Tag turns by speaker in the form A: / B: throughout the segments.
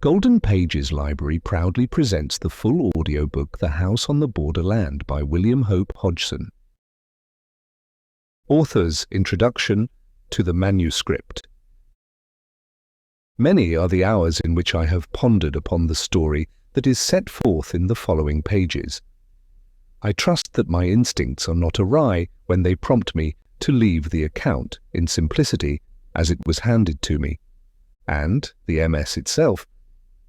A: Golden Pages Library proudly presents the full audiobook The House on the Borderland by William Hope Hodgson. Author's Introduction to the Manuscript. Many are the hours in which I have pondered upon the story that is set forth in the following pages. I trust that my instincts are not awry when they prompt me to leave the account in simplicity as it was handed to me. And the MS itself,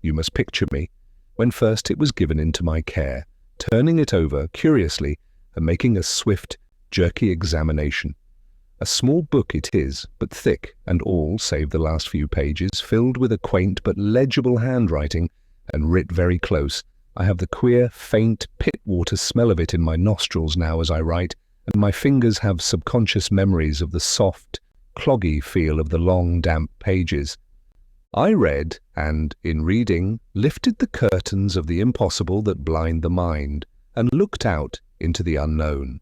A: you must picture me, when first it was given into my care, turning it over curiously and making a swift, jerky examination. A small book it is, but thick, and all, save the last few pages, filled with a quaint but legible handwriting, and writ very close. I have the queer, faint, pit-water smell of it in my nostrils now as I write, and my fingers have subconscious memories of the soft, cloggy feel of the long, damp pages. I read, and, in reading, lifted the curtains of the impossible that blind the mind, and looked out into the unknown.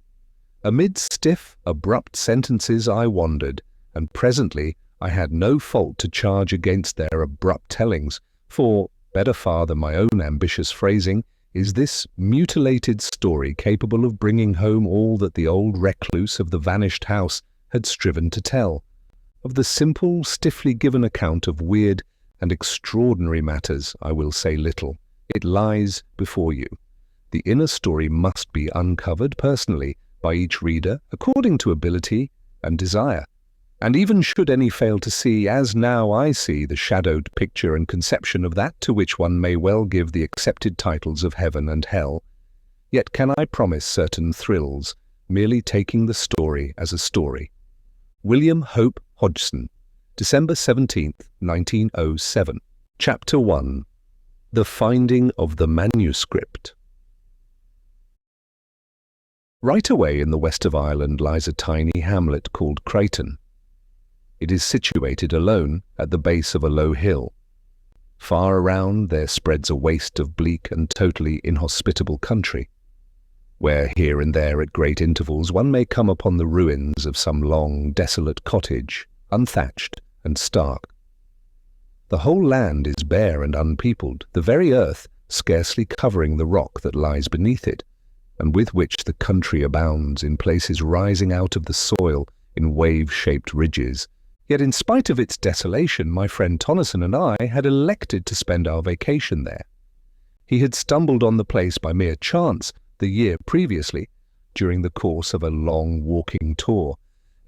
A: Amid stiff, abrupt sentences I wandered, and presently I had no fault to charge against their abrupt tellings, for, better far than my own ambitious phrasing, is this mutilated story capable of bringing home all that the old recluse of the vanished house had striven to tell. Of the simple, stiffly given account of weird and extraordinary matters I will say little. It lies before you. The inner story must be uncovered personally by each reader according to ability and desire. And even should any fail to see, as now I see, the shadowed picture and conception of that to which one may well give the accepted titles of heaven and hell, yet can I promise certain thrills, merely taking the story as a story. William Hope Hodgson, December 17th, 1907. Chapter 1. The Finding of the Manuscript. Right away in the west of Ireland lies a tiny hamlet called Creighton. It is situated alone at the base of a low hill. Far around there spreads a waste of bleak and totally inhospitable country, where here and there at great intervals one may come upon the ruins of some long, desolate cottage, unthatched and stark. The whole land is bare and unpeopled, the very earth scarcely covering the rock that lies beneath it, and with which the country abounds in places rising out of the soil in wave-shaped ridges. Yet in spite of its desolation, my friend Tonneson and I had elected to spend our vacation there. He had stumbled on the place by mere chance the year previously, during the course of a long walking tour,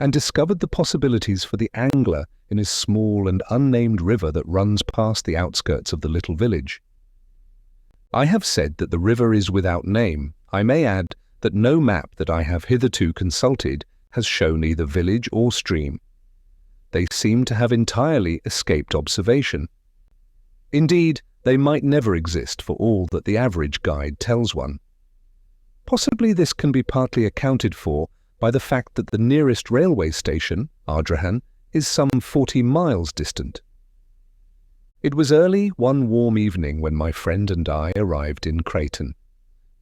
A: and discovered the possibilities for the angler in a small and unnamed river that runs past the outskirts of the little village. I have said that the river is without name. I may add that no map that I have hitherto consulted has shown either village or stream. They seem to have entirely escaped observation. Indeed, they might never exist for all that the average guide tells one. Possibly this can be partly accounted for by the fact that the nearest railway station, Ardrahan, is some 40 miles distant. It was early one warm evening when my friend and I arrived in Creighton.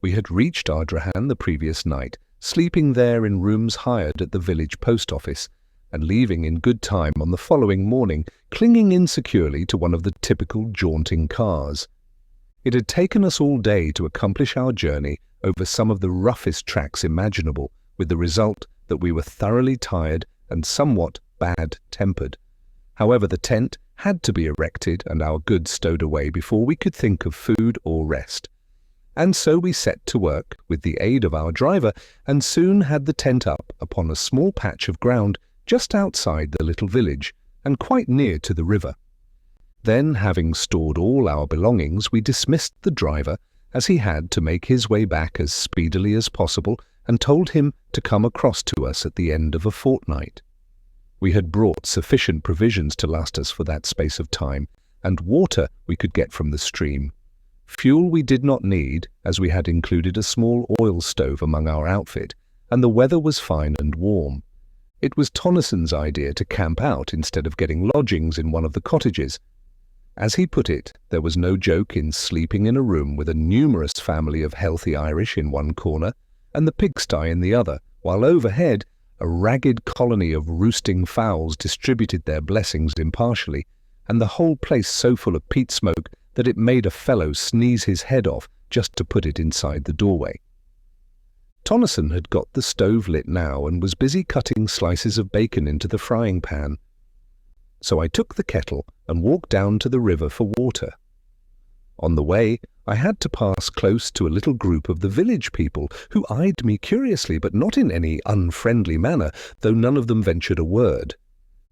A: We had reached Ardrahan the previous night, sleeping there in rooms hired at the village post office, and leaving in good time on the following morning, clinging insecurely to one of the typical jaunting cars. It had taken us all day to accomplish our journey over some of the roughest tracks imaginable, with the result that we were thoroughly tired and somewhat bad-tempered. However, the tent had to be erected and our goods stowed away before we could think of food or rest. And so we set to work with the aid of our driver and soon had the tent up upon a small patch of ground just outside the little village and quite near to the river. Then, having stored all our belongings, we dismissed the driver, as he had to make his way back as speedily as possible, and told him to come across to us at the end of a fortnight. We had brought sufficient provisions to last us for that space of time, and water we could get from the stream. Fuel we did not need, as we had included a small oil stove among our outfit, and the weather was fine and warm. It was Tonneson's idea to camp out instead of getting lodgings in one of the cottages. As he put it, there was no joke in sleeping in a room with a numerous family of healthy Irish in one corner and the pigsty in the other, while overhead a ragged colony of roosting fowls distributed their blessings impartially, and the whole place so full of peat smoke that it made a fellow sneeze his head off just to put it inside the doorway. Tonneson had got the stove lit now and was busy cutting slices of bacon into the frying pan. So I took the kettle and walked down to the river for water. On the way, I had to pass close to a little group of the village people who eyed me curiously but not in any unfriendly manner, though none of them ventured a word.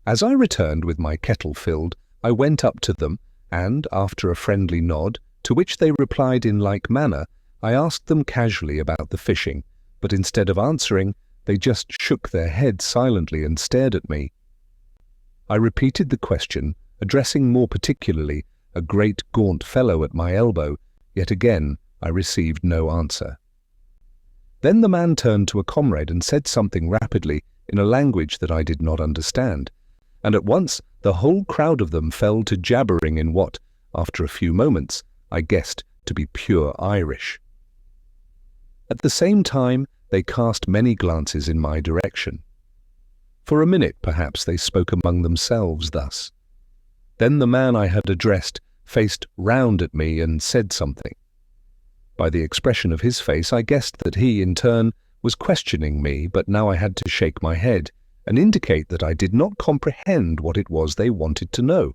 A: As I returned with my kettle filled, I went up to them and, after a friendly nod, to which they replied in like manner, I asked them casually about the fishing, but instead of answering, they just shook their heads silently and stared at me. I repeated the question, addressing more particularly a great gaunt fellow at my elbow, yet again I received no answer. Then the man turned to a comrade and said something rapidly in a language that I did not understand, and at once the whole crowd of them fell to jabbering in what, after a few moments, I guessed to be pure Irish. At the same time, they cast many glances in my direction. For a minute, perhaps, they spoke among themselves thus. Then the man I had addressed faced round at me and said something. By the expression of his face, I guessed that he, in turn, was questioning me, but now I had to shake my head and indicate that I did not comprehend what it was they wanted to know.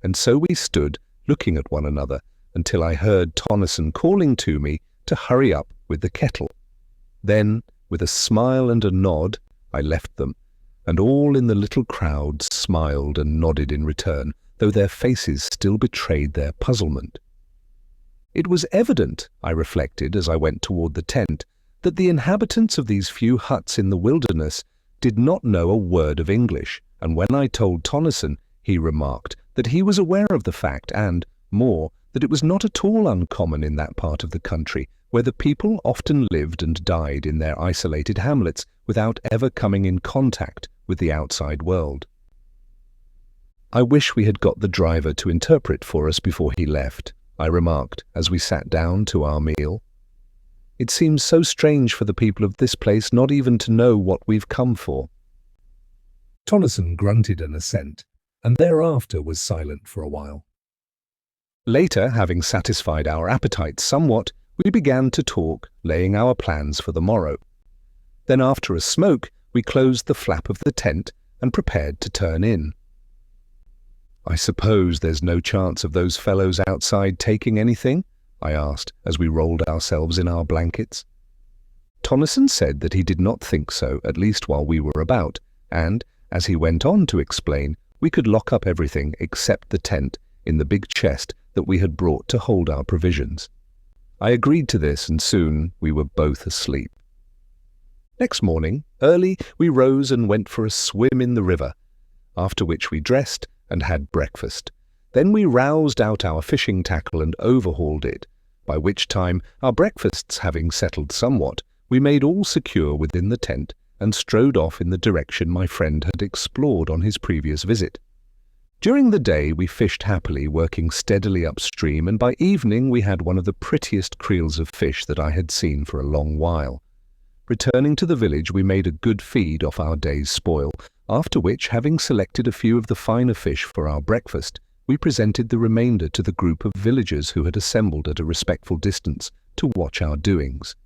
A: And so we stood, looking at one another, until I heard Tonneson calling to me to hurry up with the kettle. Then, with a smile and a nod, I left them, and all in the little crowd smiled and nodded in return, though their faces still betrayed their puzzlement. It was evident, I reflected as I went toward the tent, that the inhabitants of these few huts in the wilderness did not know a word of English, and when I told Tonneson, he remarked that he was aware of the fact and, more, that it was not at all uncommon in that part of the country, where the people often lived and died in their isolated hamlets without ever coming in contact with the outside world. I wish we had got the driver to interpret for us before he left, I remarked as we sat down to our meal. It seems so strange for the people of this place not even to know what we've come for. Tonneson grunted an assent, and thereafter was silent for a while. Later, having satisfied our appetites somewhat, we began to talk, laying our plans for the morrow. Then after a smoke, we closed the flap of the tent and prepared to turn in. "I suppose there's no chance of those fellows outside taking anything?" I asked as we rolled ourselves in our blankets. Tonneson said that he did not think so, at least while we were about, and, as he went on to explain, we could lock up everything except the tent in the big chest that we had brought to hold our provisions. I agreed to this, and soon we were both asleep. Next morning, early, we rose and went for a swim in the river, after which we dressed and had breakfast. Then we roused out our fishing tackle and overhauled it, by which time, our breakfasts having settled somewhat, we made all secure within the tent and strode off in the direction my friend had explored on his previous visit. During the day we fished happily, working steadily upstream, and by evening we had one of the prettiest creels of fish that I had seen for a long while. Returning to the village, we made a good feed off our day's spoil, after which, having selected a few of the finer fish for our breakfast, we presented the remainder to the group of villagers who had assembled at a respectful distance to watch our doings.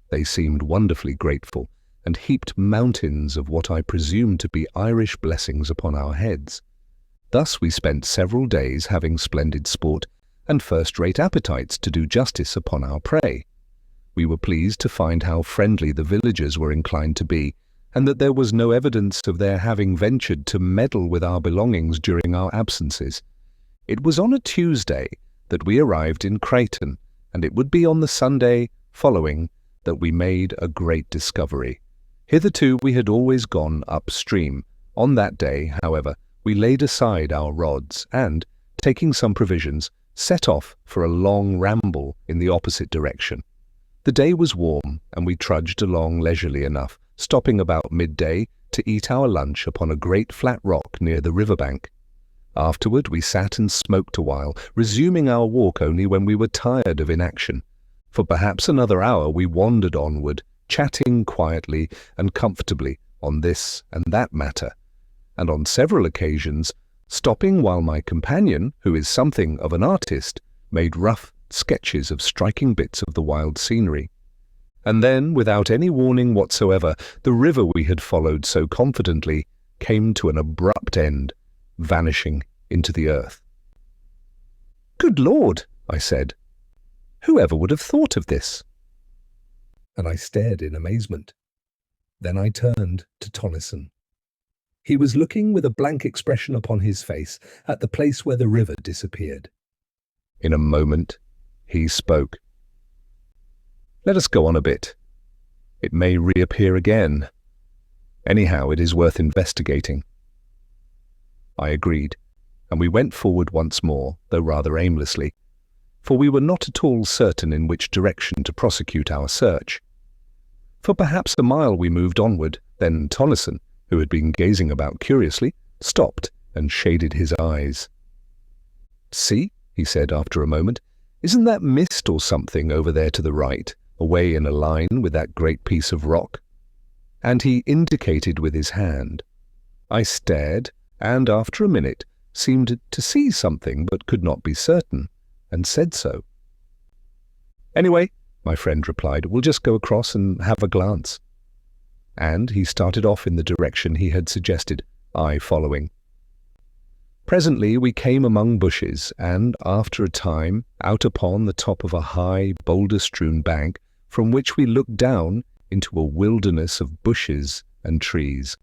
A: They seemed wonderfully grateful, and heaped mountains of what I presumed to be Irish blessings upon our heads. Thus we spent several days having splendid sport and first-rate appetites to do justice upon our prey. We were pleased to find how friendly the villagers were inclined to be, and that there was no evidence of their having ventured to meddle with our belongings during our absences. It was on a Tuesday that we arrived in Creighton, and it would be on the Sunday following that we made a great discovery. Hitherto we had always gone upstream. On that day, however, we laid aside our rods and, taking some provisions, set off for a long ramble in the opposite direction. The day was warm, and we trudged along leisurely enough, stopping about midday to eat our lunch upon a great flat rock near the riverbank. Afterward we sat and smoked a while, resuming our walk only when we were tired of inaction. For perhaps another hour we wandered onward, chatting quietly and comfortably on this and that matter, and on several occasions stopping while my companion, who is something of an artist, made rough sketches of striking bits of the wild scenery. And then, without any warning whatsoever, the river we had followed so confidently came to an abrupt end, vanishing into the earth. "Good Lord," I said. "Whoever would have thought of this?" And I stared in amazement. Then I turned to Tonneson. He was looking with a blank expression upon his face at the place where the river disappeared. In a moment, he spoke. "Let us go on a bit. It may reappear again. Anyhow, it is worth investigating." I agreed, and we went forward once more, though rather aimlessly, for we were not at all certain in which direction to prosecute our search. For perhaps a mile we moved onward, then Tonneson, who had been gazing about curiously, stopped and shaded his eyes. "See," he said after a moment, "isn't that mist or something over there to the right, away in a line with that great piece of rock?" And he indicated with his hand. I stared, and after a minute seemed to see something but could not be certain, and said so. "Anyway," my friend replied, "we'll just go across and have a glance." And he started off in the direction he had suggested, I following. Presently we came among bushes, and after a time out upon the top of a high, boulder-strewn bank from which we looked down into a wilderness of bushes and trees.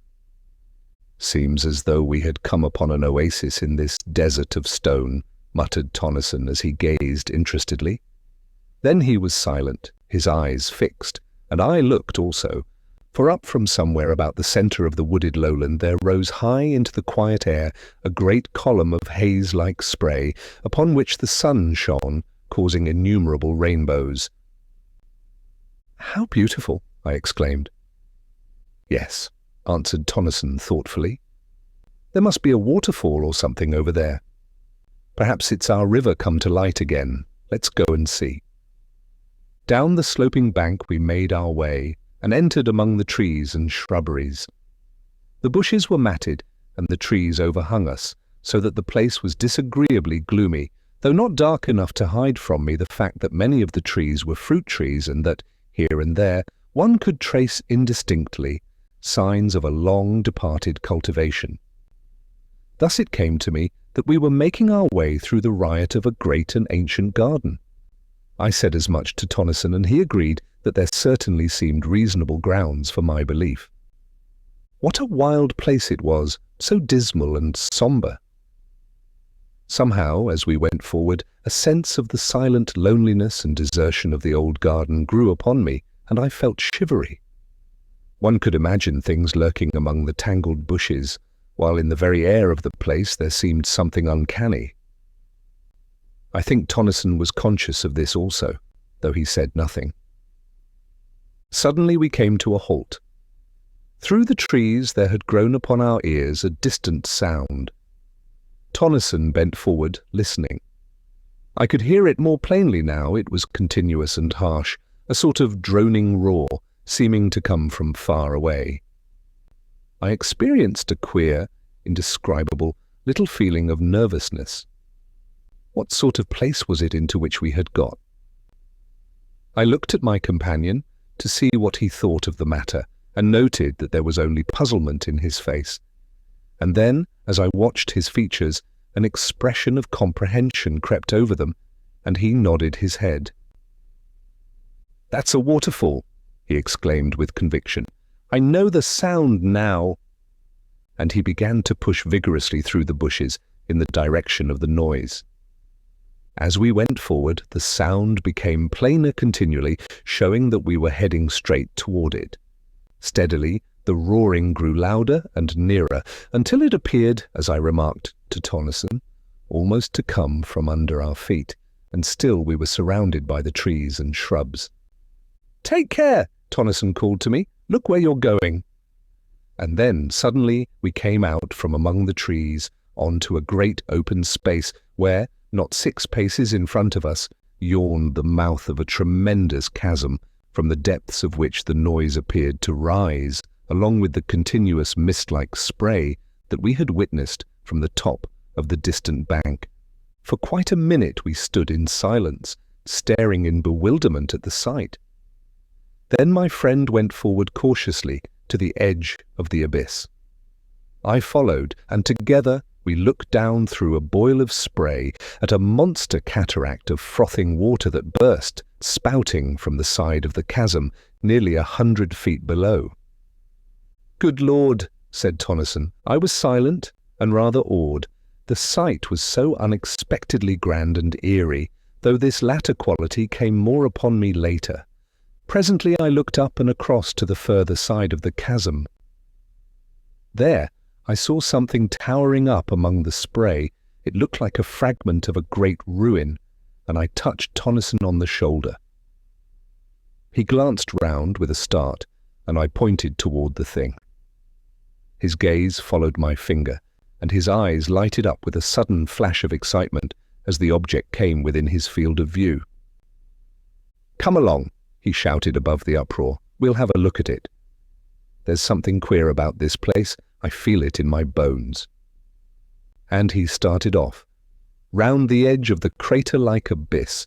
A: "Seems as though we had come upon an oasis in this desert of stone," muttered Tonneson as he gazed interestedly. Then he was silent, his eyes fixed, and I looked also, for up from somewhere about the centre of the wooded lowland there rose high into the quiet air a great column of haze-like spray, upon which the sun shone, causing innumerable rainbows. "How beautiful!" I exclaimed. "Yes," answered Tonneson thoughtfully. "There must be a waterfall or something over there. Perhaps it's our river come to light again. Let's go and see." Down the sloping bank we made our way, and entered among the trees and shrubberies. The bushes were matted, and the trees overhung us, so that the place was disagreeably gloomy, though not dark enough to hide from me the fact that many of the trees were fruit trees, and that, here and there, one could trace indistinctly signs of a long-departed cultivation. Thus it came to me that we were making our way through the riot of a great and ancient garden. I said as much to Tonneson, and he agreed that there certainly seemed reasonable grounds for my belief. What a wild place it was, so dismal and sombre. Somehow, as we went forward, a sense of the silent loneliness and desertion of the old garden grew upon me, and I felt shivery. One could imagine things lurking among the tangled bushes, while in the very air of the place there seemed something uncanny. I think Tonneson was conscious of this also, though he said nothing. Suddenly we came to a halt. Through the trees there had grown upon our ears a distant sound. Tonneson bent forward, listening. I could hear it more plainly now. It was continuous and harsh, a sort of droning roar, seeming to come from far away. I experienced a queer, indescribable little feeling of nervousness. What sort of place was it into which we had got? I looked at my companion to see what he thought of the matter, and noted that there was only puzzlement in his face. And then, as I watched his features, an expression of comprehension crept over them, and he nodded his head. "That's a waterfall," he exclaimed with conviction. "I know the sound now." And he began to push vigorously through the bushes in the direction of the noise. As we went forward, the sound became plainer continually, showing that we were heading straight toward it. Steadily, the roaring grew louder and nearer, until it appeared, as I remarked to Tonneson, almost to come from under our feet, and still we were surrounded by the trees and shrubs. "Take care!" Tonneson called to me. "Look where you're going." And then, suddenly, we came out from among the trees onto a great open space where, not 6 paces in front of us, yawned the mouth of a tremendous chasm, from the depths of which the noise appeared to rise, along with the continuous mist-like spray that we had witnessed from the top of the distant bank. For quite a minute we stood in silence, staring in bewilderment at the sight. Then my friend went forward cautiously to the edge of the abyss. I followed, and together we looked down through a boil of spray at a monster cataract of frothing water that burst, spouting from the side of the chasm, nearly 100 feet below. "Good Lord," said Tonneson. I was silent and rather awed. The sight was so unexpectedly grand and eerie, though this latter quality came more upon me later. Presently I looked up and across to the further side of the chasm. There I saw something towering up among the spray. It looked like a fragment of a great ruin, and I touched Tonneson on the shoulder. He glanced round with a start, and I pointed toward the thing. His gaze followed my finger, and his eyes lighted up with a sudden flash of excitement as the object came within his field of view. "Come along," he shouted above the uproar. "We'll have a look at it. There's something queer about this place. I feel it in my bones." And he started off, round the edge of the crater-like abyss.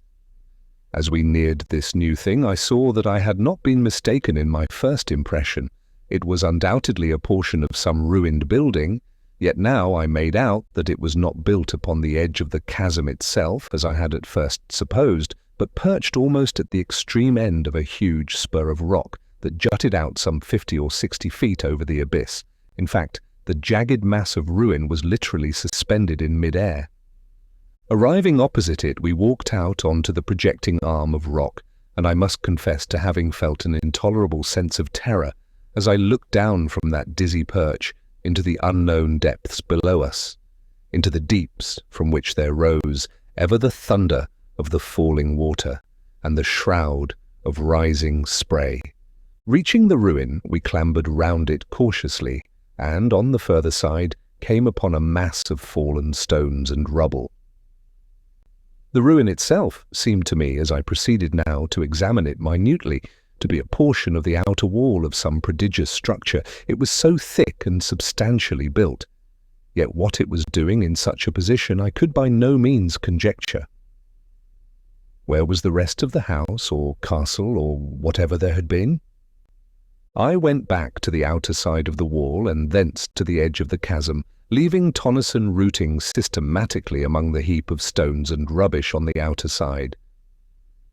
A: As we neared this new thing, I saw that I had not been mistaken in my first impression. It was undoubtedly a portion of some ruined building, yet now I made out that it was not built upon the edge of the chasm itself, as I had at first supposed, but perched almost at the extreme end of a huge spur of rock that jutted out some 50 or 60 feet over the abyss. In fact, the jagged mass of ruin was literally suspended in mid-air. Arriving opposite it, we walked out onto the projecting arm of rock, and I must confess to having felt an intolerable sense of terror as I looked down from that dizzy perch into the unknown depths below us, into the deeps from which there rose ever the thunder of the falling water and the shroud of rising spray. Reaching the ruin, we clambered round it cautiously, and on the further side came upon a mass of fallen stones and rubble. The ruin itself seemed to me, as I proceeded now to examine it minutely, to be a portion of the outer wall of some prodigious structure. It was so thick and substantially built. Yet what it was doing in such a position I could by no means conjecture. Where was the rest of the house or castle or whatever there had been? I went back to the outer side of the wall and thence to the edge of the chasm, leaving Tonneson rooting systematically among the heap of stones and rubbish on the outer side.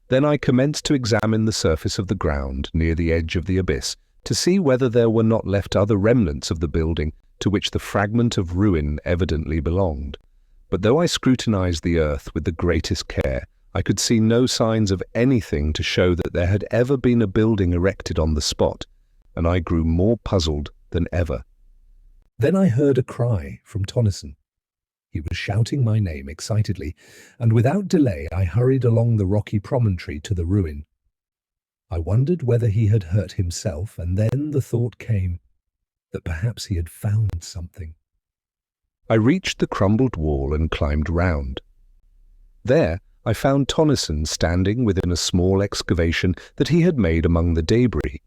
A: Then I commenced to examine the surface of the ground near the edge of the abyss to see whether there were not left other remnants of the building to which the fragment of ruin evidently belonged. But though I scrutinized the earth with the greatest care, I could see no signs of anything to show that there had ever been a building erected on the spot, and I grew more puzzled than ever. Then I heard a cry from Tonneson. He was shouting my name excitedly, and without delay I hurried along the rocky promontory to the ruin. I wondered whether he had hurt himself, and then the thought came that perhaps he had found something. I reached the crumbled wall and climbed round. There I found Tonneson standing within a small excavation that he had made among the debris.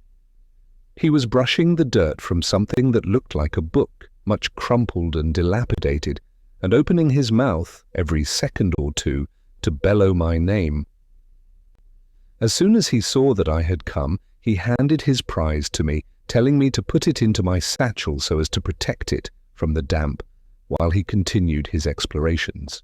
A: He was brushing the dirt from something that looked like a book, much crumpled and dilapidated, and opening his mouth every second or two to bellow my name. As soon as he saw that I had come, he handed his prize to me, telling me to put it into my satchel so as to protect it from the damp, while he continued his explorations.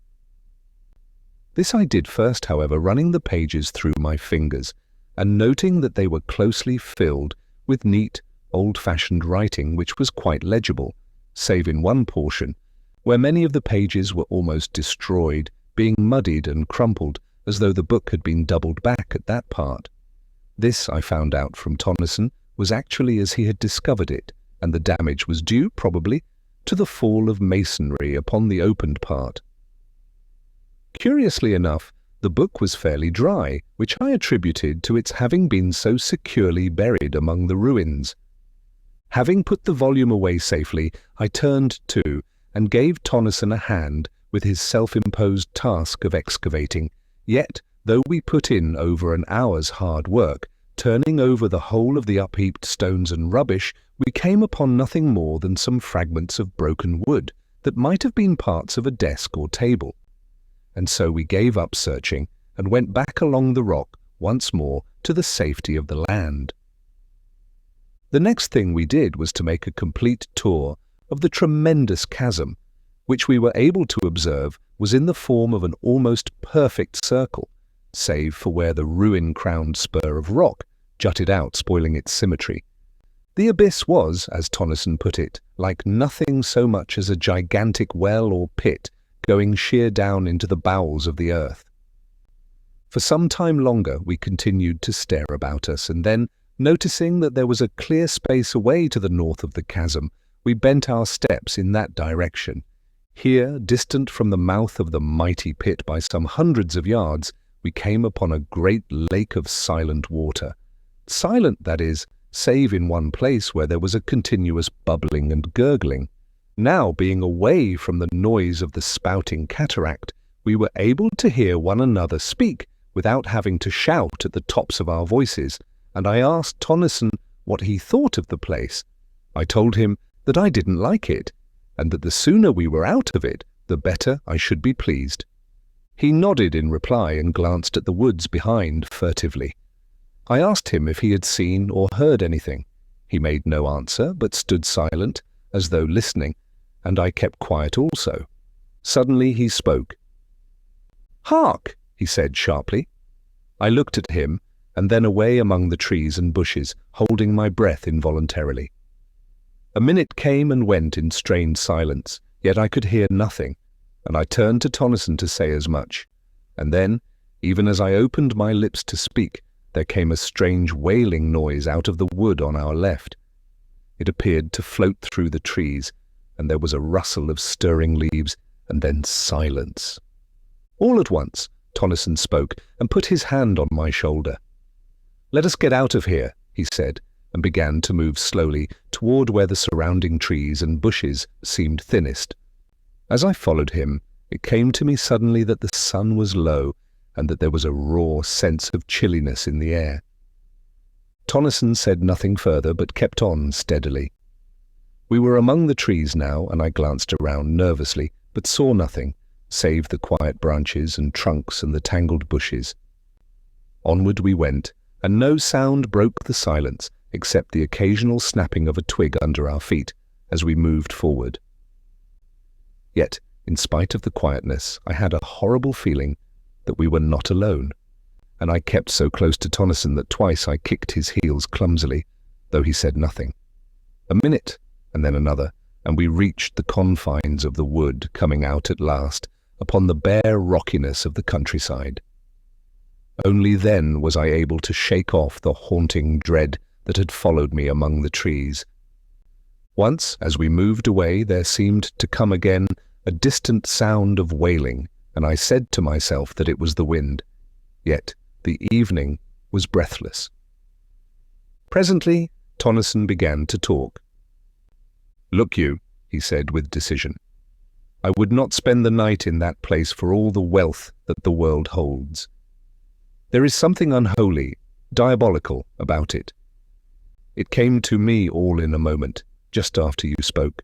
A: This I did first, however, running the pages through my fingers, and noting that they were closely filled with neat, old-fashioned writing which was quite legible, save in one portion, where many of the pages were almost destroyed, being muddied and crumpled, as though the book had been doubled back at that part. This, I found out from Tonneson, was actually as he had discovered it, and the damage was due, probably, to the fall of masonry upon the opened part. Curiously enough, the book was fairly dry, which I attributed to its having been so securely buried among the ruins. Having put the volume away safely, I turned to and gave Tonneson a hand with his self-imposed task of excavating. Yet, though we put in over an hour's hard work, turning over the whole of the upheaped stones and rubbish, we came upon nothing more than some fragments of broken wood that might have been parts of a desk or table. and so we gave up searching and went back along the rock once more to the safety of the land. The next thing we did was to make a complete tour of the tremendous chasm, which we were able to observe was in the form of an almost perfect circle, save for where the ruin-crowned spur of rock jutted out, spoiling its symmetry. The abyss was, as Tennyson put it, like nothing so much as a gigantic well or pit going sheer down into the bowels of the earth. For some time longer we continued to stare about us, and then, noticing that there was a clear space away to the north of the chasm, we bent our steps in that direction. Here, distant from the mouth of the mighty pit by some hundreds of yards, we came upon a great lake of silent water. Silent, that is, save in one place where there was a continuous bubbling and gurgling. Now, being away from the noise of the spouting cataract, we were able to hear one another speak without having to shout at the tops of our voices, and I asked Tennyson what he thought of the place. I told him that I didn't like it, and that the sooner we were out of it, the better I should be pleased. He nodded in reply and glanced at the woods behind furtively. I asked him if he had seen or heard anything. He made no answer, but stood silent, as though listening, and I kept quiet also. Suddenly he spoke. "Hark!" he said sharply. I looked at him, and then away among the trees and bushes, holding my breath involuntarily. A minute came and went in strained silence, yet I could hear nothing, and I turned to Tennyson to say as much. And then, even as I opened my lips to speak, there came a strange wailing noise out of the wood on our left. It appeared to float through the trees, and there was a rustle of stirring leaves, and then silence. All at once, Tennyson spoke and put his hand on my shoulder. "Let us get out of here," he said, and began to move slowly toward where the surrounding trees and bushes seemed thinnest. As I followed him, it came to me suddenly that the sun was low and that there was a raw sense of chilliness in the air. Tennyson said nothing further but kept on steadily. We were among the trees now, and I glanced around nervously, but saw nothing, save the quiet branches and trunks and the tangled bushes. Onward we went, and no sound broke the silence except the occasional snapping of a twig under our feet as we moved forward. Yet, in spite of the quietness, I had a horrible feeling that we were not alone, and I kept so close to Tennyson that twice I kicked his heels clumsily, though he said nothing. A minute, and then another, and we reached the confines of the wood, coming out at last upon the bare rockiness of the countryside. Only then was I able to shake off the haunting dread that had followed me among the trees. Once, as we moved away, there seemed to come again a distant sound of wailing, and I said to myself that it was the wind. Yet the evening was breathless. Presently, Tennyson began to talk. "Look you," he said with decision, "I would not spend the night in that place for all the wealth that the world holds. There is something unholy, diabolical about it. It came to me all in a moment, just after you spoke.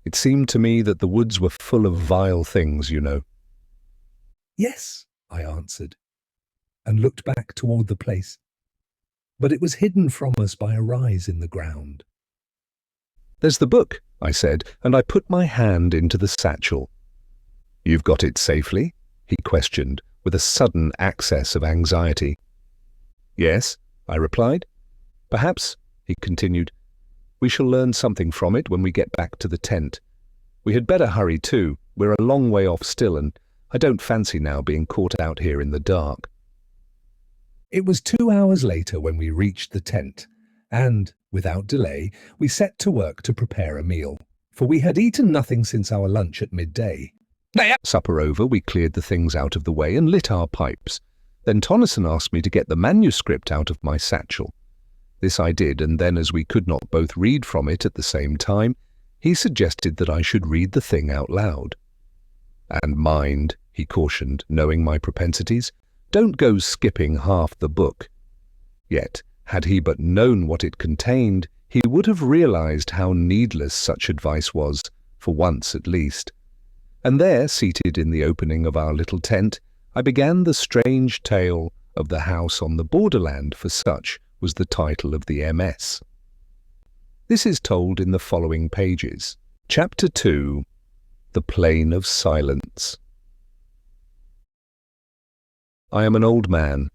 A: It seemed to me that the woods were full of vile things, you know." "Yes," I answered, and looked back toward the place. But it was hidden from us by a rise in the ground. "There's the book," I said, and I put my hand into the satchel. "You've got it safely?" he questioned, with a sudden access of anxiety. "Yes," I replied. "Perhaps," he continued, "we shall learn something from it when we get back to the tent. We had better hurry too. We're a long way off still, and I don't fancy now being caught out here in the dark." It was 2 hours later when we reached the tent, and, without delay, we set to work to prepare a meal, for we had eaten nothing since our lunch at midday. Supper over, we cleared the things out of the way and lit our pipes. Then Tennyson asked me to get the manuscript out of my satchel. This I did, and then, as we could not both read from it at the same time, he suggested that I should read the thing out loud. "And mind," he cautioned, knowing my propensities, "don't go skipping half the book." Yet, had he but known what it contained, he would have realized how needless such advice was, for once at least. And there, seated in the opening of our little tent, I began the strange tale of the house on the borderland, for such was the title of the MS. This is told in the following pages. Chapter 2. The Plain of Silence. I am an old man.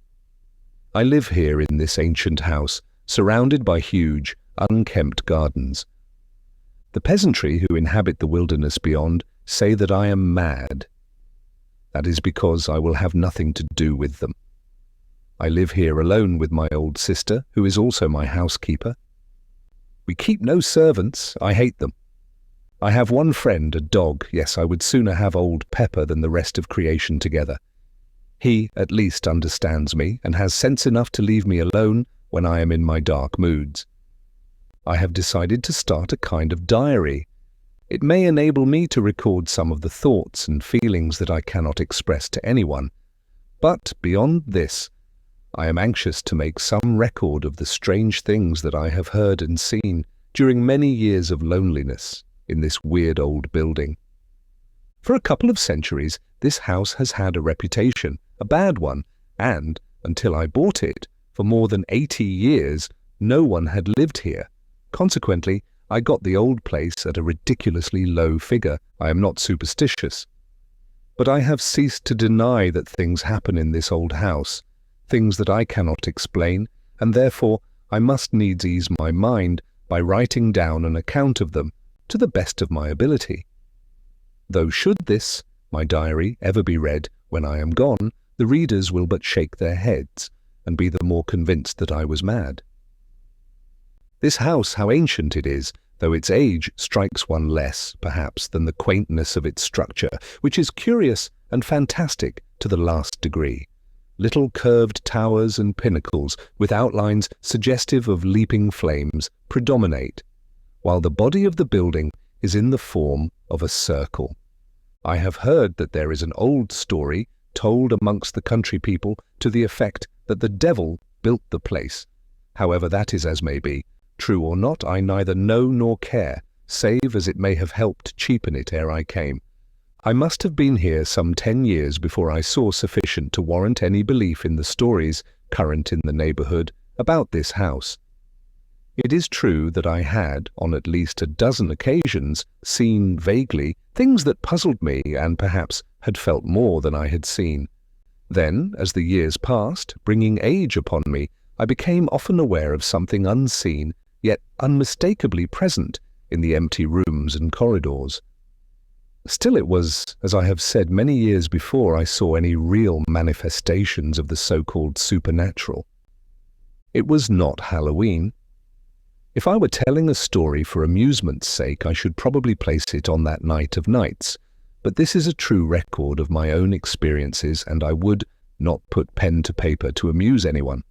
A: I live here in this ancient house, surrounded by huge, unkempt gardens. The peasantry who inhabit the wilderness beyond say that I am mad. That is because I will have nothing to do with them. I live here alone with my old sister, who is also my housekeeper. We keep no servants. I hate them. I have one friend, a dog. Yes, I would sooner have old Pepper than the rest of creation together. He, at least, understands me and has sense enough to leave me alone when I am in my dark moods. I have decided to start a kind of diary. It may enable me to record some of the thoughts and feelings that I cannot express to anyone. But beyond this, I am anxious to make some record of the strange things that I have heard and seen during many years of loneliness in this weird old building. For a couple of centuries, this house has had a reputation, a bad one, and, until I bought it, for more than 80 years, no one had lived here. Consequently, I got the old place at a ridiculously low figure. I am not superstitious. But I have ceased to deny that things happen in this old house, things that I cannot explain, and therefore I must needs ease my mind by writing down an account of them to the best of my ability. Though should this, my diary, ever be read when I am gone, the readers will but shake their heads and be the more convinced that I was mad. This house, how ancient it is, though its age strikes one less, perhaps, than the quaintness of its structure, which is curious and fantastic to the last degree. Little curved towers and pinnacles with outlines suggestive of leaping flames predominate, while the body of the building is in the form of a circle. I have heard that there is an old story told amongst the country people to the effect that the devil built the place. However that is as may be, true or not, I neither know nor care, save as it may have helped cheapen it ere I came. I must have been here some 10 years before I saw sufficient to warrant any belief in the stories current in the neighbourhood about this house. It is true that I had, on at least a dozen occasions, seen vaguely things that puzzled me and perhaps had felt more than I had seen. Then, as the years passed, bringing age upon me, I became often aware of something unseen, yet unmistakably present in the empty rooms and corridors. Still it was, as I have said, many years before I saw any real manifestations of the so-called supernatural. It was not Halloween. If I were telling a story for amusement's sake, I should probably place it on that night of nights, but this is a true record of my own experiences, and I would not put pen to paper to amuse anyone.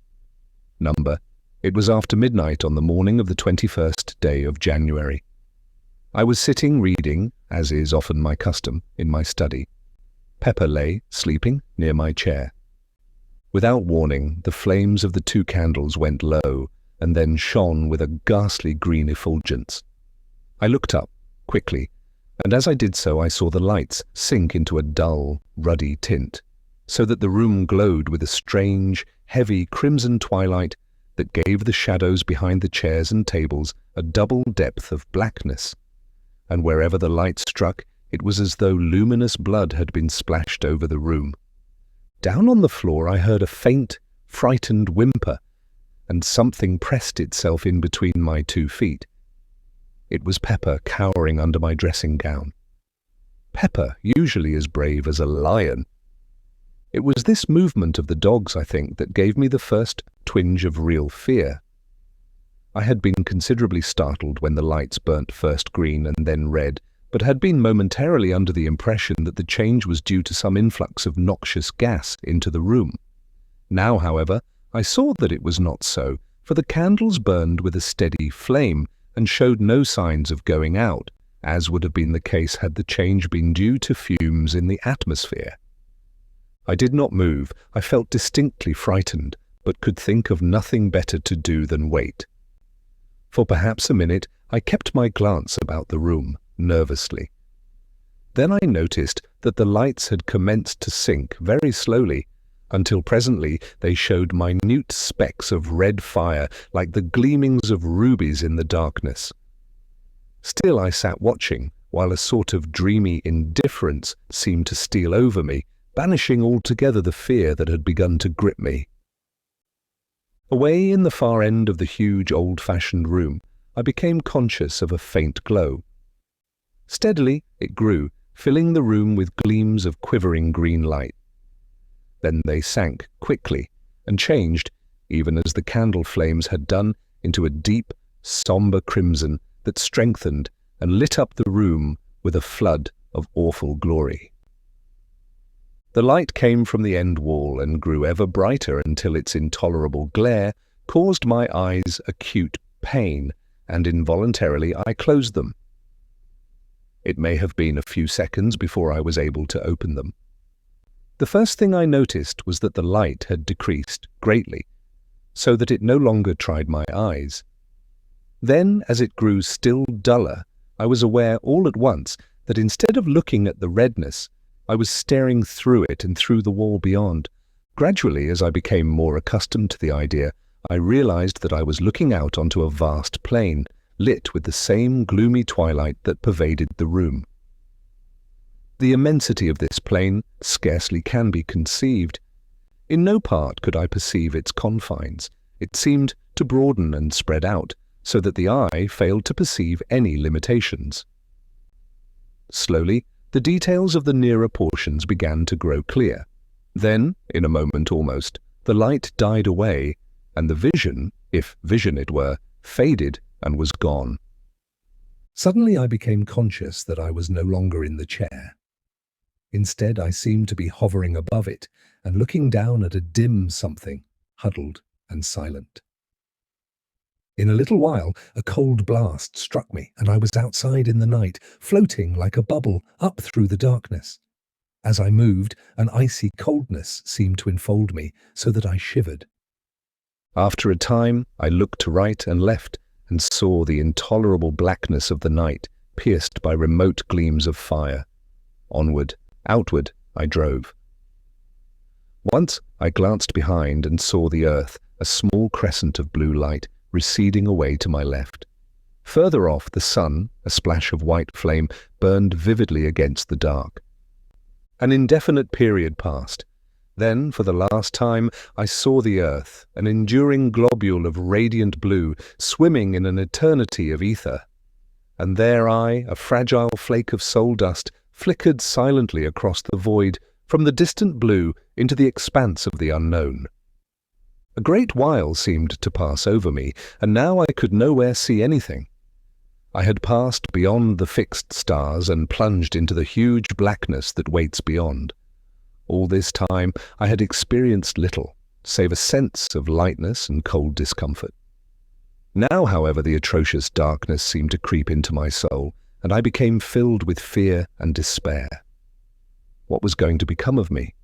A: Number: it was after midnight on the morning of the 21st day of January. I was sitting reading, as is often my custom, in my study. Pepper lay, sleeping, near my chair. Without warning, the flames of the 2 candles went low, and then shone with a ghastly green effulgence. I looked up, quickly, and as I did so I saw the lights sink into a dull, ruddy tint, so that the room glowed with a strange, heavy crimson twilight that gave the shadows behind the chairs and tables a double depth of blackness. And wherever the light struck, it was as though luminous blood had been splashed over the room. Down on the floor I heard a faint, frightened whimper, and something pressed itself in between my 2 feet. It was Pepper cowering under my dressing gown. Pepper, usually as brave as a lion. It was this movement of the dog's, I think, that gave me the first twinge of real fear. I had been considerably startled when the lights burnt first green and then red, but had been momentarily under the impression that the change was due to some influx of noxious gas into the room. Now, however, I saw that it was not so, for the candles burned with a steady flame and showed no signs of going out, as would have been the case had the change been due to fumes in the atmosphere. I did not move. I felt distinctly frightened, but could think of nothing better to do than wait. For perhaps a minute I kept my glance about the room, nervously. Then I noticed that the lights had commenced to sink very slowly, until presently they showed minute specks of red fire like the gleamings of rubies in the darkness. Still I sat watching, while a sort of dreamy indifference seemed to steal over me, banishing altogether the fear that had begun to grip me. Away in the far end of the huge old-fashioned room, I became conscious of a faint glow. Steadily it grew, filling the room with gleams of quivering green light. Then they sank quickly and changed, even as the candle flames had done, into a deep, sombre crimson that strengthened and lit up the room with a flood of awful glory. The light came from the end wall and grew ever brighter until its intolerable glare caused my eyes acute pain, and involuntarily I closed them. It may have been a few seconds before I was able to open them. The first thing I noticed was that the light had decreased greatly, so that it no longer tried my eyes. Then, as it grew still duller, I was aware all at once that instead of looking at the redness, I was staring through it and through the wall beyond. Gradually, as I became more accustomed to the idea, I realized that I was looking out onto a vast plain, lit with the same gloomy twilight that pervaded the room. The immensity of this plain scarcely can be conceived. In no part could I perceive its confines. It seemed to broaden and spread out, so that the eye failed to perceive any limitations. Slowly, the details of the nearer portions began to grow clear. Then, in a moment almost, the light died away, and the vision, if vision it were, faded and was gone. Suddenly I became conscious that I was no longer in the chair. Instead, I seemed to be hovering above it and looking down at a dim something, huddled and silent. In a little while, a cold blast struck me, and I was outside in the night, floating like a bubble up through the darkness. As I moved, an icy coldness seemed to enfold me, so that I shivered. After a time, I looked to right and left, and saw the intolerable blackness of the night, pierced by remote gleams of fire. Onward, outward, I drove. Once I glanced behind and saw the earth, a small crescent of blue light, receding away to my left. Further off, the sun, a splash of white flame, burned vividly against the dark. An indefinite period passed. Then, for the last time, I saw the earth, an enduring globule of radiant blue, swimming in an eternity of ether. And there I, a fragile flake of soul dust, flickered silently across the void, from the distant blue into the expanse of the unknown. A great while seemed to pass over me, and now I could nowhere see anything. I had passed beyond the fixed stars and plunged into the huge blackness that waits beyond. All this time I had experienced little, save a sense of lightness and cold discomfort. Now, however, the atrocious darkness seemed to creep into my soul, and I became filled with fear and despair. What was going to become of me?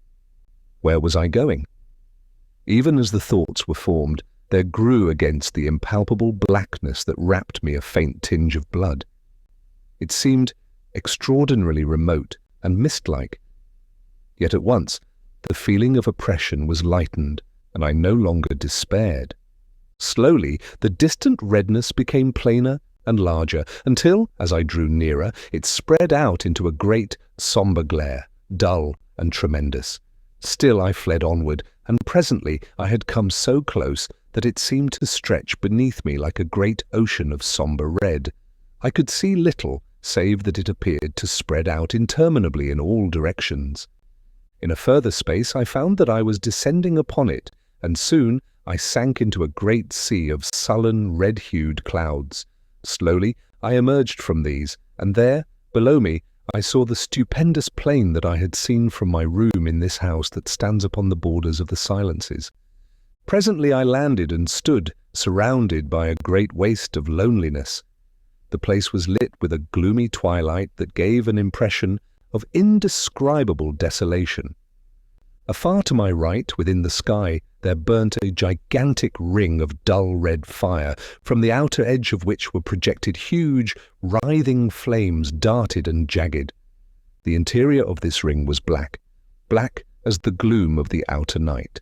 A: Where was I going? Even as the thoughts were formed, there grew against the impalpable blackness that wrapped me a faint tinge of blood. It seemed extraordinarily remote and mist-like. Yet at once, the feeling of oppression was lightened, and I no longer despaired. Slowly, the distant redness became plainer and larger, until, as I drew nearer, it spread out into a great, sombre glare, dull and tremendous. Still I fled onward, and presently I had come so close that it seemed to stretch beneath me like a great ocean of sombre red. I could see little, save that it appeared to spread out interminably in all directions. In a further space I found that I was descending upon it, and soon I sank into a great sea of sullen, red-hued clouds. Slowly I emerged from these, and there, below me, I saw the stupendous plain that I had seen from my room in this house that stands upon the borders of the silences. Presently I landed and stood, surrounded by a great waste of loneliness. The place was lit with a gloomy twilight that gave an impression of indescribable desolation. Afar to my right, within the sky, there burnt a gigantic ring of dull red fire, from the outer edge of which were projected huge, writhing flames, darted and jagged. The interior of this ring was black, black as the gloom of the outer night.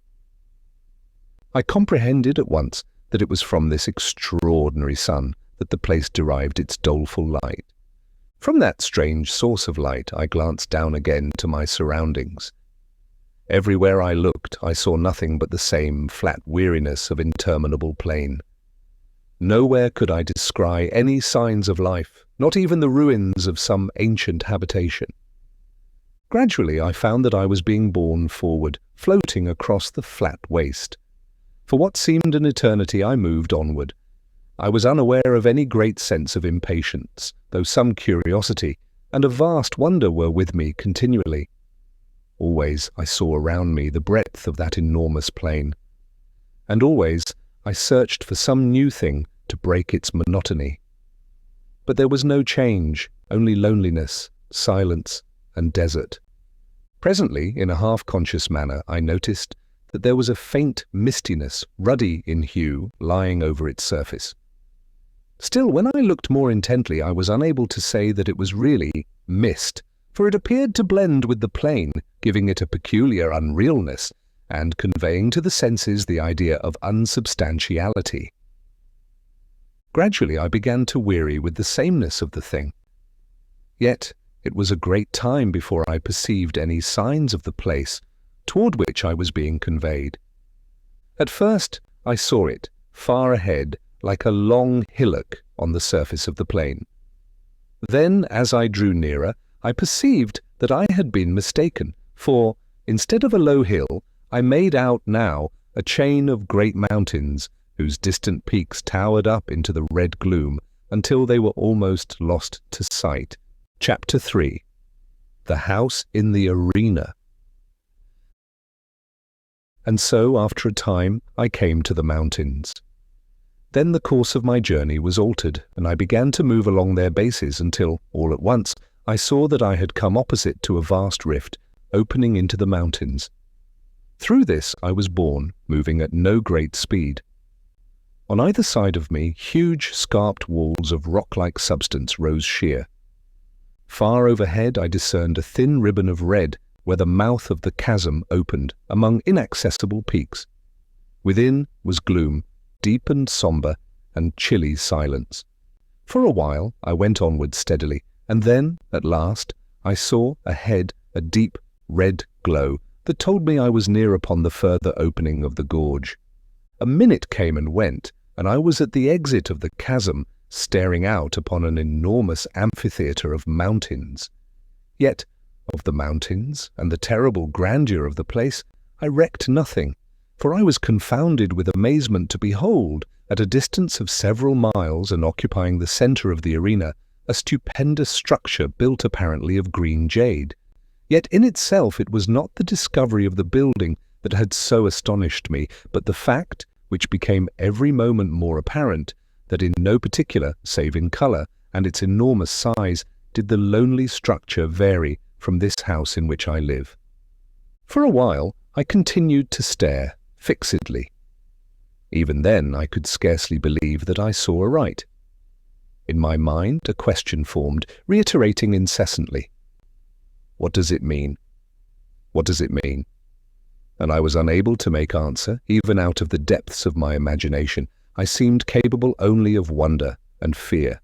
A: I comprehended at once that it was from this extraordinary sun that the place derived its doleful light. From that strange source of light, I glanced down again to my surroundings. Everywhere I looked, I saw nothing but the same flat weariness of interminable plain. Nowhere could I descry any signs of life, not even the ruins of some ancient habitation. Gradually, I found that I was being borne forward, floating across the flat waste. For what seemed an eternity, I moved onward. I was unaware of any great sense of impatience, though some curiosity and a vast wonder were with me continually. Always I saw around me the breadth of that enormous plain, and always I searched for some new thing to break its monotony. But there was no change, only loneliness, silence, and desert. Presently, in a half-conscious manner, I noticed that there was a faint mistiness, ruddy in hue, lying over its surface. Still, when I looked more intently, I was unable to say that it was really mist, for it appeared to blend with the plain, giving it a peculiar unrealness, and conveying to the senses the idea of unsubstantiality. Gradually I began to weary with the sameness of the thing. Yet it was a great time before I perceived any signs of the place toward which I was being conveyed. At first I saw it, far ahead, like a long hillock on the surface of the plain. Then, as I drew nearer, I perceived that I had been mistaken, for, instead of a low hill, I made out now a chain of great mountains whose distant peaks towered up into the red gloom until they were almost lost to sight. Chapter 3. The House in the Arena. And so, after a time, I came to the mountains. Then the course of my journey was altered, and I began to move along their bases until, all at once, I saw that I had come opposite to a vast rift, opening into the mountains. Through this I was borne, moving at no great speed. On either side of me, huge scarped walls of rock-like substance rose sheer. Far overhead I discerned a thin ribbon of red where the mouth of the chasm opened among inaccessible peaks. Within was gloom, deep and sombre, and chilly silence. For a while I went onward steadily, and then, at last, I saw ahead a deep red glow that told me I was near upon the further opening of the gorge. A minute came and went, and I was at the exit of the chasm, staring out upon an enormous amphitheatre of mountains. Yet, of the mountains and the terrible grandeur of the place, I recked nothing, for I was confounded with amazement to behold, at a distance of several miles and occupying the centre of the arena, a stupendous structure built apparently of green jade. Yet in itself it was not the discovery of the building that had so astonished me, but the fact, which became every moment more apparent, that in no particular, save in colour and its enormous size, did the lonely structure vary from this house in which I live. For a while I continued to stare fixedly. Even then I could scarcely believe that I saw aright. In my mind a question formed, reiterating incessantly, "What does it mean? What does it mean?" And I was unable to make answer, even out of the depths of my imagination. I seemed capable only of wonder and fear.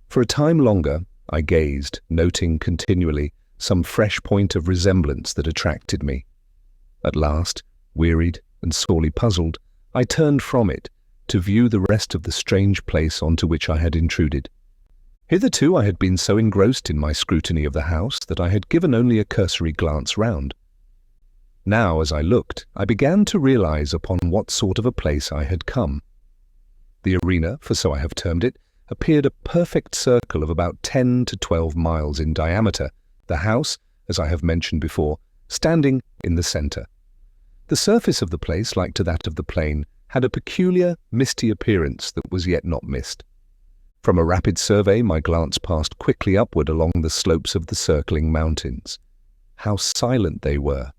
A: For a time longer I gazed, noting continually some fresh point of resemblance that attracted me. At last, wearied and sorely puzzled, I turned from it to view the rest of the strange place onto which I had intruded. Hitherto I had been so engrossed in my scrutiny of the house that I had given only a cursory glance round. Now, as I looked, I began to realize upon what sort of a place I had come. The arena, for so I have termed it, appeared a perfect circle of about 10 to 12 miles in diameter, the house, as I have mentioned before, standing in the centre. The surface of the place, like to that of the plain, had a peculiar, misty appearance that was yet not mist. From a rapid survey, my glance passed quickly upward along the slopes of the circling mountains. How silent they were!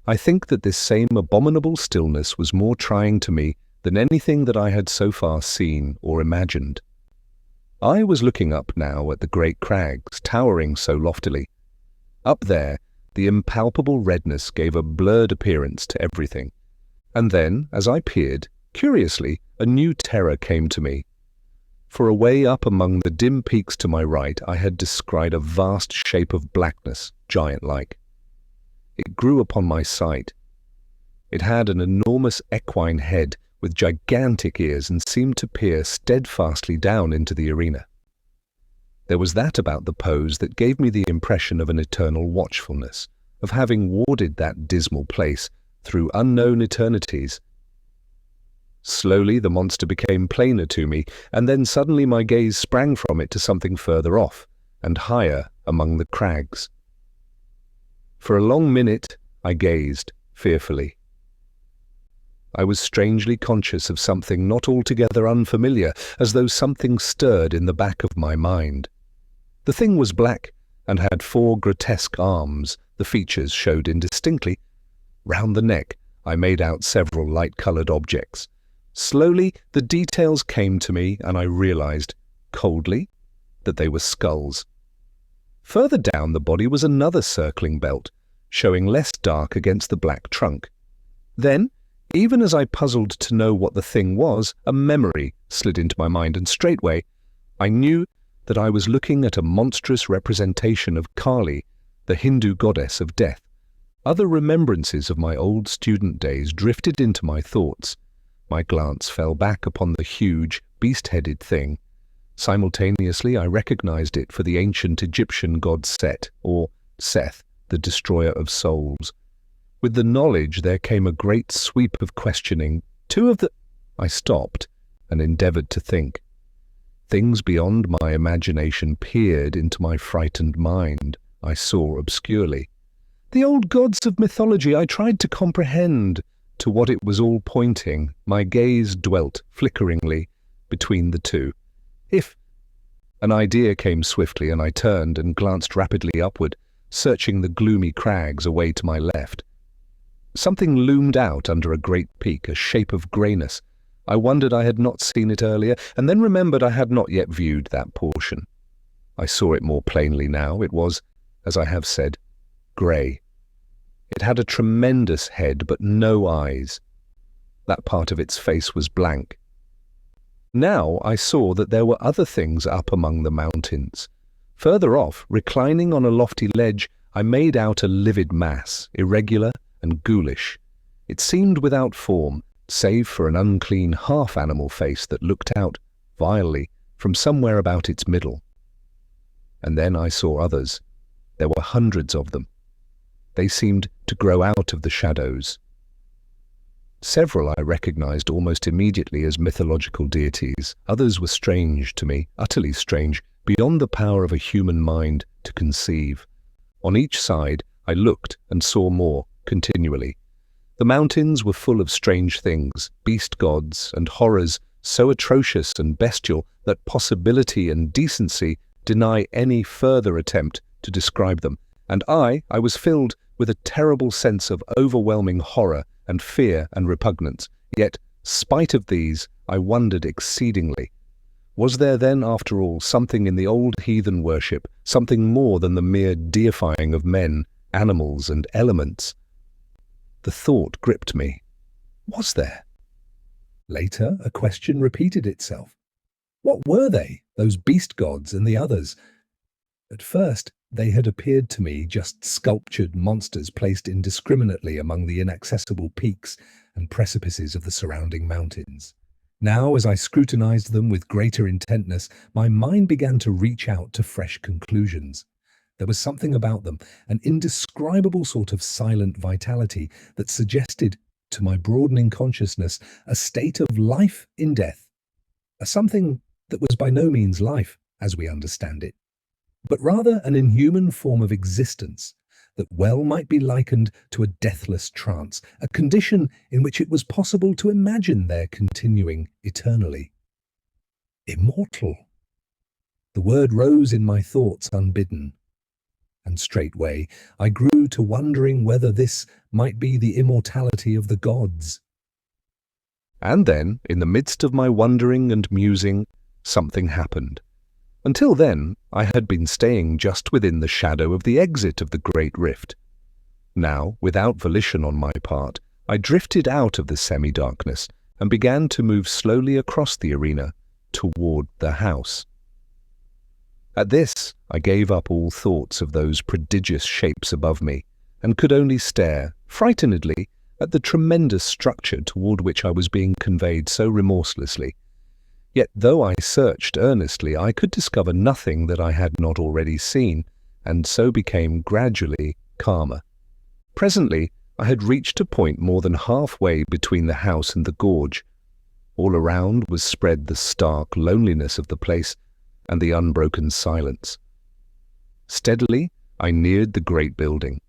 A: I think that this same abominable stillness was more trying to me than anything that I had so far seen or imagined. I was looking up now at the great crags, towering so loftily. Up there, the impalpable redness gave a blurred appearance to everything. And then, as I peered, curiously, a new terror came to me. For away up among the dim peaks to my right, I had descried a vast shape of blackness, giant-like. It grew upon my sight. It had an enormous equine head with gigantic ears and seemed to peer steadfastly down into the arena. There was that about the pose that gave me the impression of an eternal watchfulness, of having warded that dismal place through unknown eternities. Slowly the monster became plainer to me, and then suddenly my gaze sprang from it to something further off, and higher among the crags. For a long minute I gazed, fearfully. I was strangely conscious of something not altogether unfamiliar, as though something stirred in the back of my mind. The thing was black, and had 4 grotesque arms. The features showed indistinctly. Round the neck I made out several light-coloured objects. Slowly the details came to me, and I realised, coldly, that they were skulls. Further down the body was another circling belt, showing less dark against the black trunk. Then, even as I puzzled to know what the thing was, a memory slid into my mind, and straightway I knew that I was looking at a monstrous representation of Kali, the Hindu goddess of death. Other remembrances of my old student days drifted into my thoughts. My glance fell back upon the huge, beast-headed thing. Simultaneously I recognized it for the ancient Egyptian god Set, or Seth, the destroyer of souls. With the knowledge there came a great sweep of questioning. I stopped and endeavored to think. Things beyond my imagination peered into my frightened mind. I saw obscurely. The old gods of mythology I tried to comprehend. To what it was all pointing, my gaze dwelt flickeringly between the two. An idea came swiftly, and I turned and glanced rapidly upward, searching the gloomy crags away to my left. Something loomed out under a great peak, a shape of greyness. I wondered I had not seen it earlier, and then remembered I had not yet viewed that portion. I saw it more plainly now. It was, as I have said, grey. It had a tremendous head, but no eyes. That part of its face was blank. Now I saw that there were other things up among the mountains. Further off, reclining on a lofty ledge, I made out a livid mass, irregular and ghoulish. It seemed without form, save for an unclean half-animal face that looked out, vilely, from somewhere about its middle. And then I saw others. There were hundreds of them. They seemed to grow out of the shadows. Several I recognized almost immediately as mythological deities. Others were strange to me, utterly strange, beyond the power of a human mind to conceive. On each side I looked and saw more, continually. The mountains were full of strange things, beast gods and horrors so atrocious and bestial that possibility and decency deny any further attempt to describe them, and I was filled with a terrible sense of overwhelming horror and fear and repugnance. Yet, spite of these, I wondered exceedingly. Was there then, after all, something in the old heathen worship, something more than the mere deifying of men, animals, and elements? The thought gripped me. Was there? Later, a question repeated itself. What were they, those beast gods and the others? At first, they had appeared to me just sculptured monsters placed indiscriminately among the inaccessible peaks and precipices of the surrounding mountains. Now, as I scrutinized them with greater intentness, my mind began to reach out to fresh conclusions. There was something about them, an indescribable sort of silent vitality that suggested, to my broadening consciousness, a state of life in death, a something that was by no means life, as we understand it, but rather an inhuman form of existence that well might be likened to a deathless trance, a condition in which it was possible to imagine their continuing eternally. Immortal. The word rose in my thoughts unbidden, and straightway I grew to wondering whether this might be the immortality of the gods. And then, in the midst of my wondering and musing, something happened. Until then, I had been staying just within the shadow of the exit of the great rift. Now, without volition on my part, I drifted out of the semi-darkness and began to move slowly across the arena toward the house. At this, I gave up all thoughts of those prodigious shapes above me and could only stare, frightenedly, at the tremendous structure toward which I was being conveyed so remorselessly. Yet though I searched earnestly, I could discover nothing that I had not already seen, and so became gradually calmer. Presently, I had reached a point more than halfway between the house and the gorge. All around was spread the stark loneliness of the place and the unbroken silence. Steadily, I neared the great building.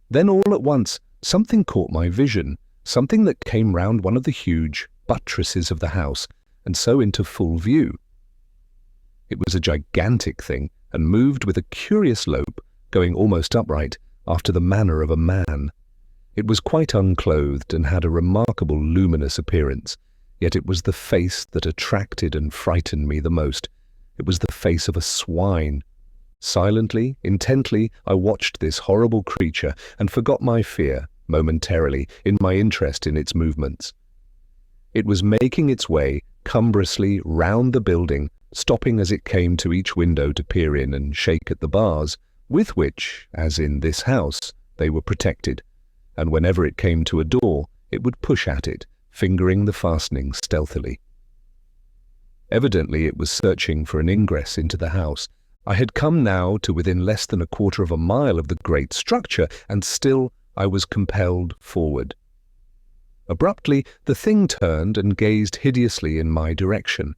A: Then all at once, something caught my vision, something that came round one of the huge buttresses of the house, and so into full view. It was a gigantic thing, and moved with a curious lope, going almost upright, after the manner of a man. It was quite unclothed and had a remarkable luminous appearance, yet it was the face that attracted and frightened me the most. It was the face of a swine. Silently, intently, I watched this horrible creature and forgot my fear, momentarily, in my interest in its movements. It was making its way cumbrously round the building, stopping as it came to each window to peer in and shake at the bars, with which, as in this house, they were protected, and whenever it came to a door, it would push at it, fingering the fastening stealthily. Evidently it was searching for an ingress into the house. I had come now to within less than a quarter of a mile of the great structure, and still I was compelled forward. Abruptly, the thing turned and gazed hideously in my direction.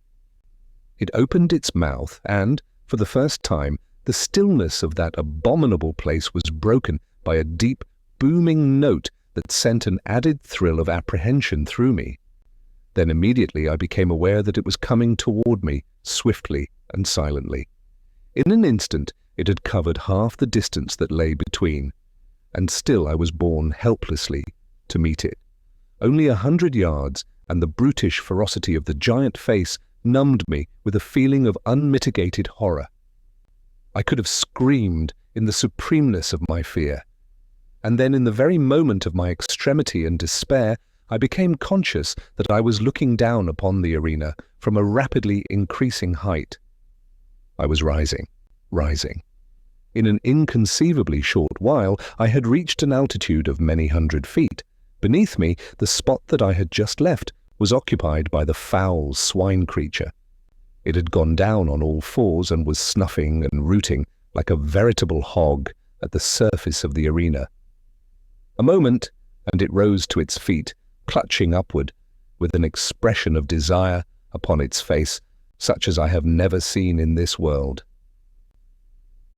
A: It opened its mouth, and, for the first time, the stillness of that abominable place was broken by a deep, booming note that sent an added thrill of apprehension through me. Then immediately I became aware that it was coming toward me, swiftly and silently. In an instant it had covered half the distance that lay between, and still I was borne helplessly to meet it. Only 100 yards, and the brutish ferocity of the giant face numbed me with a feeling of unmitigated horror. I could have screamed in the supremeness of my fear. And then in the very moment of my extremity and despair, I became conscious that I was looking down upon the arena from a rapidly increasing height. I was rising. In an inconceivably short while, I had reached an altitude of many hundred feet. Beneath me, the spot that I had just left was occupied by the foul swine creature. It had gone down on all fours and was snuffing and rooting like a veritable hog at the surface of the arena. A moment, and it rose to its feet, clutching upward, with an expression of desire upon its face, such as I have never seen in this world.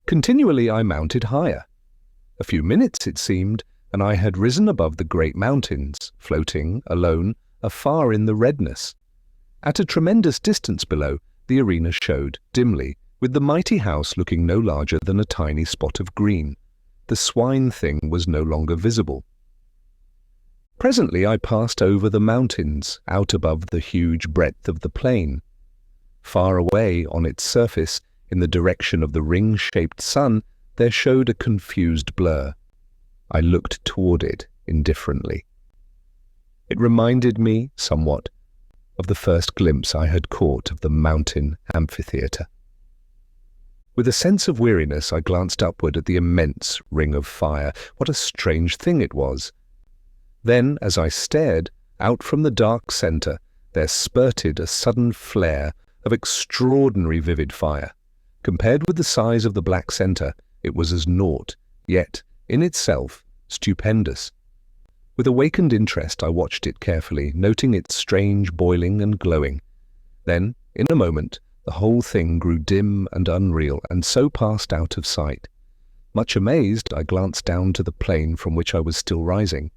A: Continually I mounted higher. A few minutes, it seemed, and I had risen above the great mountains, floating, alone, afar in the redness. At a tremendous distance below, the arena showed, dimly, with the mighty house looking no larger than a tiny spot of green. The swine thing was no longer visible. Presently I passed over the mountains, out above the huge breadth of the plain. Far away on its surface, in the direction of the ring-shaped sun, there showed a confused blur. I looked toward it indifferently. It reminded me, somewhat, of the first glimpse I had caught of the mountain amphitheatre. With a sense of weariness, I glanced upward at the immense ring of fire. What a strange thing it was! Then, as I stared, out from the dark centre, there spurted a sudden flare of extraordinary vivid fire. Compared with the size of the black centre, it was as naught, yet, in itself, stupendous. With awakened interest, I watched it carefully, noting its strange boiling and glowing. Then, in a moment, the whole thing grew dim and unreal, and so passed out of sight. Much amazed, I glanced down to the plain from which I was still rising.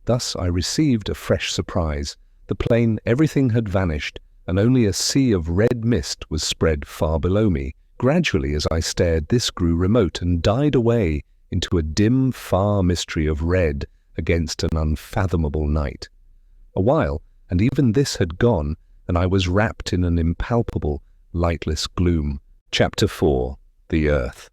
A: Thus I received a fresh surprise. The plain, everything had vanished, and only a sea of red mist was spread far below me. Gradually, as I stared, this grew remote and died away into a dim, far mystery of red against an unfathomable night. A while, and even this had gone, and I was wrapped in an impalpable, lightless gloom, Chapter 4. The Earth.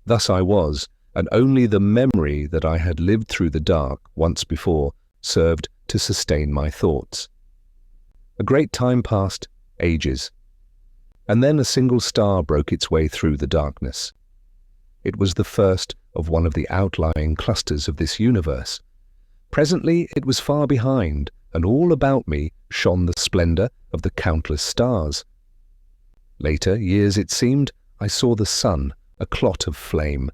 A: Thus I was, and only the memory that I had lived through the dark once before served to sustain my thoughts. A great time passed, ages, and then a single star broke its way through the darkness. It was the first of one of the outlying clusters of this universe. Presently it was far behind, and all about me shone the splendor of the countless stars. Later years, it seemed, I saw the sun, a clot of flame.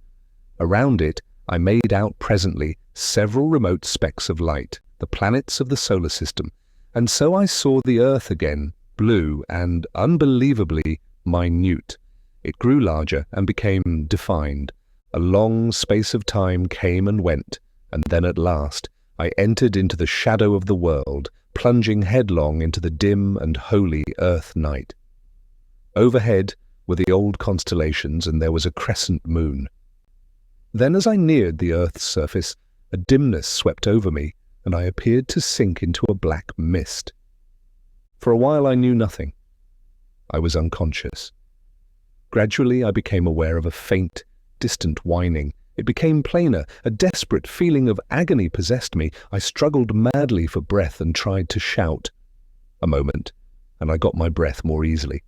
A: Around it I made out presently several remote specks of light, the planets of the solar system, and so I saw the earth again, blue and unbelievably minute. It grew larger and became defined. A long space of time came and went, and then at last I entered into the shadow of the world, plunging headlong into the dim and holy earth night. Overhead were the old constellations, and there was a crescent moon. Then as I neared the earth's surface, a dimness swept over me, and I appeared to sink into a black mist. For a while I knew nothing. I was unconscious. Gradually I became aware of a faint, distant whining. It became plainer. A desperate feeling of agony possessed me. I struggled madly for breath and tried to shout. A moment, and I got my breath more easily.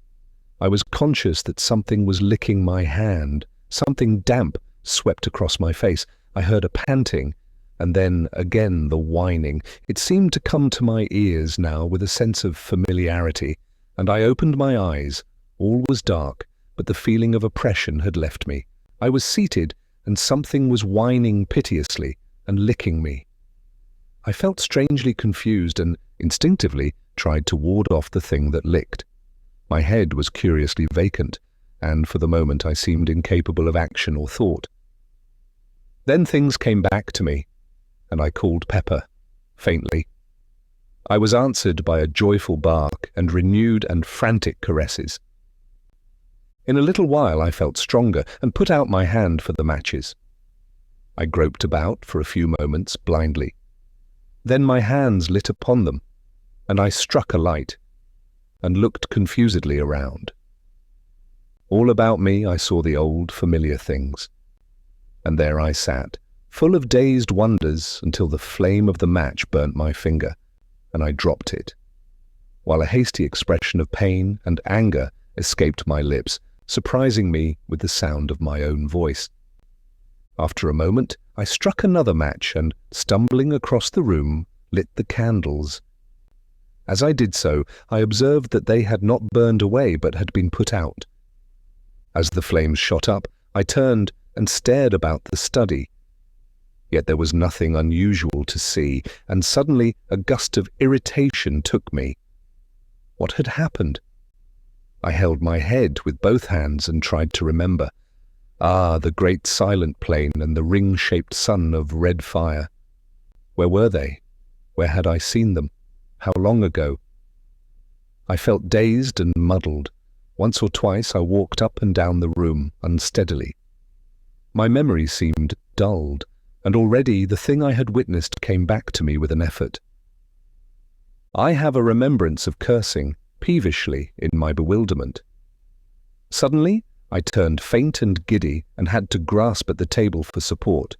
A: I was conscious that something was licking my hand. Something damp swept across my face. I heard a panting, and then again the whining. It seemed to come to my ears now with a sense of familiarity, and I opened my eyes. All was dark, but the feeling of oppression had left me. I was seated, and something was whining piteously and licking me. I felt strangely confused and instinctively tried to ward off the thing that licked. My head was curiously vacant, and for the moment I seemed incapable of action or thought. Then things came back to me, and I called Pepper, faintly. I was answered by a joyful bark and renewed and frantic caresses. In a little while I felt stronger and put out my hand for the matches. I groped about for a few moments blindly. Then my hands lit upon them, and I struck a light and looked confusedly around. All about me I saw the old familiar things, and there I sat, full of dazed wonders until the flame of the match burnt my finger, and I dropped it, while a hasty expression of pain and anger escaped my lips, surprising me with the sound of my own voice. After a moment I struck another match and, stumbling across the room, lit the candles. As I did so, I observed that they had not burned away but had been put out. As the flames shot up, I turned and stared about the study. Yet there was nothing unusual to see, and suddenly a gust of irritation took me. What had happened? I held my head with both hands and tried to remember. The great silent plain and the ring-shaped sun of red fire. Where were they? Where had I seen them? How long ago? I felt dazed and muddled. Once or twice I walked up and down the room unsteadily. My memory seemed dulled, and already the thing I had witnessed came back to me with an effort. I have a remembrance of cursing peevishly in my bewilderment. Suddenly I turned faint and giddy and had to grasp at the table for support.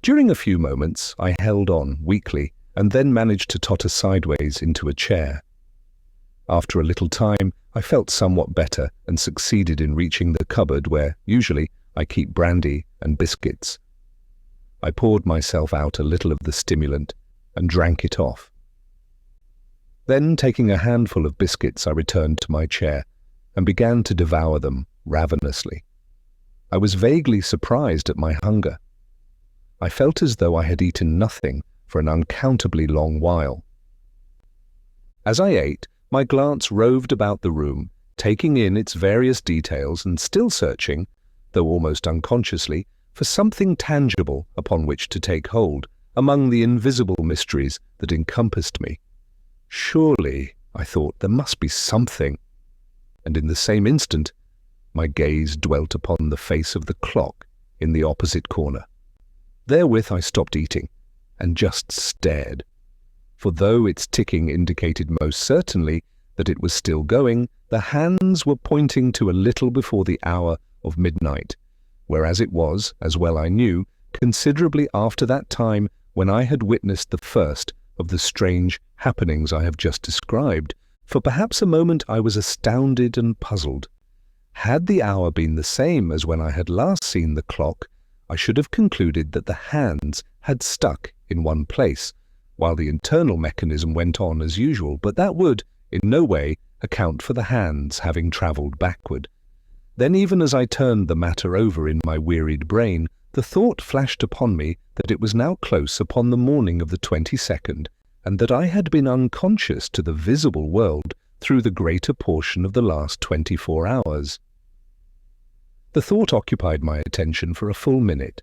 A: During a few moments I held on weakly, and then managed to totter sideways into a chair. After a little time, I felt somewhat better and succeeded in reaching the cupboard where, usually, I keep brandy and biscuits. I poured myself out a little of the stimulant and drank it off. Then, taking a handful of biscuits, I returned to my chair and began to devour them ravenously. I was vaguely surprised at my hunger. I felt as though I had eaten nothing for an uncountably long while. As I ate, my glance roved about the room, taking in its various details and still searching, though almost unconsciously, for something tangible upon which to take hold among the invisible mysteries that encompassed me. Surely, I thought, there must be something. And in the same instant, my gaze dwelt upon the face of the clock in the opposite corner. Therewith I stopped eating and just stared. For though its ticking indicated most certainly that it was still going, the hands were pointing to a little before the hour of midnight, whereas it was, as well I knew, considerably after that time when I had witnessed the first of the strange happenings I have just described. For perhaps a moment I was astounded and puzzled. Had the hour been the same as when I had last seen the clock, I should have concluded that the hands had stuck in one place, while the internal mechanism went on as usual, but that would, in no way, account for the hands having travelled backward. Then, even as I turned the matter over in my wearied brain, the thought flashed upon me that it was now close upon the morning of the 22nd, and that I had been unconscious to the visible world through the greater portion of the last 24 hours. The thought occupied my attention for a full minute.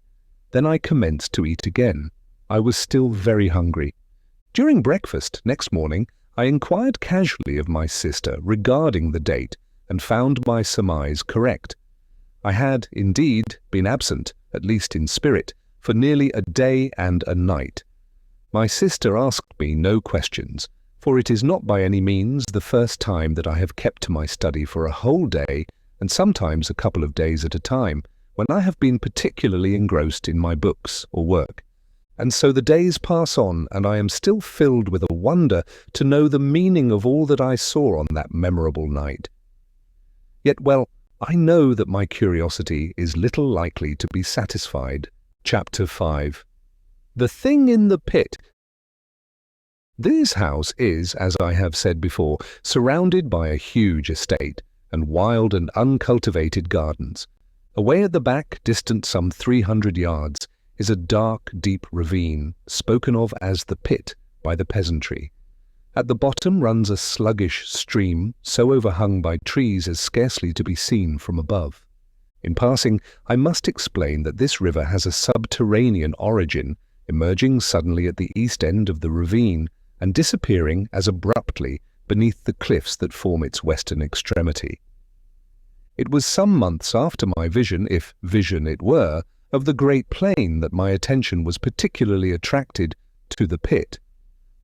A: Then I commenced to eat again. I was still very hungry. During breakfast next morning, I inquired casually of my sister regarding the date, and found my surmise correct. I had, indeed, been absent, at least in spirit, for nearly a day and a night. My sister asked me no questions, for it is not by any means the first time that I have kept to my study for a whole day, and sometimes a couple of days at a time, when I have been particularly engrossed in my books or work. And so the days pass on, and I am still filled with a wonder to know the meaning of all that I saw on that memorable night. Yet, well, I know that my curiosity is little likely to be satisfied. Chapter 5. The Thing in the Pit. This house is, as I have said before, surrounded by a huge estate, and wild and uncultivated gardens. Away at the back, distant some 300 yards, is a dark, deep ravine, spoken of as the pit by the peasantry. At the bottom runs a sluggish stream, so overhung by trees as scarcely to be seen from above. In passing, I must explain that this river has a subterranean origin, emerging suddenly at the east end of the ravine, and disappearing as abruptly beneath the cliffs that form its western extremity. It was some months after my vision, if vision it were, of the great plain that my attention was particularly attracted to the pit.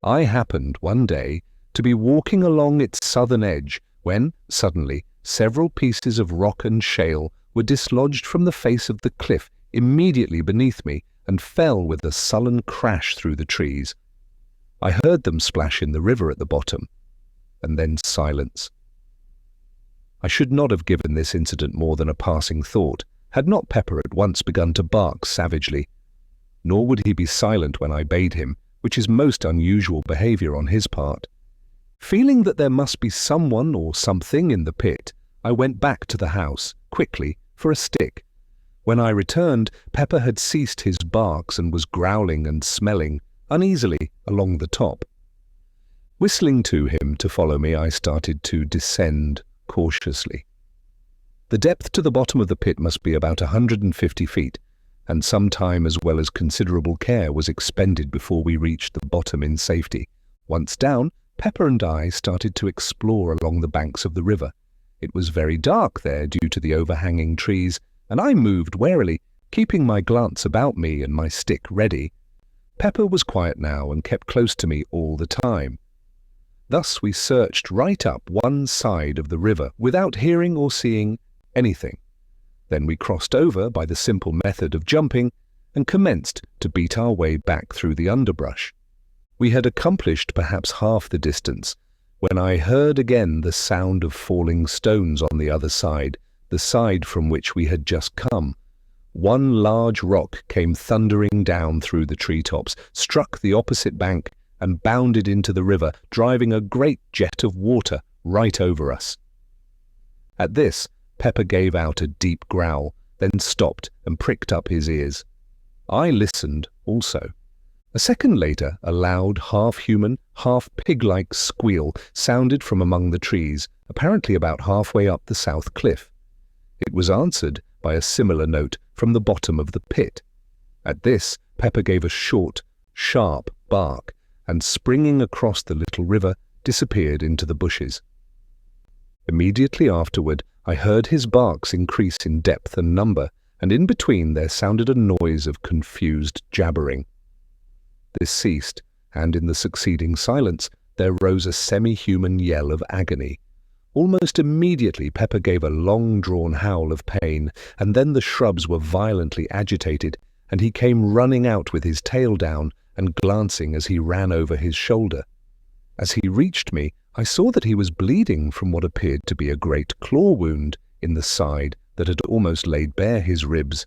A: I happened, one day, to be walking along its southern edge, when, suddenly, several pieces of rock and shale were dislodged from the face of the cliff immediately beneath me, and fell with a sullen crash through the trees. I heard them splash in the river at the bottom, and then silence. I should not have given this incident more than a passing thought, had not Pepper at once begun to bark savagely. Nor would he be silent when I bade him, which is most unusual behaviour on his part. Feeling that there must be someone or something in the pit, I went back to the house, quickly, for a stick. When I returned, Pepper had ceased his barks and was growling and smelling, uneasily, along the top. Whistling to him to follow me, I started to descend cautiously. The depth to the bottom of the pit must be about 150 feet, and some time as well as considerable care was expended before we reached the bottom in safety. Once down, Pepper and I started to explore along the banks of the river. It was very dark there due to the overhanging trees, and I moved warily, keeping my glance about me and my stick ready. Pepper was quiet now and kept close to me all the time. Thus we searched right up one side of the river without hearing or seeing anything. Then we crossed over by the simple method of jumping and commenced to beat our way back through the underbrush. We had accomplished perhaps half the distance when I heard again the sound of falling stones on the other side, the side from which we had just come. One large rock came thundering down through the treetops, struck the opposite bank, and bounded into the river, driving a great jet of water right over us. At this, Pepper gave out a deep growl, then stopped and pricked up his ears. I listened also. A second later, a loud, half-human, half-pig-like squeal sounded from among the trees, apparently about halfway up the south cliff. It was answered by a similar note from the bottom of the pit. At this, Pepper gave a short, sharp bark, and springing across the little river, disappeared into the bushes. Immediately afterward, I heard his barks increase in depth and number, and in between there sounded a noise of confused jabbering. This ceased, and in the succeeding silence, there rose a semi-human yell of agony. Almost immediately Pepper gave a long-drawn howl of pain, and then the shrubs were violently agitated, and he came running out with his tail down and glancing as he ran over his shoulder. As he reached me, I saw that he was bleeding from what appeared to be a great claw wound in the side that had almost laid bare his ribs.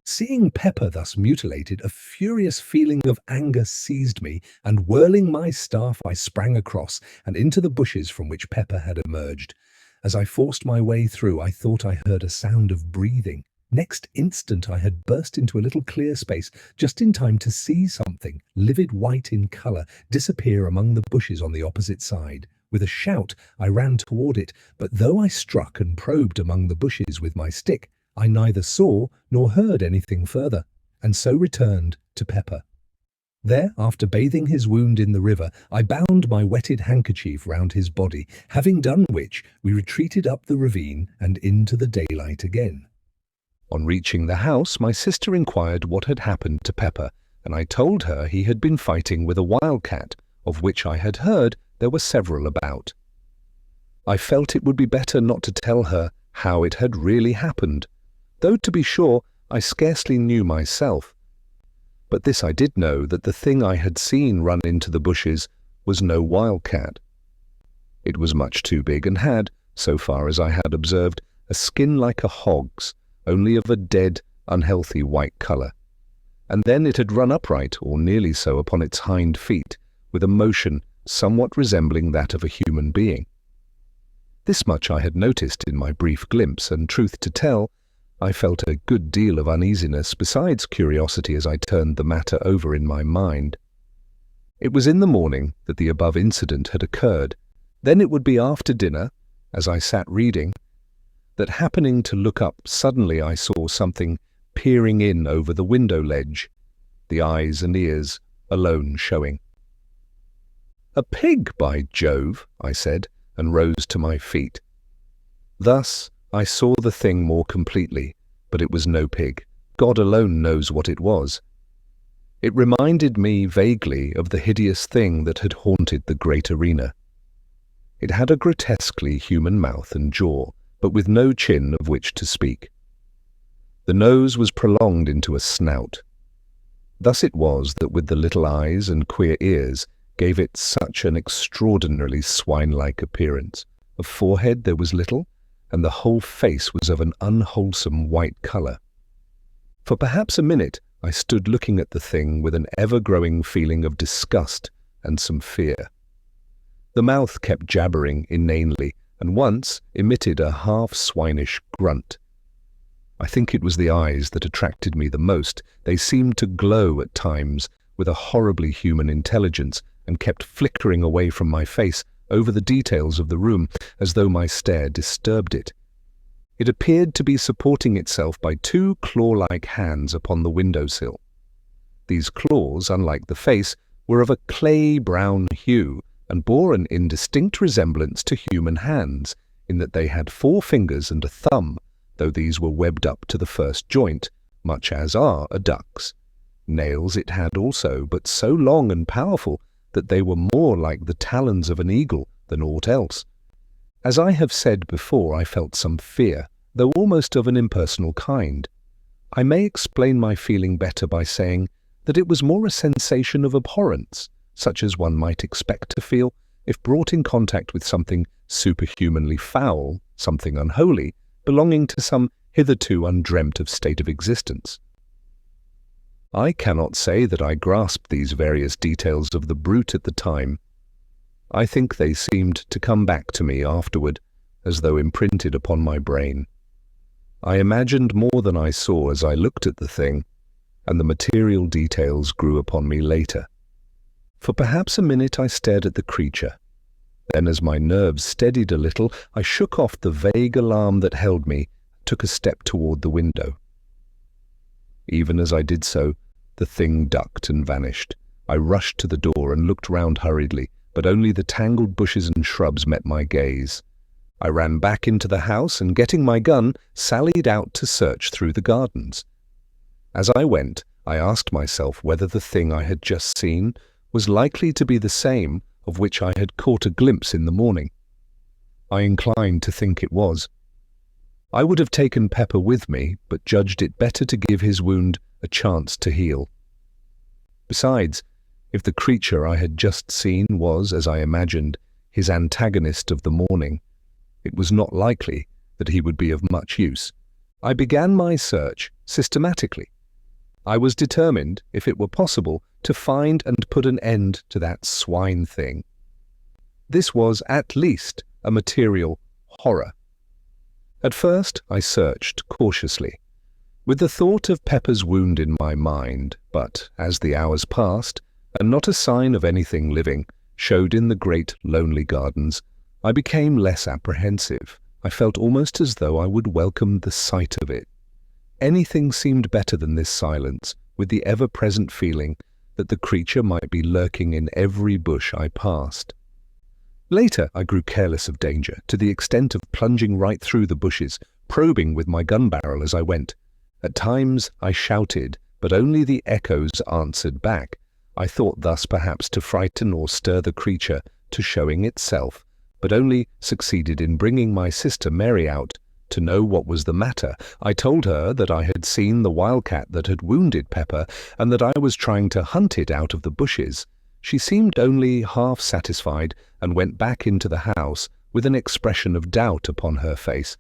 A: Seeing Pepper thus mutilated, a furious feeling of anger seized me, and whirling my staff I sprang across and into the bushes from which Pepper had emerged. As I forced my way through, I thought I heard a sound of breathing. Next instant I had burst into a little clear space, just in time to see something, livid white in colour, disappear among the bushes on the opposite side. With a shout, I ran toward it, but though I struck and probed among the bushes with my stick, I neither saw nor heard anything further, and so returned to Pepper. There, after bathing his wound in the river, I bound my wetted handkerchief round his body, having done which, we retreated up the ravine and into the daylight again. On reaching the house, my sister inquired what had happened to Pepper, and I told her he had been fighting with a wildcat, of which I had heard there were several about. I felt it would be better not to tell her how it had really happened, though to be sure I scarcely knew myself. But this I did know, that the thing I had seen run into the bushes was no wildcat. It was much too big and had, so far as I had observed, a skin like a hog's, only of a dead, unhealthy white colour. And then it had run upright, or nearly so, upon its hind feet, with a motion somewhat resembling that of a human being. This much I had noticed in my brief glimpse, and truth to tell, I felt a good deal of uneasiness besides curiosity as I turned the matter over in my mind. It was in the morning that the above incident had occurred. Then it would be after dinner, as I sat reading, that happening to look up suddenly I saw something peering in over the window ledge, the eyes and ears alone showing. "A pig, by Jove," I said, and rose to my feet. Thus I saw the thing more completely, but it was no pig. God alone knows what it was. It reminded me vaguely of the hideous thing that had haunted the great arena. It had a grotesquely human mouth and jaw, but with no chin of which to speak. The nose was prolonged into a snout. Thus it was that with the little eyes and queer ears gave it such an extraordinarily swine-like appearance. Of forehead there was little, and the whole face was of an unwholesome white colour. For perhaps a minute I stood looking at the thing with an ever-growing feeling of disgust and some fear. The mouth kept jabbering inanely, and once emitted a half-swinish grunt. I think it was the eyes that attracted me the most. They seemed to glow at times with a horribly human intelligence, and kept flickering away from my face over the details of the room, as though my stare disturbed it. It appeared to be supporting itself by two claw-like hands upon the window-sill. These claws, unlike the face, were of a clay-brown hue, and bore an indistinct resemblance to human hands, in that they had 4 fingers and a thumb, though these were webbed up to the first joint, much as are a duck's. Nails it had also, but so long and powerful that they were more like the talons of an eagle than aught else. As I have said before, I felt some fear, though almost of an impersonal kind. I may explain my feeling better by saying that it was more a sensation of abhorrence, such as one might expect to feel if brought in contact with something superhumanly foul, something unholy, belonging to some hitherto undreamt of state of existence. I cannot say that I grasped these various details of the brute at the time. I think they seemed to come back to me afterward, as though imprinted upon my brain. I imagined more than I saw as I looked at the thing, and the material details grew upon me later. For perhaps a minute I stared at the creature. Then, as my nerves steadied a little, I shook off the vague alarm that held me, took a step toward the window. Even as I did so, the thing ducked and vanished. I rushed to the door and looked round hurriedly, but only the tangled bushes and shrubs met my gaze. I ran back into the house and, getting my gun, sallied out to search through the gardens. As I went, I asked myself whether the thing I had just seen was likely to be the same, of which I had caught a glimpse in the morning. I inclined to think it was. I would have taken Pepper with me, but judged it better to give his wound a chance to heal. Besides, if the creature I had just seen was, as I imagined, his antagonist of the morning, it was not likely that he would be of much use. I began my search systematically. I was determined, if it were possible, to find and put an end to that swine thing. This was at least a material horror. At first I searched cautiously, with the thought of Pepper's wound in my mind, but as the hours passed, and not a sign of anything living showed in the great lonely gardens, I became less apprehensive. I felt almost as though I would welcome the sight of it. Anything seemed better than this silence, with the ever-present feeling that the creature might be lurking in every bush I passed. Later I grew careless of danger, to the extent of plunging right through the bushes, probing with my gun barrel as I went. At times I shouted, but only the echoes answered back. I thought thus perhaps to frighten or stir the creature to showing itself, but only succeeded in bringing my sister Mary out to know what was the matter. I told her that I had seen the wildcat that had wounded Pepper, and that I was trying to hunt it out of the bushes. She seemed only half satisfied, and went back into the house with an expression of doubt upon her face.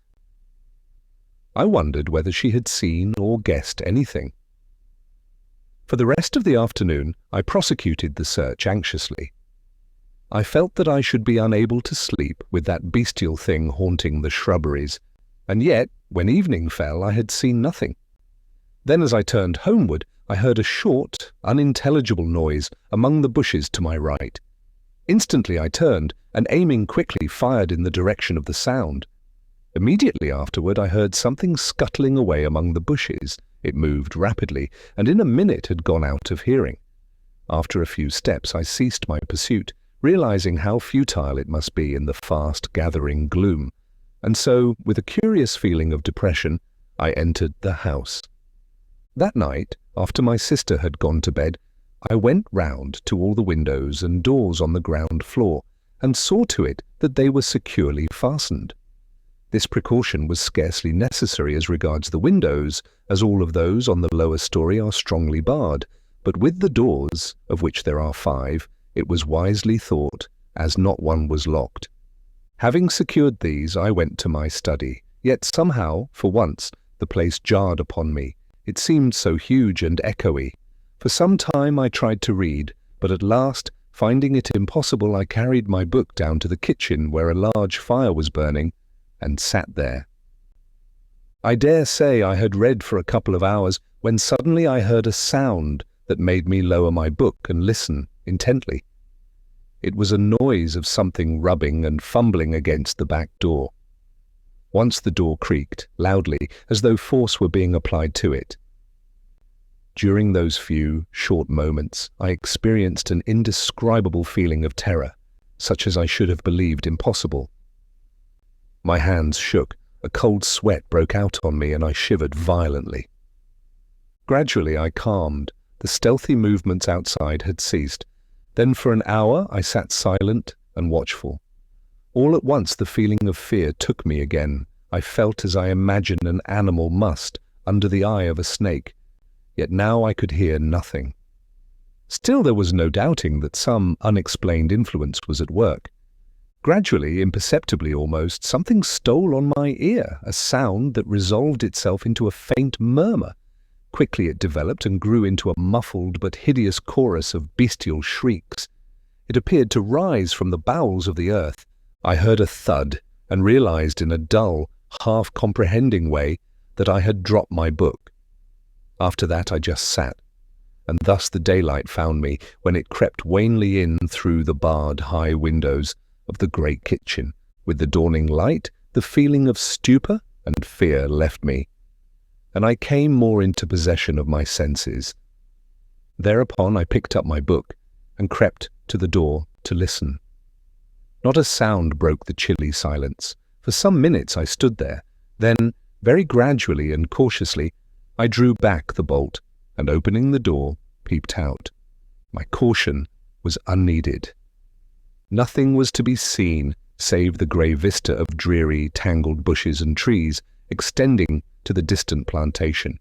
A: I wondered whether she had seen or guessed anything. For the rest of the afternoon I prosecuted the search anxiously. I felt that I should be unable to sleep with that bestial thing haunting the shrubberies, and yet, when evening fell, I had seen nothing. Then as I turned homeward, I heard a short, unintelligible noise among the bushes to my right. Instantly I turned, and aiming quickly fired in the direction of the sound. Immediately afterward I heard something scuttling away among the bushes. It moved rapidly, and in a minute had gone out of hearing. After a few steps I ceased my pursuit, realizing how futile it must be in the fast-gathering gloom, and so, with a curious feeling of depression, I entered the house. That night, after my sister had gone to bed, I went round to all the windows and doors on the ground floor, and saw to it that they were securely fastened. This precaution was scarcely necessary as regards the windows, as all of those on the lower story are strongly barred, but with the doors, of which there are 5, it was wisely thought, as not one was locked. Having secured these, I went to my study, yet somehow, for once, the place jarred upon me. It seemed so huge and echoey. For some time I tried to read, but at last, finding it impossible, I carried my book down to the kitchen where a large fire was burning, and sat there. I dare say I had read for a couple of hours when suddenly I heard a sound that made me lower my book and listen intently. It was a noise of something rubbing and fumbling against the back door. Once the door creaked, loudly, as though force were being applied to it. During those few, short moments, I experienced an indescribable feeling of terror, such as I should have believed impossible. My hands shook, a cold sweat broke out on me, and I shivered violently. Gradually I calmed. The stealthy movements outside had ceased. Then for an hour I sat silent and watchful. All at once the feeling of fear took me again. I felt as I imagine an animal must, under the eye of a snake. Yet now I could hear nothing. Still there was no doubting that some unexplained influence was at work. Gradually, imperceptibly almost, something stole on my ear, a sound that resolved itself into a faint murmur. Quickly it developed and grew into a muffled but hideous chorus of bestial shrieks. It appeared to rise from the bowels of the earth. I heard a thud, and realized in a dull, half-comprehending way that I had dropped my book. After that I just sat, and thus the daylight found me when it crept wanly in through the barred high windows of the great kitchen. With the dawning light, the feeling of stupor and fear left me, and I came more into possession of my senses. Thereupon I picked up my book and crept to the door to listen. Not a sound broke the chilly silence. For some minutes I stood there. Then, very gradually and cautiously, I drew back the bolt, and opening the door, peeped out. My caution was unneeded. Nothing was to be seen save the grey vista of dreary, tangled bushes and trees extending to the distant plantation.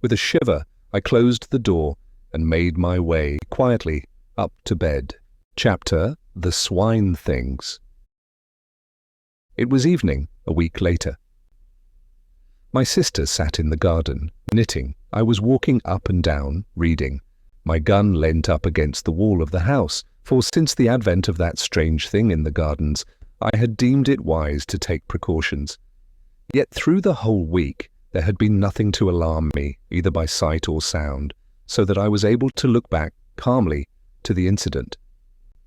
A: With a shiver, I closed the door and made my way quietly up to bed. Chapter: The Swine Things. It was evening, a week later. My sister sat in the garden, knitting. I was walking up and down, reading. My gun leant up against the wall of the house, for since the advent of that strange thing in the gardens, I had deemed it wise to take precautions. Yet through the whole week there had been nothing to alarm me, either by sight or sound, so that I was able to look back calmly to the incident,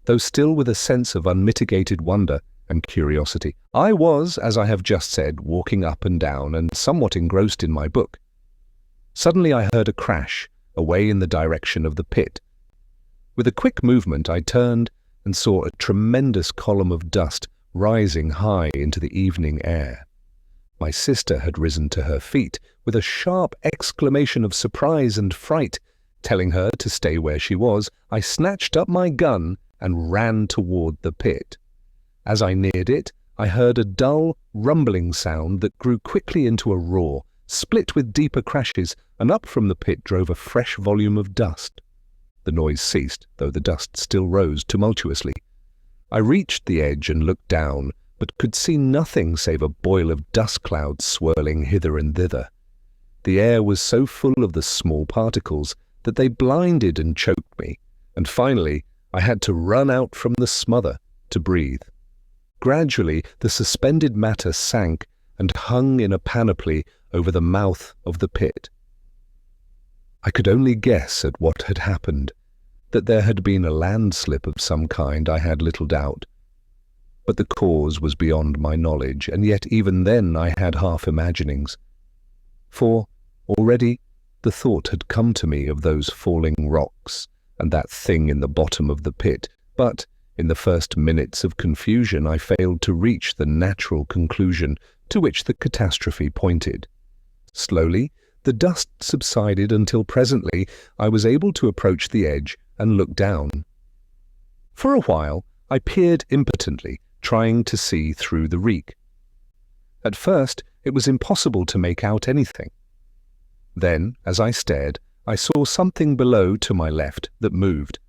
A: though still with a sense of unmitigated wonder and curiosity. I was, as I have just said, walking up and down and somewhat engrossed in my book. Suddenly I heard a crash away in the direction of the pit. With a quick movement I turned and saw a tremendous column of dust rising high into the evening air. My sister had risen to her feet with a sharp exclamation of surprise and fright. Telling her to stay where she was, I snatched up my gun and ran toward the pit. As I neared it, I heard a dull, rumbling sound that grew quickly into a roar, split with deeper crashes, and up from the pit drove a fresh volume of dust. The noise ceased, though the dust still rose tumultuously. I reached the edge and looked down, but could see nothing save a boil of dust clouds swirling hither and thither. The air was so full of the small particles that they blinded and choked me, and finally I had to run out from the smother to breathe. Gradually the suspended matter sank and hung in a panoply over the mouth of the pit. I could only guess at what had happened. That there had been a landslip of some kind I had little doubt. But the cause was beyond my knowledge, and yet even then I had half imaginings. For already the thought had come to me of those falling rocks and that thing in the bottom of the pit, but in the first minutes of confusion I failed to reach the natural conclusion to which the catastrophe pointed. Slowly the dust subsided until presently I was able to approach the edge and look down. For a while I peered impotently, trying to see through the reek. At first it was impossible to make out anything. Then, as I stared, I saw something below to my left that moved.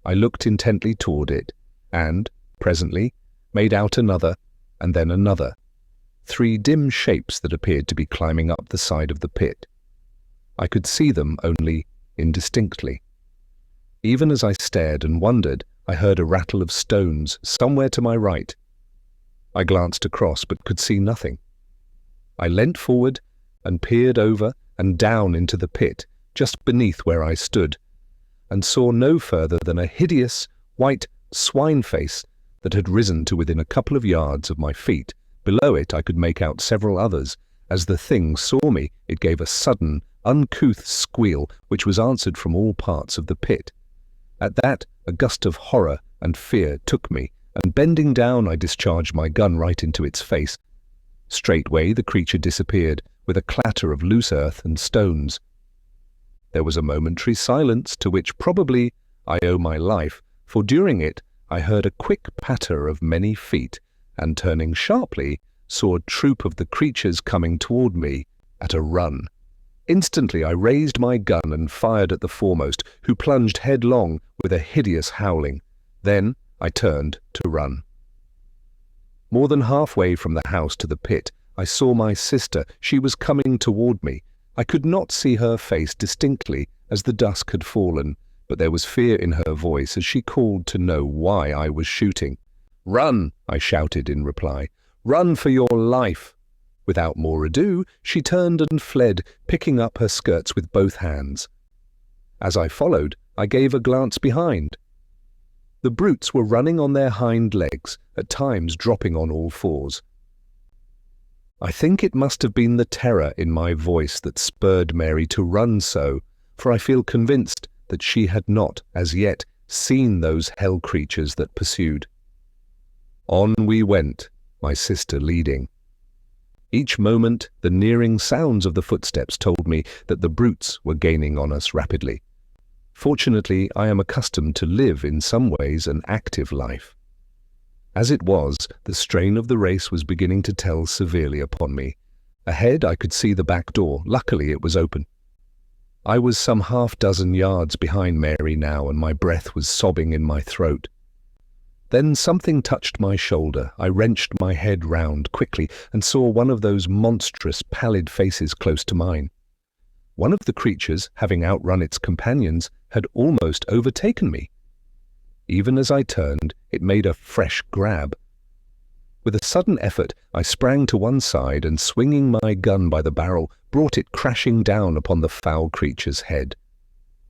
A: I looked intently toward it, and, presently, made out another, and then another, 3 dim shapes that appeared to be climbing up the side of the pit. I could see them only indistinctly. Even as I stared and wondered, I heard a rattle of stones somewhere to my right. I glanced across but could see nothing. I leant forward and peered over and down into the pit just beneath where I stood, and saw no further than a hideous, white swine face that had risen to within a couple of yards of my feet. Below it I could make out several others. As the thing saw me, it gave a sudden, uncouth squeal which was answered from all parts of the pit. At that, a gust of horror and fear took me, and bending down I discharged my gun right into its face. Straightway the creature disappeared, with a clatter of loose earth and stones. There was a momentary silence to which probably I owe my life, for during it I heard a quick patter of many feet, and turning sharply, saw a troop of the creatures coming toward me at a run. Instantly I raised my gun and fired at the foremost, who plunged headlong with a hideous howling. Then I turned to run. More than halfway from the house to the pit, I saw my sister. She was coming toward me. I could not see her face distinctly, as the dusk had fallen, but there was fear in her voice as she called to know why I was shooting. "Run!" I shouted in reply. "Run for your life!" Without more ado, she turned and fled, picking up her skirts with both hands. As I followed, I gave a glance behind. The brutes were running on their hind legs, at times dropping on all fours. I think it must have been the terror in my voice that spurred Mary to run so, for I feel convinced that she had not, as yet, seen those hell creatures that pursued. On we went, my sister leading. Each moment, the nearing sounds of the footsteps told me that the brutes were gaining on us rapidly. Fortunately, I am accustomed to live in some ways an active life. As it was, the strain of the race was beginning to tell severely upon me. Ahead, I could see the back door. Luckily, it was open. I was some half-dozen yards behind Mary now, and my breath was sobbing in my throat. Then something touched my shoulder. I wrenched my head round quickly and saw one of those monstrous, pallid faces close to mine. One of the creatures, having outrun its companions, had almost overtaken me. Even as I turned, it made a fresh grab. With a sudden effort, I sprang to one side and, swinging my gun by the barrel, brought it crashing down upon the foul creature's head.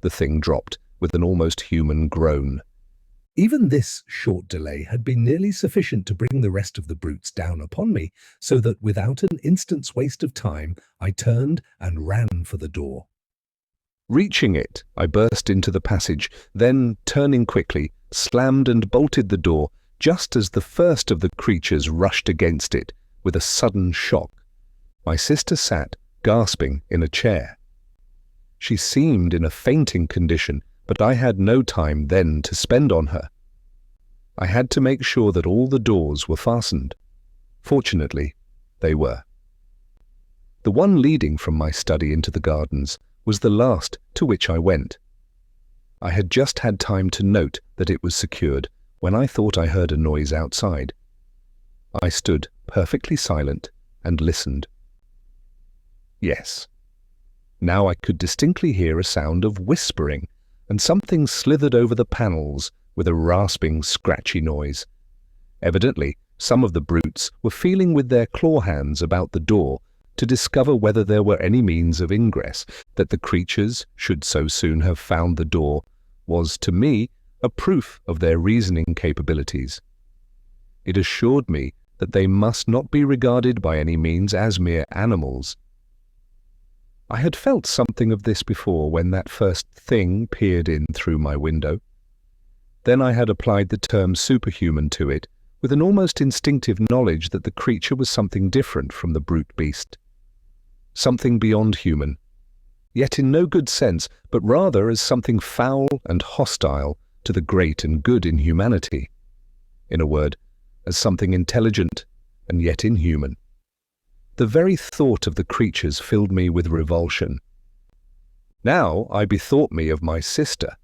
A: The thing dropped with an almost human groan. Even this short delay had been nearly sufficient to bring the rest of the brutes down upon me, so that without an instant's waste of time, I turned and ran for the door. Reaching it, I burst into the passage, then, turning quickly, slammed and bolted the door just as the first of the creatures rushed against it with a sudden shock. My sister sat, gasping, in a chair. She seemed in a fainting condition, but I had no time then to spend on her. I had to make sure that all the doors were fastened. Fortunately, they were. The one leading from my study into the gardens was the last to which I went. I had just had time to note that it was secured when I thought I heard a noise outside. I stood perfectly silent and listened. Yes. Now I could distinctly hear a sound of whispering, and something slithered over the panels with a rasping, scratchy noise. Evidently, some of the brutes were feeling with their claw hands about the door to discover whether there were any means of ingress. That the creatures should so soon have found the door was, to me, a proof of their reasoning capabilities. It assured me that they must not be regarded by any means as mere animals. I had felt something of this before when that first thing peered in through my window. Then I had applied the term superhuman to it, with an almost instinctive knowledge that the creature was something different from the brute beast. Something beyond human, yet in no good sense, but rather as something foul and hostile to the great and good in humanity. In a word, as something intelligent and yet inhuman. The very thought of the creatures filled me with revulsion. Now I bethought me of my sister,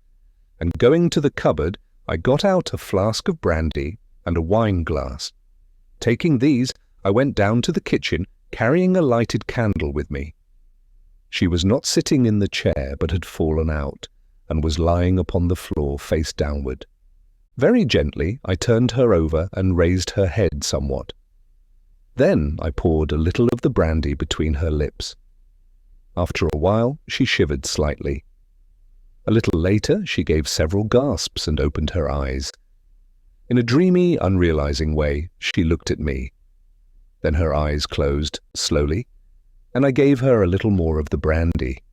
A: and going to the cupboard, I got out a flask of brandy and a wine glass. Taking these, I went down to the kitchen, carrying a lighted candle with me. She was not sitting in the chair, but had fallen out, and was lying upon the floor face downward. Very gently I turned her over and raised her head somewhat. Then I poured a little of the brandy between her lips. After a while she shivered slightly. A little later she gave several gasps and opened her eyes. In a dreamy, unrealizing way she looked at me. Then her eyes closed slowly, and I gave her a little more of the brandy.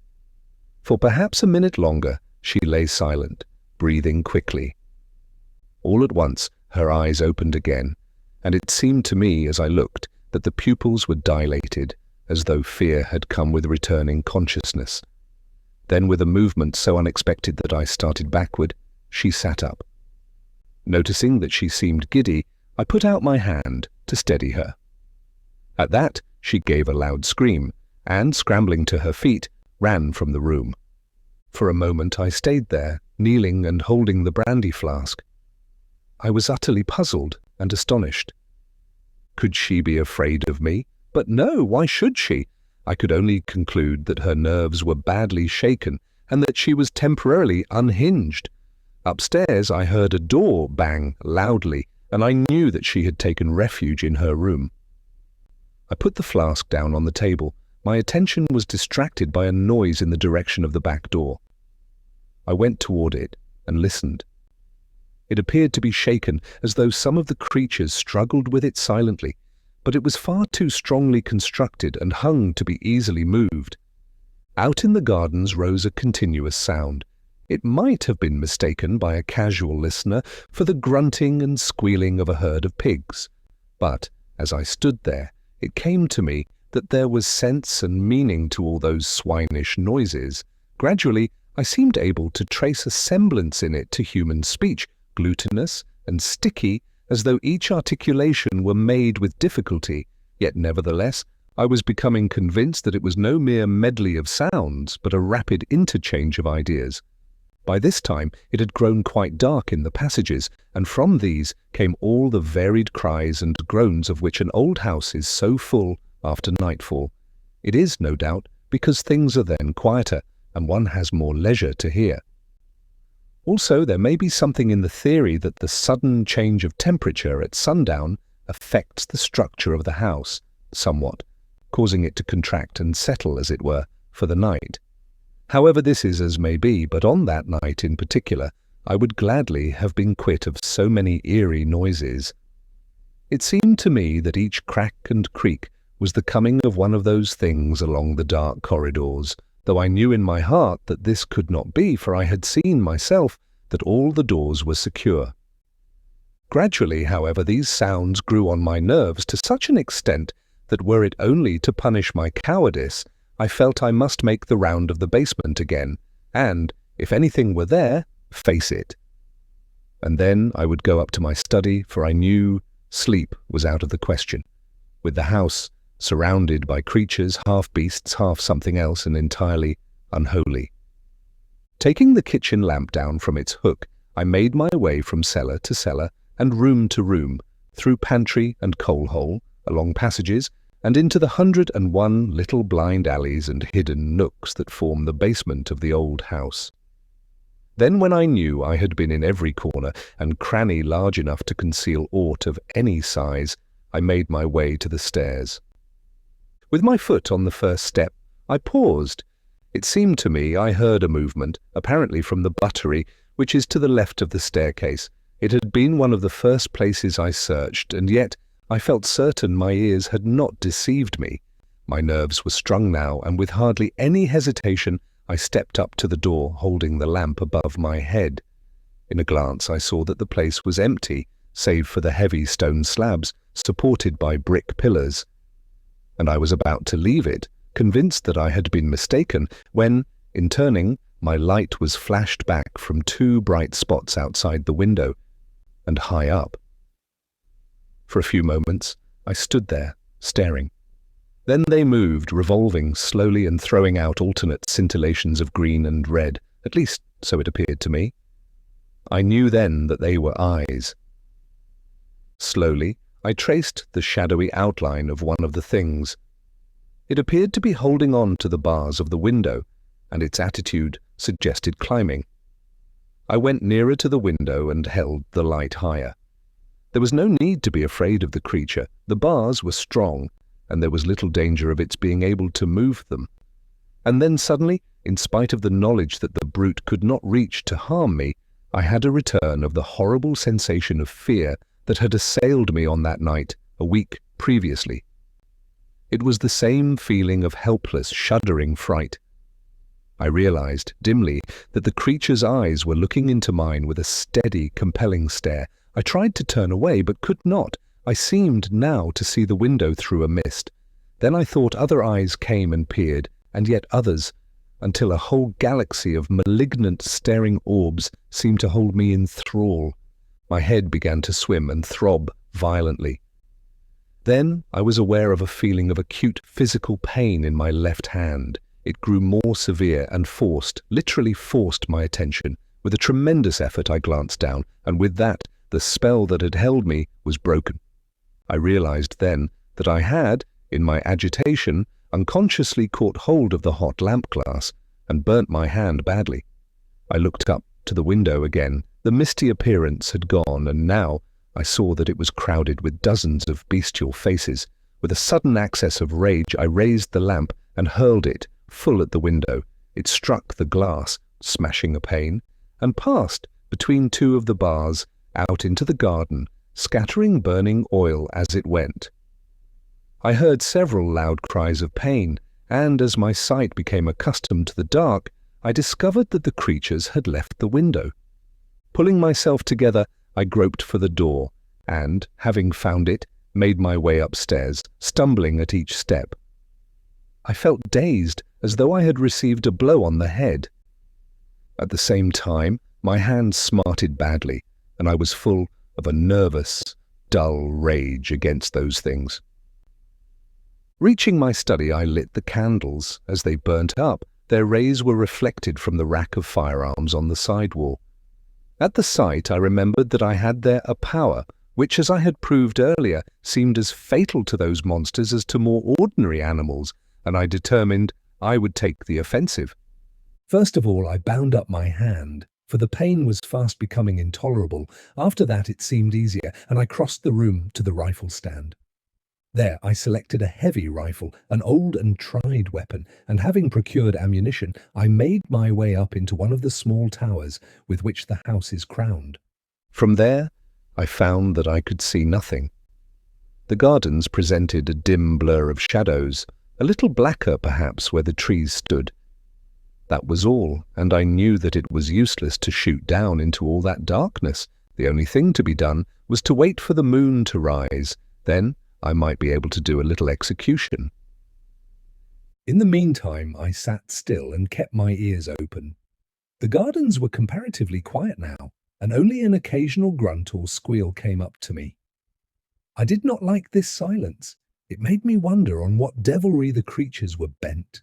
A: For perhaps a minute longer she lay silent, breathing quickly. All at once her eyes opened again, and it seemed to me as I looked that the pupils were dilated, as though fear had come with returning consciousness. Then, with a movement so unexpected that I started backward, she sat up. Noticing that she seemed giddy, I put out my hand to steady her. At that, she gave a loud scream, and, scrambling to her feet, ran from the room. For a moment I stayed there, kneeling and holding the brandy flask. I was utterly puzzled and astonished. Could she be afraid of me? But no, why should she? I could only conclude that her nerves were badly shaken and that she was temporarily unhinged. Upstairs I heard a door bang loudly, and I knew that she had taken refuge in her room. I put the flask down on the table. My attention was distracted by a noise in the direction of the back door. I went toward it and listened. It appeared to be shaken, as though some of the creatures struggled with it silently, but it was far too strongly constructed and hung to be easily moved. Out in the gardens rose a continuous sound. It might have been mistaken by a casual listener for the grunting and squealing of a herd of pigs, but, as I stood there, it came to me that there was sense and meaning to all those swinish noises. Gradually, I seemed able to trace a semblance in it to human speech, glutinous and sticky, as though each articulation were made with difficulty, yet nevertheless I was becoming convinced that it was no mere medley of sounds, but a rapid interchange of ideas. By this time it had grown quite dark in the passages, and from these came all the varied cries and groans of which an old house is so full after nightfall. It is, no doubt, because things are then quieter, and one has more leisure to hear. Also, there may be something in the theory that the sudden change of temperature at sundown affects the structure of the house somewhat, causing it to contract and settle, as it were, for the night. However this is as may be, but on that night in particular, I would gladly have been quit of so many eerie noises. It seemed to me that each crack and creak was the coming of one of those things along the dark corridors, though I knew in my heart that this could not be, for I had seen myself that all the doors were secure. Gradually, however, these sounds grew on my nerves to such an extent that were it only to punish my cowardice, I felt I must make the round of the basement again, and, if anything were there, face it. And then I would go up to my study, for I knew sleep was out of the question, with the house surrounded by creatures, half beasts, half something else, and entirely unholy. Taking the kitchen lamp down from its hook, I made my way from cellar to cellar and room to room, through pantry and coal hole, along passages, and into the 101 little blind alleys and hidden nooks that form the basement of the old house. Then, when I knew I had been in every corner and cranny large enough to conceal aught of any size, I made my way to the stairs. With my foot on the first step, I paused. It seemed to me I heard a movement, apparently from the buttery, which is to the left of the staircase. It had been one of the first places I searched, and yet I felt certain my ears had not deceived me. My nerves were strung now, and with hardly any hesitation I stepped up to the door, holding the lamp above my head. In a glance I saw that the place was empty, save for the heavy stone slabs supported by brick pillars, and I was about to leave it, convinced that I had been mistaken, when, in turning, my light was flashed back from two bright spots outside the window and high up. For a few moments I stood there, staring. Then they moved, revolving slowly and throwing out alternate scintillations of green and red, at least so it appeared to me. I knew then that they were eyes. Slowly I traced the shadowy outline of one of the things. It appeared to be holding on to the bars of the window, and its attitude suggested climbing. I went nearer to the window and held the light higher. There was no need to be afraid of the creature. The bars were strong, and there was little danger of its being able to move them. And then suddenly, in spite of the knowledge that the brute could not reach to harm me, I had a return of the horrible sensation of fear that had assailed me on that night a week previously. It was the same feeling of helpless, shuddering fright. I realized, dimly, that the creature's eyes were looking into mine with a steady, compelling stare. I tried to turn away, but could not. I seemed now to see the window through a mist. Then I thought other eyes came and peered, and yet others, until a whole galaxy of malignant, staring orbs seemed to hold me in thrall. My head began to swim and throb violently. Then I was aware of a feeling of acute physical pain in my left hand. It grew more severe and literally forced my attention. With a tremendous effort I glanced down, and with that, the spell that had held me was broken. I realized then that I had, in my agitation, unconsciously caught hold of the hot lamp glass and burnt my hand badly. I looked up to the window again. The misty appearance had gone, and now I saw that it was crowded with dozens of bestial faces. With a sudden access of rage, I raised the lamp and hurled it full at the window. It struck the glass, smashing a pane, and passed between two of the bars out into the garden, scattering burning oil as it went. I heard several loud cries of pain, and as my sight became accustomed to the dark, I discovered that the creatures had left the window. Pulling myself together, I groped for the door, and, having found it, made my way upstairs, stumbling at each step. I felt dazed, as though I had received a blow on the head. At the same time, my hand smarted badly, and I was full of a nervous, dull rage against those things. Reaching my study, I lit the candles. As they burnt up, their rays were reflected from the rack of firearms on the side wall. At the sight, I remembered that I had there a power which, as I had proved earlier, seemed as fatal to those monsters as to more ordinary animals, and I determined I would take the offensive. First of all, I bound up my hand, for the pain was fast becoming intolerable. After that, it seemed easier, and I crossed the room to the rifle stand. There I selected a heavy rifle, an old and tried weapon, and having procured ammunition, I made my way up into one of the small towers with which the house is crowned. From there, I found that I could see nothing. The gardens presented a dim blur of shadows, a little blacker perhaps where the trees stood. That was all, and I knew that it was useless to shoot down into all that darkness. The only thing to be done was to wait for the moon to rise. Then I might be able to do a little execution. In the meantime, I sat still and kept my ears open. The gardens were comparatively quiet now, and only an occasional grunt or squeal came up to me. I did not like this silence. It made me wonder on what devilry the creatures were bent.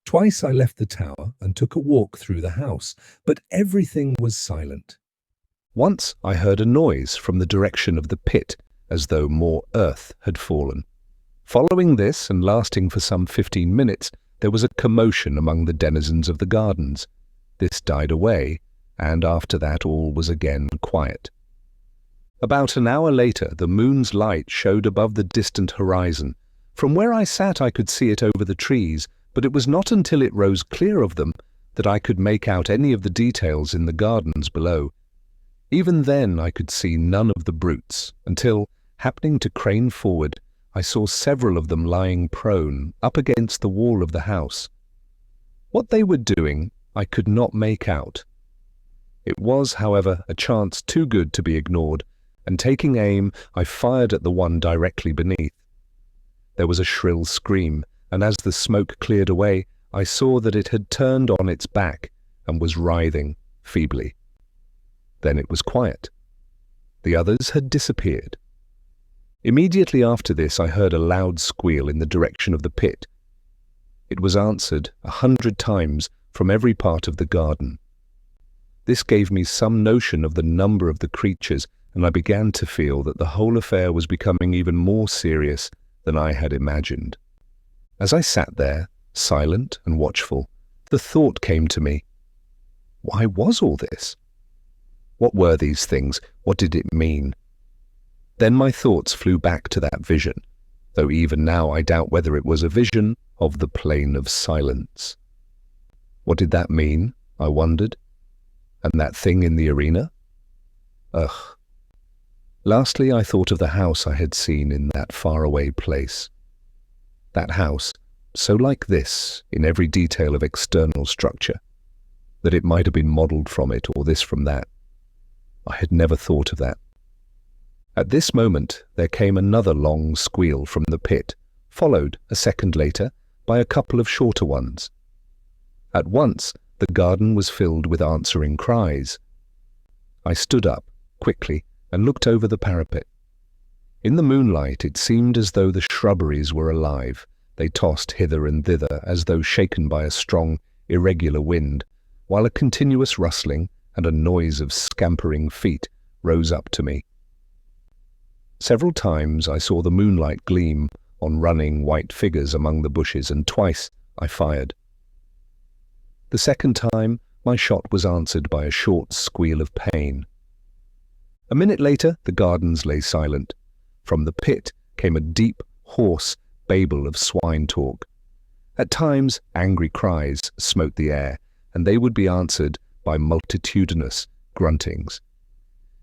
A: Twice I left the tower and took a walk through the house, but everything was silent. Once I heard a noise from the direction of the pit, as though more earth had fallen. Following this, and lasting for some 15 minutes, there was a commotion among the denizens of the gardens. This died away, and after that all was again quiet. About an hour later, the moon's light showed above the distant horizon. From where I sat I could see it over the trees, but it was not until it rose clear of them that I could make out any of the details in the gardens below. Even then I could see none of the brutes, until, happening to crane forward, I saw several of them lying prone up against the wall of the house. What they were doing I could not make out. It was, however, a chance too good to be ignored, and taking aim, I fired at the one directly beneath. There was a shrill scream, and as the smoke cleared away, I saw that it had turned on its back and was writhing feebly. Then it was quiet. The others had disappeared. Immediately after this, I heard a loud squeal in the direction of the pit. It was answered 100 times from every part of the garden. This gave me some notion of the number of the creatures, and I began to feel that the whole affair was becoming even more serious than I had imagined. As I sat there, silent and watchful, the thought came to me, why was all this? What were these things? What did it mean? Then my thoughts flew back to that vision, though even now I doubt whether it was a vision of the plane of silence. What did that mean, I wondered? And that thing in the arena? Ugh. Lastly, I thought of the house I had seen in that faraway place. That house, so like this in every detail of external structure, that it might have been modelled from it or this from that. I had never thought of that. At this moment there came another long squeal from the pit, followed, a second later, by a couple of shorter ones. At once the garden was filled with answering cries. I stood up, quickly, and looked over the parapet. In the moonlight it seemed as though the shrubberies were alive. They tossed hither and thither as though shaken by a strong, irregular wind, while a continuous rustling and a noise of scampering feet rose up to me. Several times I saw the moonlight gleam on running white figures among the bushes, and twice I fired. The second time my shot was answered by a short squeal of pain. A minute later the gardens lay silent. From the pit came a deep, hoarse babel of swine talk. At times angry cries smote the air, and they would be answered by multitudinous gruntings.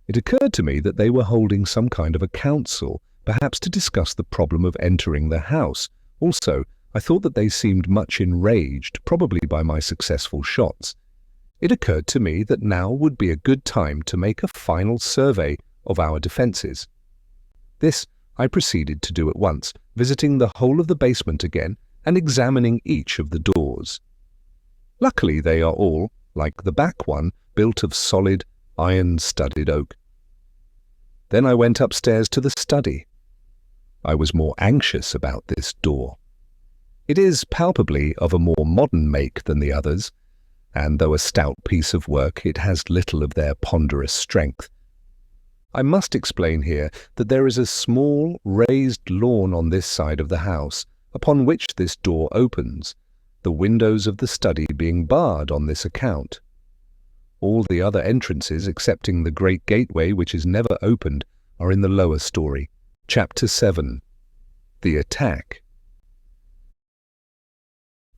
A: It occurred to me that they were holding some kind of a council, perhaps to discuss the problem of entering the house. Also, I thought that they seemed much enraged, probably by my successful shots. It occurred to me that now would be a good time to make a final survey of our defences. This I proceeded to do at once, visiting the whole of the basement again and examining each of the doors. Luckily they are all, like the back one, built of solid, iron-studded oak. Then I went upstairs to the study. I was more anxious about this door. It is palpably of a more modern make than the others, and though a stout piece of work, it has little of their ponderous strength. I must explain here that there is a small, raised lawn on this side of the house, upon which this door opens, the windows of the study being barred on this account. All the other entrances, excepting the great gateway which is never opened, are in the lower story. Chapter 7. The Attack.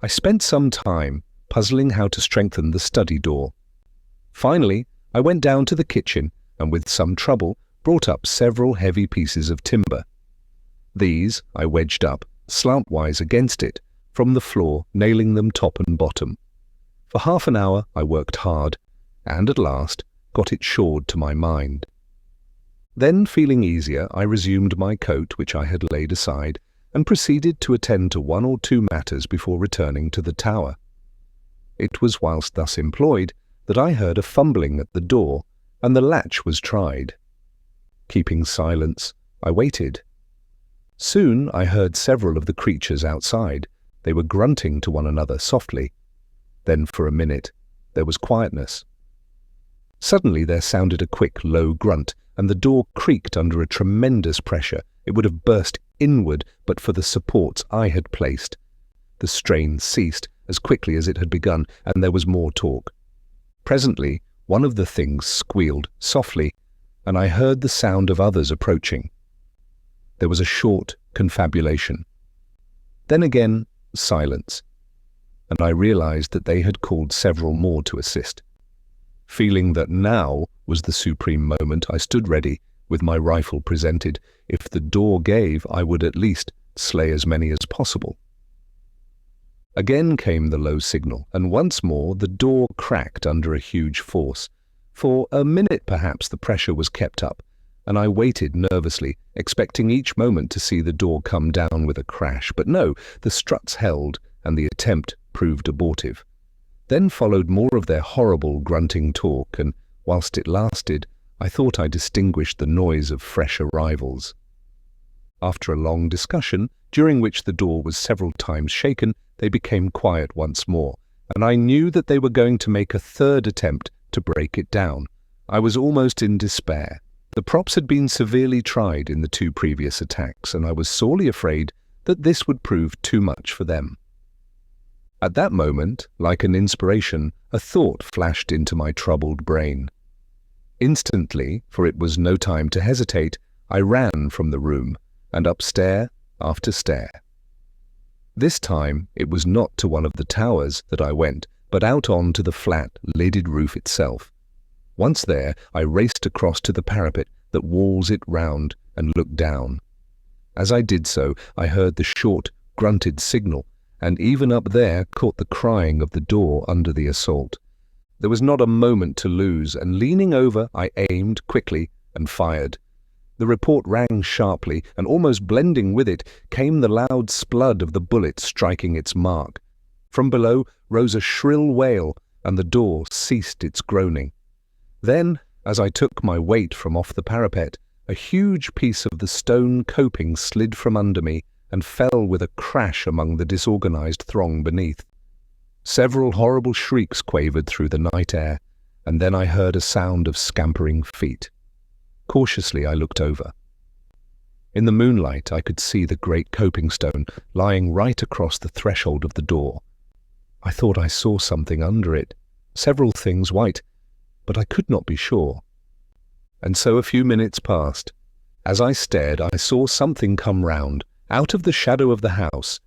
A: I spent some time puzzling how to strengthen the study door. Finally, I went down to the kitchen and with some trouble brought up several heavy pieces of timber. These I wedged up, slantwise against it, from the floor, nailing them top and bottom. For half an hour I worked hard, and at last got it shored to my mind. Then, feeling easier, I resumed my coat which I had laid aside, and proceeded to attend to one or two matters before returning to the tower. It was whilst thus employed that I heard a fumbling at the door, and the latch was tried. Keeping silence, I waited. Soon I heard several of the creatures outside. They were grunting to one another softly. Then for a minute there was quietness. Suddenly there sounded a quick, low grunt, and the door creaked under a tremendous pressure. It would have burst inward but for the supports I had placed. The strain ceased as quickly as it had begun, and there was more talk. Presently one of the things squealed softly, and I heard the sound of others approaching. There was a short confabulation. Then again silence, and I realized that they had called several more to assist. Feeling that now was the supreme moment, I stood ready, with my rifle presented. If the door gave, I would at least slay as many as possible. Again came the low signal, and once more the door cracked under a huge force. For a minute perhaps the pressure was kept up, and I waited nervously, expecting each moment to see the door come down with a crash. But no, the struts held, and the attempt proved abortive. Then followed more of their horrible grunting talk, and whilst it lasted, I thought I distinguished the noise of fresh arrivals. After a long discussion, during which the door was several times shaken, they became quiet once more, and I knew that they were going to make a third attempt to break it down. I was almost in despair. The props had been severely tried in the two previous attacks, and I was sorely afraid that this would prove too much for them. At that moment, like an inspiration, a thought flashed into my troubled brain. Instantly, for it was no time to hesitate, I ran from the room, and up stair after stair. This time it was not to one of the towers that I went, but out on to the flat, lidded roof itself. Once there, I raced across to the parapet that walls it round and looked down. As I did so, I heard the short, grunted signal, and even up there caught the crying of the door under the assault. There was not a moment to lose, and leaning over, I aimed quickly and fired. The report rang sharply, and almost blending with it came the loud splud of the bullet striking its mark. From below rose a shrill wail, and the door ceased its groaning. Then, as I took my weight from off the parapet, a huge piece of the stone coping slid from under me and fell with a crash among the disorganized throng beneath. Several horrible shrieks quavered through the night air, and then I heard a sound of scampering feet. Cautiously I looked over. In the moonlight I could see the great coping stone lying right across the threshold of the door. I thought I saw something under it, several things white, but I could not be sure. And so a few minutes passed. As I stared, I saw something come round, out of the shadow of the house.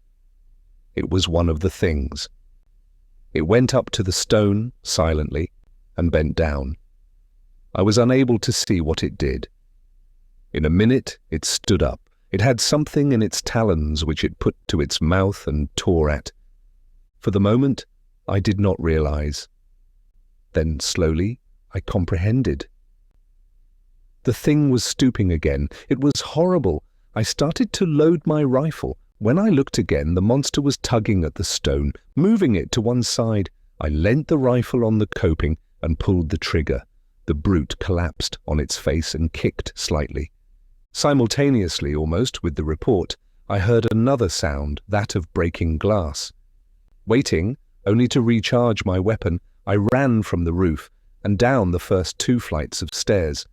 A: It was one of the things. It went up to the stone, silently, and bent down. I was unable to see what it did. In a minute it stood up. It had something in its talons which it put to its mouth and tore at. For the moment I did not realize. Then slowly I comprehended. The thing was stooping again. It was horrible. I started to load my rifle. When I looked again, the monster was tugging at the stone, moving it to one side. I leant the rifle on the coping and pulled the trigger. The brute collapsed on its face and kicked slightly. Simultaneously, almost, with the report, I heard another sound, that of breaking glass. Waiting, only to recharge my weapon, I ran from the roof and down the first 2 flights of stairs.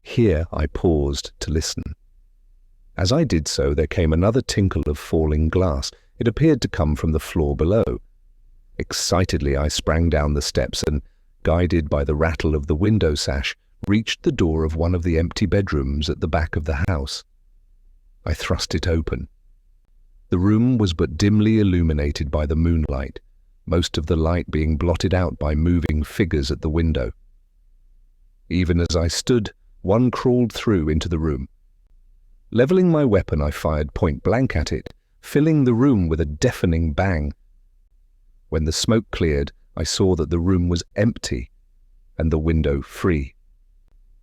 A: Here I paused to listen. As I did so, there came another tinkle of falling glass. It appeared to come from the floor below. Excitedly, I sprang down the steps and, guided by the rattle of the window sash, reached the door of one of the empty bedrooms at the back of the house. I thrust it open. The room was but dimly illuminated by the moonlight, most of the light being blotted out by moving figures at the window. Even as I stood, one crawled through into the room. Leveling my weapon, I fired point blank at it, filling the room with a deafening bang. When the smoke cleared, I saw that the room was empty and the window free.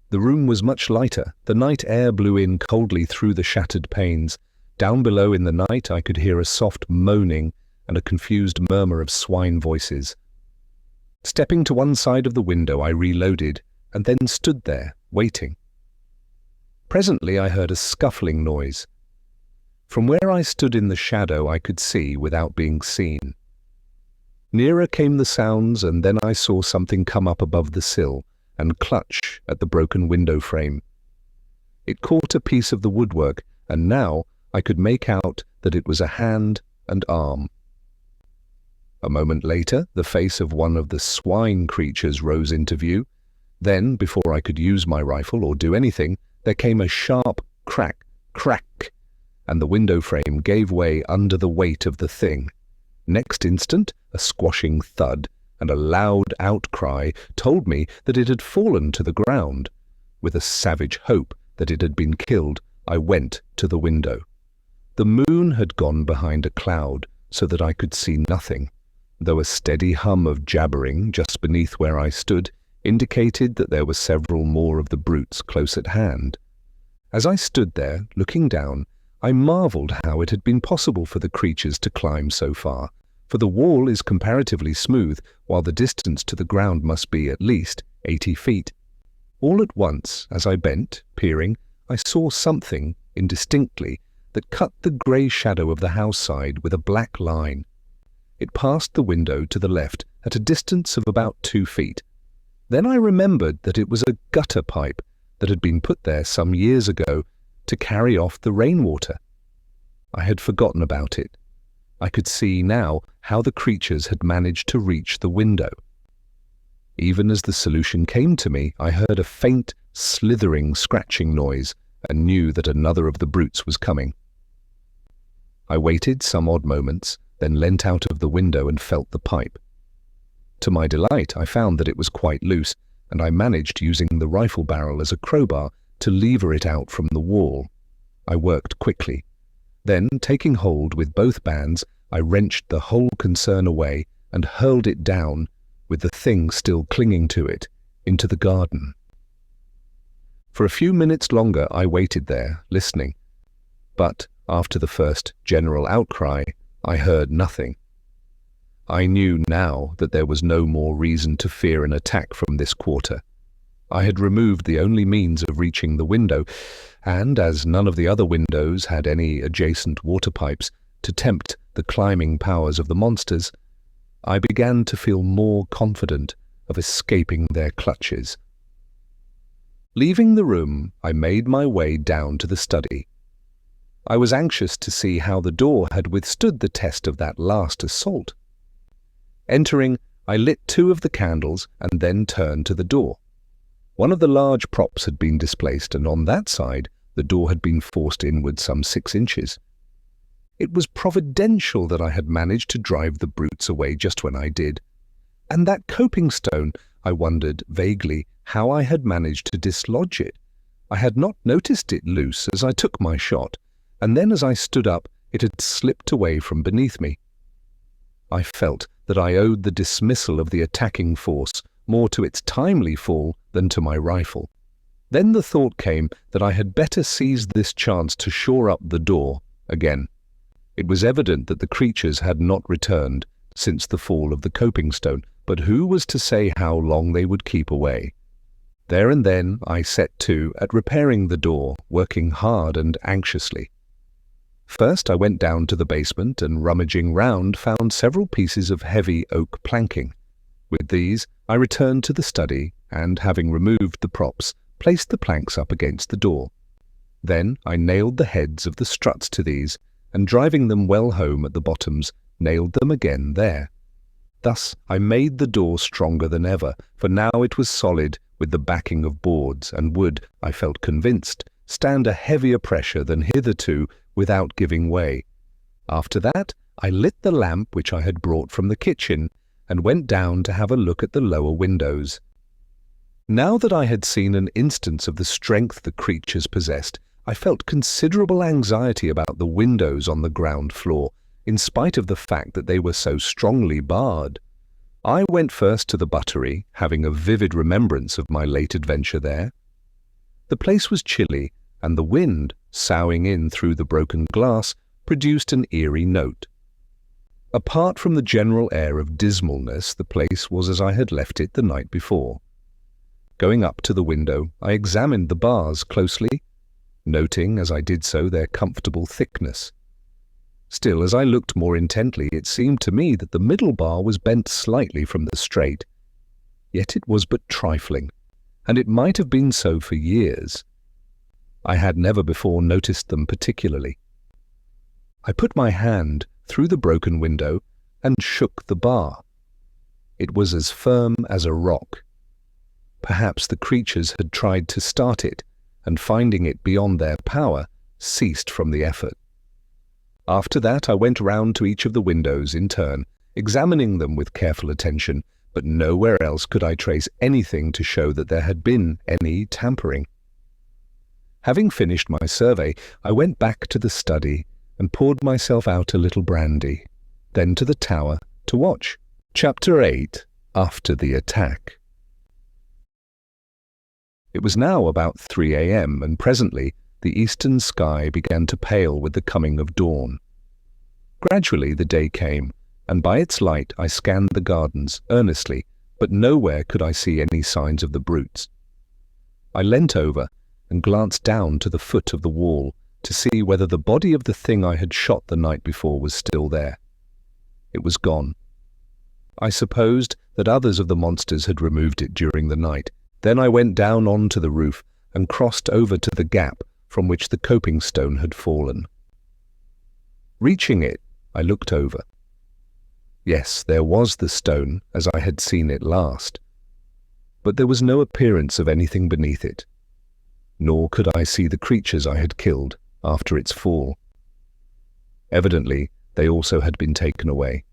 A: The room was much lighter. The night air blew in coldly through the shattered panes. Down below in the night, I could hear a soft moaning and a confused murmur of swine voices. Stepping to one side of the window, I reloaded and then stood there, waiting. Presently, I heard a scuffling noise. From where I stood in the shadow, I could see without being seen. Nearer came the sounds, and then I saw something come up above the sill and clutch at the broken window frame. It caught a piece of the woodwork, and now I could make out that it was a hand and arm. A moment later, the face of one of the swine creatures rose into view. Then, before I could use my rifle or do anything, there came a sharp crack, crack, and the window frame gave way under the weight of the thing. Next instant, a squashing thud and a loud outcry told me that it had fallen to the ground. With a savage hope that it had been killed, I went to the window. The moon had gone behind a cloud so that I could see nothing, though a steady hum of jabbering just beneath where I stood indicated that there were several more of the brutes close at hand. As I stood there, looking down, I marveled how it had been possible for the creatures to climb so far, for the wall is comparatively smooth, while the distance to the ground must be at least 80 feet. All at once, as I bent, peering, I saw something, indistinctly, that cut the grey shadow of the house side with a black line. It passed the window to the left at a distance of about 2 feet. Then I remembered that it was a gutter pipe that had been put there some years ago to carry off the rainwater. I had forgotten about it. I could see now how the creatures had managed to reach the window. Even as the solution came to me, I heard a faint, slithering, scratching noise and knew that another of the brutes was coming. I waited some odd moments, then leant out of the window and felt the pipe. To my delight, I found that it was quite loose, and I managed, using the rifle barrel as a crowbar, to lever it out from the wall. I worked quickly. Then, taking hold with both bands, I wrenched the whole concern away and hurled it down, with the thing still clinging to it, into the garden. For a few minutes longer I waited there, listening. But, after the first general outcry, I heard nothing. I knew now that there was no more reason to fear an attack from this quarter. I had removed the only means of reaching the window, and as none of the other windows had any adjacent water pipes to tempt the climbing powers of the monsters, I began to feel more confident of escaping their clutches. Leaving the room, I made my way down to the study. I was anxious to see how the door had withstood the test of that last assault. Entering, I lit 2 of the candles and then turned to the door. One of the large props had been displaced, and on that side, the door had been forced inward some 6 inches. It was providential that I had managed to drive the brutes away just when I did. And that coping stone, I wondered vaguely how I had managed to dislodge it. I had not noticed it loose as I took my shot, and then as I stood up, it had slipped away from beneath me. I felt that I owed the dismissal of the attacking force more to its timely fall than to my rifle. Then the thought came that I had better seize this chance to shore up the door again. It was evident that the creatures had not returned since the fall of the coping stone, but who was to say how long they would keep away? There and then I set to at repairing the door, working hard and anxiously. First I went down to the basement and, rummaging round, found several pieces of heavy oak planking. With these I returned to the study and, having removed the props, placed the planks up against the door. Then I nailed the heads of the struts to these, and driving them well home at the bottoms, nailed them again there. Thus I made the door stronger than ever, for now it was solid, with the backing of boards, and would, I felt convinced, stand a heavier pressure than hitherto without giving way. After that I lit the lamp which I had brought from the kitchen, and went down to have a look at the lower windows. Now that I had seen an instance of the strength the creatures possessed, I felt considerable anxiety about the windows on the ground floor, in spite of the fact that they were so strongly barred. I went first to the buttery, having a vivid remembrance of my late adventure there. The place was chilly, and the wind, soughing in through the broken glass, produced an eerie note. Apart from the general air of dismalness, the place was as I had left it the night before. Going up to the window, I examined the bars closely, noting as I did so their comfortable thickness. Still, as I looked more intently, it seemed to me that the middle bar was bent slightly from the straight. Yet it was but trifling, and it might have been so for years. I had never before noticed them particularly. I put my hand through the broken window and shook the bar. It was as firm as a rock. Perhaps the creatures had tried to start it, and finding it beyond their power, ceased from the effort. After that I went round to each of the windows in turn, examining them with careful attention, but nowhere else could I trace anything to show that there had been any tampering. Having finished my survey, I went back to the study and poured myself out a little brandy, then to the tower to watch. Chapter 8. After the Attack. It was now about 3 a.m., and presently the eastern sky began to pale with the coming of dawn. Gradually the day came, and by its light I scanned the gardens earnestly, but nowhere could I see any signs of the brutes. I leant over and glanced down to the foot of the wall to see whether the body of the thing I had shot the night before was still there. It was gone. I supposed that others of the monsters had removed it during the night. Then I went down on to the roof and crossed over to the gap from which the coping stone had fallen. Reaching it, I looked over. Yes, there was the stone as I had seen it last, but there was no appearance of anything beneath it, nor could I see the creatures I had killed after its fall. Evidently, they also had been taken away.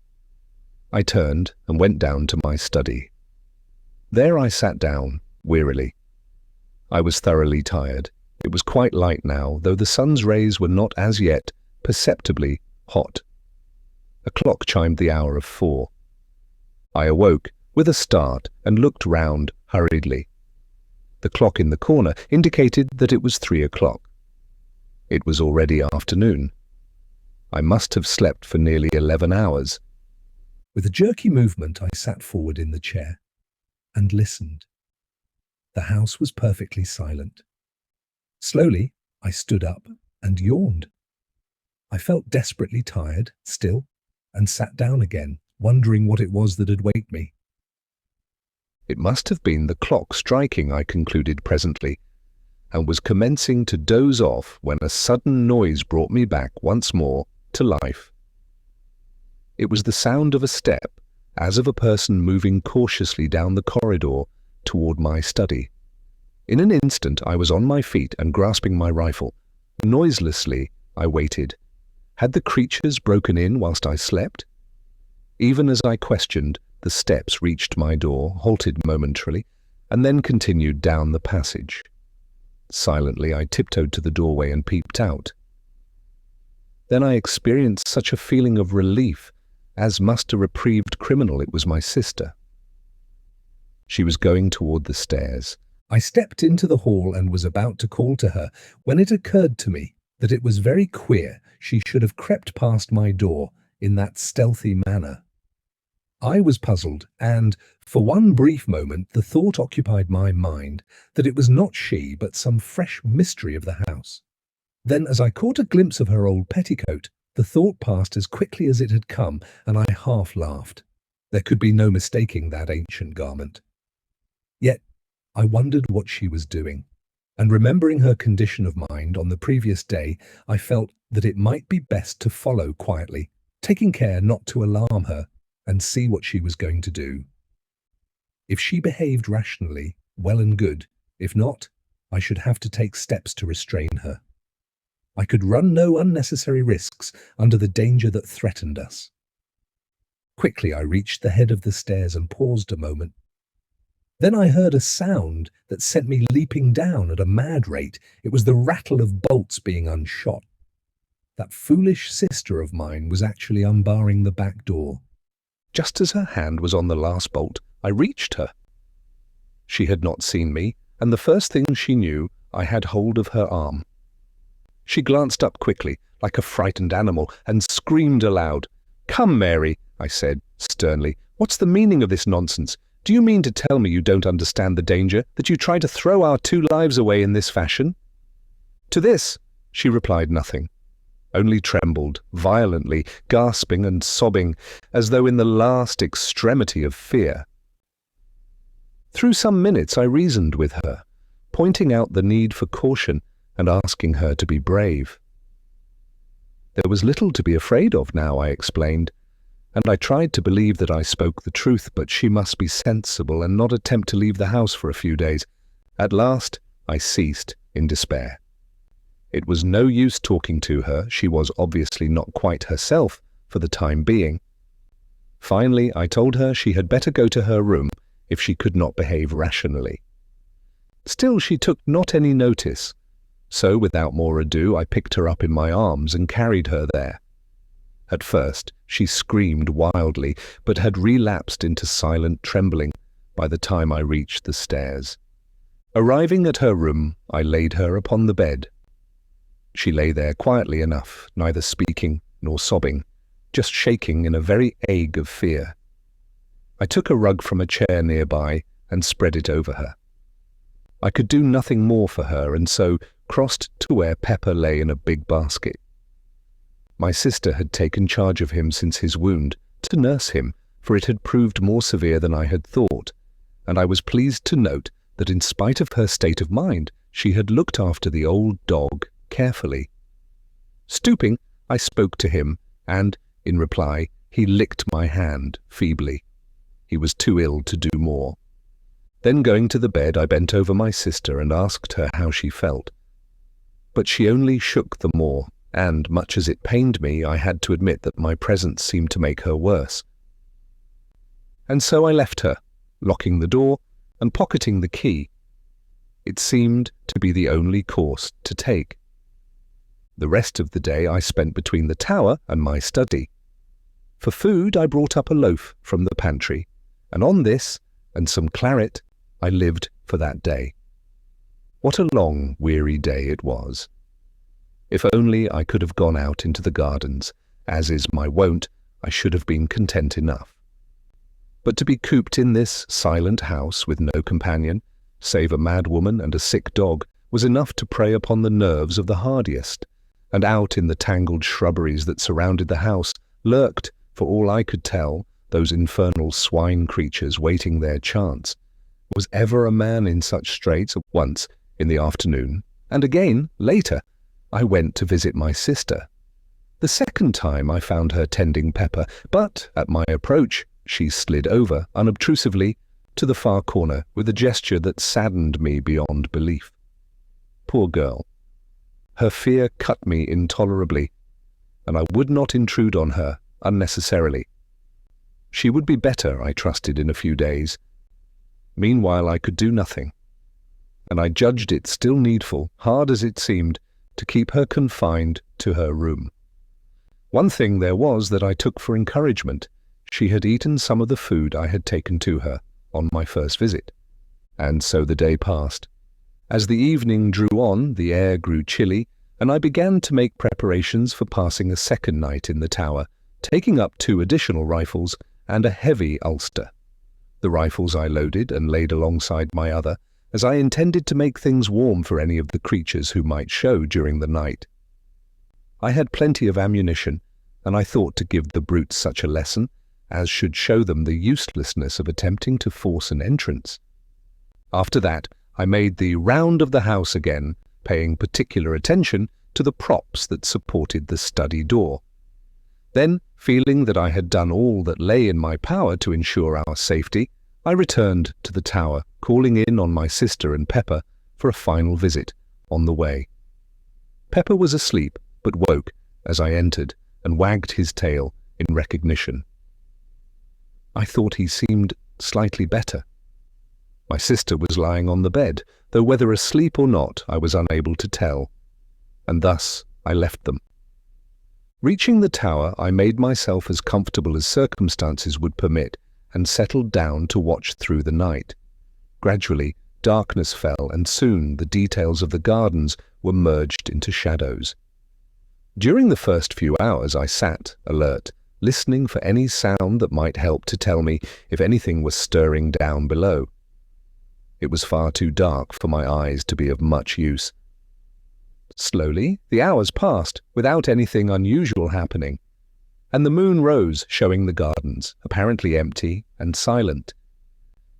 A: I turned and went down to my study. There I sat down, wearily. I was thoroughly tired. It was quite light now, though the sun's rays were not as yet perceptibly hot. A clock chimed the hour of 4. I awoke with a start and looked round hurriedly. The clock in the corner indicated that it was 3 o'clock. It was already afternoon. I must have slept for nearly 11 hours. With a jerky movement, I sat forward in the chair and listened. The house was perfectly silent. Slowly, I stood up and yawned. I felt desperately tired still, and sat down again, wondering what it was that had waked me. It must have been the clock striking, I concluded presently, and was commencing to doze off when a sudden noise brought me back once more to life. It was the sound of a step, as of a person moving cautiously down the corridor toward my study. In an instant I was on my feet and grasping my rifle. Noiselessly I waited. Had the creatures broken in whilst I slept? Even as I questioned, the steps reached my door, halted momentarily, and then continued down the passage. Silently I tiptoed to the doorway and peeped out. Then I experienced such a feeling of relief, as must a reprieved criminal. It was my sister. She was going toward the stairs. I stepped into the hall and was about to call to her, when it occurred to me that it was very queer she should have crept past my door in that stealthy manner. I was puzzled, and for one brief moment the thought occupied my mind that it was not she but some fresh mystery of the house. Then, as I caught a glimpse of her old petticoat, the thought passed as quickly as it had come, and I half laughed. There could be no mistaking that ancient garment. Yet I wondered what she was doing, and remembering her condition of mind on the previous day, I felt that it might be best to follow quietly, taking care not to alarm her, and see what she was going to do. If she behaved rationally, well and good. If not, I should have to take steps to restrain her. I could run no unnecessary risks under the danger that threatened us. Quickly I reached the head of the stairs and paused a moment. Then I heard a sound that sent me leaping down at a mad rate. It was the rattle of bolts being unshot. That foolish sister of mine was actually unbarring the back door. Just as her hand was on the last bolt, I reached her. She had not seen me, and the first thing she knew, I had hold of her arm. She glanced up quickly, like a frightened animal, and screamed aloud. "Come, Mary," I said sternly. "What's the meaning of this nonsense? Do you mean to tell me you don't understand the danger, that you try to throw our 2 lives away in this fashion?" To this, she replied nothing, only trembled violently, gasping and sobbing, as though in the last extremity of fear. Through some minutes I reasoned with her, pointing out the need for caution and asking her to be brave. There was little to be afraid of now, I explained, and I tried to believe that I spoke the truth, but she must be sensible and not attempt to leave the house for a few days. At last I ceased in despair. It was no use talking to her. She was obviously not quite herself for the time being. Finally, I told her she had better go to her room if she could not behave rationally. Still, she took not any notice, so without more ado I picked her up in my arms and carried her there. At first she screamed wildly, but had relapsed into silent trembling by the time I reached the stairs. Arriving at her room, I laid her upon the bed. She lay there quietly enough, neither speaking nor sobbing, just shaking in a very ague of fear. I took a rug from a chair nearby and spread it over her. I could do nothing more for her, and so crossed to where Pepper lay in a big basket. My sister had taken charge of him since his wound, to nurse him, for it had proved more severe than I had thought, and I was pleased to note that in spite of her state of mind, she had looked after the old dog carefully. Stooping, I spoke to him, and, in reply, he licked my hand feebly. He was too ill to do more. Then going to the bed, I bent over my sister and asked her how she felt. But she only shook the more, and, much as it pained me, I had to admit that my presence seemed to make her worse. And so I left her, locking the door and pocketing the key. It seemed to be the only course to take. The rest of the day I spent between the tower and my study. For food I brought up a loaf from the pantry, and on this and some claret I lived for that day. What a long, weary day it was. If only I could have gone out into the gardens, as is my wont, I should have been content enough. But to be cooped in this silent house with no companion, save a mad woman and a sick dog, was enough to prey upon the nerves of the hardiest, and out in the tangled shrubberies that surrounded the house lurked, for all I could tell, those infernal swine creatures waiting their chance. Was ever a man in such straits? Once, in the afternoon, and again, later, I went to visit my sister. The second time I found her tending Pepper, but at my approach she slid over, unobtrusively, to the far corner with a gesture that saddened me beyond belief. Poor girl. Her fear cut me intolerably, and I would not intrude on her unnecessarily. She would be better, I trusted, in a few days. Meanwhile I could do nothing, and I judged it still needful, hard as it seemed, to keep her confined to her room. One thing there was that I took for encouragement. She had eaten some of the food I had taken to her on my first visit, and so the day passed. As the evening drew on, the air grew chilly, and I began to make preparations for passing a second night in the tower, taking up 2 additional rifles and a heavy ulster. The rifles I loaded and laid alongside my other, as I intended to make things warm for any of the creatures who might show during the night. I had plenty of ammunition, and I thought to give the brutes such a lesson as should show them the uselessness of attempting to force an entrance. After that, I made the round of the house again, paying particular attention to the props that supported the study door. Then, feeling that I had done all that lay in my power to ensure our safety, I returned to the tower, calling in on my sister and Pepper for a final visit on the way. Pepper was asleep, but woke as I entered and wagged his tail in recognition. I thought he seemed slightly better. My sister was lying on the bed, though whether asleep or not I was unable to tell, and thus I left them. Reaching the tower, I made myself as comfortable as circumstances would permit and settled down to watch through the night. Gradually, darkness fell, and soon the details of the gardens were merged into shadows. During the first few hours I sat, alert, listening for any sound that might help to tell me if anything was stirring down below. It was far too dark for my eyes to be of much use. Slowly, the hours passed without anything unusual happening, and the moon rose, showing the gardens, apparently empty and silent.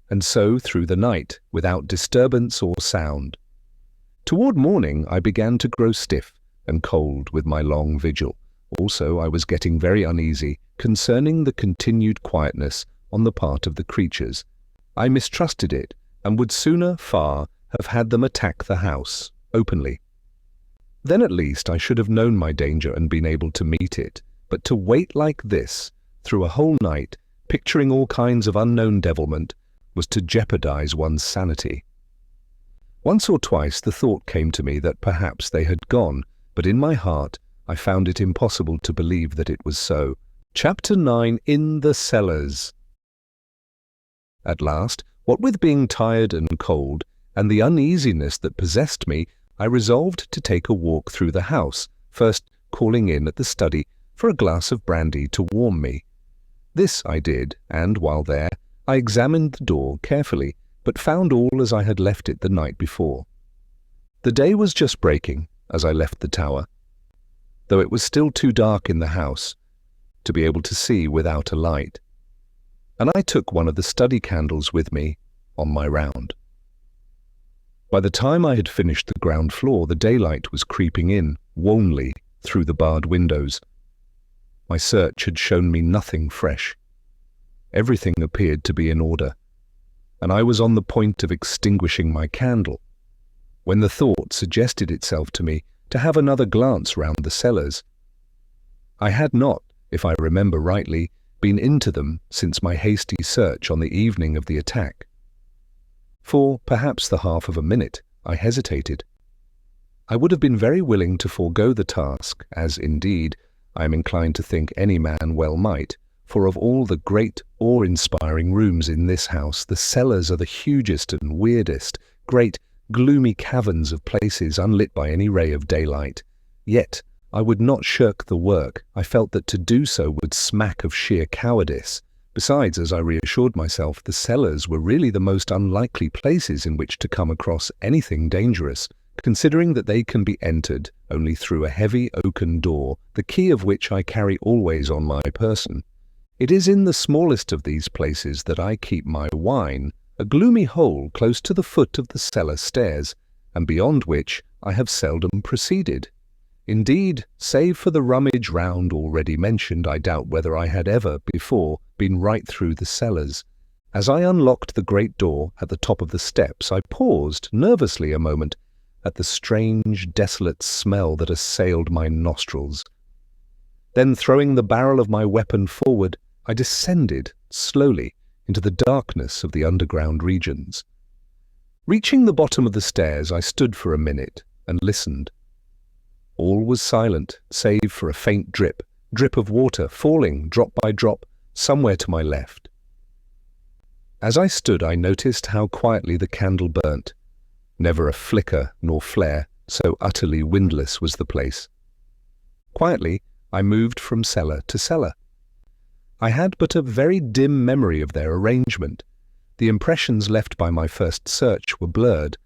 A: And so through the night, without disturbance or sound. Toward morning, I began to grow stiff and cold with my long vigil. Also, I was getting very uneasy concerning the continued quietness on the part of the creatures. I mistrusted it, and would sooner far have had them attack the house, openly. Then at least I should have known my danger and been able to meet it, but to wait like this, through a whole night, picturing all kinds of unknown devilment, was to jeopardize one's sanity. Once or twice the thought came to me that perhaps they had gone, but in my heart I found it impossible to believe that it was so. Chapter 9. In the Cellars. At last, what with being tired and cold, and the uneasiness that possessed me, I resolved to take a walk through the house, first calling in at the study for a glass of brandy to warm me. This I did, and while there, I examined the door carefully, but found all as I had left it the night before. The day was just breaking as I left the tower, though it was still too dark in the house to be able to see without a light, and I took one of the study candles with me on my round. By the time I had finished the ground floor, the daylight was creeping in, wanly, through the barred windows. My search had shown me nothing fresh. Everything appeared to be in order, and I was on the point of extinguishing my candle, when the thought suggested itself to me to have another glance round the cellars. I had not, if I remember rightly, been into them since my hasty search on the evening of the attack. For perhaps the half of a minute I hesitated. I would have been very willing to forego the task, as indeed I am inclined to think any man well might, for of all the great awe-inspiring rooms in this house, the cellars are the hugest and weirdest, great gloomy caverns of places unlit by any ray of daylight. Yet I would not shirk the work. I felt that to do so would smack of sheer cowardice. Besides, as I reassured myself, the cellars were really the most unlikely places in which to come across anything dangerous, considering that they can be entered only through a heavy oaken door, the key of which I carry always on my person. It is in the smallest of these places that I keep my wine, a gloomy hole close to the foot of the cellar stairs, and beyond which I have seldom proceeded. Indeed, save for the rummage round already mentioned, I doubt whether I had ever before been right through the cellars. As I unlocked the great door at the top of the steps, I paused nervously a moment at the strange, desolate smell that assailed my nostrils. Then, throwing the barrel of my weapon forward, I descended slowly into the darkness of the underground regions. Reaching the bottom of the stairs, I stood for a minute and listened. All was silent, save for a faint drip of water falling, drop by drop, somewhere to my left. As I stood, I noticed how quietly the candle burnt. Never a flicker nor flare, so utterly windless was the place. Quietly, I moved from cellar to cellar. I had but a very dim memory of their arrangement. The impressions left by my first search were blurred.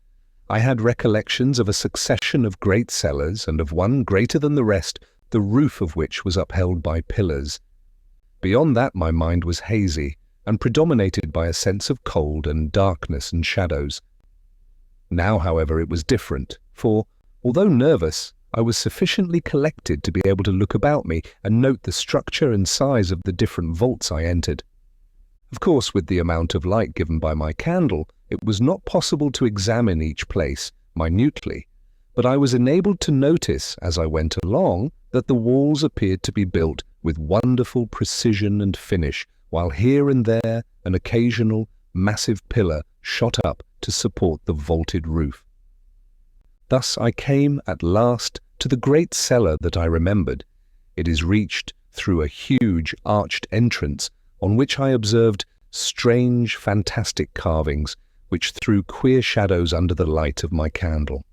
A: I had recollections of a succession of great cellars, and of one greater than the rest, the roof of which was upheld by pillars. Beyond that my mind was hazy, and predominated by a sense of cold and darkness and shadows. Now, however, it was different, for, although nervous, I was sufficiently collected to be able to look about me and note the structure and size of the different vaults I entered. Of course, with the amount of light given by my candle, it was not possible to examine each place minutely, but I was enabled to notice, as I went along, that the walls appeared to be built with wonderful precision and finish, while here and there an occasional massive pillar shot up to support the vaulted roof. Thus I came at last to the great cellar that I remembered. It is reached through a huge arched entrance on which I observed strange, fantastic carvings which threw queer shadows under the light of my candle.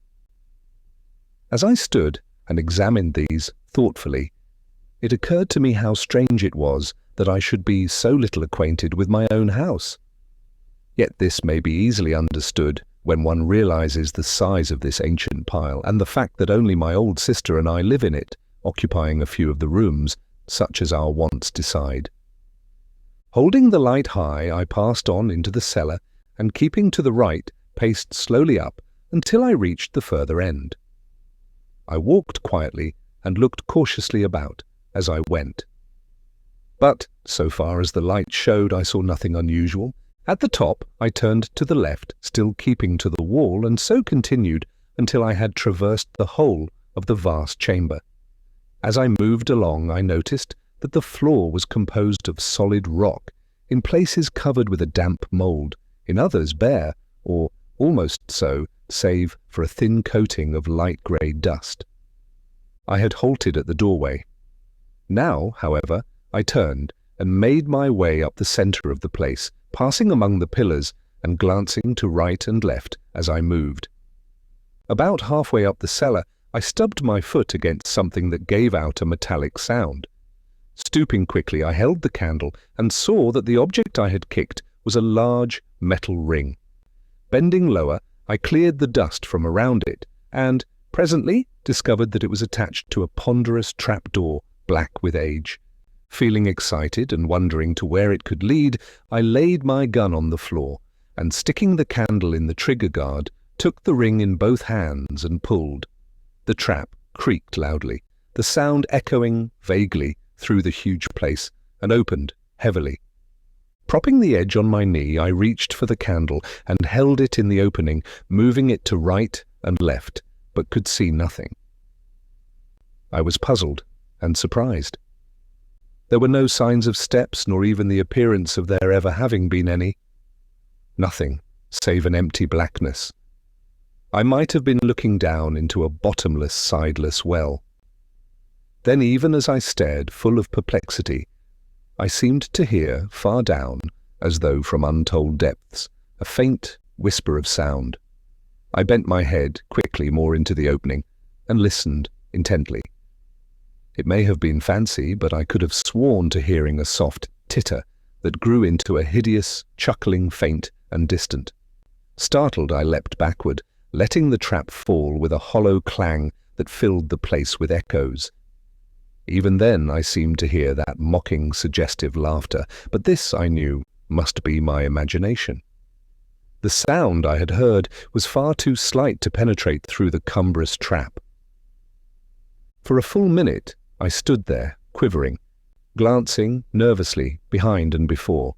A: As I stood and examined these thoughtfully, it occurred to me how strange it was that I should be so little acquainted with my own house. Yet this may be easily understood when one realizes the size of this ancient pile and the fact that only my old sister and I live in it, occupying a few of the rooms, such as our wants decide. Holding the light high, I passed on into the cellar and, keeping to the right, paced slowly up until I reached the further end. I walked quietly and looked cautiously about as I went. But, so far as the light showed, I saw nothing unusual. At the top, I turned to the left, still keeping to the wall, and so continued until I had traversed the whole of the vast chamber. As I moved along, I noticed that the floor was composed of solid rock, in places covered with a damp mould, in others bare, or almost so, save for a thin coating of light grey dust. I had halted at the doorway. Now, however, I turned and made my way up the centre of the place, passing among the pillars and glancing to right and left as I moved. About halfway up the cellar, I stubbed my foot against something that gave out a metallic sound. Stooping quickly, I held the candle and saw that the object I had kicked was a large metal ring. Bending lower, I cleared the dust from around it and, presently, discovered that it was attached to a ponderous trapdoor, black with age. Feeling excited and wondering to where it could lead, I laid my gun on the floor and, sticking the candle in the trigger guard, took the ring in both hands and pulled. The trap creaked loudly, the sound echoing vaguely through the huge place, and opened heavily. Propping the edge on my knee, I reached for the candle and held it in the opening, moving it to right and left, but could see nothing. I was puzzled and surprised. There were no signs of steps, nor even the appearance of there ever having been any. Nothing, save an empty blackness. I might have been looking down into a bottomless, sideless well. Then, even as I stared, full of perplexity, I seemed to hear, far down, as though from untold depths, a faint whisper of sound. I bent my head quickly more into the opening, and listened intently. It may have been fancy, but I could have sworn to hearing a soft titter that grew into a hideous, chuckling faint and distant. Startled, I leapt backward, letting the trap fall with a hollow clang that filled the place with echoes. Even then I seemed to hear that mocking, suggestive laughter, but this, I knew, must be my imagination. The sound I had heard was far too slight to penetrate through the cumbrous trap. For a full minute I stood there, quivering, glancing nervously behind and before.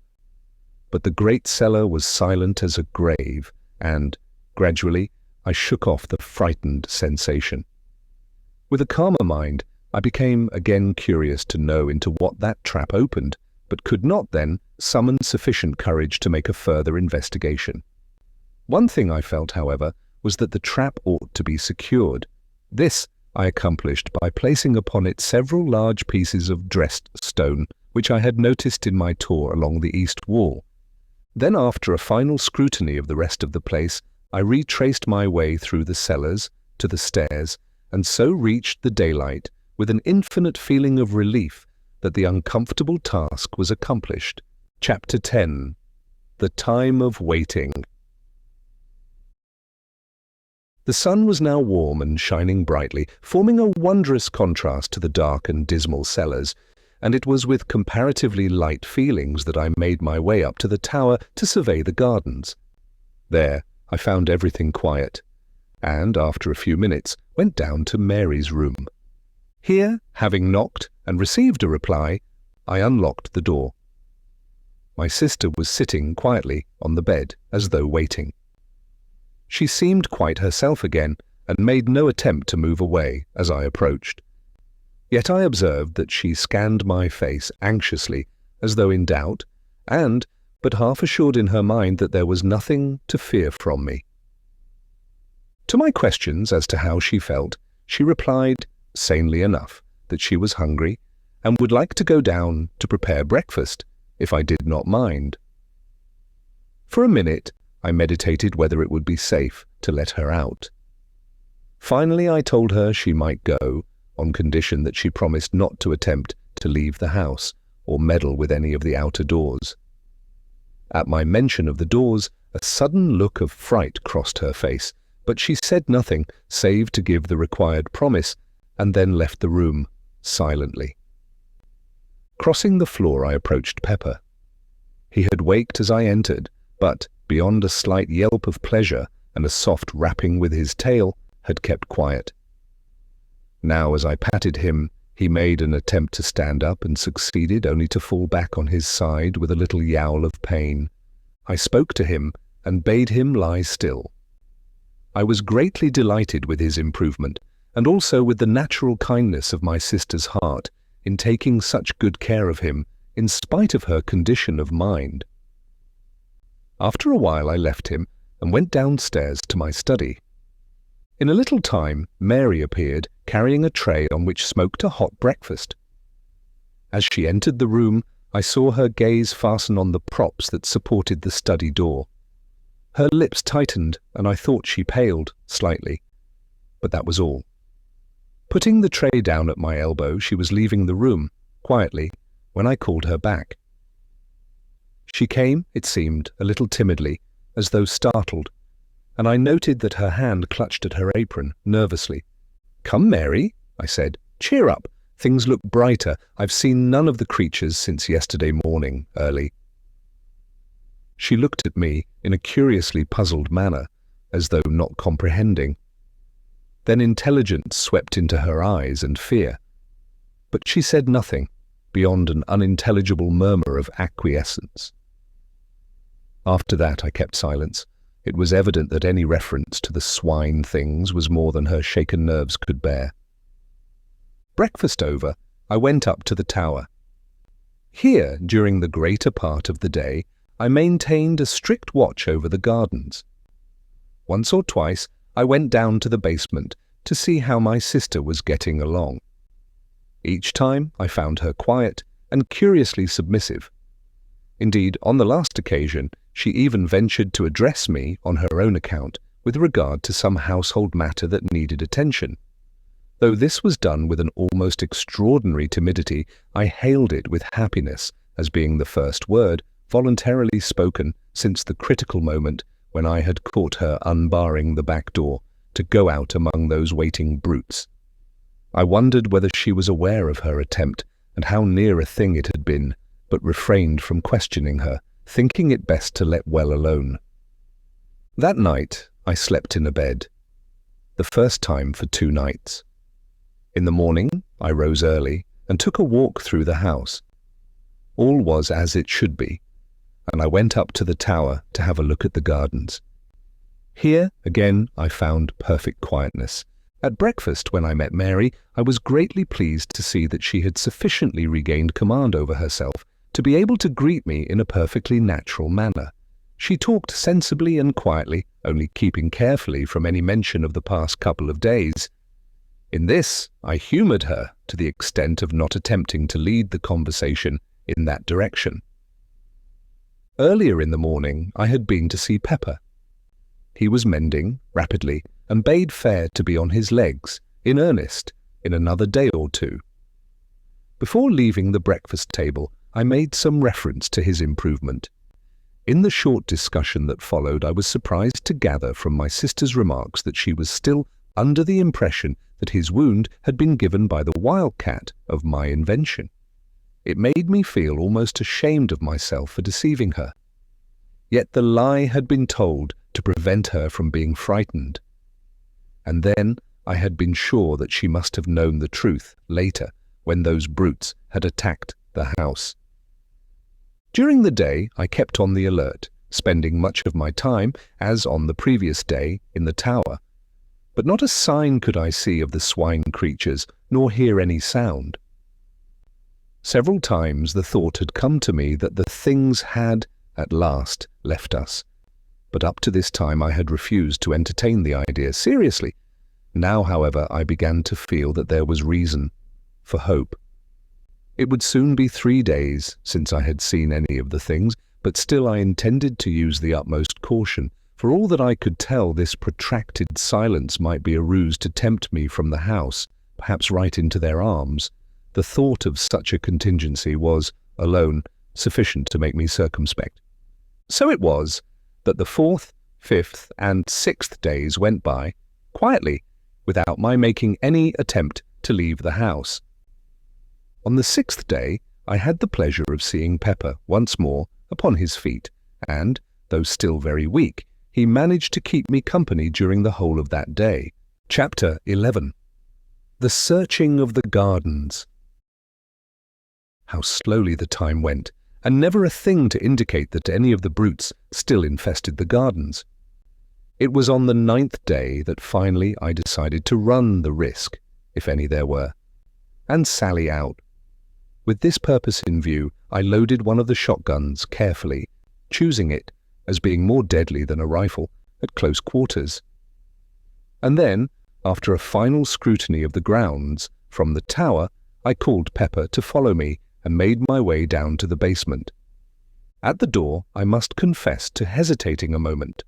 A: But the great cellar was silent as a grave, and, gradually, I shook off the frightened sensation. With a calmer mind, I became again curious to know into what that trap opened, but could not then summon sufficient courage to make a further investigation. One thing I felt, however, was that the trap ought to be secured. This I accomplished by placing upon it several large pieces of dressed stone, which I had noticed in my tour along the east wall. Then, after a final scrutiny of the rest of the place, I retraced my way through the cellars to the stairs, and so reached the daylight with an infinite feeling of relief that the uncomfortable task was accomplished. Chapter 10. The Time of Waiting. The sun was now warm and shining brightly, forming a wondrous contrast to the dark and dismal cellars, and it was with comparatively light feelings that I made my way up to the tower to survey the gardens. There I found everything quiet, and after a few minutes went down to Mary's room. Here, having knocked and received a reply, I unlocked the door. My sister was sitting quietly on the bed as though waiting. She seemed quite herself again and made no attempt to move away as I approached. Yet I observed that she scanned my face anxiously as though in doubt and but half assured in her mind that there was nothing to fear from me. To my questions as to how she felt, she replied, sanely enough, that she was hungry and would like to go down to prepare breakfast if I did not mind. For a minute, I meditated whether it would be safe to let her out. Finally, I told her she might go, on condition that she promised not to attempt to leave the house or meddle with any of the outer doors. At my mention of the doors, a sudden look of fright crossed her face, but she said nothing save to give the required promise and then left the room silently. Crossing the floor, I approached Pepper. He had waked as I entered, but, beyond a slight yelp of pleasure and a soft rapping with his tail, had kept quiet. Now, as I patted him, he made an attempt to stand up and succeeded only to fall back on his side with a little yowl of pain. I spoke to him and bade him lie still. I was greatly delighted with his improvement, and also with the natural kindness of my sister's heart in taking such good care of him, in spite of her condition of mind. After a while I left him and went downstairs to my study. In a little time Mary appeared, carrying a tray on which smoked a hot breakfast. As she entered the room, I saw her gaze fasten on the props that supported the study door. Her lips tightened, and I thought she paled slightly, but that was all. Putting the tray down at my elbow, she was leaving the room, quietly, when I called her back. She came, it seemed, a little timidly, as though startled, and I noted that her hand clutched at her apron, nervously. "Come, Mary," I said. "Cheer up. Things look brighter. I've seen none of the creatures since yesterday morning, early." She looked at me in a curiously puzzled manner, as though not comprehending. Then intelligence swept into her eyes and fear. But she said nothing, beyond an unintelligible murmur of acquiescence. After that I kept silence. It was evident that any reference to the swine things was more than her shaken nerves could bear. Breakfast over, I went up to the tower. Here, during the greater part of the day, I maintained a strict watch over the gardens. Once or twice I went down to the basement to see how my sister was getting along. Each time I found her quiet and curiously submissive. Indeed, on the last occasion, she even ventured to address me on her own account with regard to some household matter that needed attention. Though this was done with an almost extraordinary timidity, I hailed it with happiness as being the first word voluntarily spoken since the critical moment when I had caught her unbarring the back door to go out among those waiting brutes. I wondered whether she was aware of her attempt and how near a thing it had been, but refrained from questioning her, thinking it best to let well alone. That night I slept in a bed, the first time for 2 nights. In the morning I rose early and took a walk through the house. All was as it should be, and I went up to the tower to have a look at the gardens. Here, again, I found perfect quietness. At breakfast, when I met Mary, I was greatly pleased to see that she had sufficiently regained command over herself to be able to greet me in a perfectly natural manner. She talked sensibly and quietly, only keeping carefully from any mention of the past couple of days. In this, I humoured her to the extent of not attempting to lead the conversation in that direction. Earlier in the morning, I had been to see Pepper. He was mending rapidly and bade fair to be on his legs, in earnest, in another day or 2. Before leaving the breakfast table, I made some reference to his improvement. In the short discussion that followed, I was surprised to gather from my sister's remarks that she was still under the impression that his wound had been given by the wildcat of my invention. It made me feel almost ashamed of myself for deceiving her. Yet the lie had been told to prevent her from being frightened. And then I had been sure that she must have known the truth later, when those brutes had attacked the house. During the day, I kept on the alert, spending much of my time, as on the previous day, in the tower. But not a sign could I see of the swine creatures, nor hear any sound. Several times the thought had come to me that the things had, at last, left us. But up to this time I had refused to entertain the idea seriously. Now, however, I began to feel that there was reason for hope. It would soon be 3 days since I had seen any of the things, but still I intended to use the utmost caution. For all that I could tell, this protracted silence might be a ruse to tempt me from the house, perhaps right into their arms. The thought of such a contingency was, alone, sufficient to make me circumspect. So it was that the 4th, 5th, and 6th days went by, quietly, without my making any attempt to leave the house. On the 6th day, I had the pleasure of seeing Pepper once more upon his feet, and, though still very weak, he managed to keep me company during the whole of that day. Chapter 11. The Searching of the Gardens. How slowly the time went, and never a thing to indicate that any of the brutes still infested the gardens. It was on the 9th day that finally I decided to run the risk, if any there were, and sally out. With this purpose in view, I loaded one of the shotguns carefully, choosing it as being more deadly than a rifle at close quarters. And then, after a final scrutiny of the grounds from the tower, I called Pepper to follow me and made my way down to the basement. At the door, I must confess to hesitating a moment.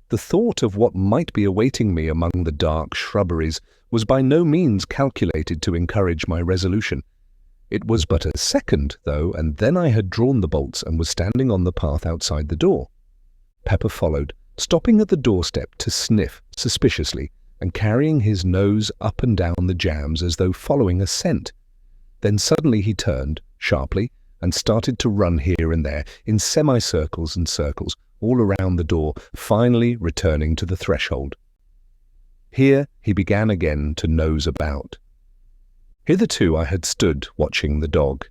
A: The thought of what might be awaiting me among the dark shrubberies was by no means calculated to encourage my resolution. It was but a second, though, and then I had drawn the bolts and was standing on the path outside the door. Pepper followed, stopping at the doorstep to sniff suspiciously and carrying his nose up and down the jambs as though following a scent. Then suddenly he turned, sharply, and started to run here and there, in semicircles and circles, all around the door, finally returning to the threshold. Here he began again to nose about. Hitherto I had stood watching the dog.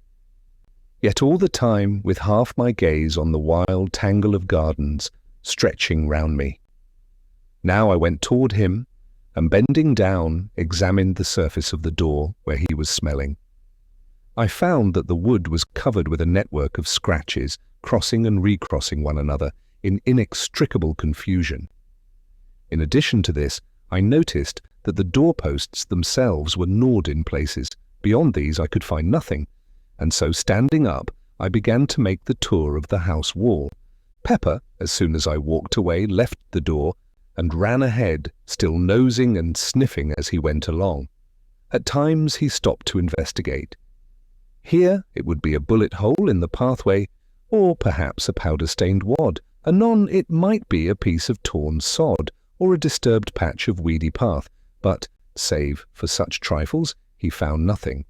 A: Yet all the time with half my gaze on the wild tangle of gardens stretching round me. Now I went toward him, and bending down, examined the surface of the door where he was smelling. I found that the wood was covered with a network of scratches, crossing and recrossing one another in inextricable confusion. In addition to this, I noticed that the doorposts themselves were gnawed in places. Beyond these I could find nothing, and so standing up, I began to make the tour of the house wall. Pepper, as soon as I walked away, left the door and ran ahead, still nosing and sniffing as he went along. At times he stopped to investigate. Here it would be a bullet hole in the pathway, or perhaps a powder-stained wad. Anon it might be a piece of torn sod, or a disturbed patch of weedy path, but, save for such trifles, he found nothing.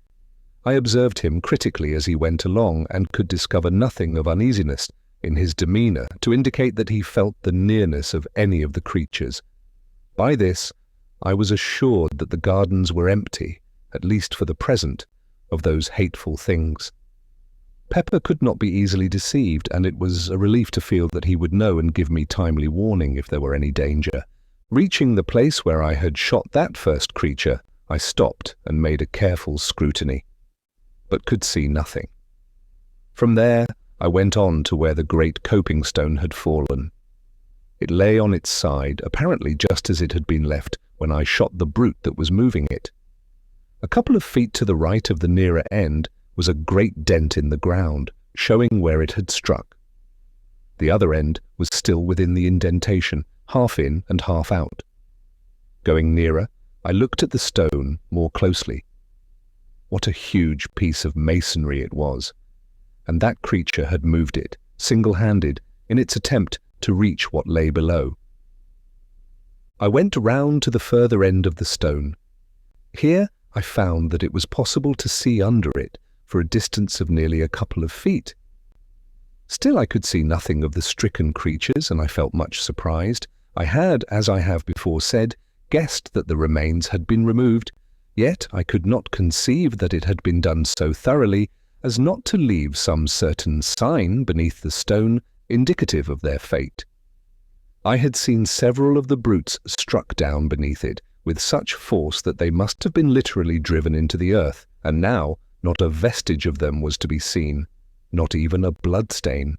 A: I observed him critically as he went along, and could discover nothing of uneasiness in his demeanour to indicate that he felt the nearness of any of the creatures. By this, I was assured that the gardens were empty, at least for the present, of those hateful things. Pepper could not be easily deceived, and it was a relief to feel that he would know and give me timely warning if there were any danger. Reaching the place where I had shot that first creature, I stopped and made a careful scrutiny, but could see nothing. From there, I went on to where the great coping stone had fallen. It lay on its side, apparently just as it had been left when I shot the brute that was moving it. A couple of feet to the right of the nearer end was a great dent in the ground, showing where it had struck. The other end was still within the indentation, half in and half out. Going nearer, I looked at the stone more closely. What a huge piece of masonry it was. And that creature had moved it, single-handed, in its attempt to reach what lay below. I went round to the further end of the stone. Here I found that it was possible to see under it for a distance of nearly a couple of feet. Still I could see nothing of the stricken creatures, and I felt much surprised. I had, as I have before said, guessed that the remains had been removed, yet I could not conceive that it had been done so thoroughly as not to leave some certain sign beneath the stone indicative of their fate. I had seen several of the brutes struck down beneath it with such force that they must have been literally driven into the earth, and now not a vestige of them was to be seen, not even a bloodstain.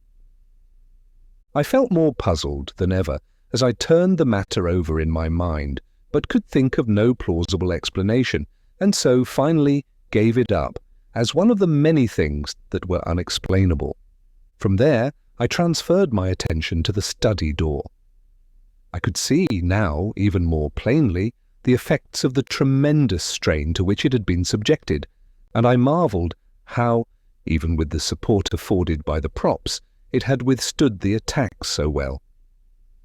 A: I felt more puzzled than ever as I turned the matter over in my mind, but could think of no plausible explanation, and so finally gave it up as one of the many things that were unexplainable. From there, I transferred my attention to the study door. I could see now, even more plainly, the effects of the tremendous strain to which it had been subjected, and I marvelled how, even with the support afforded by the props, it had withstood the attack so well.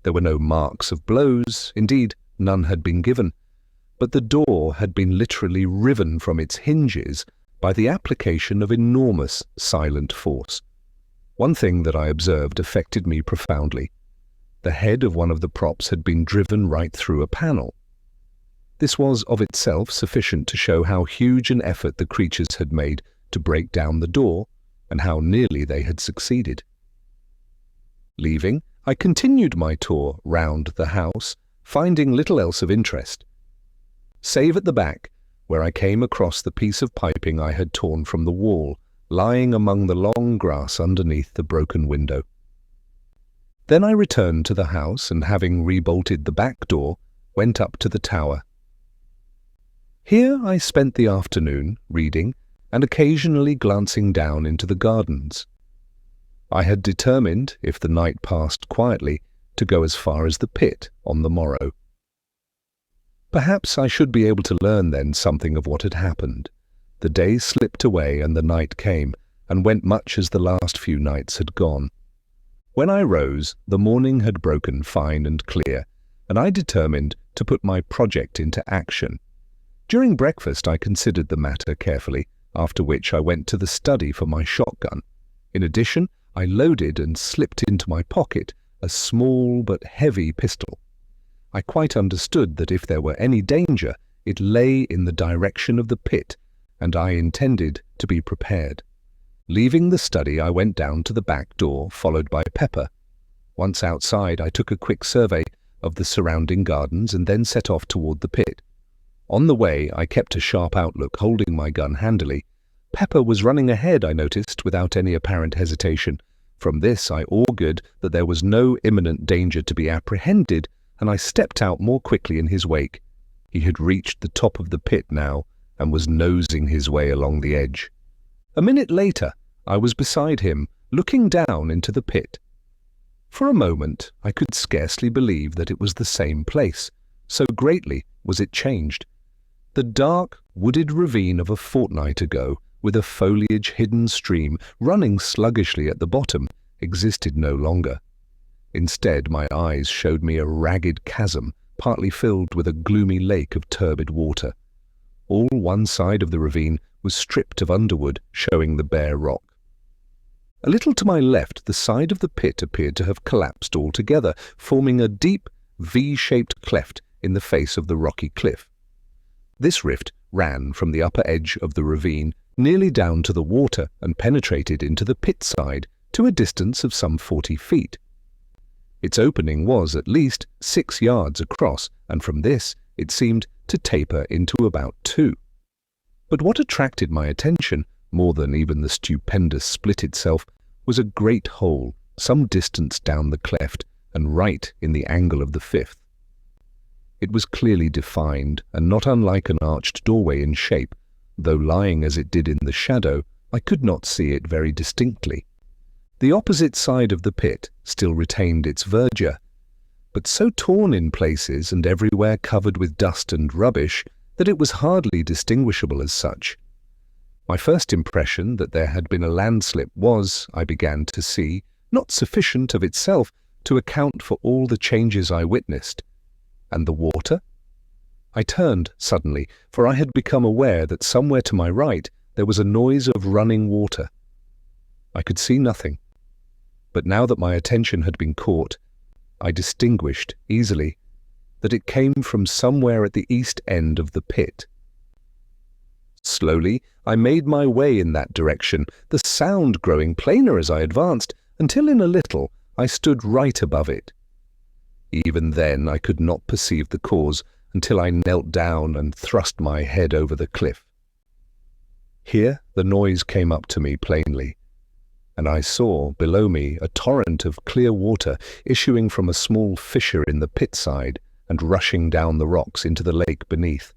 A: There were no marks of blows, indeed, none had been given, but the door had been literally riven from its hinges by the application of enormous silent force. One thing that I observed affected me profoundly. The head of one of the props had been driven right through a panel. This was of itself sufficient to show how huge an effort the creatures had made to break down the door, and how nearly they had succeeded. Leaving, I continued my tour round the house, finding little else of interest, save at the back, where I came across the piece of piping I had torn from the wall, lying among the long grass underneath the broken window. Then I returned to the house, and having rebolted the back door, went up to the tower. Here I spent the afternoon reading and occasionally glancing down into the gardens. I had determined, if the night passed quietly, to go as far as the pit on the morrow. Perhaps I should be able to learn then something of what had happened. The day slipped away and the night came, and went much as the last few nights had gone. When I rose, the morning had broken fine and clear, and I determined to put my project into action. During breakfast I considered the matter carefully, after which I went to the study for my shotgun. In addition, I loaded and slipped into my pocket a small but heavy pistol. I quite understood that if there were any danger, it lay in the direction of the pit, and I intended to be prepared. Leaving the study, I went down to the back door, followed by Pepper. Once outside, I took a quick survey of the surrounding gardens and then set off toward the pit. On the way, I kept a sharp outlook, holding my gun handily. Pepper was running ahead, I noticed, without any apparent hesitation. From this, I augured that there was no imminent danger to be apprehended, and I stepped out more quickly in his wake. He had reached the top of the pit now, and was nosing his way along the edge. A minute later, I was beside him, looking down into the pit. For a moment, I could scarcely believe that it was the same place, so greatly was it changed. The dark, wooded ravine of a fortnight ago, with a foliage-hidden stream running sluggishly at the bottom, existed no longer. Instead, my eyes showed me a ragged chasm, partly filled with a gloomy lake of turbid water. All one side of the ravine was stripped of underwood, showing the bare rock. A little to my left, the side of the pit appeared to have collapsed altogether, forming a deep, V-shaped cleft in the face of the rocky cliff. This rift ran from the upper edge of the ravine nearly down to the water and penetrated into the pit side to a distance of some 40 feet. Its opening was at least 6 yards across, and from this it seemed to taper into about 2. But what attracted my attention, more than even the stupendous split itself, was a great hole some distance down the cleft and right in the angle of the 5th. It was clearly defined and not unlike an arched doorway in shape, though lying as it did in the shadow, I could not see it very distinctly. The opposite side of the pit still retained its verdure, but so torn in places and everywhere covered with dust and rubbish that it was hardly distinguishable as such. My first impression that there had been a landslip was, I began to see, not sufficient of itself to account for all the changes I witnessed. And the water? I turned suddenly, for I had become aware that somewhere to my right there was a noise of running water. I could see nothing, but now that my attention had been caught, I distinguished easily that it came from somewhere at the east end of the pit. Slowly, I made my way in that direction, the sound growing plainer as I advanced, until in a little I stood right above it. Even then I could not perceive the cause until I knelt down and thrust my head over the cliff. Here the noise came up to me plainly, and I saw below me a torrent of clear water issuing from a small fissure in the pit side and rushing down the rocks into the lake beneath.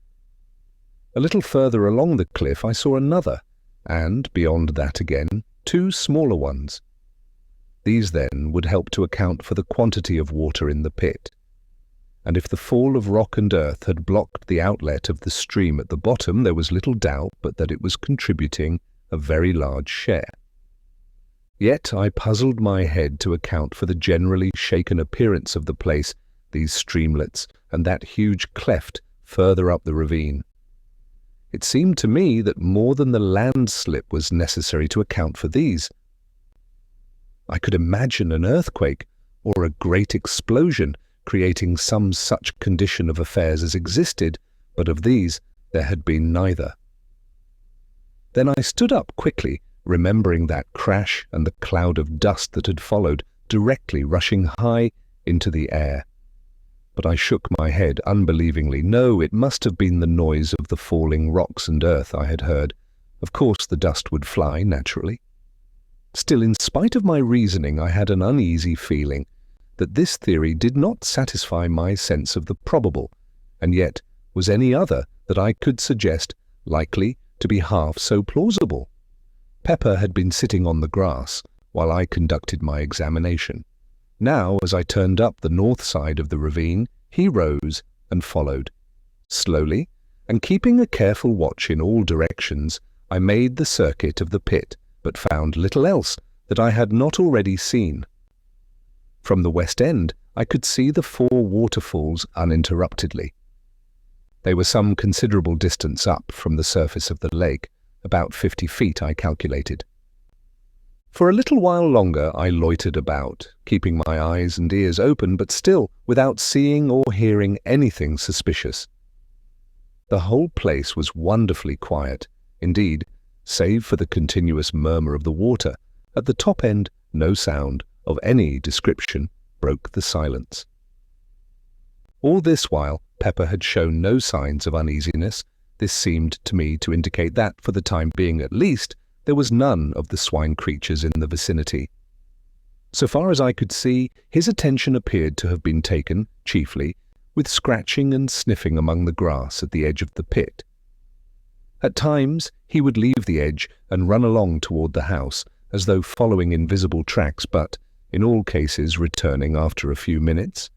A: A little further along the cliff I saw another, and beyond that again, two smaller ones. These then would help to account for the quantity of water in the pit. And if the fall of rock and earth had blocked the outlet of the stream at the bottom, there was little doubt but that it was contributing a very large share. Yet I puzzled my head to account for the generally shaken appearance of the place, these streamlets, and that huge cleft further up the ravine. It seemed to me that more than the landslip was necessary to account for these. I could imagine an earthquake or a great explosion creating some such condition of affairs as existed, but of these there had been neither. Then I stood up quickly, remembering that crash and the cloud of dust that had followed, directly rushing high into the air. But I shook my head unbelievingly. No, it must have been the noise of the falling rocks and earth I had heard. Of course the dust would fly, naturally. Still, in spite of my reasoning, I had an uneasy feeling that this theory did not satisfy my sense of the probable, and yet was any other that I could suggest likely to be half so plausible. Pepper had been sitting on the grass while I conducted my examination. Now, as I turned up the north side of the ravine, he rose and followed. Slowly, and keeping a careful watch in all directions, I made the circuit of the pit, but found little else that I had not already seen. From the west end, I could see the 4 waterfalls uninterruptedly. They were some considerable distance up from the surface of the lake, about 50 feet, I calculated. For a little while longer I loitered about, keeping my eyes and ears open, but still without seeing or hearing anything suspicious. The whole place was wonderfully quiet, indeed, save for the continuous murmur of the water. At the top end, no sound of any description broke the silence. All this while, Pepper had shown no signs of uneasiness. This seemed to me to indicate that, for the time being at least, there was none of the swine creatures in the vicinity. So far as I could see, his attention appeared to have been taken, chiefly, with scratching and sniffing among the grass at the edge of the pit. At times, he would leave the edge and run along toward the house, as though following invisible tracks, but, in all cases, returning after a few minutes.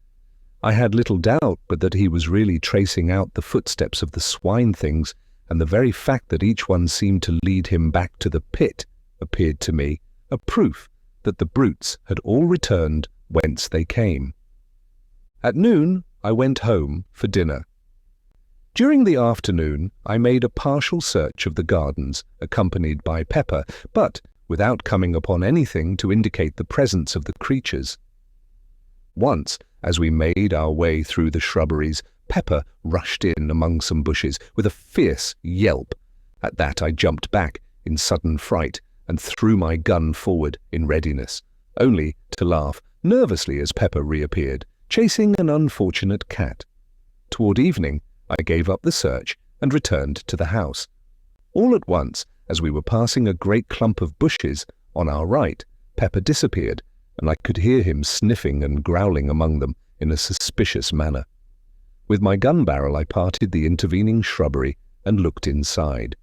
A: I had little doubt but that he was really tracing out the footsteps of the swine things, and the very fact that each one seemed to lead him back to the pit appeared to me a proof that the brutes had all returned whence they came. At noon, I went home for dinner. During the afternoon, I made a partial search of the gardens, accompanied by Pepper, but without coming upon anything to indicate the presence of the creatures. Once, as we made our way through the shrubberies, Pepper rushed in among some bushes with a fierce yelp. At that I jumped back in sudden fright and threw my gun forward in readiness, only to laugh nervously as Pepper reappeared, chasing an unfortunate cat. Toward evening, I gave up the search and returned to the house. All at once, as we were passing a great clump of bushes on our right, Pepper disappeared, and I could hear him sniffing and growling among them in a suspicious manner. With my gun barrel I parted the intervening shrubbery and looked inside.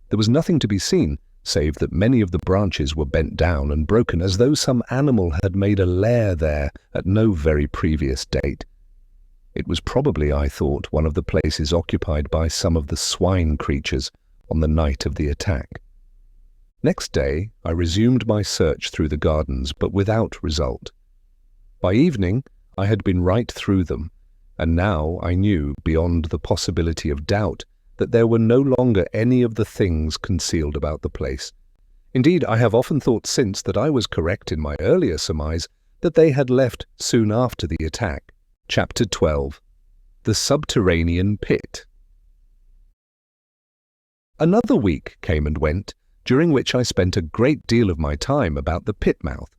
A: There was nothing to be seen, save that many of the branches were bent down and broken, as though some animal had made a lair there at no very previous date. It was probably, I thought, one of the places occupied by some of the swine creatures, on the night of the attack. Next day, I resumed my search through the gardens, but without result. By evening, I had been right through them, and now I knew, beyond the possibility of doubt, that there were no longer any of the things concealed about the place. Indeed, I have often thought since that I was correct in my earlier surmise that they had left soon after the attack. Chapter 12. The Subterranean Pit. Another week came and went, during which I spent a great deal of my time about the pit mouth.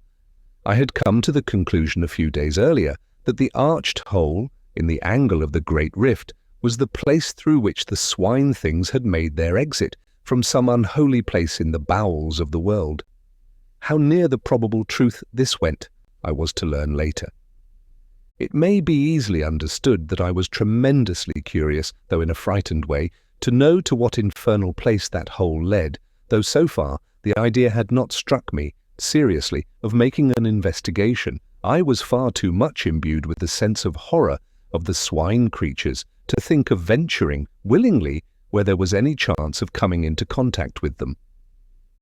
A: I had come to the conclusion a few days earlier that the arched hole in the angle of the great rift was the place through which the swine things had made their exit from some unholy place in the bowels of the world. How near the probable truth this went, I was to learn later. It may be easily understood that I was tremendously curious, though in a frightened way, to know to what infernal place that hole led, though so far the idea had not struck me, seriously, of making an investigation. I was far too much imbued with the sense of horror of the swine creatures to think of venturing willingly where there was any chance of coming into contact with them.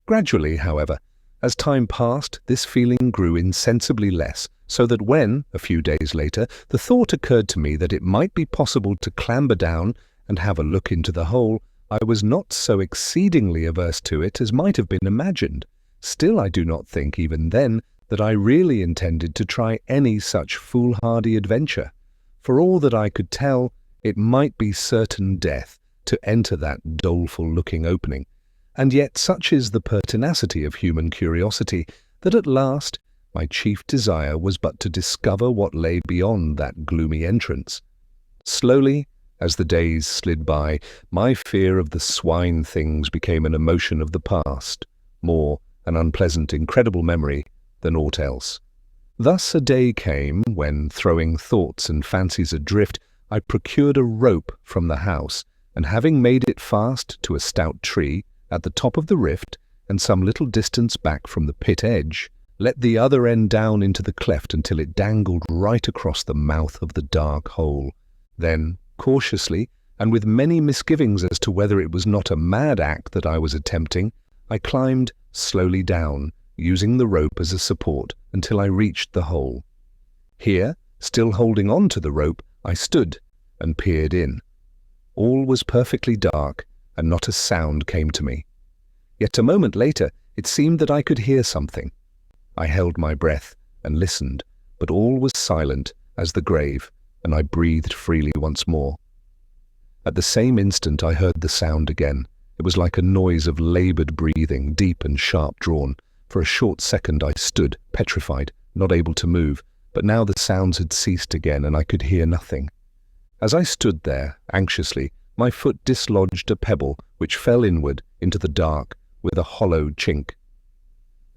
A: Gradually, however, as time passed, this feeling grew insensibly less, so that when, a few days later, the thought occurred to me that it might be possible to clamber down and have a look into the hole, I was not so exceedingly averse to it as might have been imagined. Still, I do not think, even then, that I really intended to try any such foolhardy adventure. For all that I could tell, it might be certain death to enter that doleful-looking opening, and yet such is the pertinacity of human curiosity that at last my chief desire was but to discover what lay beyond that gloomy entrance. Slowly, as the days slid by, my fear of the swine things became an emotion of the past, more an unpleasant, incredible memory than aught else. Thus a day came when, throwing thoughts and fancies adrift, I procured a rope from the house, and having made it fast to a stout tree at the top of the rift and some little distance back from the pit edge, let the other end down into the cleft until it dangled right across the mouth of the dark hole. Then, cautiously, and with many misgivings as to whether it was not a mad act that I was attempting, I climbed slowly down, using the rope as a support, until I reached the hole. Here, still holding on to the rope, I stood and peered in. All was perfectly dark, and not a sound came to me. Yet a moment later, it seemed that I could hear something. I held my breath and listened, but all was silent as the grave, and I breathed freely once more. At the same instant I heard the sound again. It was like a noise of laboured breathing, deep and sharp drawn. For a short second I stood, petrified, not able to move, but now the sounds had ceased again and I could hear nothing. As I stood there, anxiously, my foot dislodged a pebble which fell inward into the dark with a hollow chink.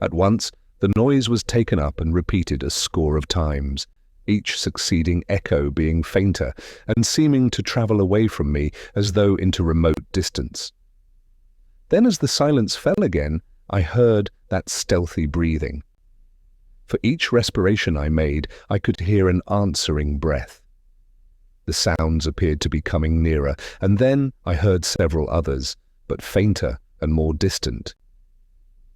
A: At once the noise was taken up and repeated a score of times, each succeeding echo being fainter and seeming to travel away from me as though into remote distance. Then as the silence fell again, I heard that stealthy breathing. For each respiration I made, I could hear an answering breath. The sounds appeared to be coming nearer, and then I heard several others, but fainter and more distant.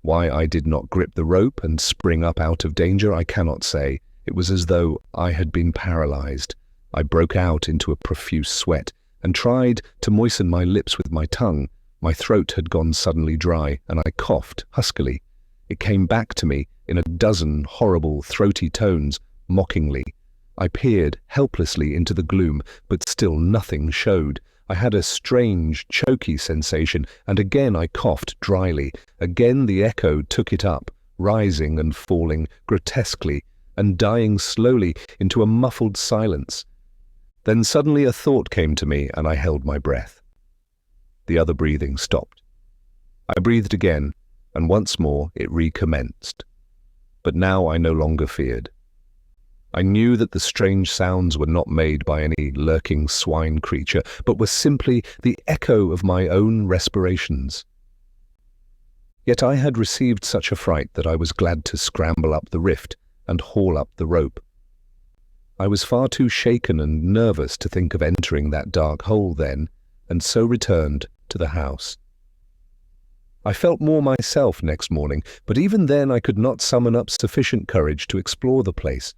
A: Why I did not grip the rope and spring up out of danger, I cannot say. It was as though I had been paralyzed. I broke out into a profuse sweat and tried to moisten my lips with my tongue. My throat had gone suddenly dry, and I coughed huskily. It came back to me in a dozen horrible, throaty tones, mockingly. I peered helplessly into the gloom, but still nothing showed. I had a strange, choky sensation, and again I coughed dryly. Again the echo took it up, rising and falling grotesquely, and dying slowly into a muffled silence. Then suddenly a thought came to me, and I held my breath. The other breathing stopped. I breathed again, and once more it recommenced. But now I no longer feared. I knew that the strange sounds were not made by any lurking swine creature, but were simply the echo of my own respirations. Yet I had received such a fright that I was glad to scramble up the rift and haul up the rope. I was far too shaken and nervous to think of entering that dark hole then, and so returned to the house. I felt more myself next morning, but even then I could not summon up sufficient courage to explore the place.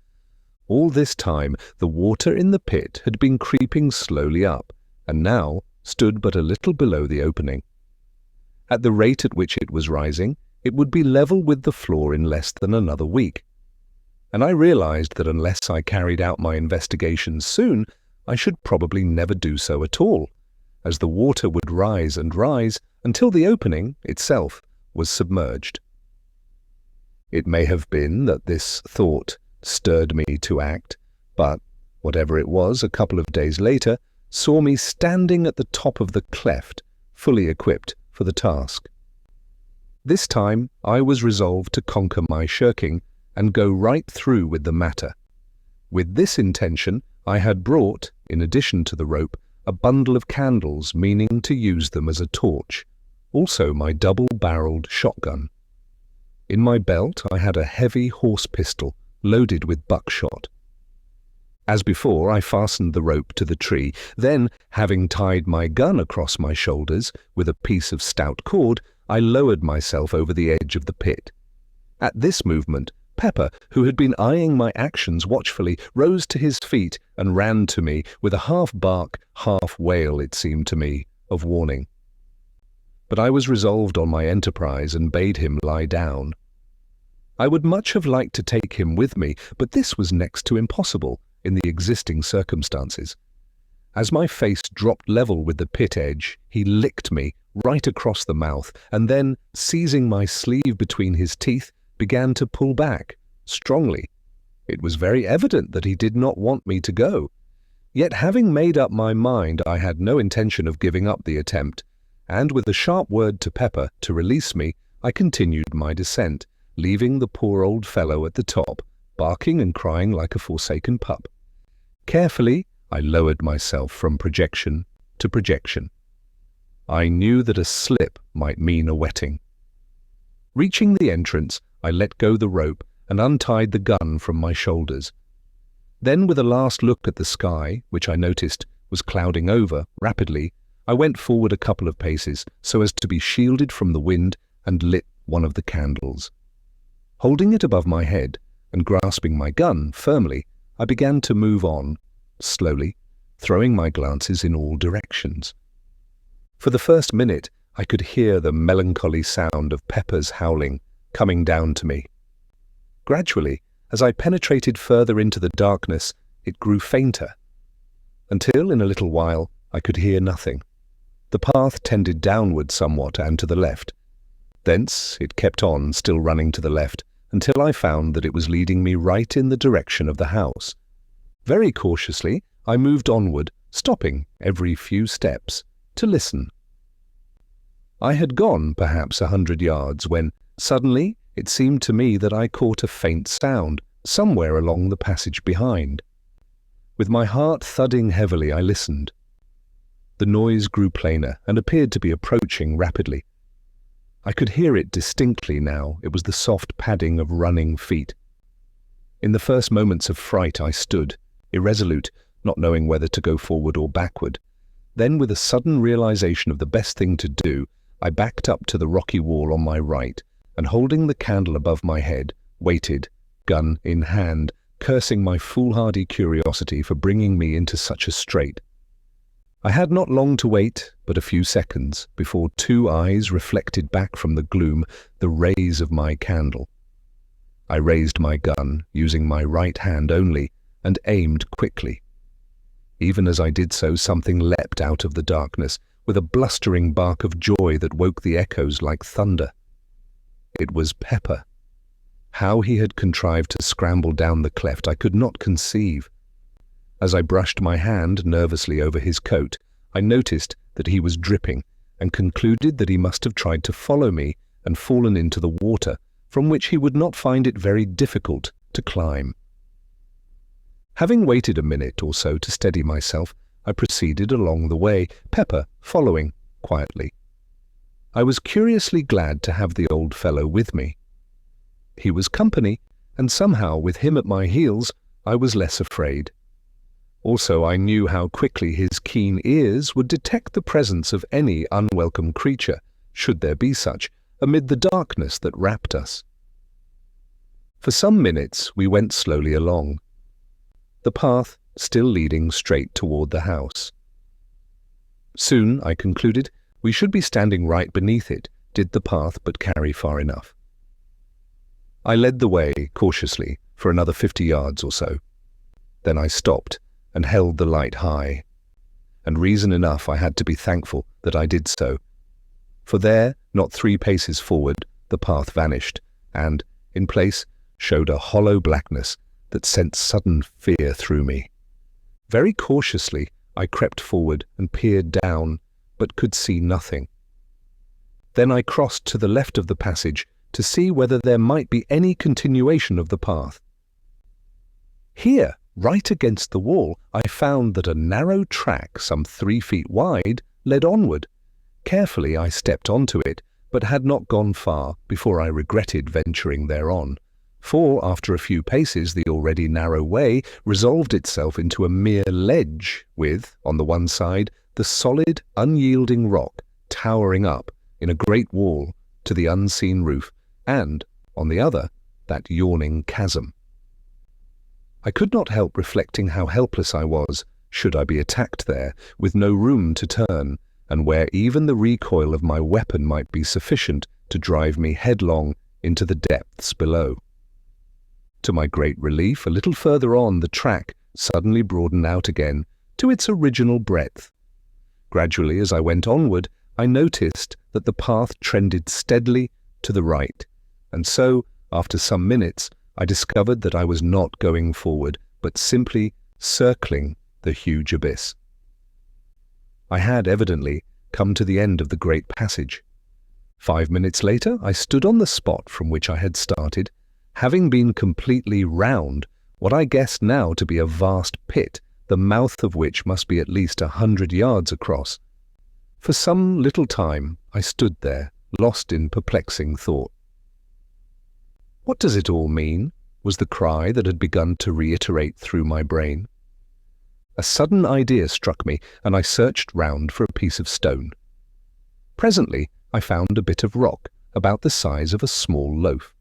A: All this time the water in the pit had been creeping slowly up, and now stood but a little below the opening. At the rate at which it was rising, it would be level with the floor in less than another week. And I realized that unless I carried out my investigations soon, I should probably never do so at all, as the water would rise and rise until the opening itself was submerged. It may have been that this thought stirred me to act, but whatever it was, a couple of days later saw me standing at the top of the cleft, fully equipped for the task. This time I was resolved to conquer my shirking and go right through with the matter. With this intention, I had brought, in addition to the rope, a bundle of candles, meaning to use them as a torch, also my double-barreled shotgun. In my belt I had a heavy horse pistol loaded with buckshot. As before, I fastened the rope to the tree, then, having tied my gun across my shoulders with a piece of stout cord, I lowered myself over the edge of the pit. At this movement, Pepper, who had been eyeing my actions watchfully, rose to his feet and ran to me with a half-bark, half-wail, it seemed to me, of warning. But I was resolved on my enterprise and bade him lie down. I would much have liked to take him with me, but this was next to impossible in the existing circumstances. As my face dropped level with the pit edge, he licked me right across the mouth, and then, seizing my sleeve between his teeth, began to pull back, strongly. It was very evident that he did not want me to go. Yet having made up my mind, I had no intention of giving up the attempt, and with a sharp word to Pepper to release me, I continued my descent, leaving the poor old fellow at the top, barking and crying like a forsaken pup. Carefully, I lowered myself from projection to projection. I knew that a slip might mean a wetting. Reaching the entrance, I let go the rope and untied the gun from my shoulders. Then, with a last look at the sky, which I noticed was clouding over rapidly, I went forward a couple of paces so as to be shielded from the wind and lit one of the candles. Holding it above my head and grasping my gun firmly, I began to move on, slowly, throwing my glances in all directions. For the first minute, I could hear the melancholy sound of Pepper's howling coming down to me. Gradually, as I penetrated further into the darkness, it grew fainter, until in a little while I could hear nothing. The path tended downward somewhat and to the left. Thence it kept on, still running to the left, until I found that it was leading me right in the direction of the house. Very cautiously, I moved onward, stopping every few steps to listen. I had gone perhaps 100 yards when, suddenly, it seemed to me that I caught a faint sound somewhere along the passage behind. With my heart thudding heavily, I listened. The noise grew plainer and appeared to be approaching rapidly. I could hear it distinctly now. It was the soft padding of running feet. In the first moments of fright I stood, irresolute, not knowing whether to go forward or backward. Then, with a sudden realization of the best thing to do, I backed up to the rocky wall on my right, and holding the candle above my head, waited, gun in hand, cursing my foolhardy curiosity for bringing me into such a strait. I had not long to wait, but a few seconds, before two eyes reflected back from the gloom the rays of my candle. I raised my gun, using my right hand only, and aimed quickly. Even as I did so, something leapt out of the darkness, with a blustering bark of joy that woke the echoes like thunder. It was Pepper. How he had contrived to scramble down the cleft I could not conceive. As I brushed my hand nervously over his coat, I noticed that he was dripping, and concluded that he must have tried to follow me and fallen into the water, from which he would not find it very difficult to climb. Having waited a minute or so to steady myself, I proceeded along the way, Pepper following quietly. I was curiously glad to have the old fellow with me. He was company, and somehow, with him at my heels, I was less afraid. Also, I knew how quickly his keen ears would detect the presence of any unwelcome creature, should there be such, amid the darkness that wrapped us. For some minutes we went slowly along, the path still leading straight toward the house. Soon, I concluded, we should be standing right beneath it, did the path but carry far enough. I led the way, cautiously, for another 50 yards or so. Then I stopped and held the light high. And reason enough I had to be thankful that I did so. For there, not 3 paces forward, the path vanished, and, in place, showed a hollow blackness that sent sudden fear through me. Very cautiously, I crept forward and peered down, but could see nothing. Then I crossed to the left of the passage to see whether there might be any continuation of the path. Here, right against the wall, I found that a narrow track some 3 feet wide led onward. Carefully I stepped onto it, but had not gone far before I regretted venturing thereon, for after a few paces the already narrow way resolved itself into a mere ledge with, on the one side, the solid, unyielding rock towering up in a great wall to the unseen roof, and, on the other, that yawning chasm. I could not help reflecting how helpless I was, should I be attacked there, with no room to turn, and where even the recoil of my weapon might be sufficient to drive me headlong into the depths below. To my great relief, a little further on, the track suddenly broadened out again to its original breadth. Gradually, as I went onward, I noticed that the path trended steadily to the right, and so, after some minutes, I discovered that I was not going forward, but simply circling the huge abyss. I had evidently come to the end of the great passage. 5 minutes later, I stood on the spot from which I had started, having been completely round what I guessed now to be a vast pit, the mouth of which must be at least 100 yards across. For some little time I stood there, lost in perplexing thought. "What does it all mean?" was the cry that had begun to reiterate through my brain. A sudden idea struck me, and I searched round for a piece of stone. Presently I found a bit of rock, about the size of a small loaf.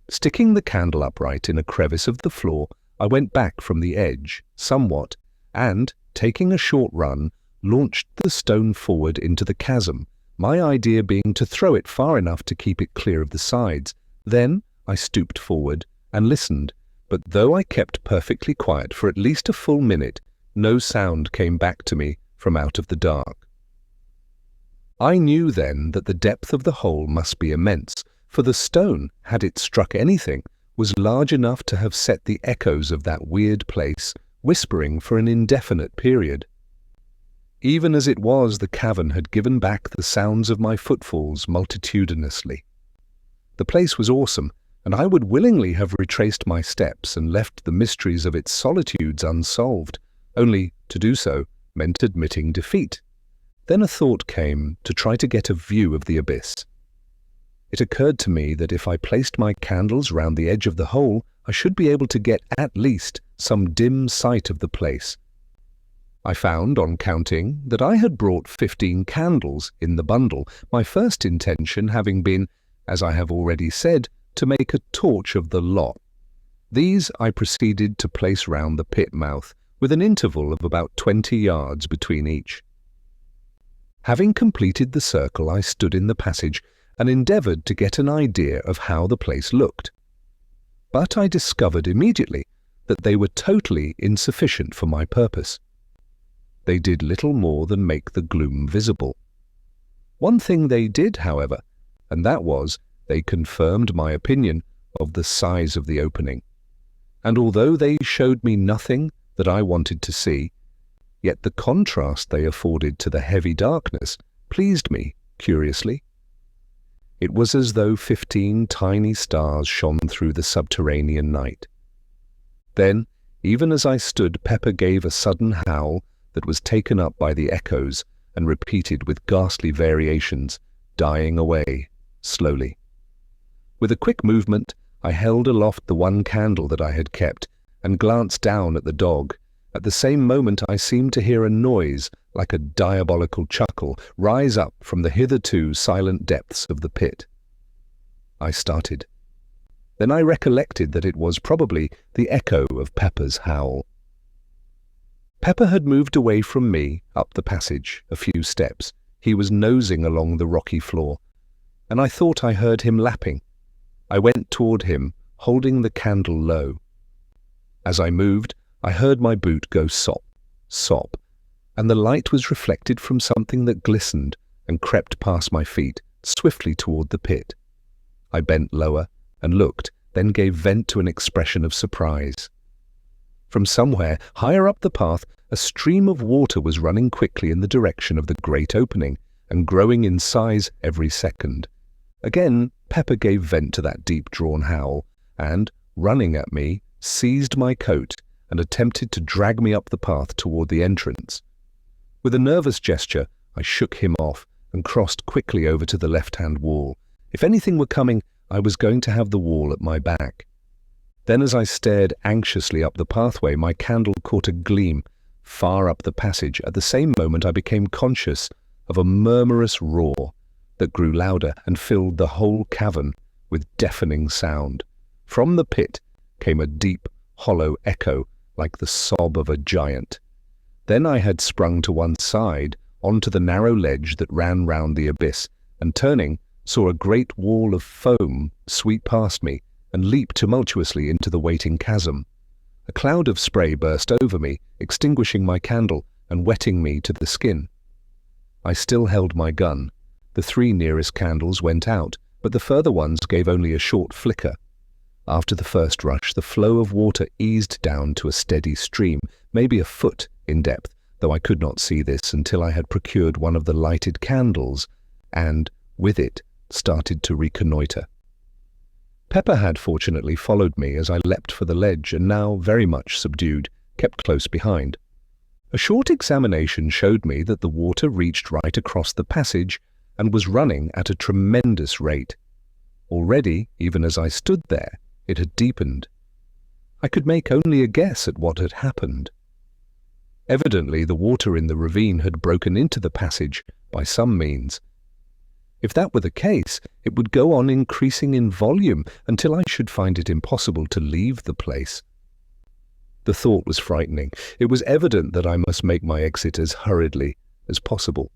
A: Sticking the candle upright in a crevice of the floor, I went back from the edge, somewhat, and, taking a short run, launched the stone forward into the chasm, my idea being to throw it far enough to keep it clear of the sides. Then I stooped forward and listened, but though I kept perfectly quiet for at least a full minute, no sound came back to me from out of the dark. I knew then that the depth of the hole must be immense, for the stone, had it struck anything, was large enough to have set the echoes of that weird place whispering for an indefinite period. Even as it was, the cavern had given back the sounds of my footfalls multitudinously. The place was awesome, and I would willingly have retraced my steps and left the mysteries of its solitudes unsolved, only to do so meant admitting defeat. Then a thought came to try to get a view of the abyss. It occurred to me that if I placed my candles round the edge of the hole, I should be able to get at least some dim sight of the place. I found, on counting, that I had brought 15 candles in the bundle, my first intention having been, as I have already said, to make a torch of the lot. These I proceeded to place round the pit mouth, with an interval of about 20 yards between each. Having completed the circle, I stood in the passage and endeavoured to get an idea of how the place looked. But I discovered immediately that they were totally insufficient for my purpose. They did little more than make the gloom visible. One thing they did, however, and that was, they confirmed my opinion of the size of the opening. And although they showed me nothing that I wanted to see, yet the contrast they afforded to the heavy darkness pleased me curiously. It was as though 15 tiny stars shone through the subterranean night. Then, even as I stood, Pepper gave a sudden howl that was taken up by the echoes and repeated with ghastly variations, dying away slowly. With a quick movement, I held aloft the one candle that I had kept and glanced down at the dog, At the same moment I seemed to hear a noise, like a diabolical chuckle, rise up from the hitherto silent depths of the pit. I started. Then I recollected that it was probably the echo of Pepper's howl. Pepper had moved away from me up the passage a few steps. He was nosing along the rocky floor, and I thought I heard him lapping. I went toward him, holding the candle low. As I moved, I heard my boot go sop, sop, and the light was reflected from something that glistened and crept past my feet, swiftly toward the pit. I bent lower and looked, then gave vent to an expression of surprise. From somewhere, higher up the path, a stream of water was running quickly in the direction of the great opening and growing in size every second. Again, Pepper gave vent to that deep-drawn howl and, running at me, seized my coat and attempted to drag me up the path toward the entrance. With a nervous gesture, I shook him off and crossed quickly over to the left-hand wall. If anything were coming, I was going to have the wall at my back. Then as I stared anxiously up the pathway, my candle caught a gleam far up the passage. At the same moment I became conscious of a murmurous roar that grew louder and filled the whole cavern with deafening sound. From the pit came a deep, hollow echo like the sob of a giant. Then I had sprung to one side onto the narrow ledge that ran round the abyss, and turning, saw a great wall of foam sweep past me and leap tumultuously into the waiting chasm. A cloud of spray burst over me, extinguishing my candle and wetting me to the skin. I still held my gun. The 3 nearest candles went out, but the further ones gave only a short flicker. After the first rush, the flow of water eased down to a steady stream, maybe a foot in depth, though I could not see this until I had procured one of the lighted candles and, with it, started to reconnoitre. Pepper had fortunately followed me as I leapt for the ledge and now, very much subdued, kept close behind. A short examination showed me that the water reached right across the passage and was running at a tremendous rate. Already, even as I stood there, it had deepened. I could make only a guess at what had happened. Evidently, the water in the ravine had broken into the passage by some means. If that were the case, it would go on increasing in volume until I should find it impossible to leave the place. The thought was frightening. It was evident that I must make my exit as hurriedly as possible.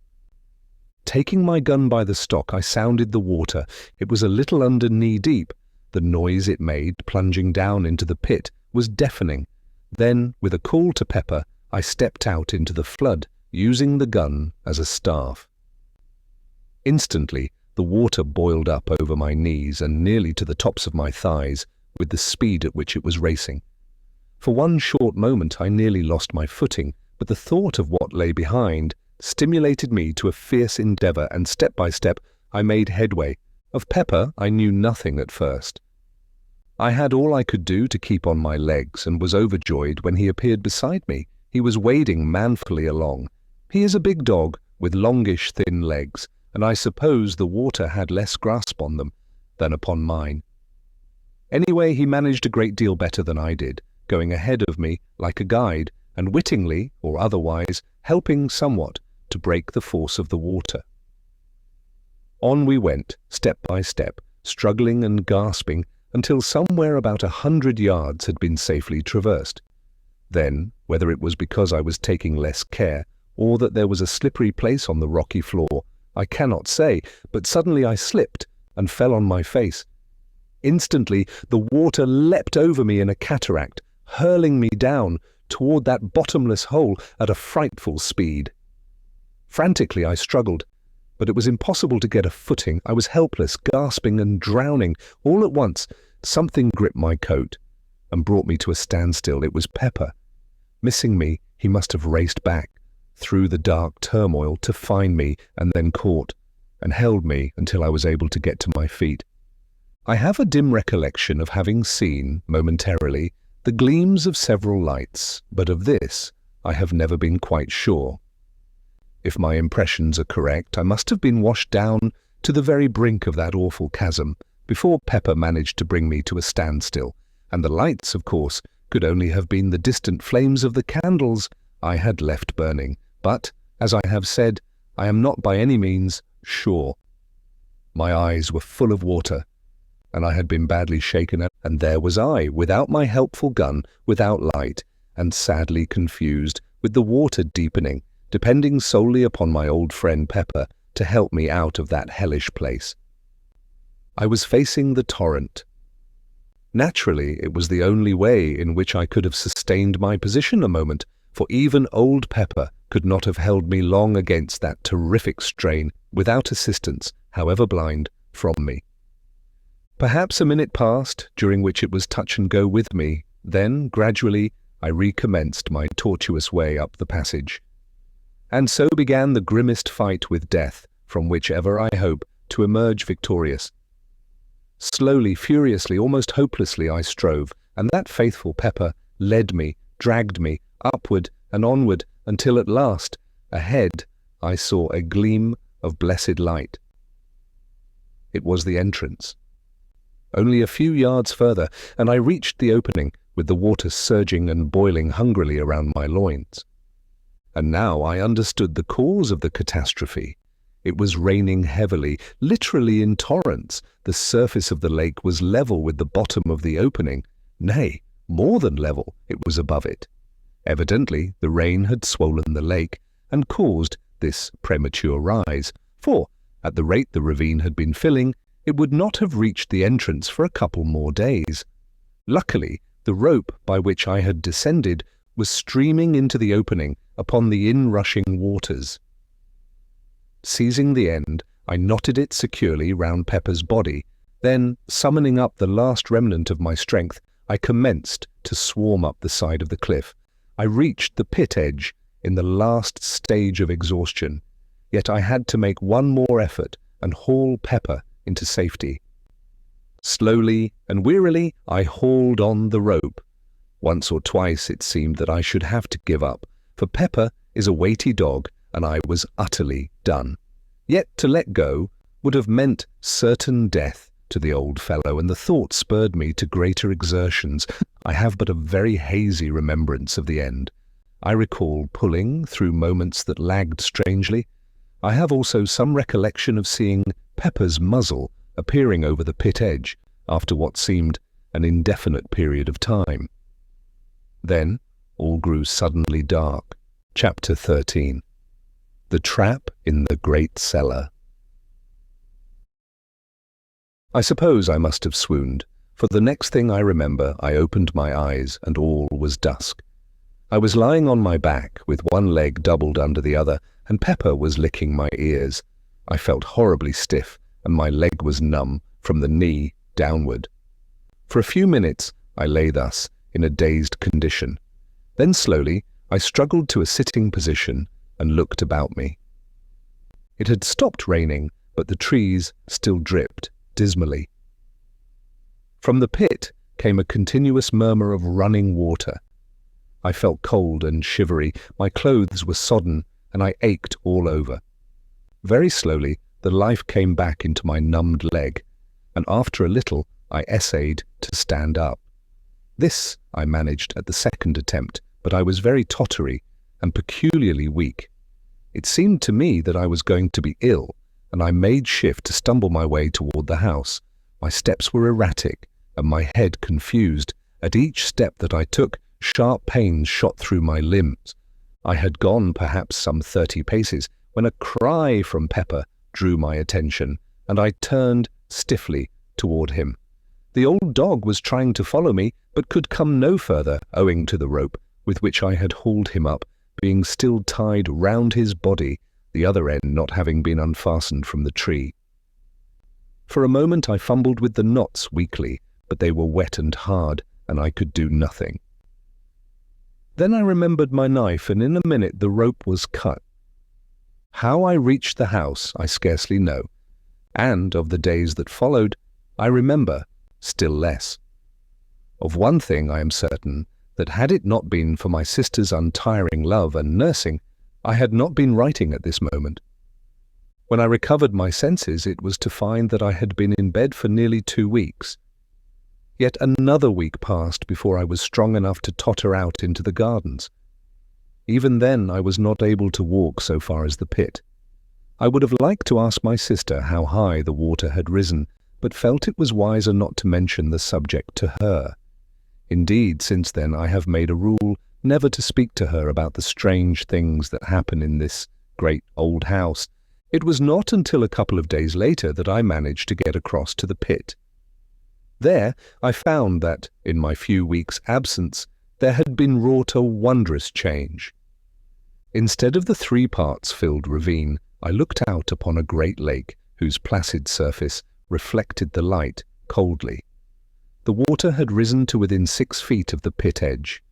A: Taking my gun by the stock, I sounded the water. It was a little under knee-deep. The noise it made, plunging down into the pit, was deafening. Then, with a call to Pepper, I stepped out into the flood, using the gun as a staff. Instantly, the water boiled up over my knees and nearly to the tops of my thighs with the speed at which it was racing. For one short moment I nearly lost my footing, but the thought of what lay behind stimulated me to a fierce endeavour, and step by step I made headway. Of Pepper I knew nothing at first. I had all I could do to keep on my legs and was overjoyed when he appeared beside me. He was wading manfully along. He is a big dog with longish thin legs, and I suppose the water had less grasp on them than upon mine. Anyway, he managed a great deal better than I did, going ahead of me like a guide, and wittingly, or otherwise, helping somewhat to break the force of the water. On we went, step by step, struggling and gasping, until somewhere about 100 yards had been safely traversed. Then, whether it was because I was taking less care, or that there was a slippery place on the rocky floor, I cannot say, but suddenly I slipped and fell on my face. Instantly, the water leapt over me in a cataract, hurling me down toward that bottomless hole at a frightful speed. Frantically I struggled, but it was impossible to get a footing. I was helpless, gasping and drowning. All at once, something gripped my coat and brought me to a standstill. It was Pepper. Missing me, he must have raced back through the dark turmoil to find me, and then caught and held me until I was able to get to my feet. I have a dim recollection of having seen, momentarily, the gleams of several lights, but of this I have never been quite sure. If my impressions are correct, I must have been washed down to the very brink of that awful chasm before Pepper managed to bring me to a standstill, and the lights, of course, could only have been the distant flames of the candles I had left burning, but, as I have said, I am not by any means sure. My eyes were full of water, and I had been badly shaken, and there was I, without my helpful gun, without light, and sadly confused, with the water deepening, depending solely upon my old friend Pepper to help me out of that hellish place. I was facing the torrent. Naturally, it was the only way in which I could have sustained my position a moment, for even old Pepper could not have held me long against that terrific strain without assistance, however blind, from me. Perhaps a minute passed, during which it was touch and go with me. Then, gradually, I recommenced my tortuous way up the passage. And so began the grimmest fight with death, from which ever I hope to emerge victorious. Slowly, furiously, almost hopelessly I strove, and that faithful Pepper led me, dragged me, upward and onward, until at last, ahead, I saw a gleam of blessed light. It was the entrance. Only a few yards further, and I reached the opening, with the water surging and boiling hungrily around my loins. And now I understood the cause of the catastrophe. It was raining heavily, literally in torrents. The surface of the lake was level with the bottom of the opening. Nay, more than level, it was above it. Evidently, the rain had swollen the lake and caused this premature rise, for, at the rate the ravine had been filling, it would not have reached the entrance for a couple more days. Luckily, the rope by which I had descended was streaming into the opening upon the inrushing waters. Seizing the end, I knotted it securely round Pepper's body. Then, summoning up the last remnant of my strength, I commenced to swarm up the side of the cliff. I reached the pit edge in the last stage of exhaustion, yet I had to make one more effort and haul Pepper into safety. Slowly and wearily I hauled on the rope. Once or twice it seemed that I should have to give up, for Pepper is a weighty dog, and I was utterly done. Yet to let go would have meant certain death to the old fellow, and the thought spurred me to greater exertions. I have but a very hazy remembrance of the end. I recall pulling through moments that lagged strangely. I have also some recollection of seeing Pepper's muzzle appearing over the pit edge after what seemed an indefinite period of time. Then all grew suddenly dark. Chapter 13. The Trap in the Great Cellar. I suppose I must have swooned, for the next thing I remember I opened my eyes and all was dusk. I was lying on my back with one leg doubled under the other, and Pepper was licking my ears. I felt horribly stiff, and my leg was numb from the knee downward. For a few minutes I lay thus, in a dazed condition. Then slowly I struggled to a sitting position and looked about me. It had stopped raining, but the trees still dripped dismally. From the pit came a continuous murmur of running water. I felt cold and shivery, my clothes were sodden, and I ached all over. Very slowly the life came back into my numbed leg, and after a little I essayed to stand up. This I managed at the second attempt, but I was very tottery and peculiarly weak. It seemed to me that I was going to be ill, and I made shift to stumble my way toward the house. My steps were erratic, and my head confused. At each step that I took, sharp pains shot through my limbs. I had gone perhaps some 30 paces when a cry from Pepper drew my attention, and I turned stiffly toward him. The old dog was trying to follow me, but could come no further, owing to the rope with which I had hauled him up being still tied round his body, the other end not having been unfastened from the tree. For a moment I fumbled with the knots weakly, but they were wet and hard, and I could do nothing. Then I remembered my knife, and in a minute the rope was cut. How I reached the house I scarcely know, and of the days that followed I remember still less. Of one thing I am certain, that had it not been for my sister's untiring love and nursing, I had not been writing at this moment. When I recovered my senses, it was to find that I had been in bed for nearly 2 weeks. Yet another week passed before I was strong enough to totter out into the gardens. Even then I was not able to walk so far as the pit. I would have liked to ask my sister how high the water had risen, but felt it was wiser not to mention the subject to her. Indeed, since then I have made a rule never to speak to her about the strange things that happen in this great old house. It was not until a couple of days later that I managed to get across to the pit. There I found that, in my few weeks' absence, there had been wrought a wondrous change. Instead of the 3 parts filled ravine, I looked out upon a great lake whose placid surface reflected the light coldly. The water had risen to within 6 feet of the pit edge.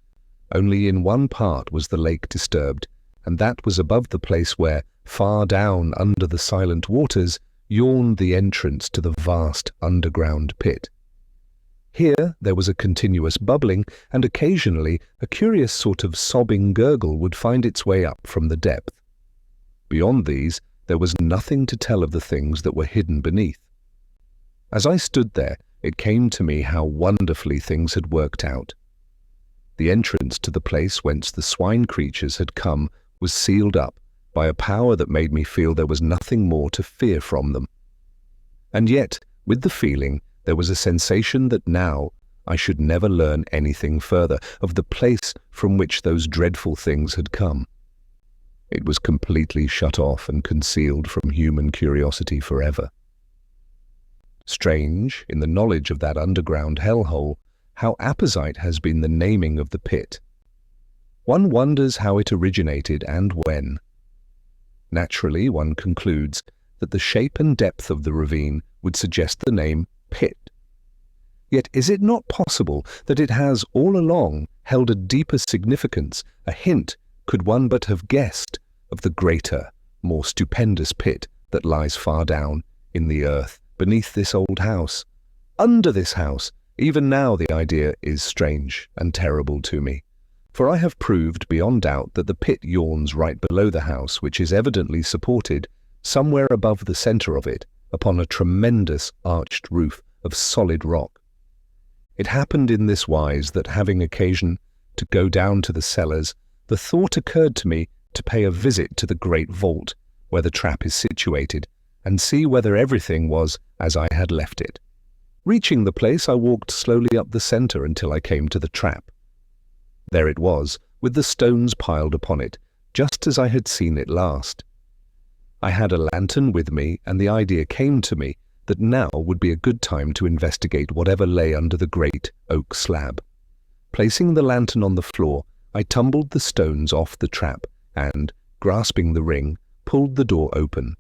A: Only in one part was the lake disturbed, and that was above the place where, far down under the silent waters, yawned the entrance to the vast underground pit. Here there was a continuous bubbling, and occasionally a curious sort of sobbing gurgle would find its way up from the depth. Beyond these, there was nothing to tell of the things that were hidden beneath. As I stood there, it came to me how wonderfully things had worked out. The entrance to the place whence the swine creatures had come was sealed up by a power that made me feel there was nothing more to fear from them. And yet, with the feeling, there was a sensation that now I should never learn anything further of the place from which those dreadful things had come. It was completely shut off and concealed from human curiosity forever. Strange, in the knowledge of that underground hellhole, how apposite has been the naming of the pit. One wonders how it originated and when. Naturally, one concludes that the shape and depth of the ravine would suggest the name pit. Yet is it not possible that it has all along held a deeper significance, a hint, could one but have guessed, of the greater, more stupendous pit that lies far down in the earth beneath this old house, under this house? Even now the idea is strange and terrible to me, for I have proved beyond doubt that the pit yawns right below the house, which is evidently supported, somewhere above the centre of it, upon a tremendous arched roof of solid rock. It happened in this wise that, having occasion to go down to the cellars, the thought occurred to me to pay a visit to the great vault where the trap is situated, and see whether everything was as I had left it. Reaching the place, I walked slowly up the centre until I came to the trap. There it was, with the stones piled upon it, just as I had seen it last. I had a lantern with me, and the idea came to me that now would be a good time to investigate whatever lay under the great oak slab. Placing the lantern on the floor, I tumbled the stones off the trap and, grasping the ring, pulled the door open.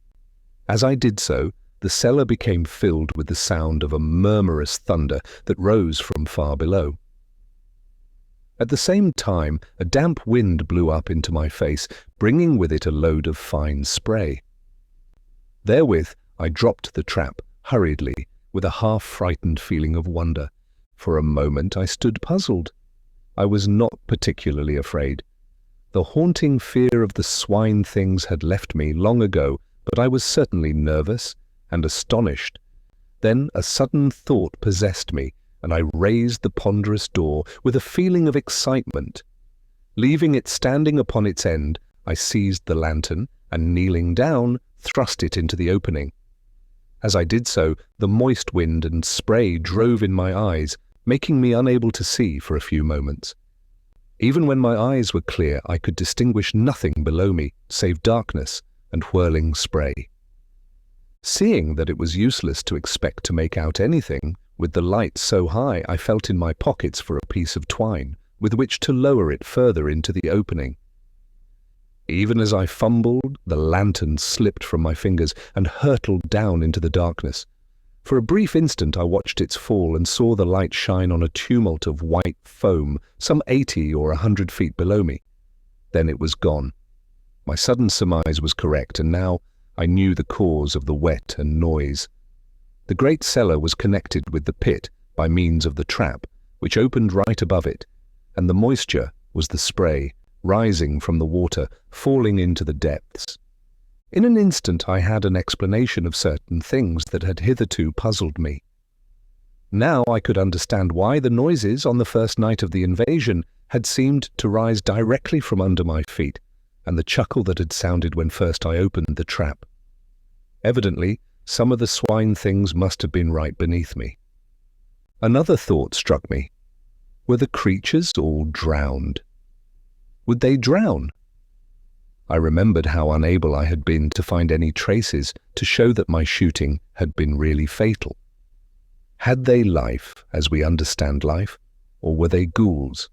A: As I did so, the cellar became filled with the sound of a murmurous thunder that rose from far below. At the same time, a damp wind blew up into my face, bringing with it a load of fine spray. Therewith I dropped the trap hurriedly, with a half-frightened feeling of wonder. For a moment I stood puzzled. I was not particularly afraid. The haunting fear of the swine things had left me long ago, but I was certainly nervous and astonished. Then a sudden thought possessed me, and I raised the ponderous door with a feeling of excitement. Leaving it standing upon its end, I seized the lantern and, kneeling down, thrust it into the opening. As I did so, the moist wind and spray drove in my eyes, making me unable to see for a few moments. Even when my eyes were clear, I could distinguish nothing below me save darkness and whirling spray. Seeing that it was useless to expect to make out anything, with the light so high, I felt in my pockets for a piece of twine with which to lower it further into the opening. Even as I fumbled, the lantern slipped from my fingers and hurtled down into the darkness. For a brief instant I watched its fall and saw the light shine on a tumult of white foam some 80 or 100 feet below me. Then it was gone. My sudden surmise was correct, and now I knew the cause of the wet and noise. The great cellar was connected with the pit by means of the trap, which opened right above it, and the moisture was the spray, rising from the water, falling into the depths. In an instant I had an explanation of certain things that had hitherto puzzled me. Now I could understand why the noises on the first night of the invasion had seemed to rise directly from under my feet, and the chuckle that had sounded when first I opened the trap. Evidently, some of the swine things must have been right beneath me. Another thought struck me. Were the creatures all drowned? Would they drown? I remembered how unable I had been to find any traces to show that my shooting had been really fatal. Had they life, as we understand life, or were they ghouls?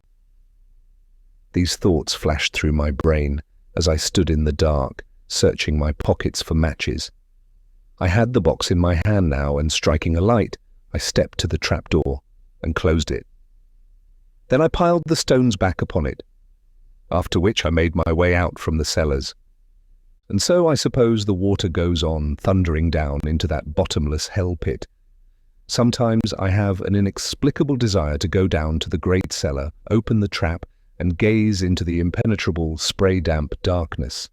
A: These thoughts flashed through my brain as I stood in the dark, searching my pockets for matches. I had the box in my hand now, and striking a light, I stepped to the trapdoor and closed it. Then I piled the stones back upon it, after which I made my way out from the cellars. And so I suppose the water goes on, thundering down into that bottomless hell pit. Sometimes I have an inexplicable desire to go down to the great cellar, open the trap, and gaze into the impenetrable, spray-damp darkness.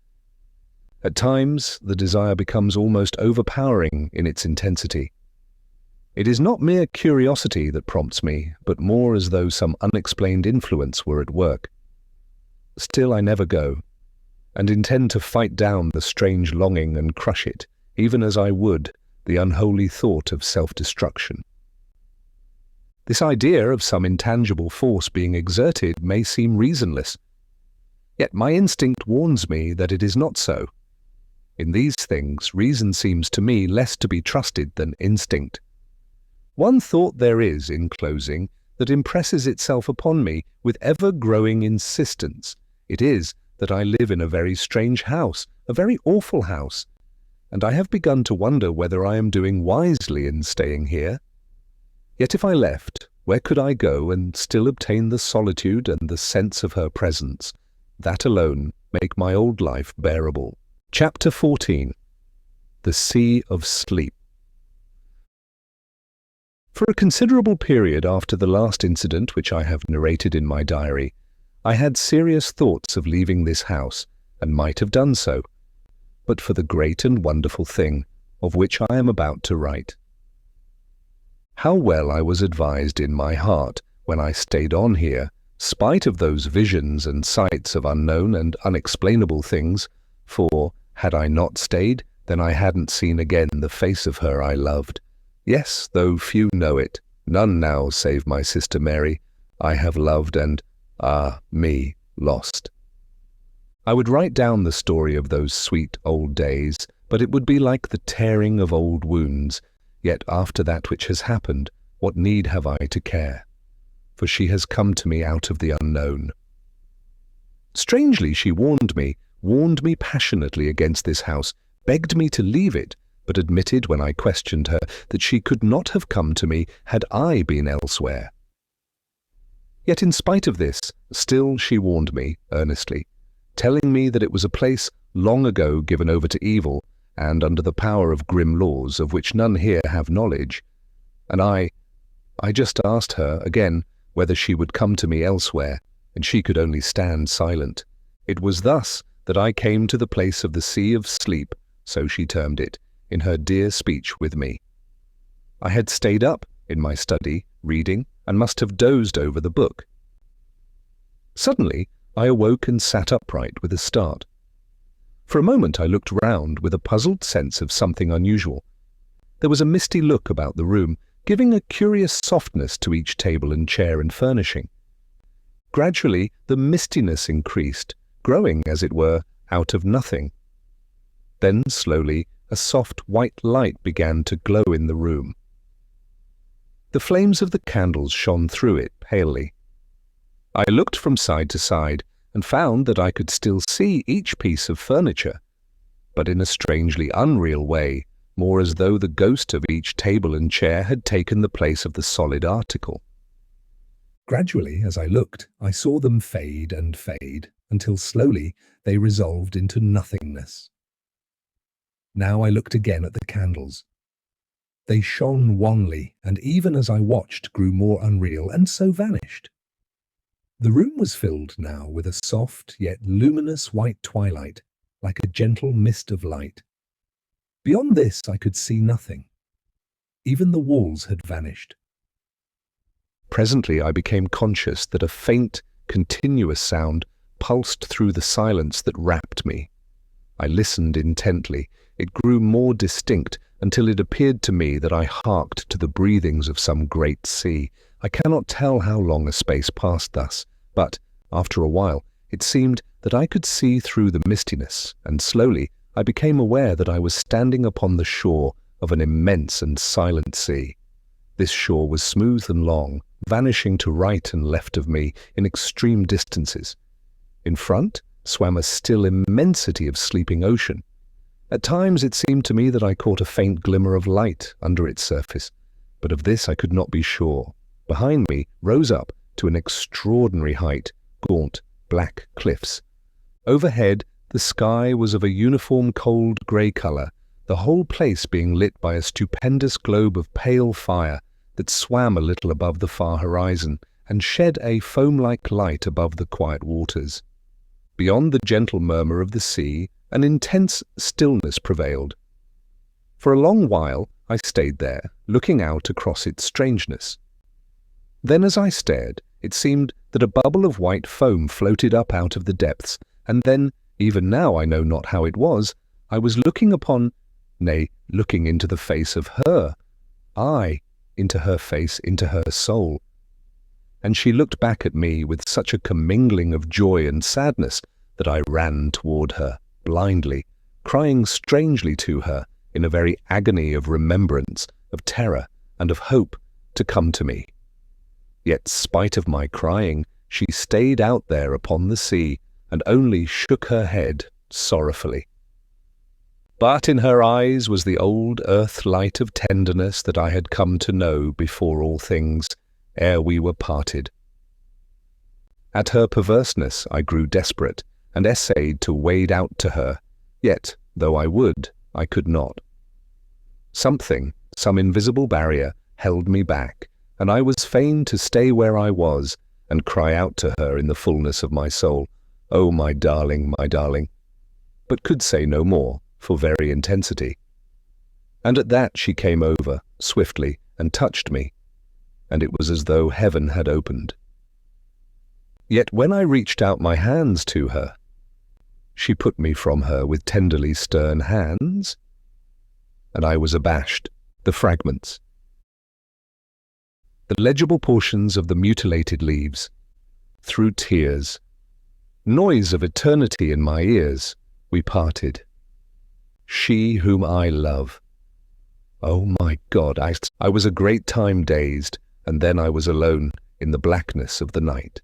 A: At times, the desire becomes almost overpowering in its intensity. It is not mere curiosity that prompts me, but more as though some unexplained influence were at work. Still I never go, and intend to fight down the strange longing and crush it, even as I would the unholy thought of self-destruction. This idea of some intangible force being exerted may seem reasonless, yet my instinct warns me that it is not so. In these things, reason seems to me less to be trusted than instinct. One thought there is, in closing, that impresses itself upon me with ever-growing insistence. It is that I live in a very strange house, a very awful house, and I have begun to wonder whether I am doing wisely in staying here. Yet if I left, where could I go and still obtain the solitude and the sense of her presence? That alone make my old life bearable. Chapter 14. The Sea of Sleep. For a considerable period after the last incident which I have narrated in my diary, I had serious thoughts of leaving this house, and might have done so, but for the great and wonderful thing of which I am about to write. How well I was advised in my heart when I stayed on here, spite of those visions and sights of unknown and unexplainable things, for, had I not stayed, then I hadn't seen again the face of her I loved. Yes, though few know it, none now save my sister Mary, I have loved and, me, lost. I would write down the story of those sweet old days, but it would be like the tearing of old wounds. Yet after that which has happened, what need have I to care? For she has come to me out of the unknown. Strangely she warned me passionately against this house, begged me to leave it, but admitted when I questioned her that she could not have come to me had I been elsewhere. Yet in spite of this, still she warned me earnestly, telling me that it was a place long ago given over to evil, and under the power of grim laws of which none here have knowledge. And I just asked her again whether she would come to me elsewhere, and she could only stand silent. It was thus that I came to the place of the Sea of Sleep, so she termed it, in her dear speech with me. I had stayed up in my study, reading, and must have dozed over the book. Suddenly, I awoke and sat upright with a start. For a moment I looked round with a puzzled sense of something unusual. There was a misty look about the room, giving a curious softness to each table and chair and furnishing. Gradually the mistiness increased, growing, as it were, out of nothing. Then slowly a soft white light began to glow in the room. The flames of the candles shone through it palely. I looked from side to side and found that I could still see each piece of furniture, but in a strangely unreal way, more as though the ghost of each table and chair had taken the place of the solid article. Gradually, as I looked, I saw them fade and fade, until slowly they resolved into nothingness. Now I looked again at the candles. They shone wanly, and even as I watched grew more unreal, and so vanished. The room was filled now with a soft yet luminous white twilight, like a gentle mist of light. Beyond this I could see nothing. Even the walls had vanished. Presently I became conscious that a faint, continuous sound pulsed through the silence that wrapped me. I listened intently. It grew more distinct until it appeared to me that I harked to the breathings of some great sea. I cannot tell how long a space passed thus, but, after a while, it seemed that I could see through the mistiness, and slowly I became aware that I was standing upon the shore of an immense and silent sea. This shore was smooth and long, vanishing to right and left of me in extreme distances. In front swam a still immensity of sleeping ocean. At times it seemed to me that I caught a faint glimmer of light under its surface, but of this I could not be sure. Behind me rose up to an extraordinary height gaunt, black cliffs. Overhead the sky was of a uniform cold grey colour, the whole place being lit by a stupendous globe of pale fire that swam a little above the far horizon and shed a foam-like light above the quiet waters. Beyond the gentle murmur of the sea, an intense stillness prevailed. For a long while I stayed there, looking out across its strangeness. Then as I stared, it seemed that a bubble of white foam floated up out of the depths, and then, even now I know not how it was, I was looking upon, nay, looking into the face of her, I, into her face, into her soul. And she looked back at me with such a commingling of joy and sadness that I ran toward her, blindly, crying strangely to her in a very agony of remembrance, of terror, and of hope to come to me. Yet, spite of my crying, she stayed out there upon the sea and only shook her head sorrowfully. But in her eyes was the old earth light of tenderness that I had come to know before all things, ere we were parted. At her perverseness I grew desperate, and essayed to wade out to her, yet, though I would, I could not. Something, some invisible barrier, held me back, and I was fain to stay where I was, and cry out to her in the fullness of my soul, "Oh, my darling," but could say no more, for very intensity. And at that she came over, swiftly, and touched me, and it was as though heaven had opened. Yet when I reached out my hands to her, she put me from her with tenderly stern hands, and I was abashed. The fragments, the legible portions of the mutilated leaves, through tears, noise of eternity in my ears, we parted. She whom I love. Oh my God, I was a great time dazed, and then I was alone in the blackness of the night.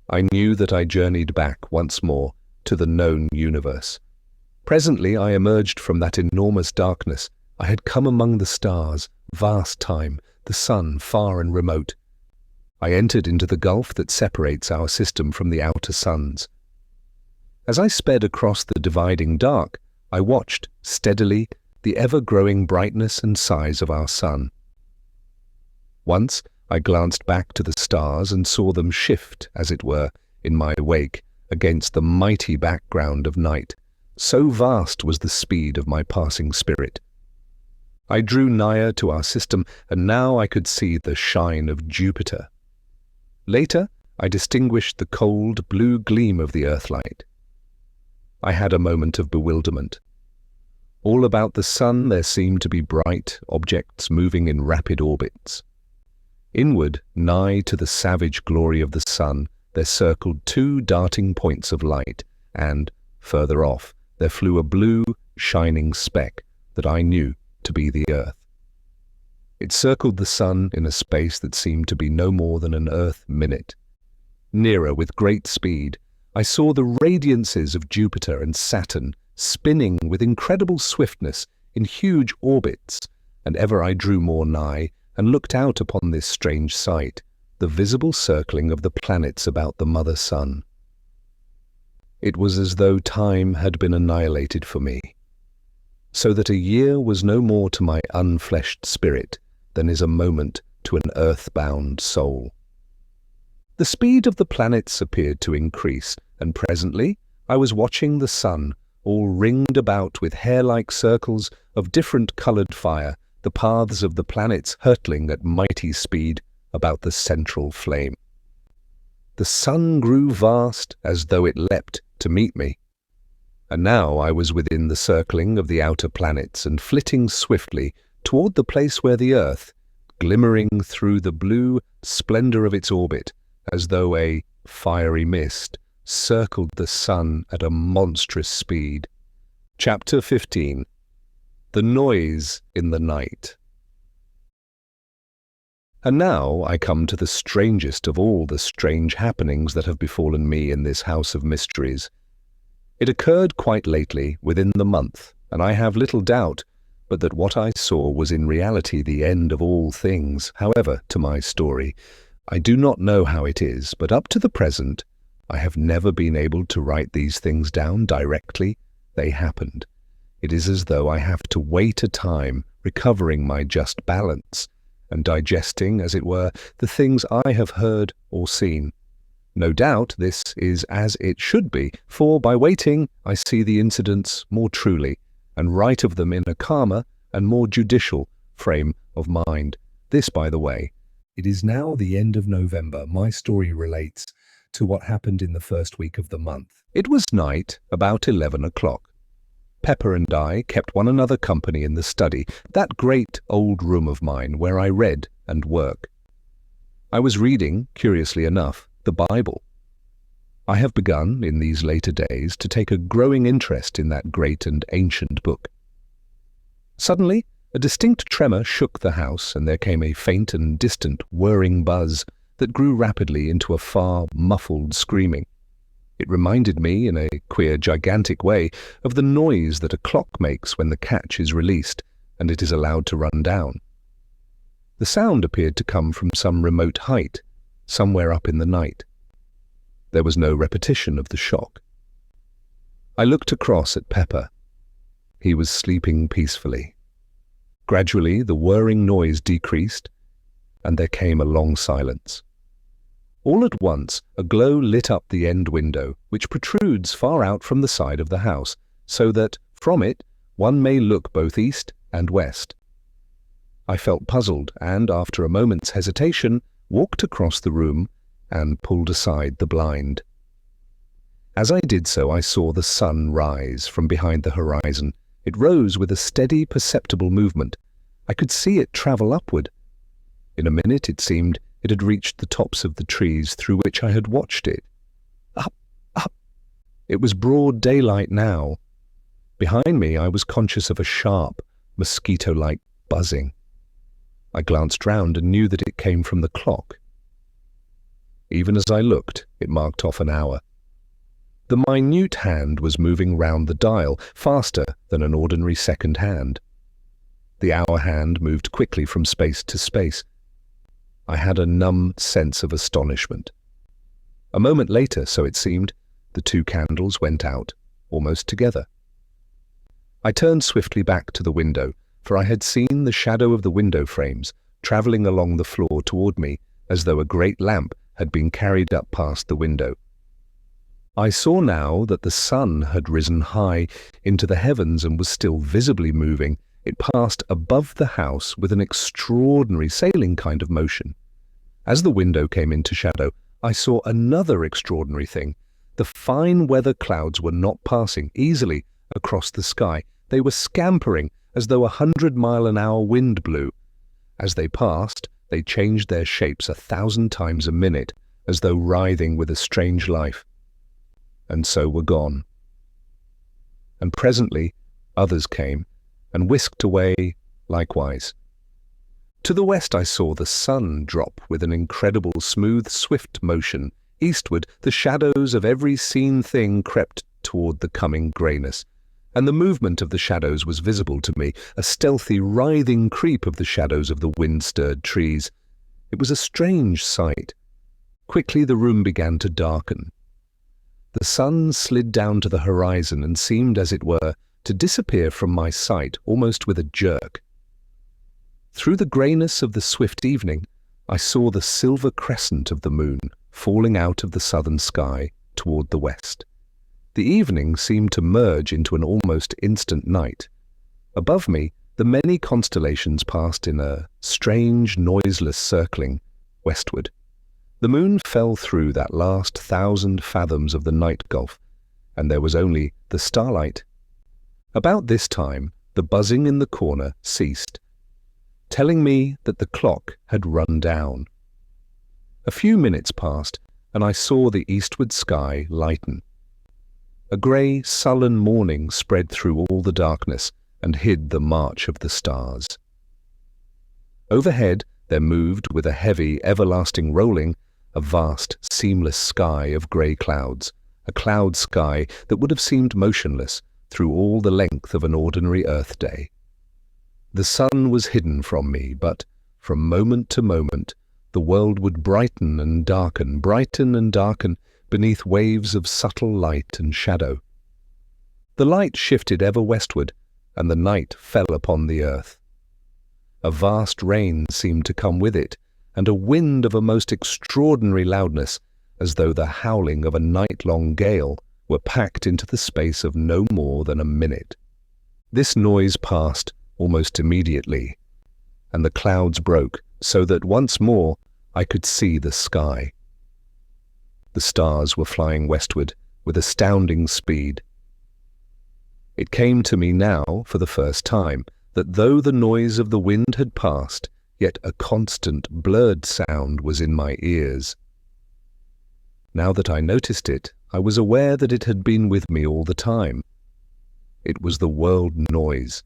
A: I knew that I journeyed back once more to the known universe. Presently I emerged from that enormous darkness. I had come among the stars, vast time, the sun far and remote. I entered into the gulf that separates our system from the outer suns. As I sped across the dividing dark, I watched, steadily, the ever-growing brightness and size of our sun. Once I glanced back to the stars and saw them shift, as it were, in my wake, against the mighty background of night. So vast was the speed of my passing spirit. I drew nigher to our system, and now I could see the shine of Jupiter. Later, I distinguished the cold, blue gleam of the earthlight. I had a moment of bewilderment. All about the sun there seemed to be bright objects moving in rapid orbits. Inward, nigh to the savage glory of the sun, there circled two darting points of light, and, further off, there flew a blue, shining speck that I knew to be the earth. It circled the sun in a space that seemed to be no more than an earth minute. Nearer, with great speed, I saw the radiances of Jupiter and Saturn spinning with incredible swiftness in huge orbits, and ever I drew more nigh and looked out upon this strange sight, the visible circling of the planets about the mother sun. It was as though time had been annihilated for me, so that a year was no more to my unfleshed spirit than is a moment to an earth-bound soul. The speed of the planets appeared to increase, and presently I was watching the sun, all ringed about with hair-like circles of different coloured fire, the paths of the planets hurtling at mighty speed, about the central flame. The sun grew vast as though it leapt to meet me, and now I was within the circling of the outer planets and flitting swiftly toward the place where the Earth, glimmering through the blue splendor of its orbit, as though a fiery mist, circled the sun at a monstrous speed. Chapter 15. The Noise in the Night. And now I come to the strangest of all the strange happenings that have befallen me in this house of mysteries. It occurred quite lately, within the month, and I have little doubt but that what I saw was in reality the end of all things. However, to my story, I do not know how it is, but up to the present, I have never been able to write these things down directly. They happened. It is as though I have to wait a time, recovering my just balance, and digesting, as it were, the things I have heard or seen. No doubt this is as it should be, for by waiting I see the incidents more truly, and write of them in a calmer and more judicial frame of mind. This, by the way, it is now the end of November. My story relates to what happened in the first week of the month. It was night, about 11 o'clock. Pepper and I kept one another company in the study, that great old room of mine where I read and work. I was reading, curiously enough, the Bible. I have begun, in these later days, to take a growing interest in that great and ancient book. Suddenly, a distinct tremor shook the house, and there came a faint and distant whirring buzz that grew rapidly into a far, muffled screaming. It reminded me, in a queer, gigantic way, of the noise that a clock makes when the catch is released and it is allowed to run down. The sound appeared to come from some remote height, somewhere up in the night. There was no repetition of the shock. I looked across at Pepper. He was sleeping peacefully. Gradually, the whirring noise decreased, and there came a long silence. All at once, a glow lit up the end window, which protrudes far out from the side of the house, so that, from it, one may look both east and west. I felt puzzled, and, after a moment's hesitation, walked across the room and pulled aside the blind. As I did so, I saw the sun rise from behind the horizon. It rose with a steady, perceptible movement. I could see it travel upward. In a minute, it seemed, it had reached the tops of the trees through which I had watched it. Up, up. It was broad daylight now. Behind me, I was conscious of a sharp, mosquito-like buzzing. I glanced round and knew that it came from the clock. Even as I looked, it marked off an hour. The minute hand was moving round the dial, faster than an ordinary second hand. The hour hand moved quickly from space to space. I had a numb sense of astonishment. A moment later, so it seemed, the two candles went out, almost together. I turned swiftly back to the window, for I had seen the shadow of the window frames travelling along the floor toward me, as though a great lamp had been carried up past the window. I saw now that the sun had risen high into the heavens and was still visibly moving. It passed above the house with an extraordinary sailing kind of motion. As the window came into shadow, I saw another extraordinary thing. The fine weather clouds were not passing easily across the sky. They were scampering as though 100-mile-an-hour wind blew. As they passed, they changed their shapes 1,000 times a minute, as though writhing with a strange life, and so were gone. And presently others came, and whisked away likewise. To the west I saw the sun drop with an incredible smooth, swift motion. Eastward the shadows of every seen thing crept toward the coming greyness, and the movement of the shadows was visible to me, a stealthy, writhing creep of the shadows of the wind-stirred trees. It was a strange sight. Quickly the room began to darken. The sun slid down to the horizon and seemed, as it were, to disappear from my sight almost with a jerk. Through the greyness of the swift evening, I saw the silver crescent of the moon falling out of the southern sky toward the west. The evening seemed to merge into an almost instant night. Above me, the many constellations passed in a strange, noiseless circling, westward. The moon fell through that last 1,000 fathoms of the night gulf, and there was only the starlight. About this time, the buzzing in the corner ceased, telling me that the clock had run down. A few minutes passed, and I saw the eastward sky lighten. A grey, sullen morning spread through all the darkness and hid the march of the stars. Overhead there moved, with a heavy, everlasting rolling, a vast, seamless sky of grey clouds, a cloud sky that would have seemed motionless through all the length of an ordinary Earth day. The sun was hidden from me, but, from moment to moment, the world would brighten and darken beneath waves of subtle light and shadow. The light shifted ever westward, and the night fell upon the earth. A vast rain seemed to come with it, and a wind of a most extraordinary loudness, as though the howling of a night-long gale were packed into the space of no more than a minute. This noise passed almost immediately, and the clouds broke, so that once more I could see the sky. The stars were flying westward with astounding speed. It came to me now, for the first time, that though the noise of the wind had passed, yet a constant, blurred sound was in my ears. Now that I noticed it, I was aware that it had been with me all the time. It was the world noise.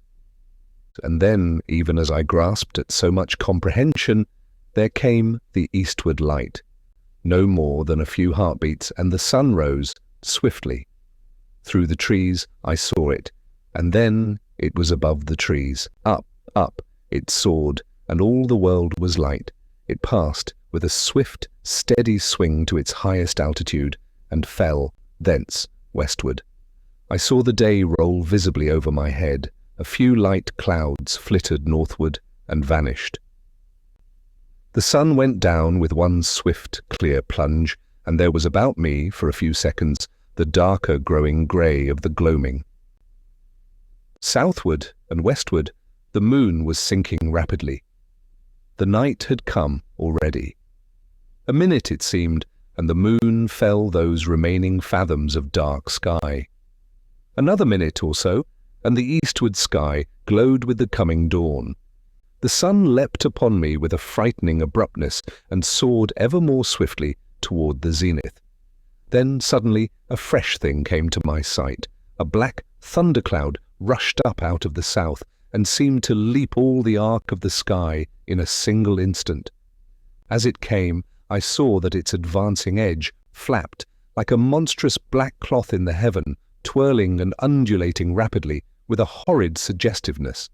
A: And then, even as I grasped at so much comprehension, there came the eastward light. No more than a few heartbeats, and the sun rose swiftly. Through the trees I saw it, and then it was above the trees. Up, up, it soared, and all the world was light. It passed with a swift, steady swing to its highest altitude, and fell thence westward. I saw the day roll visibly over my head. A few light clouds flitted northward and vanished. The sun went down with one swift, clear plunge, and there was about me, for a few seconds, the darker growing grey of the gloaming. Southward and westward, the moon was sinking rapidly. The night had come already. A minute, it seemed, and the moon fell those remaining fathoms of dark sky. Another minute or so, and the eastward sky glowed with the coming dawn. The sun leapt upon me with a frightening abruptness and soared ever more swiftly toward the zenith. Then suddenly a fresh thing came to my sight. A black thundercloud rushed up out of the south and seemed to leap all the arc of the sky in a single instant. As it came, I saw that its advancing edge flapped like a monstrous black cloth in the heaven, twirling and undulating rapidly with a horrid suggestiveness.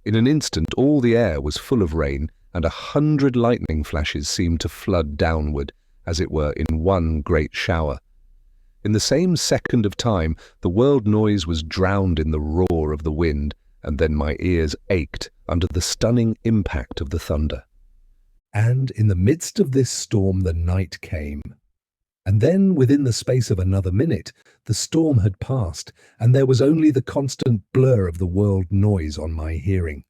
A: In an instant all the air was full of rain, and 100 lightning flashes seemed to flood downward, as it were in one great shower. In the same second of time the world noise was drowned in the roar of the wind, and then my ears ached under the stunning impact of the thunder. And in the midst of this storm the night came. And then, within the space of another minute, the storm had passed, and there was only the constant blur of the world noise on my hearing.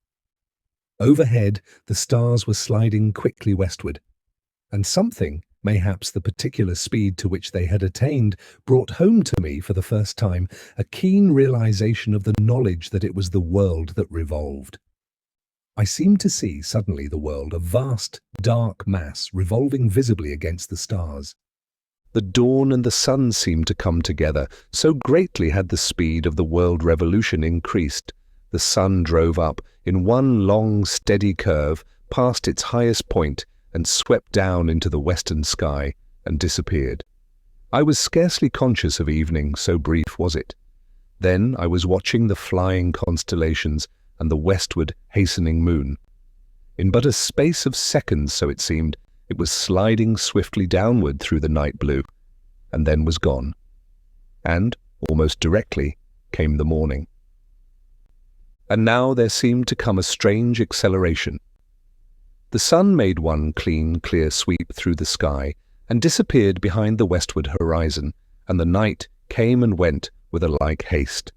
A: Overhead, the stars were sliding quickly westward, and something, mayhaps the particular speed to which they had attained, brought home to me for the first time a keen realization of the knowledge that it was the world that revolved. I seemed to see suddenly the world, a vast, dark mass revolving visibly against the stars. The dawn and the sun seemed to come together, so greatly had the speed of the world revolution increased. The sun drove up in one long, steady curve past its highest point and swept down into the western sky and disappeared. I was scarcely conscious of evening, so brief was it. Then I was watching the flying constellations and the westward hastening moon. In but a space of seconds, so it seemed, it was sliding swiftly downward through the night blue, and then was gone. And, almost directly, came the morning. And now there seemed to come a strange acceleration. The sun made one clean, clear sweep through the sky and disappeared behind the westward horizon, and the night came and went with a like haste.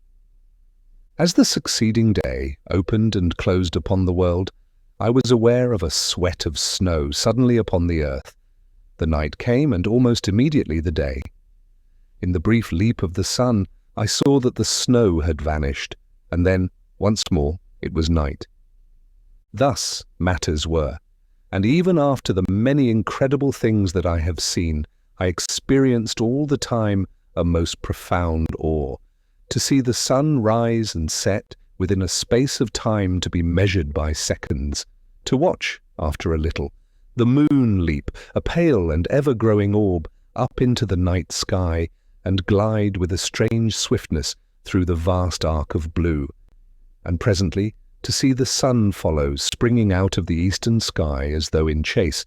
A: As the succeeding day opened and closed upon the world, I was aware of a sweat of snow suddenly upon the earth. The night came, and almost immediately the day. In the brief leap of the sun, I saw that the snow had vanished, and then, once more, it was night. Thus matters were, and even after the many incredible things that I have seen, I experienced all the time a most profound awe. To see the sun rise and set within a space of time to be measured by seconds, to watch, after a little, the moon leap, a pale and ever-growing orb, up into the night sky and glide with a strange swiftness through the vast arc of blue, and presently to see the sun follow, springing out of the eastern sky as though in chase,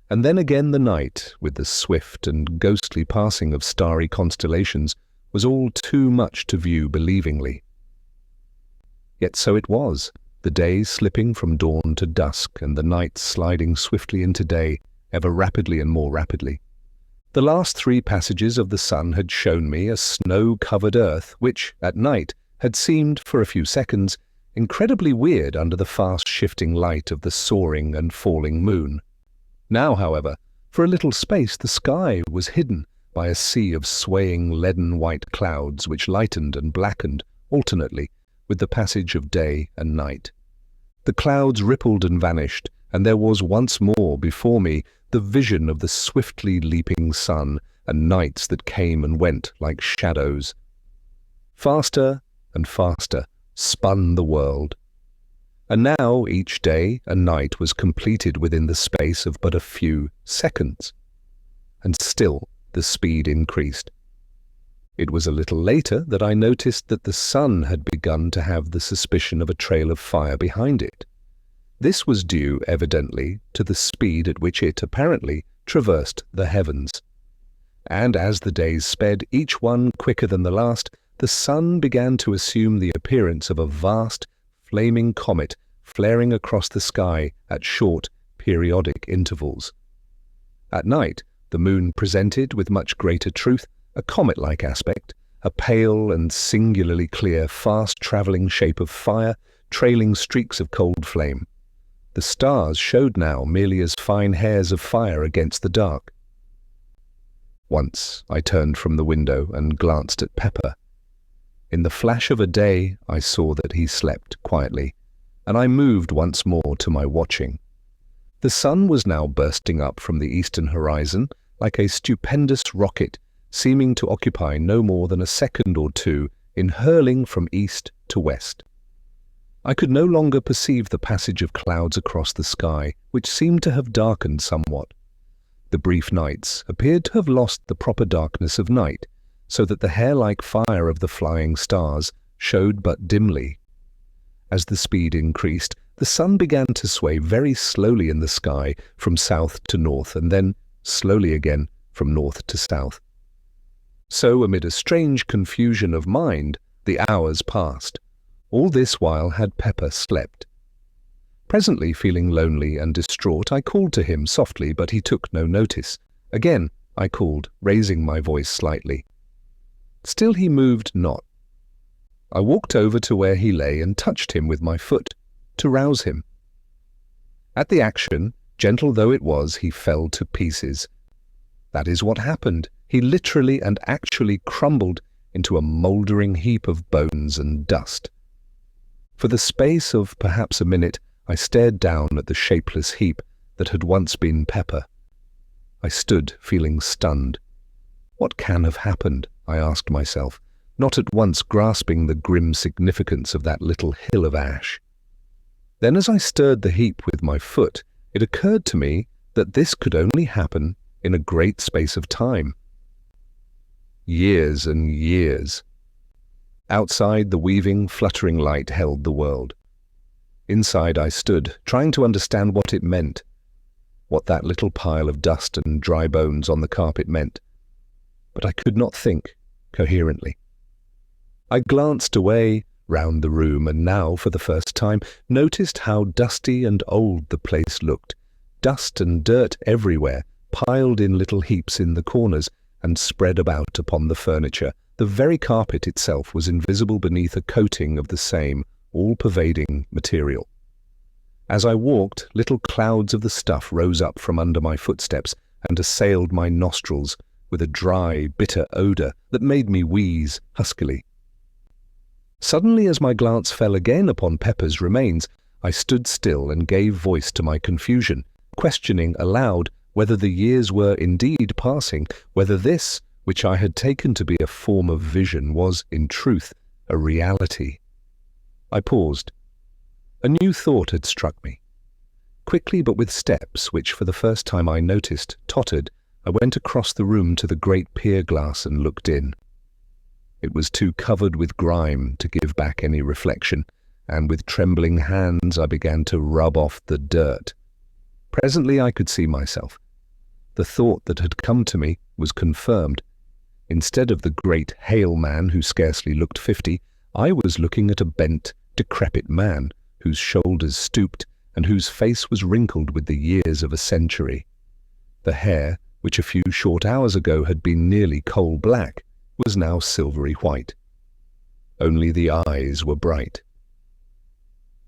A: and then again the night, with the swift and ghostly passing of starry constellations, was all too much to view believingly. Yet so it was, the day slipping from dawn to dusk, and the night sliding swiftly into day, ever rapidly and more rapidly. The last 3 passages of the sun had shown me a snow-covered earth, which, at night, had seemed, for a few seconds, incredibly weird under the fast-shifting light of the soaring and falling moon. Now, however, for a little space the sky was hidden by a sea of swaying leaden white clouds which lightened and blackened alternately with the passage of day and night. The clouds rippled and vanished, and there was once more before me the vision of the swiftly leaping sun and nights that came and went like shadows. Faster and faster spun the world. And now each day and night was completed within the space of but a few seconds. And still the speed increased. It was a little later that I noticed that the sun had begun to have the suspicion of a trail of fire behind it. This was due, evidently, to the speed at which it apparently traversed the heavens. And as the days sped, each one quicker than the last, the sun began to assume the appearance of a vast, flaming comet flaring across the sky at short, periodic intervals. At night, the moon presented, with much greater truth, a comet-like aspect, a pale and singularly clear, fast-travelling shape of fire, trailing streaks of cold flame. The stars showed now merely as fine hairs of fire against the dark. Once I turned from the window and glanced at Pepper. In the flash of a day I saw that he slept quietly, and I moved once more to my watching. The sun was now bursting up from the eastern horizon like a stupendous rocket, seeming to occupy no more than a second or two in hurling from east to west. I could no longer perceive the passage of clouds across the sky, which seemed to have darkened somewhat. The brief nights appeared to have lost the proper darkness of night, so that the hair-like fire of the flying stars showed but dimly. As the speed increased, the sun began to sway very slowly in the sky from south to north, and then slowly again from north to south. So, amid a strange confusion of mind, the hours passed. All this while had Pepper slept. Presently, feeling lonely and distraught, I called to him softly, but he took no notice. Again I called, raising my voice slightly. Still he moved not. I walked over to where he lay and touched him with my foot, to rouse him. At the action, gentle though it was, he fell to pieces. That is what happened. He literally and actually crumbled into a mouldering heap of bones and dust. For the space of perhaps a minute, I stared down at the shapeless heap that had once been Pepper. I stood feeling stunned. What can have happened? I asked myself, not at once grasping the grim significance of that little hill of ash. Then as I stirred the heap with my foot, it occurred to me that this could only happen in a great space of time. Years and years. Outside, the weaving, fluttering light held the world. Inside I stood, trying to understand what it meant, what that little pile of dust and dry bones on the carpet meant. But I could not think coherently. I glanced away round the room, and now, for the first time, noticed how dusty and old the place looked. Dust and dirt everywhere, piled in little heaps in the corners and spread about upon the furniture. The very carpet itself was invisible beneath a coating of the same, all-pervading material. As I walked, little clouds of the stuff rose up from under my footsteps and assailed my nostrils with a dry, bitter odour that made me wheeze huskily. Suddenly, as my glance fell again upon Pepper's remains, I stood still and gave voice to my confusion, questioning aloud whether the years were indeed passing, whether this, which I had taken to be a form of vision, was, in truth, a reality. I paused. A new thought had struck me. Quickly, but with steps which for the first time I noticed tottered, I went across the room to the great pier glass and looked in. It was too covered with grime to give back any reflection, and with trembling hands I began to rub off the dirt. Presently I could see myself. The thought that had come to me was confirmed. Instead of the great hale man who scarcely looked 50, I was looking at a bent, decrepit man, whose shoulders stooped and whose face was wrinkled with the years of a century. The hair, which a few short hours ago had been nearly coal black, was now silvery white. Only the eyes were bright.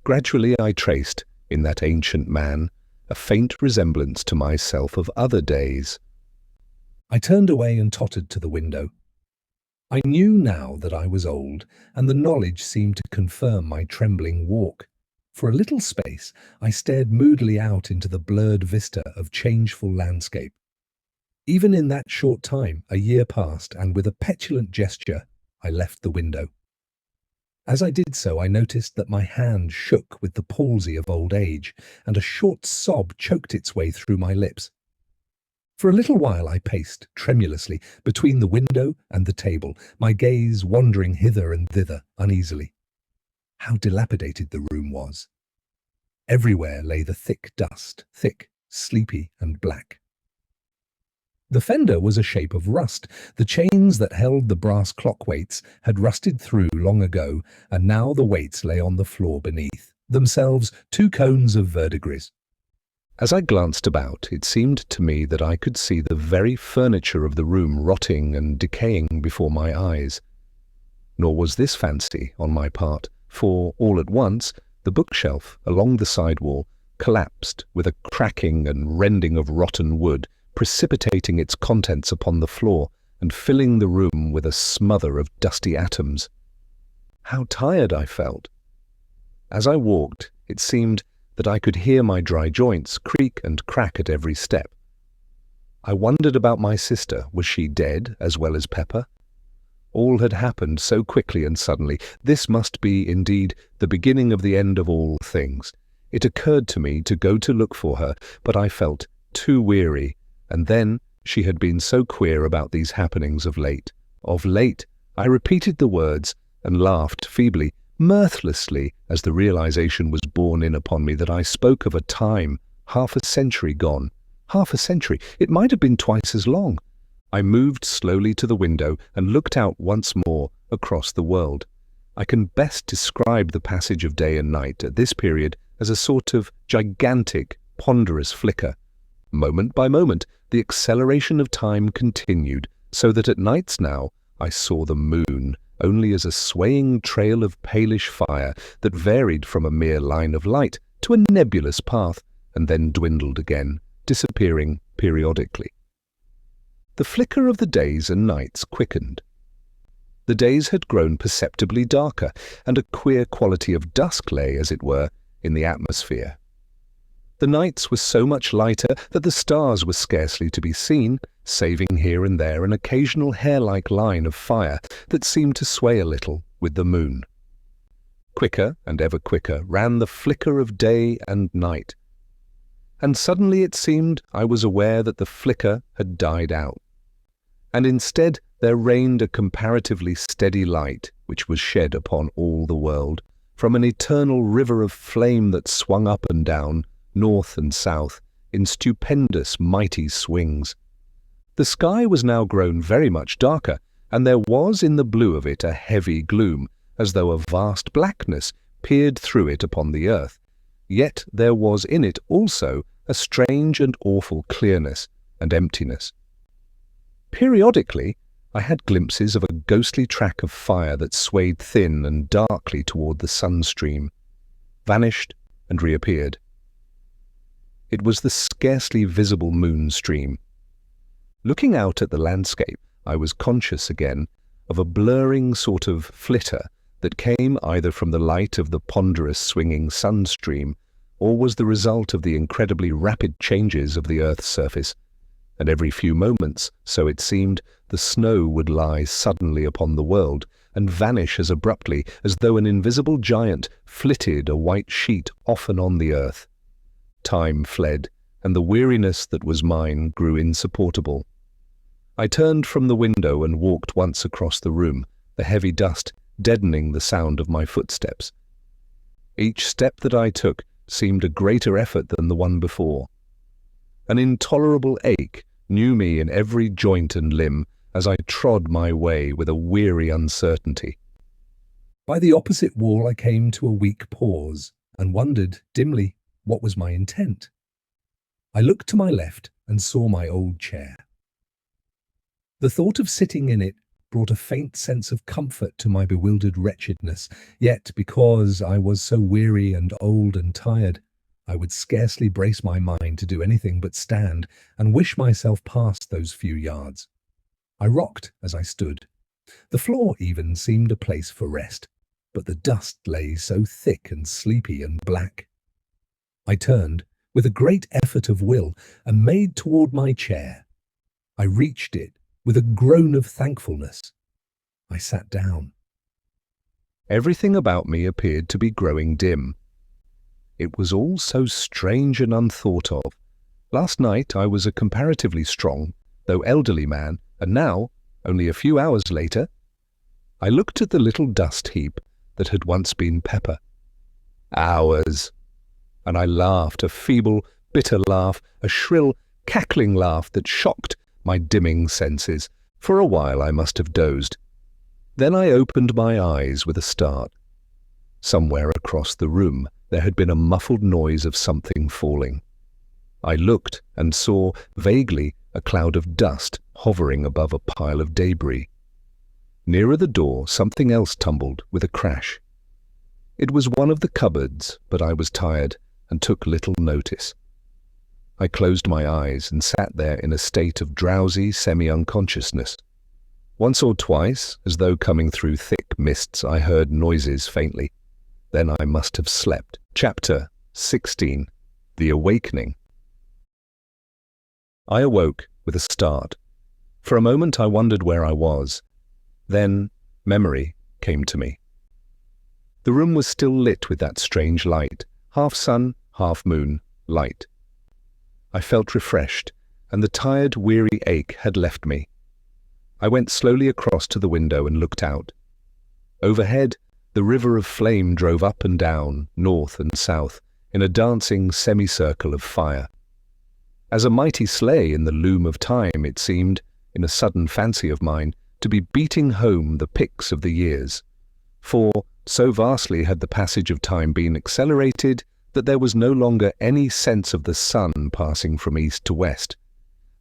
A: Gradually I traced, in that ancient man, a faint resemblance to myself of other days. I turned away and tottered to the window. I knew now that I was old, and the knowledge seemed to confirm my trembling walk. For a little space, I stared moodily out into the blurred vista of changeful landscape. Even in that short time, a year passed, and with a petulant gesture, I left the window. As I did so, I noticed that my hand shook with the palsy of old age, and a short sob choked its way through my lips. For a little while I paced, tremulously, between the window and the table, my gaze wandering hither and thither uneasily. How dilapidated the room was! Everywhere lay the thick dust, thick, sleepy, and black. The fender was a shape of rust. The chains that held the brass clock weights had rusted through long ago, and now the weights lay on the floor beneath, themselves 2 cones of verdigris. As I glanced about, it seemed to me that I could see the very furniture of the room rotting and decaying before my eyes. Nor was this fancy on my part, for, all at once, the bookshelf along the side wall collapsed with a cracking and rending of rotten wood, precipitating its contents upon the floor and filling the room with a smother of dusty atoms. How tired I felt! As I walked, it seemed that I could hear my dry joints creak and crack at every step. I wondered about my sister. Was she dead as well as Pepper? All had happened so quickly and suddenly. This must be, indeed, the beginning of the end of all things. It occurred to me to go to look for her, but I felt too weary, and then she had been so queer about these happenings of late. Of late, I repeated the words and laughed feebly, mirthlessly, as the realization was borne in upon me that I spoke of a time, half a century gone. Half a century! It might have been twice as long. I moved slowly to the window and looked out once more across the world. I can best describe the passage of day and night at this period as a sort of gigantic, ponderous flicker. Moment by moment, the acceleration of time continued, so that at nights now I saw the moon only as a swaying trail of palish fire that varied from a mere line of light to a nebulous path, and then dwindled again, disappearing periodically. The flicker of the days and nights quickened. The days had grown perceptibly darker, and a queer quality of dusk lay, as it were, in the atmosphere. The nights were so much lighter that the stars were scarcely to be seen, saving here and there an occasional hair-like line of fire that seemed to sway a little with the moon. Quicker and ever quicker ran the flicker of day and night, and suddenly it seemed I was aware that the flicker had died out, and instead there reigned a comparatively steady light which was shed upon all the world, from an eternal river of flame that swung up and down, north and south, in stupendous, mighty swings. The sky was now grown very much darker, and there was in the blue of it a heavy gloom, as though a vast blackness peered through it upon the earth. Yet there was in it also a strange and awful clearness and emptiness. Periodically, I had glimpses of a ghostly track of fire that swayed thin and darkly toward the sun stream, vanished and reappeared, It was the scarcely visible moon stream. Looking out at the landscape, I was conscious again of a blurring sort of flitter that came either from the light of the ponderous swinging sun stream or was the result of the incredibly rapid changes of the Earth's surface, and every few moments, so it seemed, the snow would lie suddenly upon the world and vanish as abruptly as though an invisible giant flitted a white sheet off and on the earth. Time fled, and the weariness that was mine grew insupportable. I turned from the window and walked once across the room, the heavy dust deadening the sound of my footsteps. Each step that I took seemed a greater effort than the one before. An intolerable ache knew me in every joint and limb as I trod my way with a weary uncertainty. By the opposite wall I came to a weak pause and wondered, dimly, what was my intent. I looked to my left and saw my old chair. The thought of sitting in it brought a faint sense of comfort to my bewildered wretchedness, yet because I was so weary and old and tired, I would scarcely brace my mind to do anything but stand and wish myself past those few yards. I rocked as I stood. The floor even seemed a place for rest, but the dust lay so thick and sleepy and black. I turned, with a great effort of will, and made toward my chair. I reached it with a groan of thankfulness. I sat down. Everything about me appeared to be growing dim. It was all so strange and unthought of. Last night I was a comparatively strong, though elderly man, and now, only a few hours later, I looked at the little dust heap that had once been Pepper. Hours! And I laughed, a feeble, bitter laugh, a shrill, cackling laugh that shocked my dimming senses. For a while I must have dozed. Then I opened my eyes with a start. Somewhere across the room there had been a muffled noise of something falling. I looked and saw, vaguely, a cloud of dust hovering above a pile of debris. Nearer the door something else tumbled with a crash. It was one of the cupboards, but I was tired and took little notice. I closed my eyes and sat there in a state of drowsy semi-unconsciousness. Once or twice, as though coming through thick mists, I heard noises faintly. Then I must have slept. Chapter 16. The Awakening. I awoke with a start. For a moment I wondered where I was. Then memory came to me. The room was still lit with that strange light, half sun, half moon, light. I felt refreshed, and the tired, weary ache had left me. I went slowly across to the window and looked out. Overhead, the river of flame drove up and down, north and south, in a dancing semicircle of fire. As a mighty sleigh in the loom of time, it seemed, in a sudden fancy of mine, to be beating home the picks of the years. For, so vastly had the passage of time been accelerated, that there was no longer any sense of the sun passing from east to west.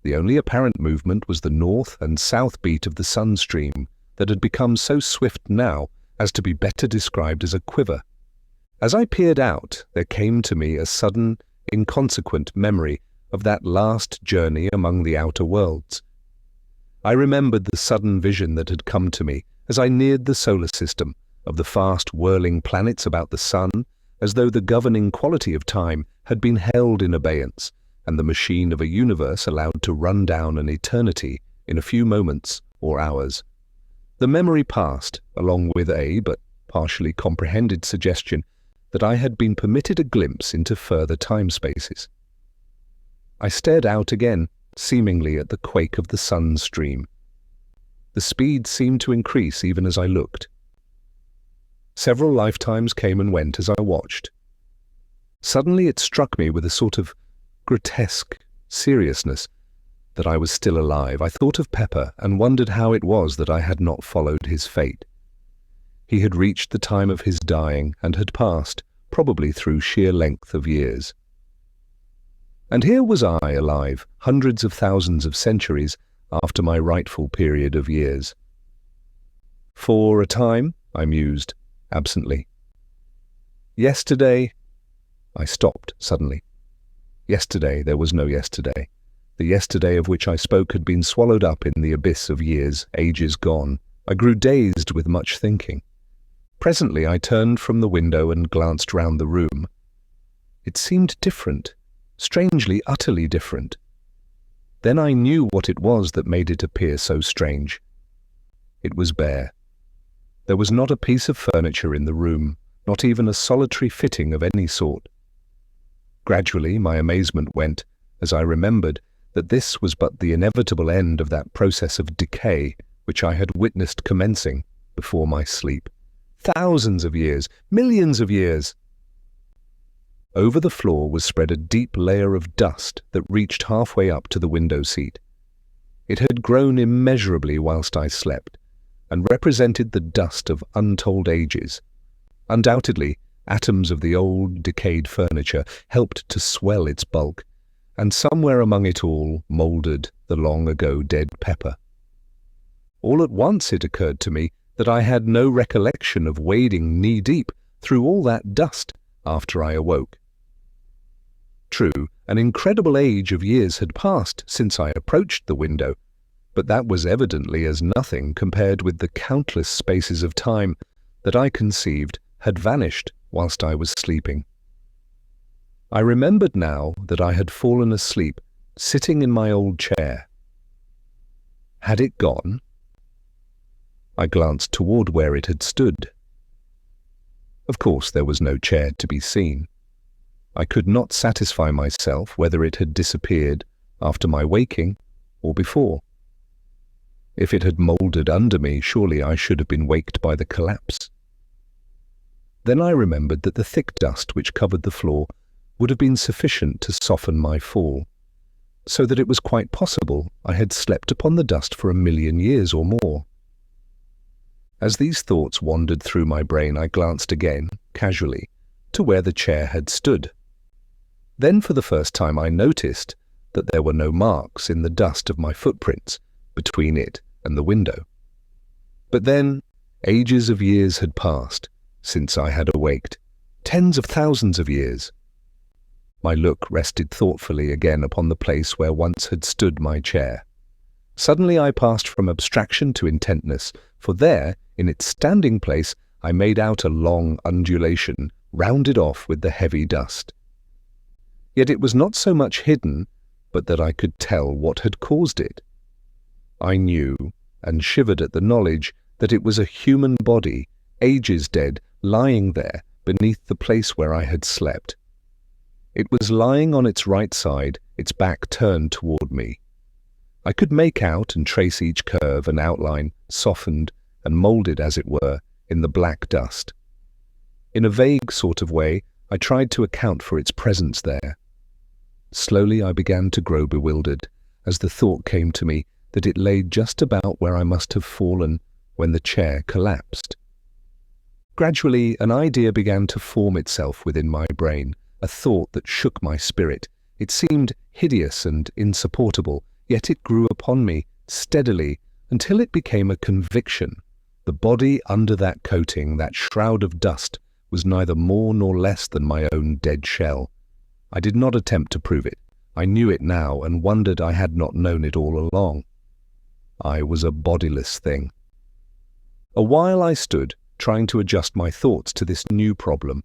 A: The only apparent movement was the north and south beat of the sun stream that had become so swift now as to be better described as a quiver. As I peered out, there came to me a sudden, inconsequent memory of that last journey among the outer worlds. I remembered the sudden vision that had come to me as I neared the solar system, of the fast whirling planets about the sun, as though the governing quality of time had been held in abeyance, and the machine of a universe allowed to run down an eternity in a few moments or hours. The memory passed, along with a but partially comprehended suggestion that I had been permitted a glimpse into further time spaces. I stared out again, seemingly at the quake of the sun stream. The speed seemed to increase even as I looked. Several lifetimes came and went as I watched. Suddenly it struck me with a sort of grotesque seriousness that I was still alive. I thought of Pepper and wondered how it was that I had not followed his fate. He had reached the time of his dying and had passed, probably through sheer length of years. And here was I alive, hundreds of thousands of centuries after my rightful period of years. For a time, I mused, absently. Yesterday, I stopped suddenly. Yesterday there was no yesterday. The yesterday of which I spoke had been swallowed up in the abyss of years, ages gone. I grew dazed with much thinking. Presently I turned from the window and glanced round the room. It seemed different, strangely, utterly different. Then I knew what it was that made it appear so strange. It was bare. There was not a piece of furniture in the room, not even a solitary fitting of any sort. Gradually my amazement went, as I remembered that this was but the inevitable end of that process of decay which I had witnessed commencing before my sleep. Thousands of years, millions of years! Over the floor was spread a deep layer of dust that reached halfway up to the window seat. It had grown immeasurably whilst I slept, and represented the dust of untold ages. Undoubtedly, atoms of the old, decayed furniture helped to swell its bulk, and somewhere among it all mouldered the long-ago dead pepper. All at once it occurred to me that I had no recollection of wading knee-deep through all that dust after I awoke. True, an incredible age of years had passed since I approached the window, but that was evidently as nothing compared with the countless spaces of time that I conceived had vanished whilst I was sleeping. I remembered now that I had fallen asleep, sitting in my old chair. Had it gone? I glanced toward where it had stood. Of course, there was no chair to be seen. I could not satisfy myself whether it had disappeared after my waking or before. If it had mouldered under me, surely I should have been waked by the collapse. Then I remembered that the thick dust which covered the floor would have been sufficient to soften my fall, so that it was quite possible I had slept upon the dust for 1,000,000 years or more. As these thoughts wandered through my brain, I glanced again, casually, to where the chair had stood. Then for the first time I noticed that there were no marks in the dust of my footprints between it and the window. But then, ages of years had passed since I had awaked, tens of thousands of years. My look rested thoughtfully again upon the place where once had stood my chair. Suddenly I passed from abstraction to intentness, for there, in its standing place, I made out a long undulation, rounded off with the heavy dust. Yet it was not so much hidden, but that I could tell what had caused it. I knew, and shivered at the knowledge, that it was a human body, ages dead, lying there beneath the place where I had slept. It was lying on its right side, its back turned toward me. I could make out and trace each curve and outline, softened and moulded, as it were, in the black dust. In a vague sort of way, I tried to account for its presence there. Slowly I began to grow bewildered, as the thought came to me that it lay just about where I must have fallen when the chair collapsed. Gradually, an idea began to form itself within my brain, a thought that shook my spirit. It seemed hideous and insupportable, yet it grew upon me steadily until it became a conviction. The body under that coating, that shroud of dust, was neither more nor less than my own dead shell. I did not attempt to prove it. I knew it now and wondered I had not known it all along. I was a bodiless thing. A while I stood, trying to adjust my thoughts to this new problem.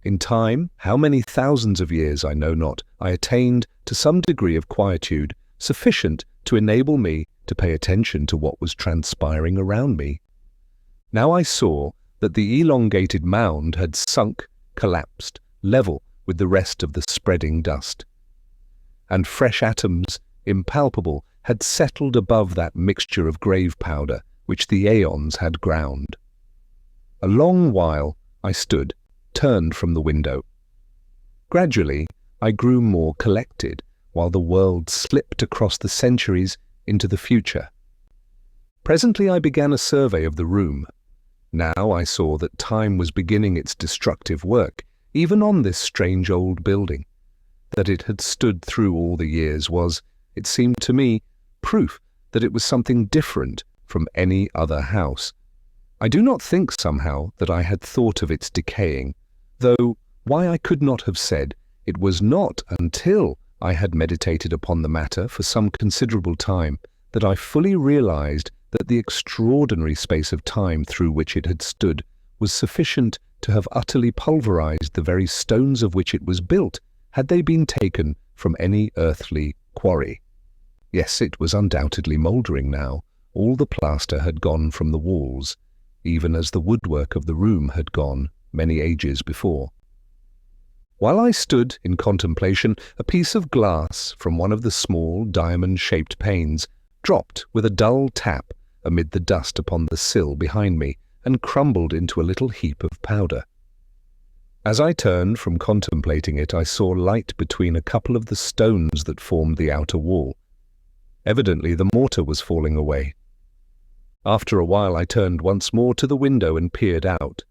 A: In time, how many thousands of years I know not, I attained to some degree of quietude, sufficient to enable me to pay attention to what was transpiring around me. Now I saw that the elongated mound had sunk, collapsed, level with the rest of the spreading dust. And fresh atoms, impalpable, had settled above that mixture of grave powder which the aeons had ground. A long while I stood, turned from the window. Gradually I grew more collected, while the world slipped across the centuries into the future. Presently I began a survey of the room. Now I saw that time was beginning its destructive work, even on this strange old building. That it had stood through all the years was, it seemed to me, proof that it was something different from any other house. I do not think somehow that I had thought of its decaying, though why I could not have said, It was not until I had meditated upon the matter for some considerable time that I fully realized that the extraordinary space of time through which it had stood was sufficient to have utterly pulverized the very stones of which it was built, had they been taken from any earthly quarry. Yes, it was undoubtedly mouldering now. All the plaster had gone from the walls, even as the woodwork of the room had gone many ages before. While I stood in contemplation, a piece of glass from one of the small diamond-shaped panes dropped with a dull tap amid the dust upon the sill behind me and crumbled into a little heap of powder. As I turned from contemplating it, I saw light between a couple of the stones that formed the outer wall. Evidently the mortar was falling away. After a while I turned once more to the window and peered out.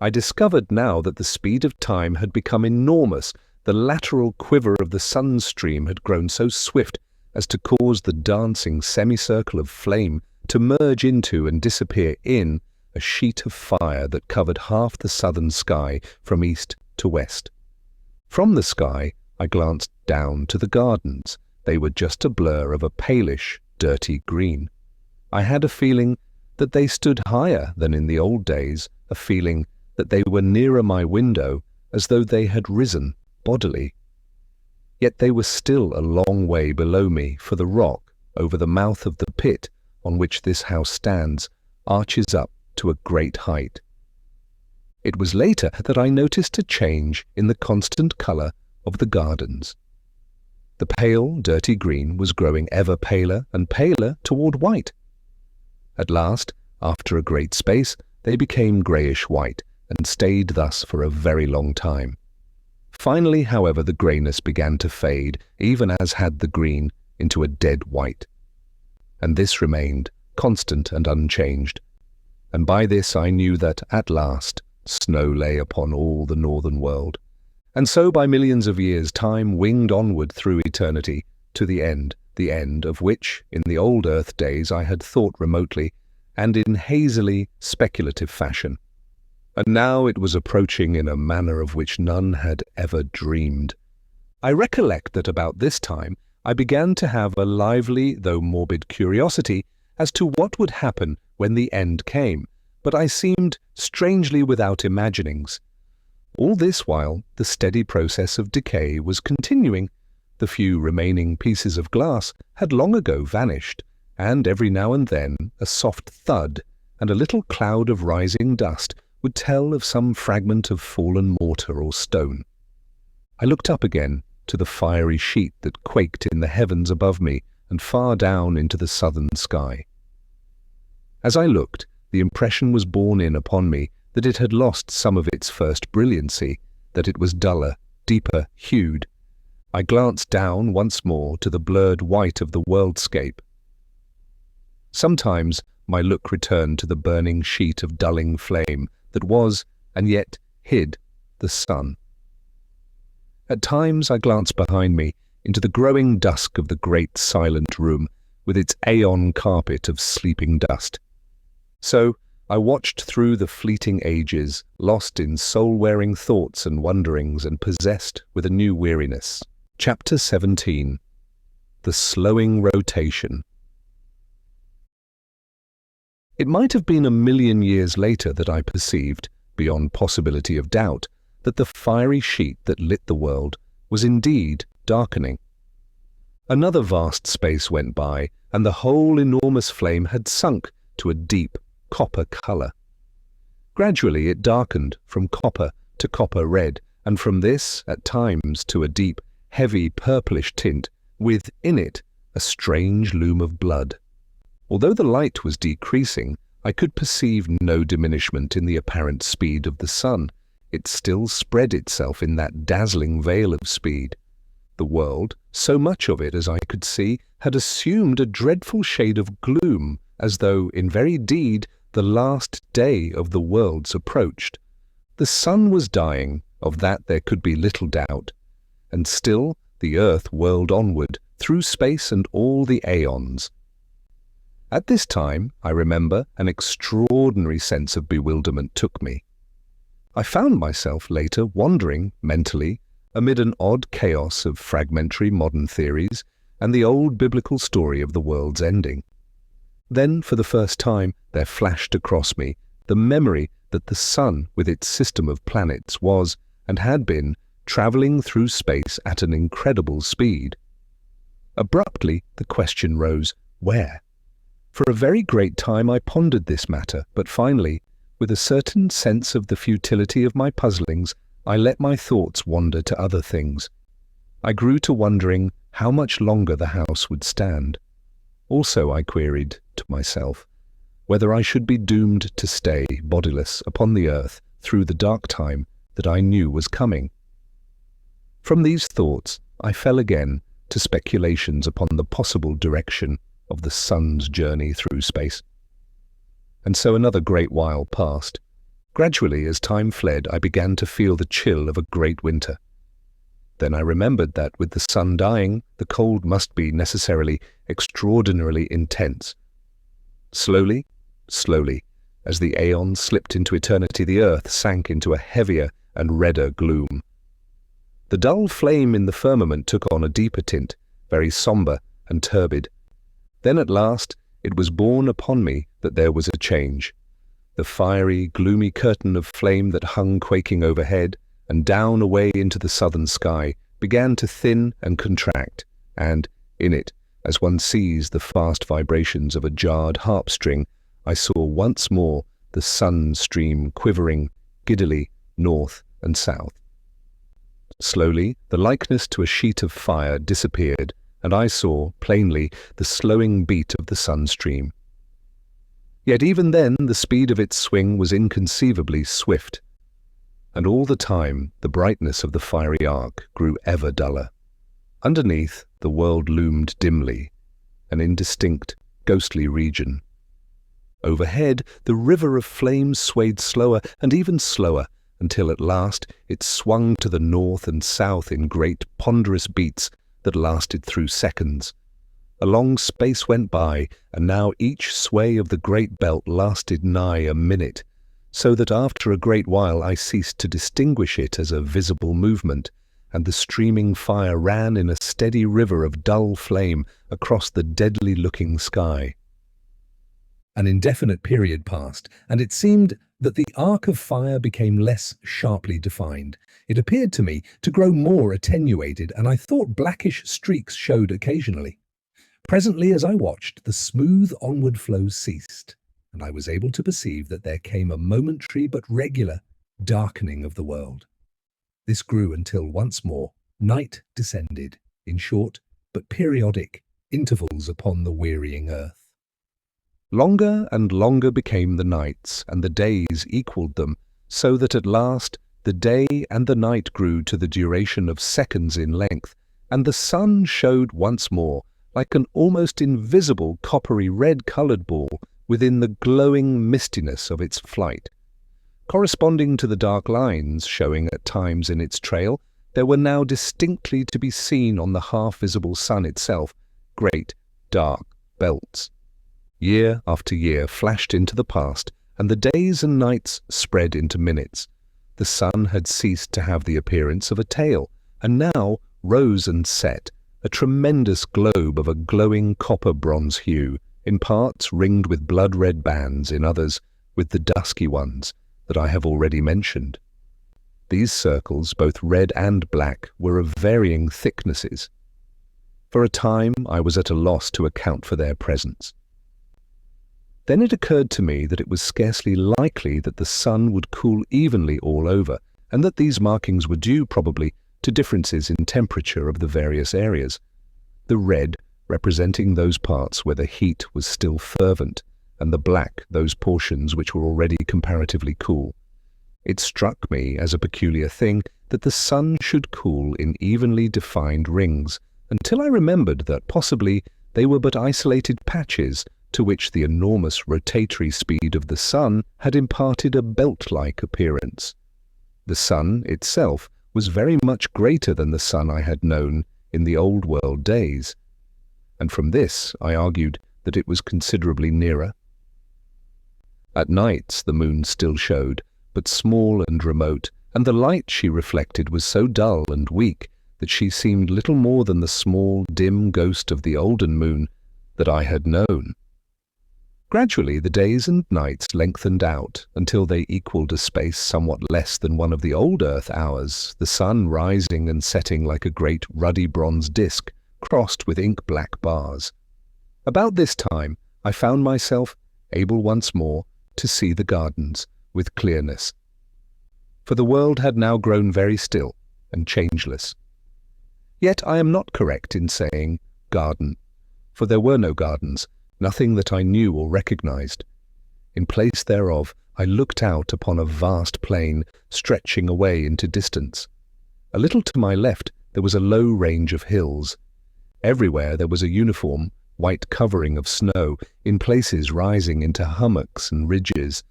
A: I discovered now that the speed of time had become enormous. The lateral quiver of the sunstream had grown so swift as to cause the dancing semicircle of flame to merge into and disappear in a sheet of fire that covered half the southern sky from east to west. From the sky I glanced down to the gardens. They were just a blur of a palish, dirty green. I had a feeling that they stood higher than in the old days, a feeling that they were nearer my window, as though they had risen bodily. Yet they were still a long way below me, for the rock over the mouth of the pit on which this house stands arches up to a great height. It was later that I noticed a change in the constant colour of the gardens. The pale, dirty green was growing ever paler and paler toward white. At last, after a great space, they became greyish-white, and stayed thus for a very long time. Finally, however, the greyness began to fade, even as had the green, into a dead white. And this remained constant and unchanged. And by this I knew that, at last, snow lay upon all the northern world. And so by millions of years time winged onward through eternity to the end of which, in the old earth days, I had thought remotely, and in hazily speculative fashion. And now it was approaching in a manner of which none had ever dreamed. I recollect that about this time I began to have a lively though morbid curiosity as to what would happen when the end came, but I seemed strangely without imaginings. All this while the steady process of decay was continuing. The few remaining pieces of glass had long ago vanished, and every now and then a soft thud and a little cloud of rising dust would tell of some fragment of fallen mortar or stone. I looked up again to the fiery sheet that quaked in the heavens above me and far down into the southern sky. As I looked, the impression was borne in upon me that it had lost some of its first brilliancy, that it was duller, deeper hued. I glanced down once more to the blurred white of the worldscape. Sometimes my look returned to the burning sheet of dulling flame that was, and yet hid, the sun. At times I glanced behind me into the growing dusk of the great silent room with its aeon carpet of sleeping dust. So I watched through the fleeting ages, lost in soul-wearing thoughts and wonderings and possessed with a new weariness. Chapter 17. The Slowing Rotation. It might have been 1,000,000 years later that I perceived, beyond possibility of doubt, that the fiery sheet that lit the world was indeed darkening. Another vast space went by, and the whole enormous flame had sunk to a deep copper colour. Gradually it darkened from copper to copper red, and from this, at times, to a deep, heavy purplish tint, with, in it, a strange loom of blood. Although the light was decreasing, I could perceive no diminishment in the apparent speed of the sun. It still spread itself in that dazzling veil of speed. The world, so much of it as I could see, had assumed a dreadful shade of gloom, as though, in very deed, the last day of the worlds approached. The sun was dying, of that there could be little doubt, and still the earth whirled onward, through space and all the aeons. At this time, I remember, an extraordinary sense of bewilderment took me. I found myself later wandering, mentally, amid an odd chaos of fragmentary modern theories and the old biblical story of the world's ending. Then, for the first time, there flashed across me the memory that the sun, with its system of planets, was, and had been, traveling through space at an incredible speed. Abruptly, the question rose, where? For a very great time I pondered this matter, but finally, with a certain sense of the futility of my puzzlings, I let my thoughts wander to other things. I grew to wondering how much longer the house would stand. Also, I queried to myself whether I should be doomed to stay bodiless upon the earth through the dark time that I knew was coming. From these thoughts, I fell again to speculations upon the possible direction of the sun's journey through space. And so another great while passed. Gradually, as time fled, I began to feel the chill of a great winter. Then I remembered that with the sun dying, the cold must be necessarily extraordinarily intense. Slowly, as the aeons slipped into eternity, the earth sank into a heavier and redder gloom. The dull flame in the firmament took on a deeper tint, very sombre and turbid. Then at last it was borne upon me that there was a change. The fiery, gloomy curtain of flame that hung quaking overhead and down away into the southern sky began to thin and contract, and in it, as one sees the fast vibrations of a jarred harp string, I saw once more the sun stream quivering giddily north and south. Slowly, the likeness to a sheet of fire disappeared, and I saw, plainly, the slowing beat of the sun stream. Yet even then the speed of its swing was inconceivably swift, and all the time the brightness of the fiery arc grew ever duller. Underneath, the world loomed dimly, an indistinct, ghostly region. Overhead, the river of flame swayed slower and even slower, until at last it swung to the north and south in great ponderous beats that lasted through seconds. A long space went by, and now each sway of the great belt lasted nigh a minute, so that after a great while I ceased to distinguish it as a visible movement, and the streaming fire ran in a steady river of dull flame across the deadly-looking sky. An indefinite period passed, and it seemed that the arc of fire became less sharply defined. It appeared to me to grow more attenuated, and I thought blackish streaks showed occasionally. Presently, as I watched, the smooth onward flow ceased, and I was able to perceive that there came a momentary but regular darkening of the world. This grew until once more night descended, in short but periodic intervals upon the wearying earth. Longer and longer became the nights, and the days equalled them, so that at last the day and the night grew to the duration of seconds in length, and the sun showed once more like an almost invisible coppery red-coloured ball within the glowing mistiness of its flight. Corresponding to the dark lines showing at times in its trail, there were now distinctly to be seen on the half-visible sun itself great, dark belts. Year after year flashed into the past, and the days and nights spread into minutes. The sun had ceased to have the appearance of a tail, and now rose and set, a tremendous globe of a glowing copper-bronze hue, in parts ringed with blood-red bands, in others with the dusky ones that I have already mentioned. These circles, both red and black, were of varying thicknesses. For a time I was at a loss to account for their presence. Then it occurred to me that it was scarcely likely that the sun would cool evenly all over, and that these markings were due, probably, to differences in temperature of the various areas. The red representing those parts where the heat was still fervent, and the black those portions which were already comparatively cool. It struck me as a peculiar thing that the sun should cool in evenly defined rings, until I remembered that possibly they were but isolated patches to which the enormous rotatory speed of the sun had imparted a belt-like appearance. The sun itself was very much greater than the sun I had known in the old world days, and from this I argued that it was considerably nearer. At nights the moon still showed, but small and remote, and the light she reflected was so dull and weak that she seemed little more than the small, dim ghost of the olden moon that I had known. Gradually the days and nights lengthened out until they equaled a space somewhat less than one of the old Earth hours, the sun rising and setting like a great ruddy bronze disk crossed with ink-black bars. About this time I found myself able once more to see the gardens with clearness. For the world had now grown very still and changeless. Yet I am not correct in saying garden, for there were no gardens, nothing that I knew or recognized. In place thereof, I looked out upon a vast plain stretching away into distance. A little to my left there was a low range of hills. Everywhere there was a uniform white covering of snow, in places rising into hummocks and ridges.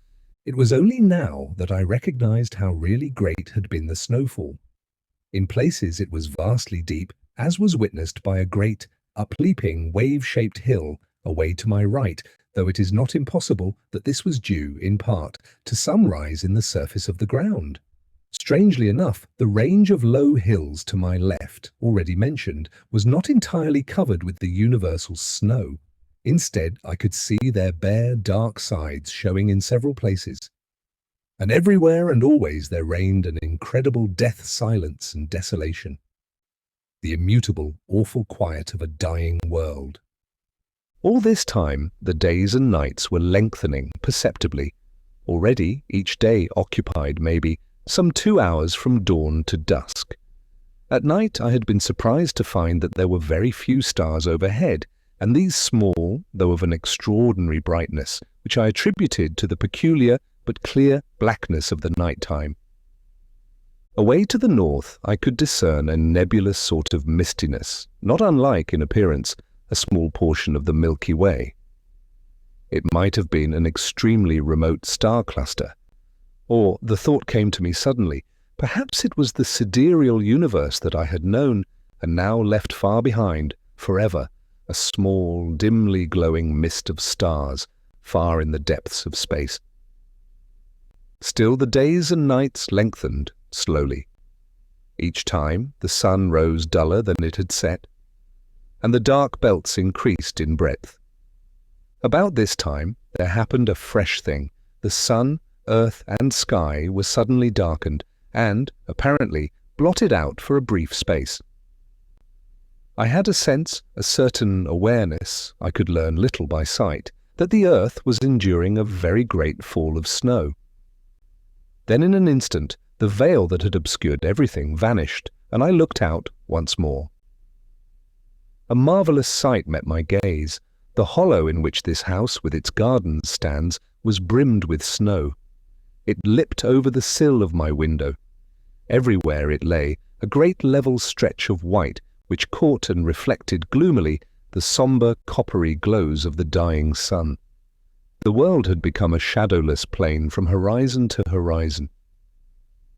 A: It was only now that I recognized how really great had been the snowfall. In places it was vastly deep, as was witnessed by a great, upleaping, wave-shaped hill away to my right, though it is not impossible that this was due, in part, to some rise in the surface of the ground. Strangely enough, the range of low hills to my left, already mentioned, was not entirely covered with the universal snow. Instead, I could see their bare, dark sides showing in several places. And everywhere and always there reigned an incredible death silence and desolation. The immutable, awful quiet of a dying world. All this time, the days and nights were lengthening perceptibly. Already, each day occupied maybe some 2 hours from dawn to dusk. At night I had been surprised to find that there were very few stars overhead, and these small, though of an extraordinary brightness, which I attributed to the peculiar but clear blackness of the night time. Away to the north I could discern a nebulous sort of mistiness, not unlike in appearance a small portion of the Milky Way. It might have been an extremely remote star cluster, or, the thought came to me suddenly, perhaps it was the sidereal universe that I had known and now left far behind, forever, a small, dimly glowing mist of stars far in the depths of space. Still the days and nights lengthened slowly. Each time the sun rose duller than it had set, and the dark belts increased in breadth. About this time there happened a fresh thing. The sun, earth, and sky were suddenly darkened and, apparently, blotted out for a brief space. I had a sense, a certain awareness, I could learn little by sight, that the earth was enduring a very great fall of snow. Then in an instant the veil that had obscured everything vanished, and I looked out once more. A marvellous sight met my gaze. The hollow in which this house with its gardens stands was brimmed with snow. It lipped over the sill of my window. Everywhere it lay, a great level stretch of white, which caught and reflected gloomily the sombre, coppery glows of the dying sun. The world had become a shadowless plain from horizon to horizon.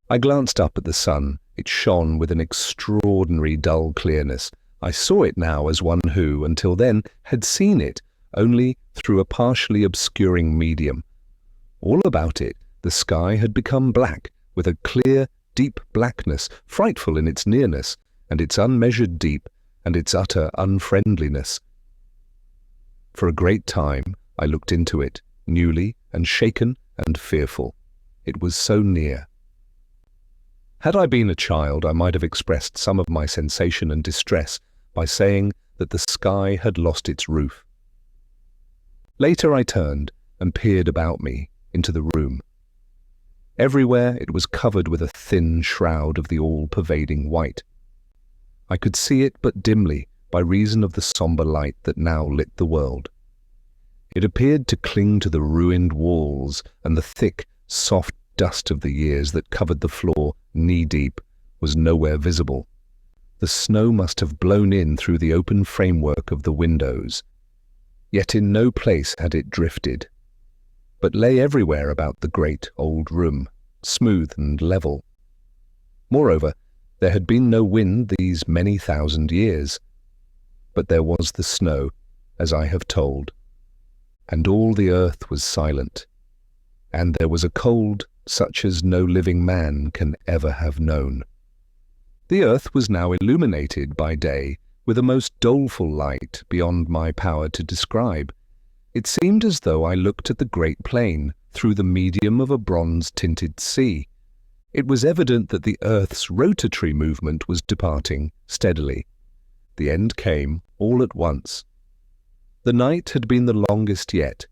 A: I glanced up at the sun. It shone with an extraordinary dull clearness. I saw it now as one who, until then, had seen it only through a partially obscuring medium. All about it, the sky had become black, with a clear, deep blackness, frightful in its nearness, and its unmeasured deep, and its utter unfriendliness. For a great time I looked into it, newly and shaken and fearful. It was so near. Had I been a child, I might have expressed some of my sensation and distress by saying that the sky had lost its roof. Later I turned and peered about me into the room. Everywhere it was covered with a thin shroud of the all-pervading white. I could see it but dimly by reason of the sombre light that now lit the world. It appeared to cling to the ruined walls, and the thick, soft dust of the years that covered the floor knee-deep was nowhere visible. The snow must have blown in through the open framework of the windows. Yet in no place had it drifted, but lay everywhere about the great old room, smooth and level. Moreover, there had been no wind these many thousand years, but there was the snow, as I have told, and all the earth was silent, and there was a cold, such as no living man can ever have known. The earth was now illuminated by day with a most doleful light beyond my power to describe. It seemed as though I looked at the great plain through the medium of a bronze-tinted sea. It was evident that the earth's rotatory movement was departing steadily. The end came all at once. The night had been the longest yet,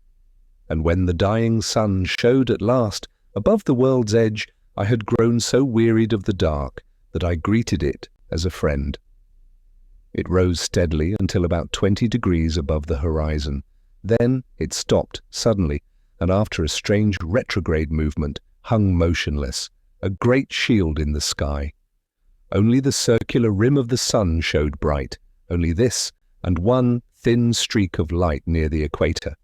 A: and when the dying sun showed at last above the world's edge, I had grown so wearied of the dark that I greeted it as a friend. It rose steadily until about 20 degrees above the horizon. Then it stopped suddenly, and after a strange retrograde movement, hung motionless, a great shield in the sky. Only the circular rim of the sun showed bright, only this, and one thin streak of light near the equator.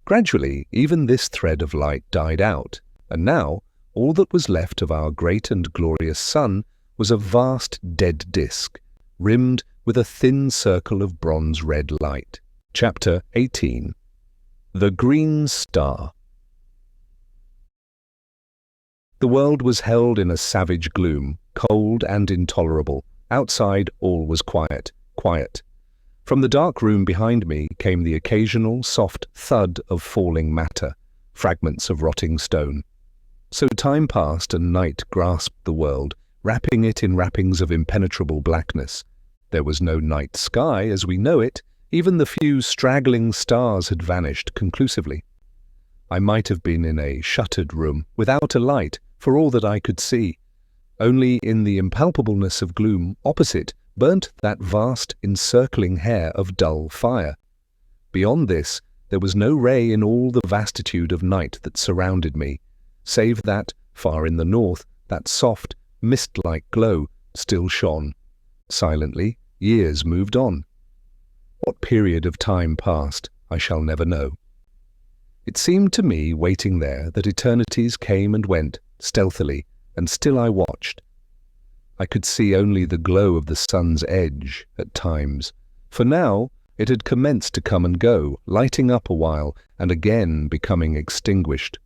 A: Gradually, even this thread of light died out, and now all that was left of our great and glorious sun was a vast dead disk, rimmed with a thin circle of bronze-red light. Chapter 18. The Green Star. The world was held in a savage gloom, cold and intolerable. Outside all was quiet, quiet. From the dark room behind me came the occasional soft thud of falling matter, fragments of rotting stone. So time passed and night grasped the world, wrapping it in wrappings of impenetrable blackness. There was no night sky as we know it. Even the few straggling stars had vanished conclusively. I might have been in a shuttered room, without a light, for all that I could see. Only in the impalpableness of gloom opposite burnt that vast encircling hair of dull fire. Beyond this, there was no ray in all the vastitude of night that surrounded me, save that, far in the north, that soft, mist-like glow still shone. Silently, years moved on. What period of time passed, I shall never know. It seemed to me, waiting there, that eternities came and went, stealthily, and still I watched. I could see only the glow of the sun's edge, at times, for now it had commenced to come and go, lighting up a while, and again becoming extinguished.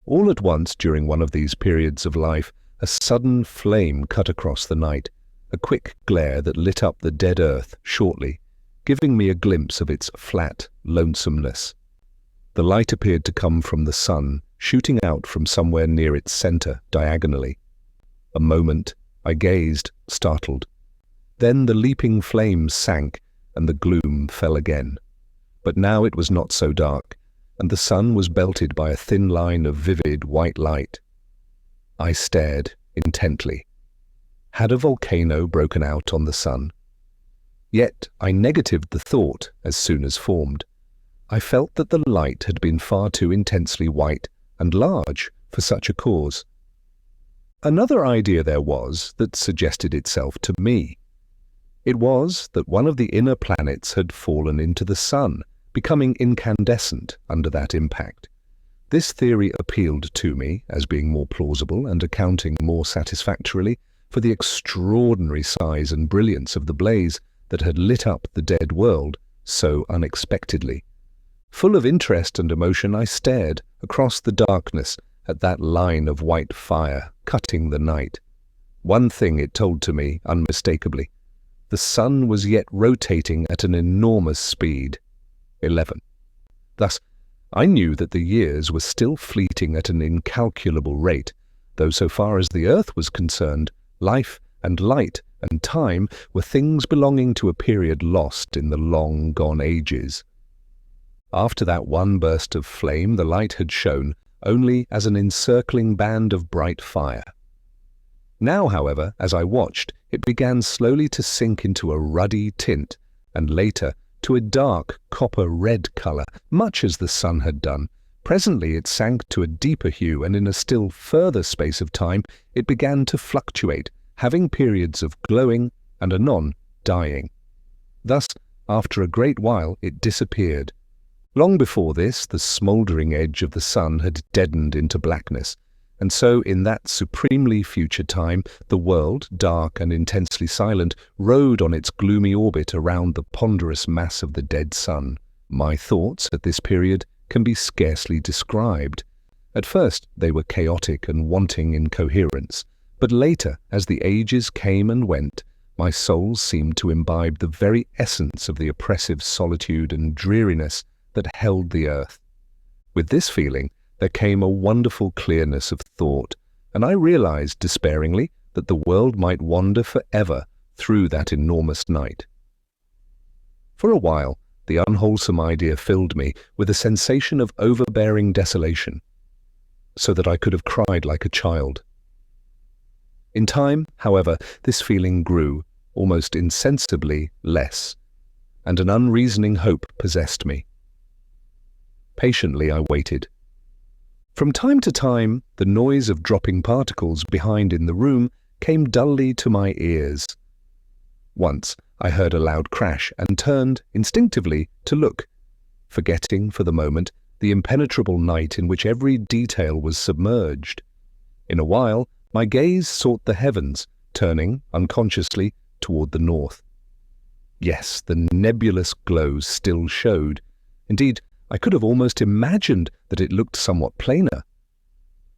A: All at once, during one of these periods of life, a sudden flame cut across the night, a quick glare that lit up the dead earth shortly, giving me a glimpse of its flat lonesomeness. The light appeared to come from the sun, shooting out from somewhere near its center, diagonally. A moment, I gazed, startled. Then the leaping flames sank, and the gloom fell again. But now it was not so dark, and the sun was belted by a thin line of vivid white light. I stared intently. Had a volcano broken out on the sun? Yet I negatived the thought as soon as formed. I felt that the light had been far too intensely white and large for such a cause. Another idea there was that suggested itself to me. It was that one of the inner planets had fallen into the sun, becoming incandescent under that impact. This theory appealed to me as being more plausible and accounting more satisfactorily for the extraordinary size and brilliance of the blaze that had lit up the dead world so unexpectedly. Full of interest and emotion, I stared across the darkness at that line of white fire cutting the night. One thing it told to me unmistakably: the sun was yet rotating at an enormous speed. 11. Thus, I knew that the years were still fleeting at an incalculable rate, though so far as the earth was concerned, life and light and time were things belonging to a period lost in the long-gone ages. After that one burst of flame, the light had shone only as an encircling band of bright fire. Now, however, as I watched, it began slowly to sink into a ruddy tint, and later to a dark copper-red color, much as the sun had done. Presently it sank to a deeper hue, and in a still further space of time it began to fluctuate, having periods of glowing and anon dying. Thus, after a great while, it disappeared. Long before this, the smouldering edge of the sun had deadened into blackness, and so in that supremely future time, the world, dark and intensely silent, rode on its gloomy orbit around the ponderous mass of the dead sun. My thoughts at this period can be scarcely described. At first they were chaotic and wanting in coherence, but later, as the ages came and went, my soul seemed to imbibe the very essence of the oppressive solitude and dreariness that held the earth. With this feeling, there came a wonderful clearness of thought, and I realized despairingly that the world might wander forever through that enormous night. For a while, the unwholesome idea filled me with a sensation of overbearing desolation, so that I could have cried like a child. In time, however, this feeling grew, almost insensibly, less, and an unreasoning hope possessed me. Patiently I waited. From time to time, the noise of dropping particles behind in the room came dully to my ears. Once I heard a loud crash and turned instinctively to look, forgetting for the moment the impenetrable night in which every detail was submerged. In a while, my gaze sought the heavens, turning, unconsciously, toward the north. Yes, the nebulous glow still showed. Indeed, I could have almost imagined that it looked somewhat plainer.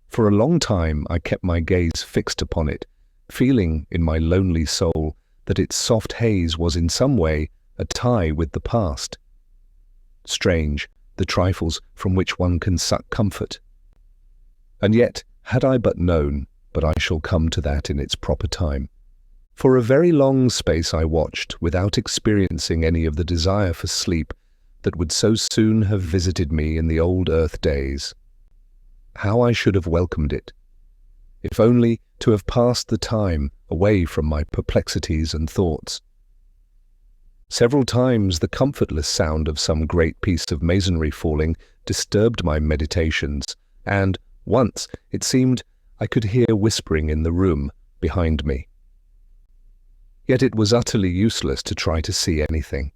A: For a long time I kept my gaze fixed upon it, feeling in my lonely soul that its soft haze was in some way a tie with the past. Strange, the trifles from which one can suck comfort. And yet, had I but known, but I shall come to that in its proper time. For a very long space I watched, without experiencing any of the desire for sleep that would so soon have visited me in the old earth days. How I should have welcomed it, if only to have passed the time away from my perplexities and thoughts. Several times the comfortless sound of some great piece of masonry falling disturbed my meditations, and once it seemed I could hear whispering in the room behind me. Yet it was utterly useless to try to see anything.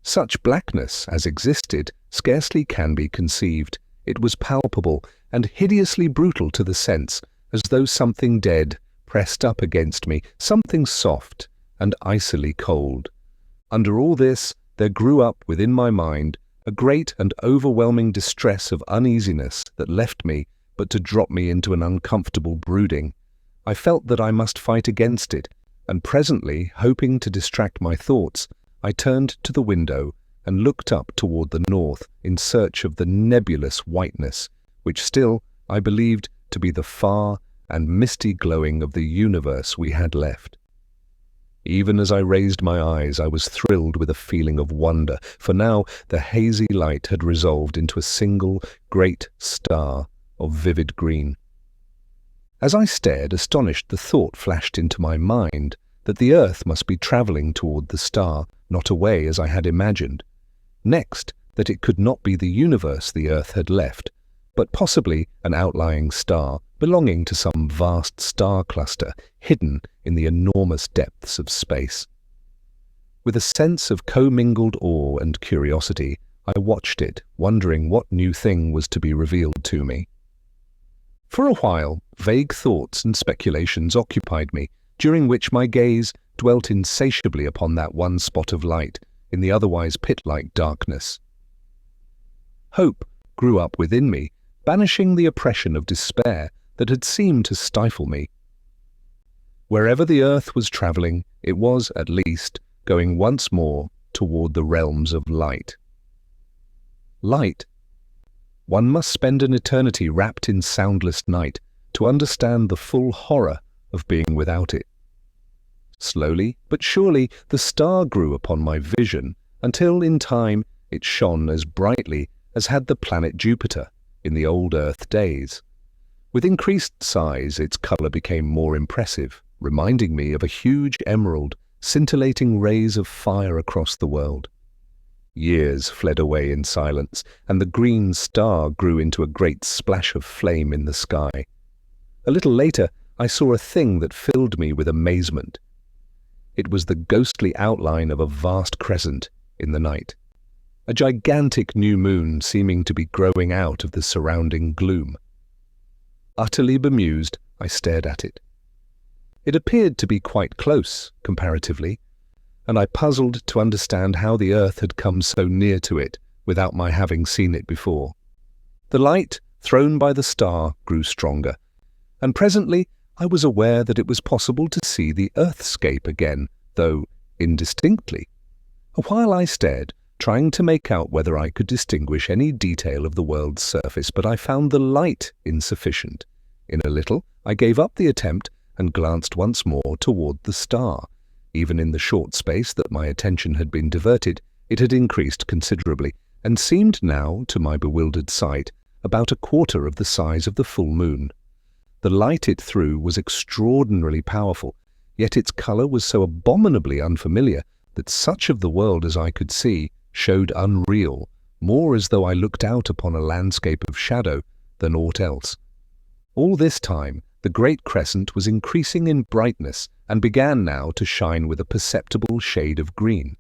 A: Such blackness as existed scarcely can be conceived. It was palpable and hideously brutal to the sense, as though something dead pressed up against me, something soft and icily cold. Under all this, there grew up within my mind a great and overwhelming distress of uneasiness that left me but to drop me into an uncomfortable brooding. I felt that I must fight against it, and presently, hoping to distract my thoughts, I turned to the window and looked up toward the north in search of the nebulous whiteness, which still I believed to be the far and misty glowing of the universe we had left. Even as I raised my eyes, I was thrilled with a feeling of wonder, for now the hazy light had resolved into a single great star of vivid green. As I stared, astonished, the thought flashed into my mind that the earth must be travelling toward the star, not away as I had imagined. Next, that it could not be the universe the earth had left, but possibly an outlying star belonging to some vast star cluster hidden in the enormous depths of space. With a sense of commingled awe and curiosity, I watched it, wondering what new thing was to be revealed to me. For a while, vague thoughts and speculations occupied me, during which my gaze dwelt insatiably upon that one spot of light in the otherwise pit-like darkness. Hope grew up within me, banishing the oppression of despair that had seemed to stifle me. Wherever the earth was travelling, it was, at least, going once more toward the realms of light. Light? One must spend an eternity wrapped in soundless night to understand the full horror of being without it. Slowly but surely the star grew upon my vision, until in time it shone as brightly as had the planet Jupiter in the old earth days. With increased size, its colour became more impressive, reminding me of a huge emerald scintillating rays of fire across the world. Years fled away in silence, and the green star grew into a great splash of flame in the sky. A little later, I saw a thing that filled me with amazement. It was the ghostly outline of a vast crescent in the night, a gigantic new moon seeming to be growing out of the surrounding gloom. Utterly bemused, I stared at it. It appeared to be quite close, comparatively, and I puzzled to understand how the earth had come so near to it without my having seen it before. The light thrown by the star, grew stronger, and presently I was aware that it was possible to see the earthscape again, though indistinctly. A while I stared, trying to make out whether I could distinguish any detail of the world's surface, but I found the light insufficient. In a little, I gave up the attempt and glanced once more toward the star. Even in the short space that my attention had been diverted, it had increased considerably, and seemed now, to my bewildered sight, about a quarter of the size of the full moon. The light it threw was extraordinarily powerful, yet its colour was so abominably unfamiliar that such of the world as I could see showed unreal, more as though I looked out upon a landscape of shadow than aught else. All this time the great crescent was increasing in brightness and began now to shine with a perceptible shade of green.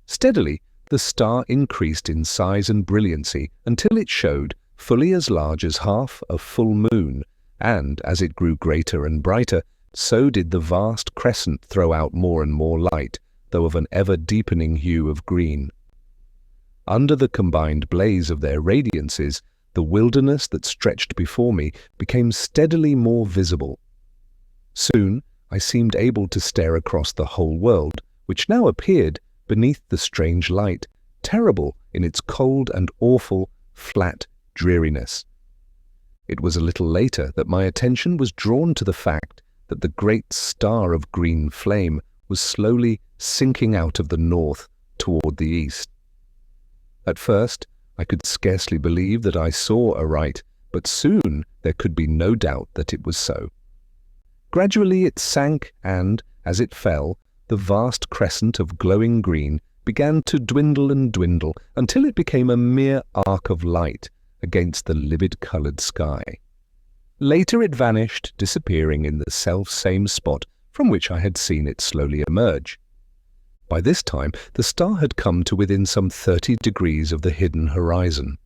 A: Steadily the star increased in size and brilliancy until it showed fully as large as half a full moon, and as it grew greater and brighter, so did the vast crescent throw out more and more light, though of an ever-deepening hue of green. Under the combined blaze of their radiances, the wilderness that stretched before me became steadily more visible. Soon I seemed able to stare across the whole world, which now appeared, beneath the strange light, terrible in its cold and awful, flat dreariness. It was a little later that my attention was drawn to the fact that the great star of green flame was slowly sinking out of the north toward the east. At first, I could scarcely believe that I saw aright, but soon there could be no doubt that it was so. Gradually it sank, and, as it fell, the vast crescent of glowing green began to dwindle and dwindle until it became a mere arc of light against the livid-coloured sky. Later it vanished, disappearing in the self-same spot from which I had seen it slowly emerge. By this time the star had come to within some 30 degrees of the hidden horizon.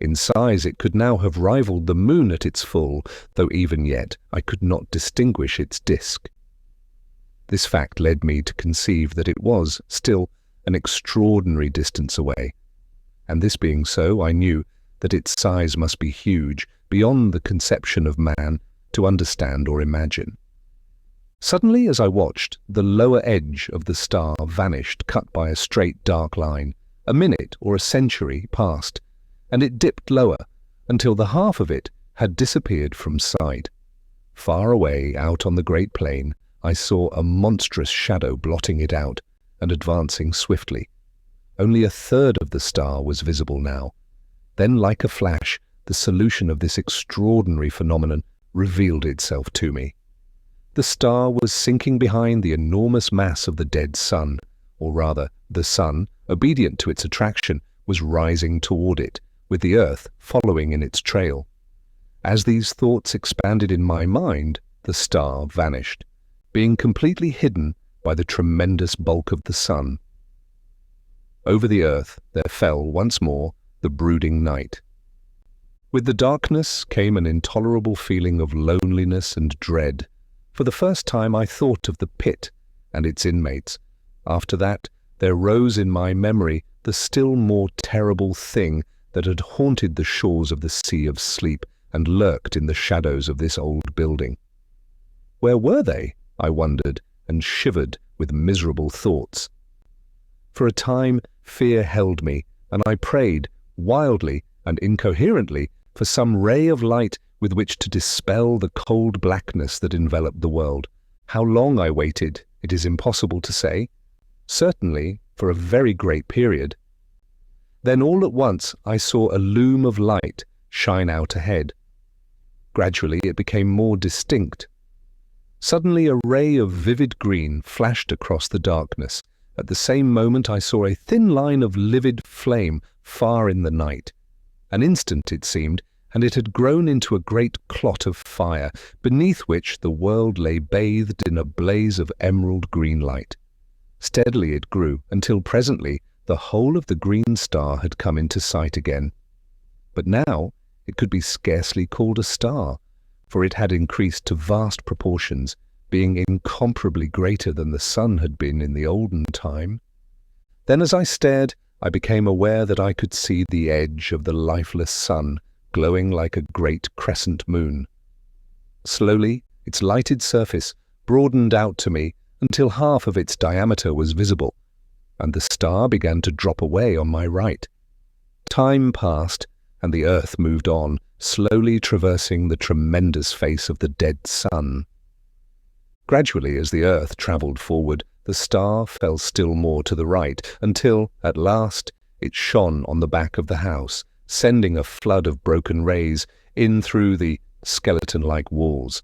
A: In size it could now have rivaled the moon at its full, though even yet I could not distinguish its disk. This fact led me to conceive that it was still an extraordinary distance away, and this being so, I knew that its size must be huge, beyond the conception of man to understand or imagine. Suddenly, as I watched, the lower edge of the star vanished, cut by a straight dark line. A minute or a century passed, and it dipped lower until the half of it had disappeared from sight. Far away out on the great plain, I saw a monstrous shadow blotting it out and advancing swiftly. Only a third of the star was visible now. Then, like a flash, the solution of this extraordinary phenomenon revealed itself to me. The star was sinking behind the enormous mass of the dead sun, or rather, the sun, obedient to its attraction, was rising toward it, with the earth following in its trail. As these thoughts expanded in my mind, the star vanished, being completely hidden by the tremendous bulk of the sun. Over the earth there fell once more the brooding night. With the darkness came an intolerable feeling of loneliness and dread. For the first time I thought of the pit and its inmates. After that, there rose in my memory the still more terrible thing that had haunted the shores of the Sea of Sleep and lurked in the shadows of this old building. Where were they? I wondered, and shivered with miserable thoughts. For a time fear held me, and I prayed, wildly and incoherently, for some ray of light with which to dispel the cold blackness that enveloped the world. How long I waited, it is impossible to say. Certainly, for a very great period. Then all at once I saw a loom of light shine out ahead. Gradually it became more distinct. Suddenly a ray of vivid green flashed across the darkness. At the same moment I saw a thin line of livid flame far in the night. An instant, it seemed, and it had grown into a great clot of fire, beneath which the world lay bathed in a blaze of emerald green light. Steadily it grew, until presently the whole of the green star had come into sight again. But now it could be scarcely called a star, for it had increased to vast proportions, being incomparably greater than the sun had been in the olden time. Then as I stared, I became aware that I could see the edge of the lifeless sun glowing like a great crescent moon. Slowly, its lighted surface broadened out to me until half of its diameter was visible, and the star began to drop away on my right. Time passed, and the earth moved on, slowly traversing the tremendous face of the dead sun. Gradually, as the earth travelled forward, the star fell still more to the right, until, at last, it shone on the back of the house, sending a flood of broken rays in through the skeleton-like walls.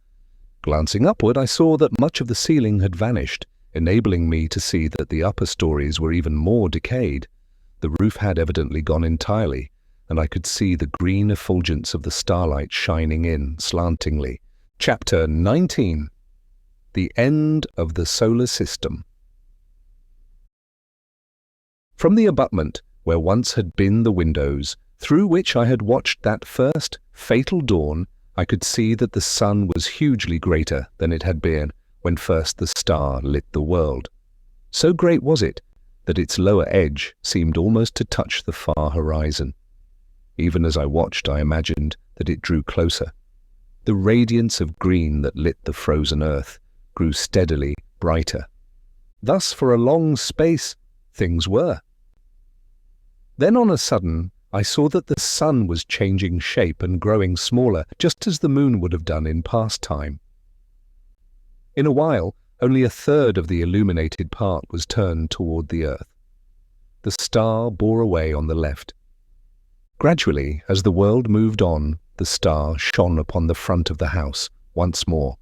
A: Glancing upward, I saw that much of the ceiling had vanished, enabling me to see that the upper stories were even more decayed. The roof had evidently gone entirely, and I could see the green effulgence of the starlight shining in slantingly. Chapter 19. The End of the Solar System. From the abutment, where once had been the windows, through which I had watched that first fatal dawn, I could see that the sun was hugely greater than it had been when first the star lit the world. So great was it that its lower edge seemed almost to touch the far horizon. Even as I watched, I imagined that it drew closer. The radiance of green that lit the frozen earth grew steadily brighter. Thus, for a long space, things were. Then on a sudden, I saw that the sun was changing shape and growing smaller, just as the moon would have done in past time. In a while, only a third of the illuminated part was turned toward the earth. The star bore away on the left. Gradually, as the world moved on, the star shone upon the front of the house once more,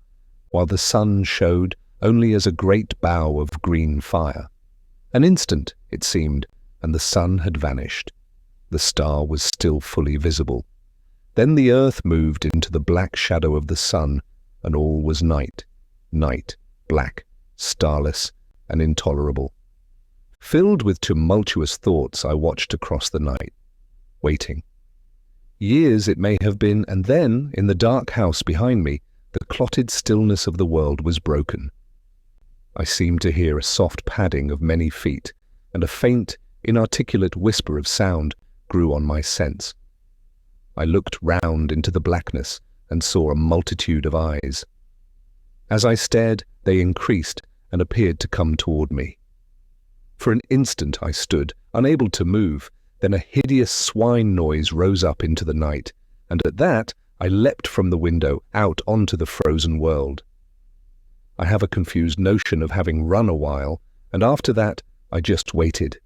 A: while the sun showed only as a great bow of green fire. An instant, it seemed, and the sun had vanished. The star was still fully visible. Then the earth moved into the black shadow of the sun, and all was night, black, starless, and intolerable. Filled with tumultuous thoughts, I watched across the night, waiting. Years it may have been, and then, in the dark house behind me, the clotted stillness of the world was broken. I seemed to hear a soft padding of many feet, and a faint, inarticulate whisper of sound grew on my sense. I looked round into the blackness and saw a multitude of eyes. As I stared, they increased and appeared to come toward me. For an instant I stood, unable to move. Then a hideous swine noise rose up into the night, and at that I leapt from the window out onto the frozen world. I have a confused notion of having run a while, and after that I just waited.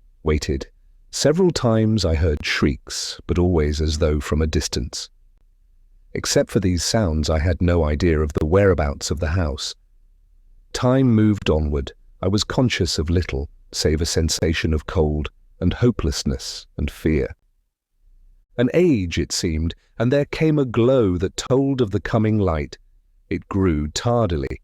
A: Several times I heard shrieks, but always as though from a distance. Except for these sounds, I had no idea of the whereabouts of the house. Time moved onward. I was conscious of little, save a sensation of cold and hopelessness and fear. An age, it seemed, and there came a glow that told of the coming light. It grew tardily.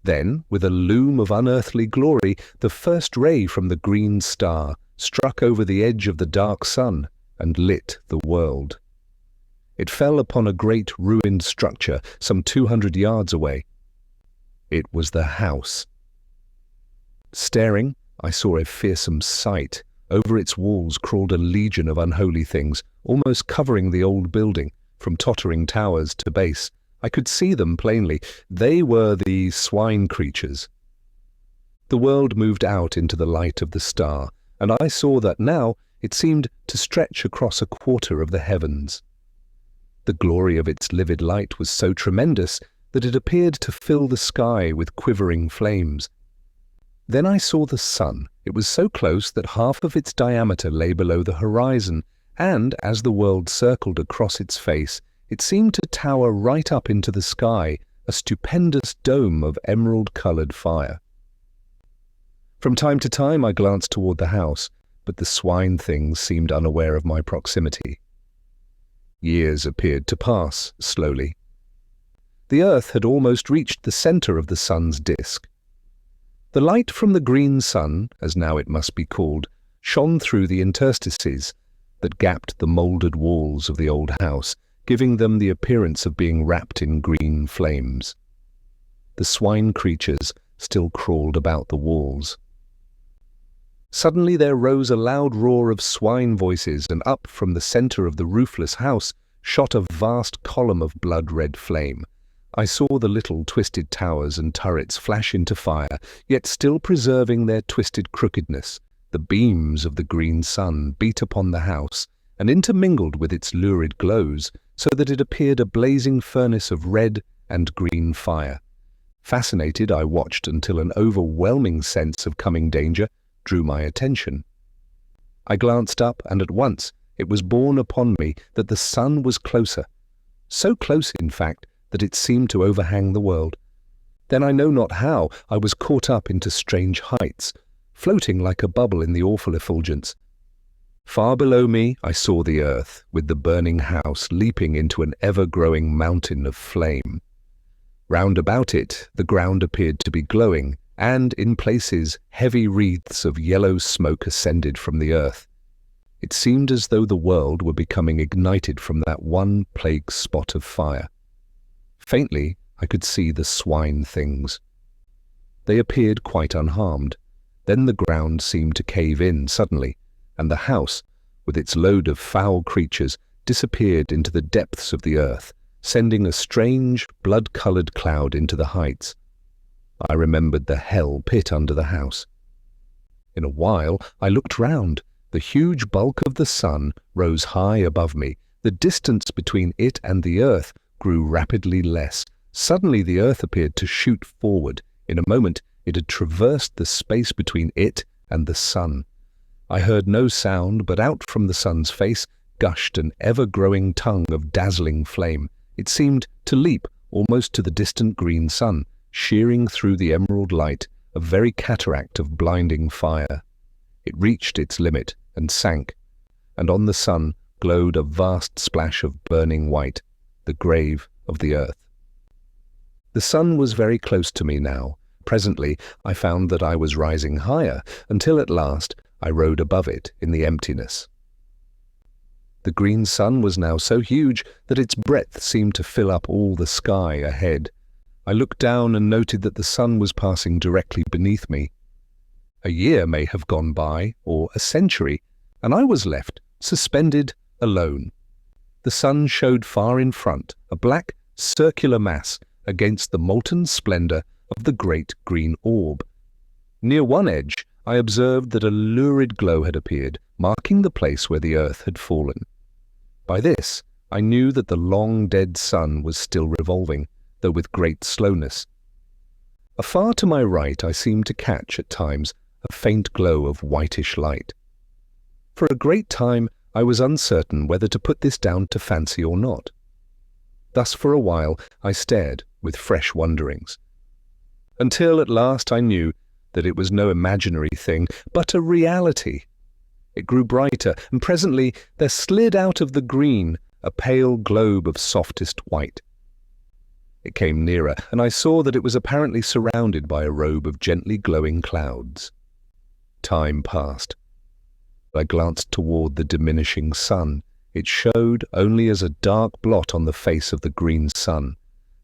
A: Then, with a loom of unearthly glory, the first ray from the green star struck over the edge of the dark sun and lit the world. It fell upon a great ruined structure some 200 yards away. It was the house. Staring, I saw a fearsome sight. Over its walls crawled a legion of unholy things, almost covering the old building, from tottering towers to base. I could see them plainly. They were the swine creatures. The world moved out into the light of the star, and I saw that now it seemed to stretch across a quarter of the heavens. The glory of its livid light was so tremendous that it appeared to fill the sky with quivering flames. Then I saw the sun. It was so close that half of its diameter lay below the horizon, and as the world circled across its face, it seemed to tower right up into the sky, a stupendous dome of emerald-coloured fire. From time to time I glanced toward the house, but the swine things seemed unaware of my proximity. Years appeared to pass slowly. The earth had almost reached the centre of the sun's disk. The light from the green sun, as now it must be called, shone through the interstices that gapped the moulded walls of the old house, giving them the appearance of being wrapped in green flames. The swine creatures still crawled about the walls. Suddenly there rose a loud roar of swine voices, and up from the centre of the roofless house shot a vast column of blood-red flame. I saw the little twisted towers and turrets flash into fire, yet still preserving their twisted crookedness. The beams of the green sun beat upon the house and intermingled with its lurid glows, so that it appeared a blazing furnace of red and green fire. Fascinated, I watched until an overwhelming sense of coming danger drew my attention. I glanced up, and at once it was borne upon me that the sun was closer. So close, in fact, that it seemed to overhang the world. Then I know not how, I was caught up into strange heights, floating like a bubble in the awful effulgence. Far below me I saw the earth, with the burning house leaping into an ever-growing mountain of flame. Round about it the ground appeared to be glowing, and in places heavy wreaths of yellow smoke ascended from the earth. It seemed as though the world were becoming ignited from that one plague spot of fire. Faintly I could see the swine things. They appeared quite unharmed. Then the ground seemed to cave in suddenly, and the house, with its load of foul creatures, disappeared into the depths of the earth, sending a strange, blood-coloured cloud into the heights. I remembered the hell pit under the house. In a while I looked round. The huge bulk of the sun rose high above me. The distance between it and the earth grew rapidly less. Suddenly the earth appeared to shoot forward. In a moment it had traversed the space between it and the sun. I heard no sound, but out from the sun's face gushed an ever-growing tongue of dazzling flame. It seemed to leap almost to the distant green sun, shearing through the emerald light, a very cataract of blinding fire. It reached its limit and sank, and on the sun glowed a vast splash of burning white, the grave of the earth. The sun was very close to me now. Presently I found that I was rising higher, until at last I rode above it in the emptiness. The green sun was now so huge that its breadth seemed to fill up all the sky ahead. I looked down and noted that the sun was passing directly beneath me. A year may have gone by, or a century, and I was left, suspended, alone. The sun showed far in front, a black, circular mass against the molten splendour of the great green orb. Near one edge I observed that a lurid glow had appeared, marking the place where the earth had fallen. By this I knew that the long-dead sun was still revolving, though with great slowness. Afar to my right I seemed to catch, at times, a faint glow of whitish light. For a great time I was uncertain whether to put this down to fancy or not. Thus for a while I stared, with fresh wonderings, until at last I knew that it was no imaginary thing, but a reality. It grew brighter, and presently there slid out of the green a pale globe of softest white. It came nearer, and I saw that it was apparently surrounded by a robe of gently glowing clouds. Time passed. I glanced toward the diminishing sun. It showed only as a dark blot on the face of the green sun.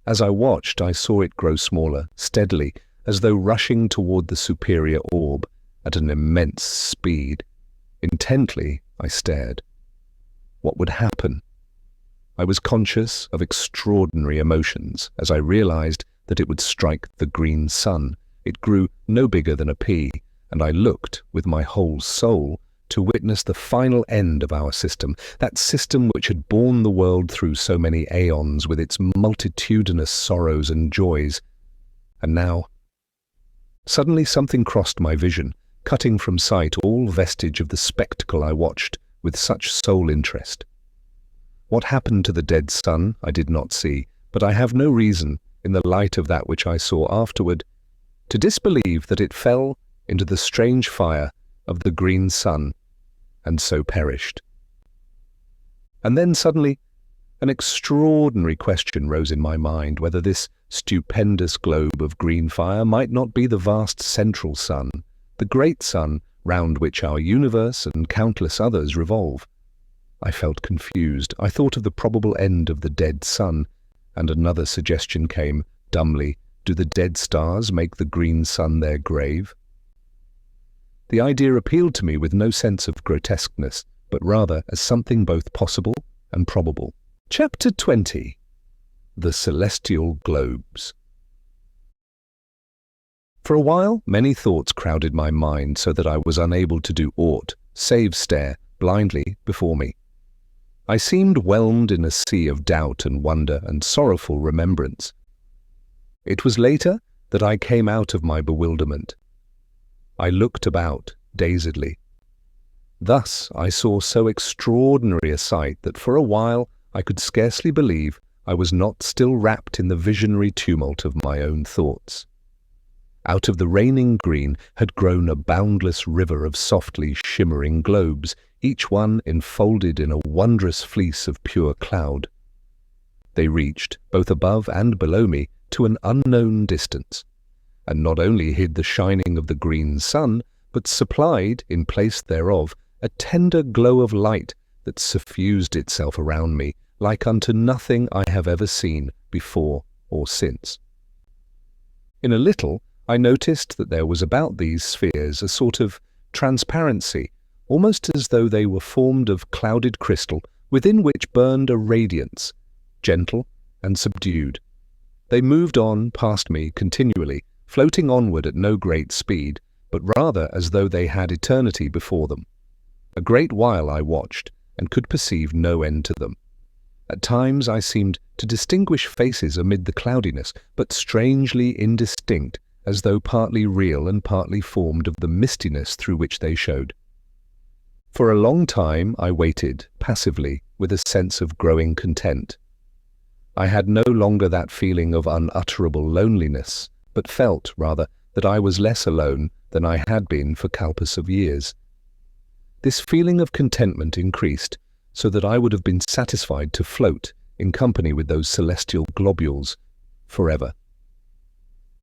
A: As I watched, I saw it grow smaller, steadily, as though rushing toward the superior orb at an immense speed. Intently, I stared. What would happen? I was conscious of extraordinary emotions as I realized that it would strike the green sun. It grew no bigger than a pea, and I looked with my whole soul to witness the final end of our system, that system which had borne the world through so many aeons with its multitudinous sorrows and joys. And now, suddenly something crossed my vision, cutting from sight all vestige of the spectacle I watched with such sole interest. What happened to the dead sun I did not see, but I have no reason, in the light of that which I saw afterward, to disbelieve that it fell into the strange fire of the green sun, and so perished. And then suddenly an extraordinary question rose in my mind, whether this stupendous globe of green fire might not be the vast central sun, the great sun round which our universe and countless others revolve. I felt confused. I thought of the probable end of the dead sun, and another suggestion came, dumbly: do the dead stars make the green sun their grave? The idea appealed to me with no sense of grotesqueness, but rather as something both possible and probable. Chapter 20. The Celestial Globes. For a while, many thoughts crowded my mind so that I was unable to do aught save stare blindly before me. I seemed whelmed in a sea of doubt and wonder and sorrowful remembrance. It was later that I came out of my bewilderment. I looked about dazedly. Thus I saw so extraordinary a sight that for a while I could scarcely believe I was not still wrapped in the visionary tumult of my own thoughts. Out of the reigning green had grown a boundless river of softly shimmering globes, each one enfolded in a wondrous fleece of pure cloud. They reached, both above and below me, to an unknown distance, and not only hid the shining of the green sun, but supplied, in place thereof, a tender glow of light that suffused itself around me, like unto nothing I have ever seen before or since. In a little, I noticed that there was about these spheres a sort of transparency, almost as though they were formed of clouded crystal, within which burned a radiance, gentle and subdued. They moved on past me continually, floating onward at no great speed, but rather as though they had eternity before them. A great while I watched, and could perceive no end to them. At times I seemed to distinguish faces amid the cloudiness, but strangely indistinct, as though partly real and partly formed of the mistiness through which they showed. For a long time I waited, passively, with a sense of growing content. I had no longer that feeling of unutterable loneliness, but felt, rather, that I was less alone than I had been for countless of years. This feeling of contentment increased, so that I would have been satisfied to float, in company with those celestial globules, forever.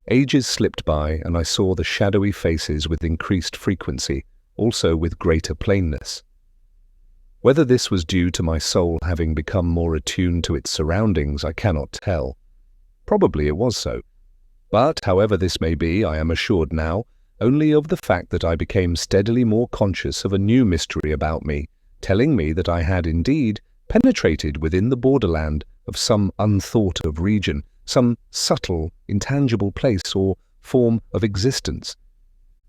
A: Ages slipped by, and I saw the shadowy faces with increased frequency, also with greater plainness. Whether this was due to my soul having become more attuned to its surroundings, I cannot tell. Probably it was so. But, however this may be, I am assured now only of the fact that I became steadily more conscious of a new mystery about me, telling me that I had indeed penetrated within the borderland of some unthought-of region, some subtle, intangible place or form of existence.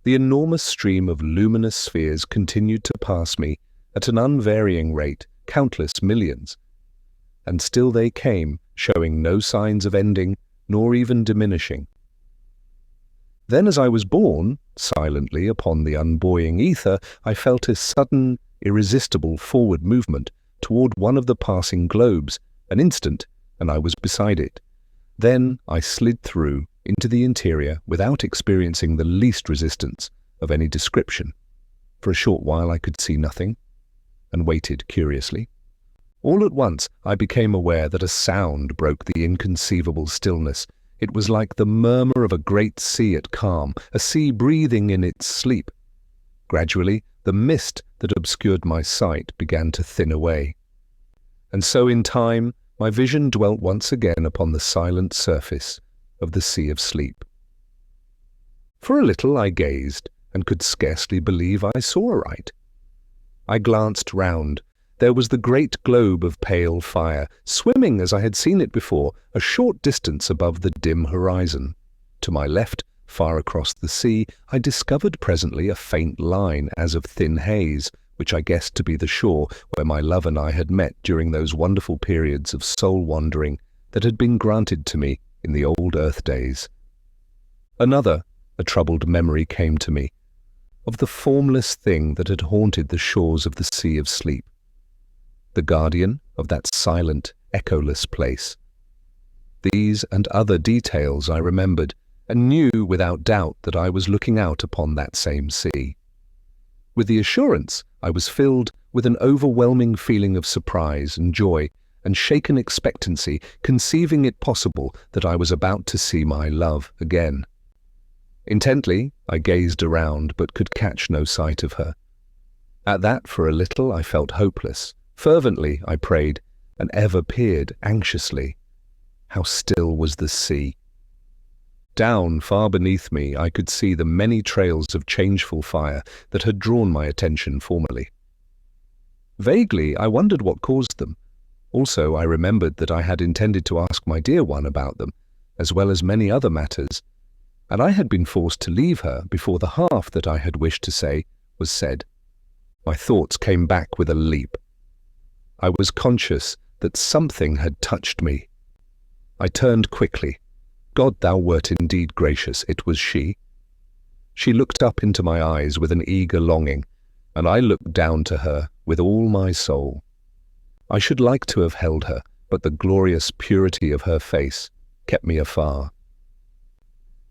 A: The enormous stream of luminous spheres continued to pass me at an unvarying rate, countless millions. And still they came, showing no signs of ending, nor even diminishing. Then as I was borne, silently, upon the unbuoying ether, I felt a sudden, irresistible forward movement toward one of the passing globes. An instant, and I was beside it. Then I slid through into the interior without experiencing the least resistance of any description. For a short while I could see nothing, and waited curiously. All at once I became aware that a sound broke the inconceivable stillness. It was like the murmur of a great sea at calm, a sea breathing in its sleep. Gradually, the mist that obscured my sight began to thin away. And so in time, my vision dwelt once again upon the silent surface of the sea of sleep. For a little I gazed, and could scarcely believe I saw aright. I glanced round. There was the great globe of pale fire, swimming as I had seen it before, a short distance above the dim horizon. To my left, far across the sea, I discovered presently a faint line as of thin haze, which I guessed to be the shore where my love and I had met during those wonderful periods of soul-wandering that had been granted to me in the old earth days. Another, a troubled memory came to me, of the formless thing that had haunted the shores of the sea of sleep, the guardian of that silent, echoless place. These and other details I remembered, and knew without doubt that I was looking out upon that same sea. With the assurance, I was filled with an overwhelming feeling of surprise and joy, and shaken expectancy, conceiving it possible that I was about to see my love again. Intently, I gazed around, but could catch no sight of her. At that, for a little, I felt hopeless. Fervently, I prayed, and ever peered anxiously. How still was the sea! Down, far beneath me, I could see the many trails of changeful fire that had drawn my attention formerly. Vaguely, I wondered what caused them, Also, I remembered that I had intended to ask my dear one about them, as well as many other matters, and I had been forced to leave her before the half that I had wished to say was said. My thoughts came back with a leap. I was conscious that something had touched me. I turned quickly. God, thou wert indeed gracious, it was she. She looked up into my eyes with an eager longing, and I looked down to her with all my soul. I should like to have held her, but the glorious purity of her face kept me afar.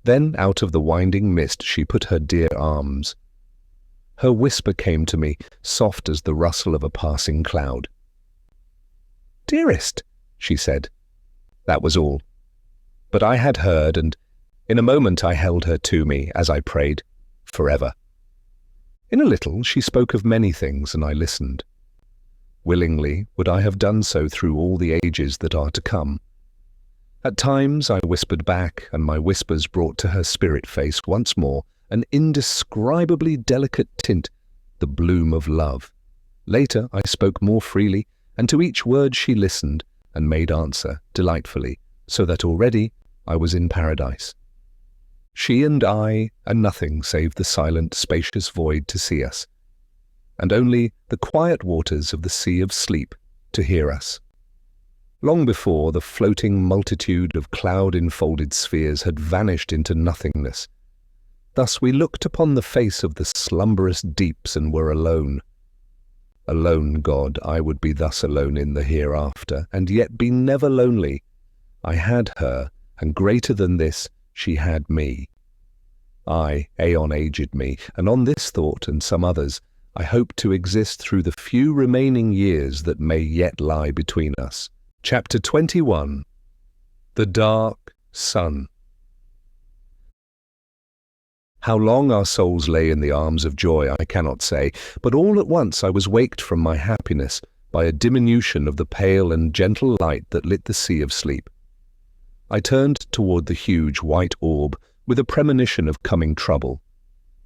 A: Then out of the winding mist she put her dear arms. Her whisper came to me, soft as the rustle of a passing cloud. "Dearest," she said. That was all. But I had heard, and in a moment I held her to me, as I prayed, forever. In a little she spoke of many things, and I listened. Willingly would I have done so through all the ages that are to come. At times I whispered back, and my whispers brought to her spirit face once more an indescribably delicate tint, the bloom of love. Later I spoke more freely, and to each word she listened and made answer delightfully, so that already I was in paradise. She and I, and nothing save the silent, spacious void to see us, and only the quiet waters of the sea of sleep to hear us. Long before, the floating multitude of cloud-enfolded spheres had vanished into nothingness. Thus we looked upon the face of the slumberous deeps and were alone. Alone, God, I would be thus alone in the hereafter, and yet be never lonely. I had her, and greater than this, she had me. I, aeon-aged me, and on this thought and some others, I hope to exist through the few remaining years that may yet lie between us. Chapter 21. The Dark Sun. How long our souls lay in the arms of joy I cannot say, but all at once I was waked from my happiness by a diminution of the pale and gentle light that lit the sea of sleep. I turned toward the huge white orb with a premonition of coming trouble.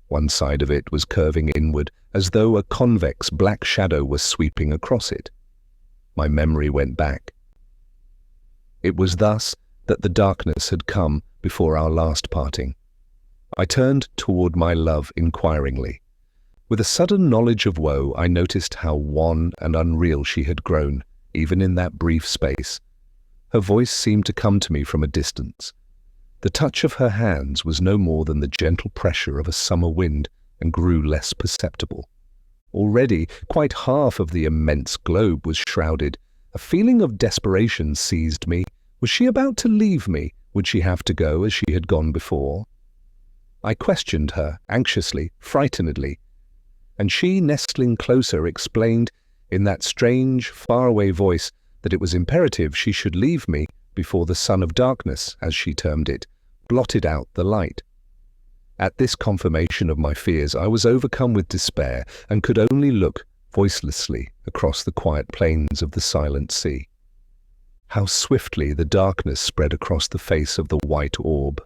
A: One side of it was curving inward, as though a convex black shadow was sweeping across it. My memory went back. It was thus that the darkness had come before our last parting. I turned toward my love inquiringly. With a sudden knowledge of woe, I noticed how wan and unreal she had grown, even in that brief space. Her voice seemed to come to me from a distance. The touch of her hands was no more than the gentle pressure of a summer wind, and grew less perceptible. Already, quite half of the immense globe was shrouded. A feeling of desperation seized me. Was she about to leave me? Would she have to go as she had gone before? I questioned her, anxiously, frightenedly, and she, nestling closer, explained, in that strange, faraway voice, that it was imperative she should leave me before the sun of darkness, as she termed it, blotted out the light. At this confirmation of my fears, I was overcome with despair, and could only look voicelessly across the quiet plains of the silent sea. How swiftly the darkness spread across the face of the white orb.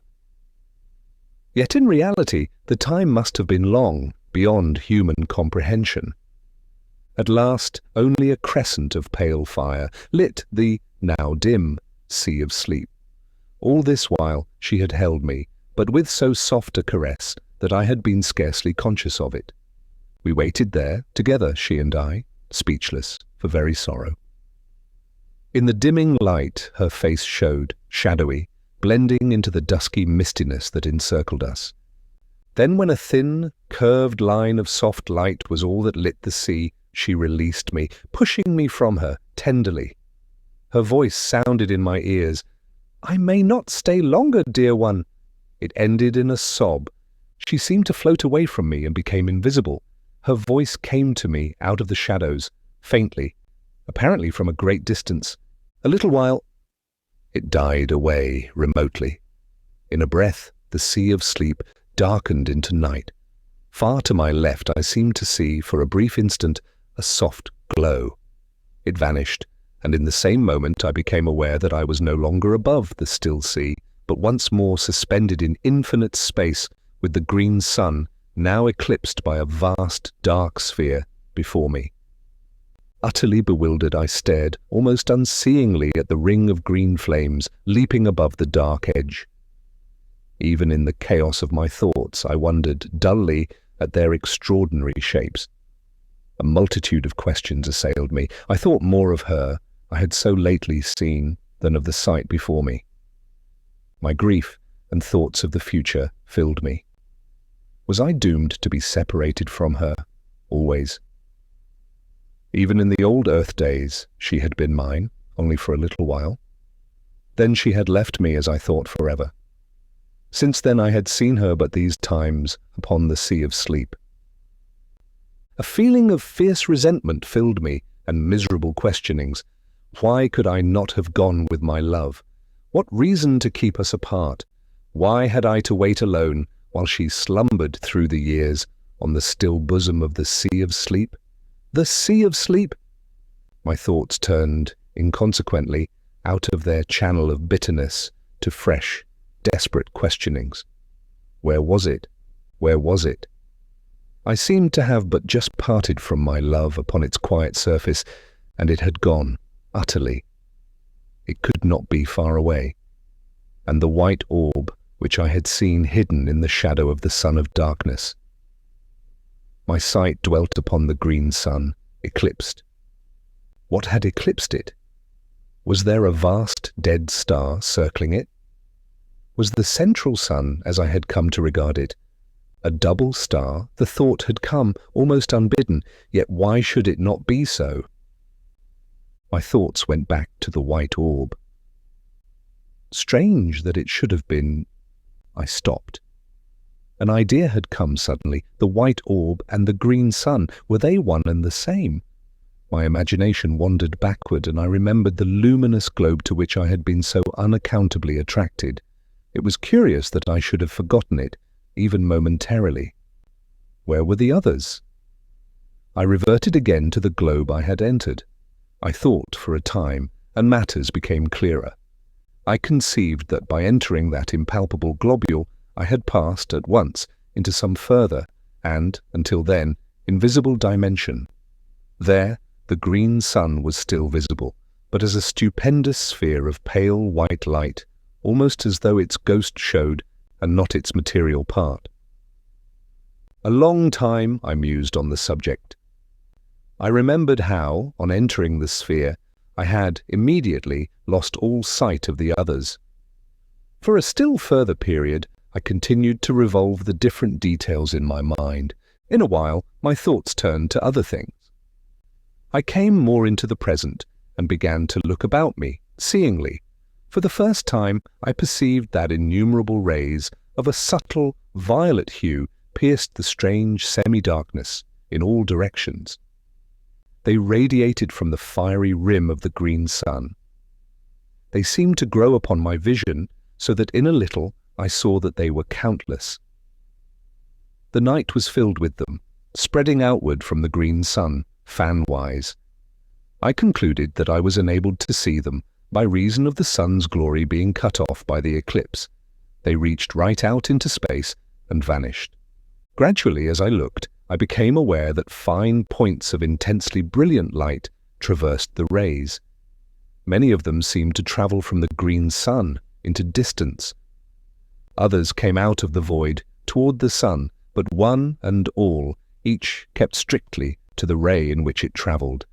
A: Yet in reality, the time must have been long, beyond human comprehension. At last, only a crescent of pale fire lit the, now dim, sea of sleep. All this while she had held me, but with so soft a caress that I had been scarcely conscious of it. We waited there, together, she and I, speechless for very sorrow. In the dimming light her face showed, shadowy, blending into the dusky mistiness that encircled us. Then when a thin, curved line of soft light was all that lit the sea, she released me, pushing me from her, tenderly. Her voice sounded in my ears. "I may not stay longer, dear one." It ended in a sob. She seemed to float away from me and became invisible. Her voice came to me out of the shadows, faintly, apparently from a great distance. A little while, it died away remotely. In a breath, the sea of sleep darkened into night. Far to my left, I seemed to see, for a brief instant, a soft glow. It vanished, and in the same moment I became aware that I was no longer above the still sea, but once more suspended in infinite space, with the green sun, now eclipsed by a vast, dark sphere, before me. Utterly bewildered, I stared, almost unseeingly, at the ring of green flames leaping above the dark edge. Even in the chaos of my thoughts, I wondered dully at their extraordinary shapes. A multitude of questions assailed me. I thought more of her I had so lately seen than of the sight before me. My grief and thoughts of the future filled me. Was I doomed to be separated from her, always? Even in the old earth days, she had been mine, only for a little while. Then she had left me, as I thought, forever. Since then I had seen her but these times upon the sea of sleep. A feeling of fierce resentment filled me, and miserable questionings. Why could I not have gone with my love? What reason to keep us apart? Why had I to wait alone while she slumbered through the years on the still bosom of the sea of sleep? The sea of sleep! My thoughts turned, inconsequently, out of their channel of bitterness to fresh, desperate questionings. Where was it? Where was it? I seemed to have but just parted from my love upon its quiet surface, and it had gone, utterly. It could not be far away. And the white orb which I had seen hidden in the shadow of the sun of darkness. My sight dwelt upon the green sun, eclipsed. What had eclipsed it? Was there a vast dead star circling it? Was the central sun, as I had come to regard it, a double star? The thought had come almost unbidden, yet why should it not be so? My thoughts went back to the white orb. Strange that it should have been. I stopped. An idea had come suddenly. The white orb and the green sun, were they one and the same? My imagination wandered backward, and I remembered the luminous globe to which I had been so unaccountably attracted. It was curious that I should have forgotten it, even momentarily. Where were the others? I reverted again to the globe I had entered. I thought for a time, and matters became clearer. I conceived that by entering that impalpable globule, I had passed at once into some further, and, until then, invisible dimension. There, the green sun was still visible, but as a stupendous sphere of pale white light, almost as though its ghost showed, and not its material part. A long time I mused on the subject. I remembered how, on entering the sphere, I had immediately lost all sight of the others. For a still further period, I continued to revolve the different details in my mind. In a while, my thoughts turned to other things. I came more into the present and began to look about me, seeingly. For the first time, I perceived that innumerable rays of a subtle violet hue pierced the strange semi-darkness in all directions. They radiated from the fiery rim of the green sun. They seemed to grow upon my vision, so that in a little I saw that they were countless. The night was filled with them, spreading outward from the green sun, fan-wise. I concluded that I was enabled to see them by reason of the sun's glory being cut off by the eclipse. They reached right out into space and vanished. Gradually, as I looked, I became aware that fine points of intensely brilliant light traversed the rays. Many of them seemed to travel from the green sun into distance. Others came out of the void toward the sun, but one and all, each kept strictly to the ray in which it travelled.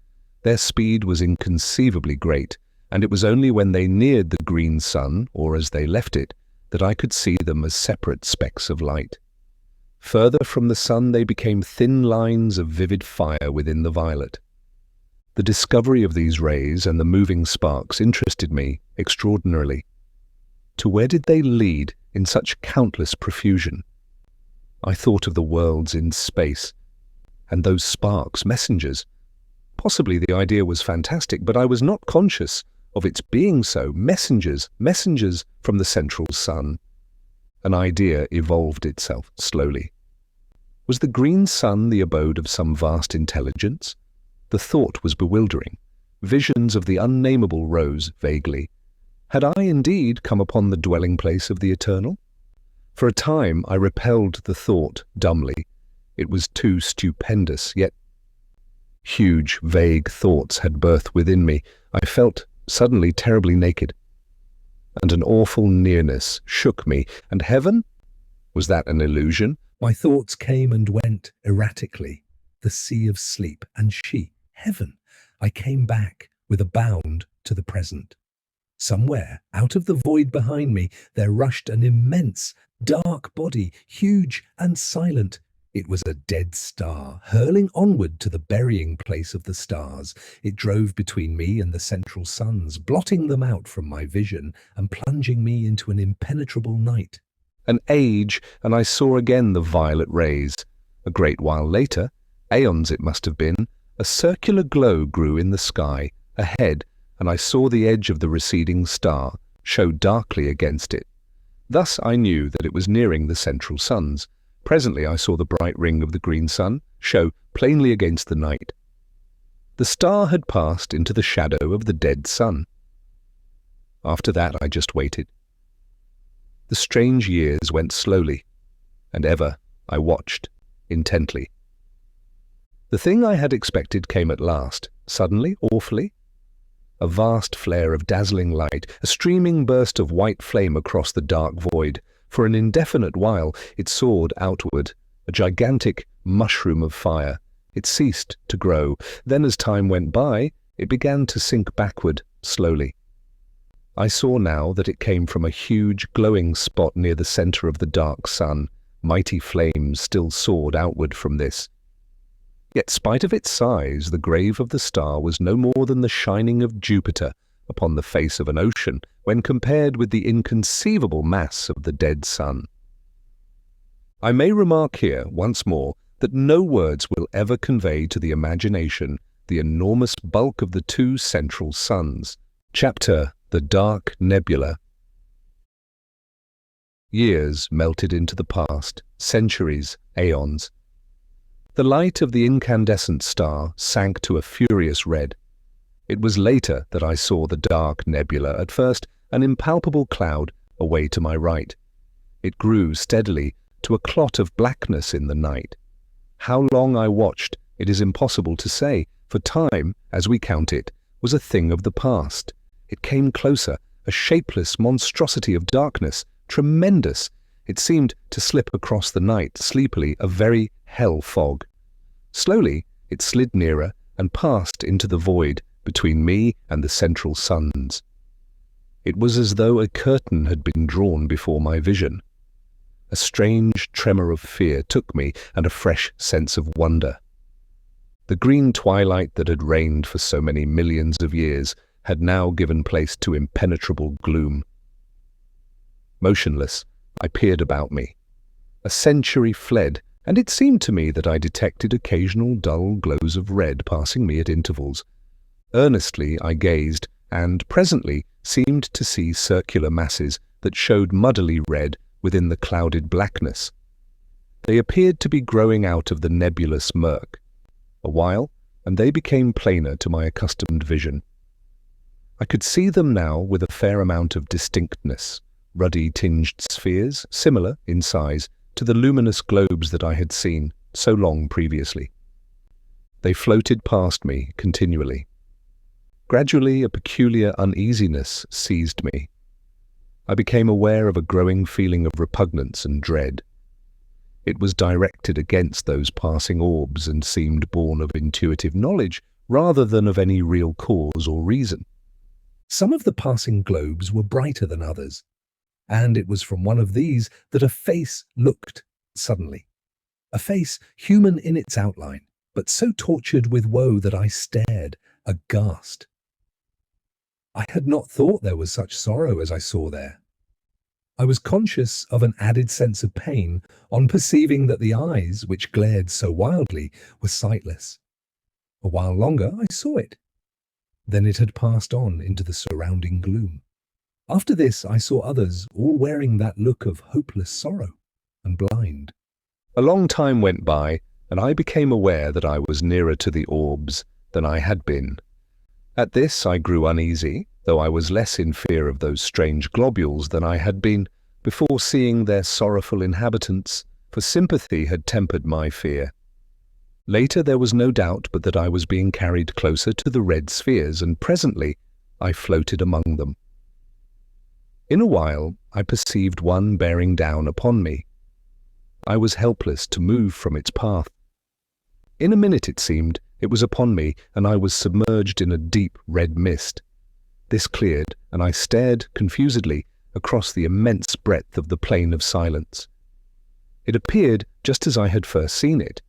A: Their speed was inconceivably great, and it was only when they neared the green sun, or as they left it, that I could see them as separate specks of light. Further from the sun they became thin lines of vivid fire within the violet. The discovery of these rays and the moving sparks interested me extraordinarily. To where did they lead in such countless profusion? I thought of the worlds in space, and those sparks, messengers. Possibly the idea was fantastic, but I was not conscious of its being so. Messengers from the central sun. An idea evolved itself slowly. Was the green sun the abode of some vast intelligence? The thought was bewildering. Visions of the unnameable rose vaguely. Had I indeed come upon the dwelling place of the eternal? For a time I repelled the thought dumbly. It was too stupendous, yet Huge, vague thoughts had birth within me. I felt suddenly terribly naked, and an awful nearness shook me. And heaven? Was that an illusion?
B: My thoughts came and went erratically. The sea of sleep, and she, heaven. I came back with a bound to the present. Somewhere, out of the void behind me, there rushed an immense, dark body, huge and silent. It was a dead star, hurling onward to the burying place of the stars. It drove between me and the central suns, blotting them out from my vision and plunging me into an impenetrable night.
A: An age, and I saw again the violet rays. A great while later, aeons it must have been, a circular glow grew in the sky, ahead, and I saw the edge of the receding star show darkly against it. Thus I knew that it was nearing the central suns. Presently I saw the bright ring of the green sun show plainly against the night. The star had passed into the shadow of the dead sun. After that I just waited. The strange years went slowly, and ever I watched intently. The thing I had expected came at last, suddenly, awfully. A vast flare of dazzling light, a streaming burst of white flame across the dark void. For an indefinite while it soared outward, a gigantic mushroom of fire. It ceased to grow. Then as time went by, it began to sink backward, slowly. I saw now that it came from a huge glowing spot near the center of the dark sun. Mighty flames still soared outward from this. Yet, spite of its size, the grave of the star was no more than the shining of Jupiter upon the face of an ocean when compared with the inconceivable mass of the dead sun. I may remark here, once more, that no words will ever convey to the imagination the enormous bulk of the two central suns. Chapter: The Dark Nebula. Years melted into the past, centuries, aeons. The light of the incandescent star sank to a furious red. It was later that I saw the dark nebula, at first an impalpable cloud away to my right. It grew steadily to a clot of blackness in the night. How long I watched, it is impossible to say, for time, as we count it, was a thing of the past. It came closer, a shapeless monstrosity of darkness, tremendous. It seemed to slip across the night, sleepily, a very hell fog. Slowly, it slid nearer and passed into the void between me and the central suns. It was as though a curtain had been drawn before my vision. A strange tremor of fear took me, and a fresh sense of wonder. The green twilight that had reigned for so many millions of years had now given place to impenetrable gloom. Motionless, I peered about me. A century fled, and it seemed to me that I detected occasional dull glows of red passing me at intervals. Earnestly I gazed, and presently seemed to see circular masses that showed muddily red within the clouded blackness. They appeared to be growing out of the nebulous murk. A while, and they became plainer to my accustomed vision. I could see them now with a fair amount of distinctness, ruddy-tinged spheres, similar, in size, to the luminous globes that I had seen so long previously. They floated past me continually. Gradually a peculiar uneasiness seized me. I became aware of a growing feeling of repugnance and dread. It was directed against those passing orbs and seemed born of intuitive knowledge rather than of any real cause or reason. Some of the passing globes were brighter than others, and it was from one of these that a face looked suddenly. A face human in its outline, but so tortured with woe that I stared, aghast. I had not thought there was such sorrow as I saw there. I was conscious of an added sense of pain on perceiving that the eyes, which glared so wildly, were sightless. A while longer I saw it. Then it had passed on into the surrounding gloom. After this I saw others, all wearing that look of hopeless sorrow, and blind. A long time went by, and I became aware that I was nearer to the orbs than I had been. At this I grew uneasy, though I was less in fear of those strange globules than I had been before seeing their sorrowful inhabitants, for sympathy had tempered my fear. Later there was no doubt but that I was being carried closer to the red spheres, and presently I floated among them. In a while I perceived one bearing down upon me. I was helpless to move from its path. In a minute, it seemed, it was upon me, and I was submerged in a deep red mist. This cleared, and I stared confusedly across the immense breadth of the plain of silence. It appeared just as I had first seen it.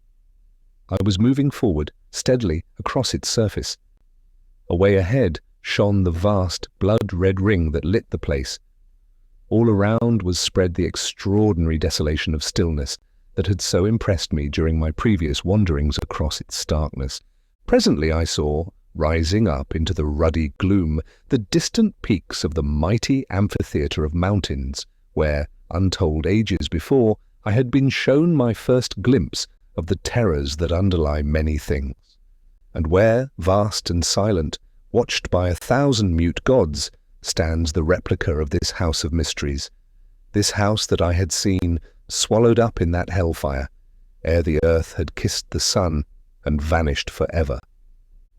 A: I was moving forward steadily across its surface. Away ahead shone the vast blood-red ring that lit the place. All around was spread the extraordinary desolation of stillness that had so impressed me during my previous wanderings across its starkness. Presently I saw, rising up into the ruddy gloom, the distant peaks of the mighty amphitheatre of mountains, where, untold ages before, I had been shown my first glimpse of the terrors that underlie many things, and where, vast and silent, watched by 1,000 mute gods, stands the replica of this house of mysteries, this house that I had seen swallowed up in that hellfire, ere the earth had kissed the sun and vanished forever.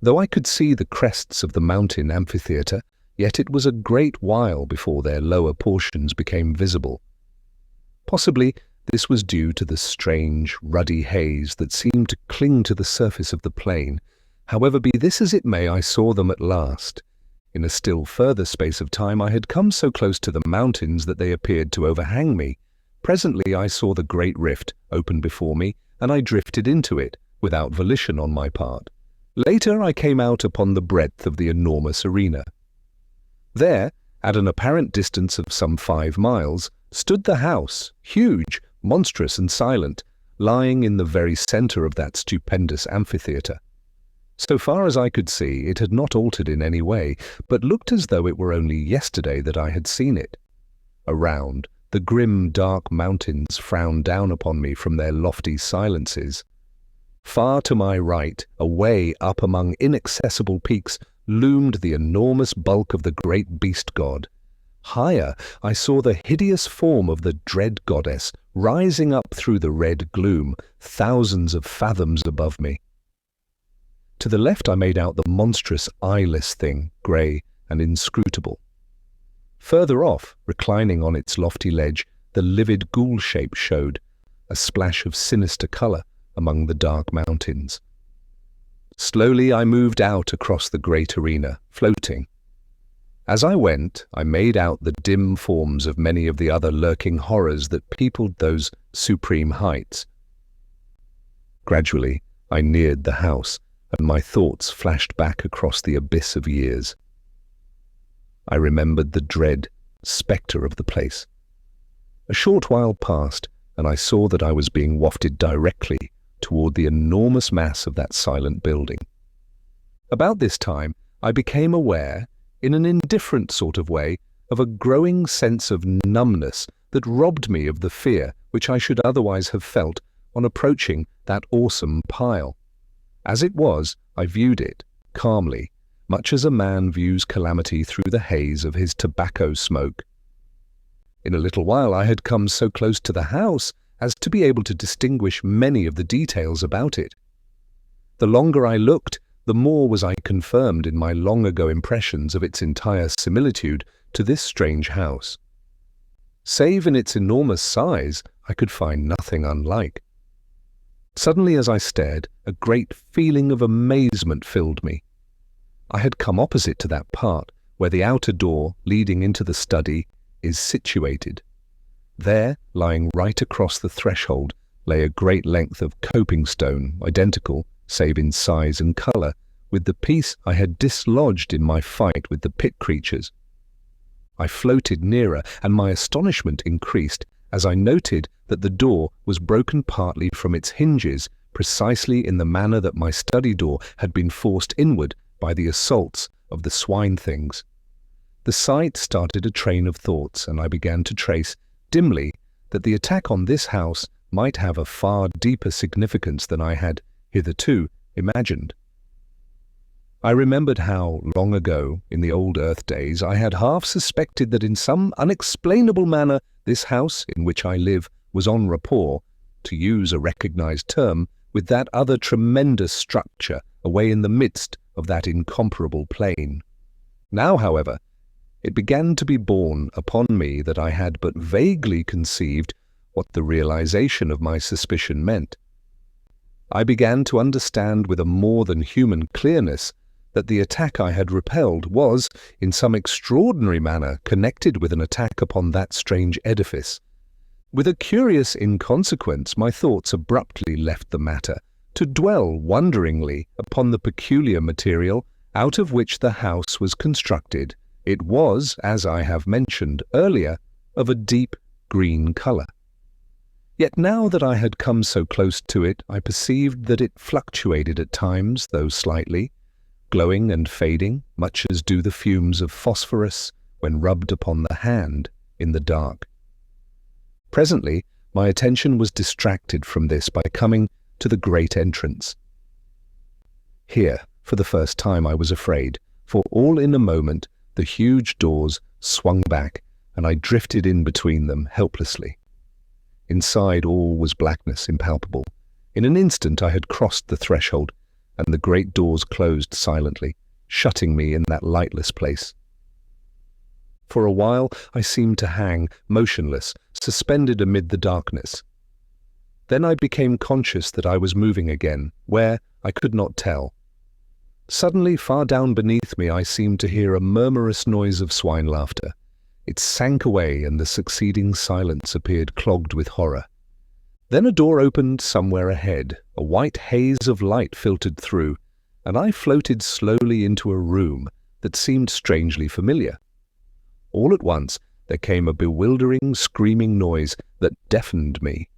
A: Though I could see the crests of the mountain amphitheatre, yet it was a great while before their lower portions became visible. Possibly this was due to the strange, ruddy haze that seemed to cling to the surface of the plain. However, be this as it may, I saw them at last. In a still further space of time I had come so close to the mountains that they appeared to overhang me. Presently I saw the great rift open before me, and I drifted into it, without volition on my part. Later I came out upon the breadth of the enormous arena. There, at an apparent distance of some 5 miles, stood the house, huge, monstrous and silent, lying in the very centre of that stupendous amphitheatre. So far as I could see, it had not altered in any way, but looked as though it were only yesterday that I had seen it. Around, the grim, dark mountains frowned down upon me from their lofty silences. Far to my right, away up among inaccessible peaks, loomed the enormous bulk of the great beast god. Higher, I saw the hideous form of the dread goddess rising up through the red gloom, thousands of fathoms above me. To the left I made out the monstrous eyeless thing, grey and inscrutable. Further off, reclining on its lofty ledge, the livid ghoul shape showed, a splash of sinister colour among the dark mountains. Slowly I moved out across the great arena, floating. As I went, I made out the dim forms of many of the other lurking horrors that peopled those supreme heights. Gradually, I neared the house, and my thoughts flashed back across the abyss of years. I remembered the dread spectre of the place. A short while passed, and I saw that I was being wafted directly toward the enormous mass of that silent building. About this time, I became aware, in an indifferent sort of way, of a growing sense of numbness that robbed me of the fear which I should otherwise have felt on approaching that awesome pile. As it was, I viewed it, calmly, much as a man views calamity through the haze of his tobacco smoke. In a little while I had come so close to the house as to be able to distinguish many of the details about it. The longer I looked, the more was I confirmed in my long-ago impressions of its entire similitude to this strange house. Save in its enormous size, I could find nothing unlike. Suddenly, as I stared, a great feeling of amazement filled me. I had come opposite to that part where the outer door leading into the study is situated. There, lying right across the threshold, lay a great length of coping stone, identical, save in size and colour, with the piece I had dislodged in my fight with the pit creatures. I floated nearer, and my astonishment increased as I noted that the door was broken partly from its hinges, precisely in the manner that my study door had been forced inward by the assaults of the swine things. The sight started a train of thoughts, and I began to trace, dimly, that the attack on this house might have a far deeper significance than I had hitherto imagined. I remembered how, long ago, in the old earth days, I had half suspected that in some unexplainable manner this house in which I live was en rapport, to use a recognized term, with that other tremendous structure away in the midst of that incomparable plain. Now, however, it began to be borne upon me that I had but vaguely conceived what the realization of my suspicion meant. I began to understand with a more than human clearness that the attack I had repelled was, in some extraordinary manner, connected with an attack upon that strange edifice. With a curious inconsequence, my thoughts abruptly left the matter, to dwell wonderingly upon the peculiar material out of which the house was constructed. It was, as I have mentioned earlier, of a deep green colour. Yet now that I had come so close to it, I perceived that it fluctuated at times, though slightly, glowing and fading, much as do the fumes of phosphorus when rubbed upon the hand in the dark. Presently, my attention was distracted from this by coming to the great entrance. Here, for the first time, I was afraid, for all in a moment the huge doors swung back, and I drifted in between them helplessly. Inside all was blackness impalpable. In an instant I had crossed the threshold, and the great doors closed silently, shutting me in that lightless place. For a while I seemed to hang, motionless, suspended amid the darkness. Then I became conscious that I was moving again, where, I could not tell. Suddenly, far down beneath me, I seemed to hear a murmurous noise of swine laughter. It sank away, and the succeeding silence appeared clogged with horror. Then a door opened somewhere ahead, a white haze of light filtered through, and I floated slowly into a room that seemed strangely familiar. All at once there came a bewildering, screaming noise that deafened me.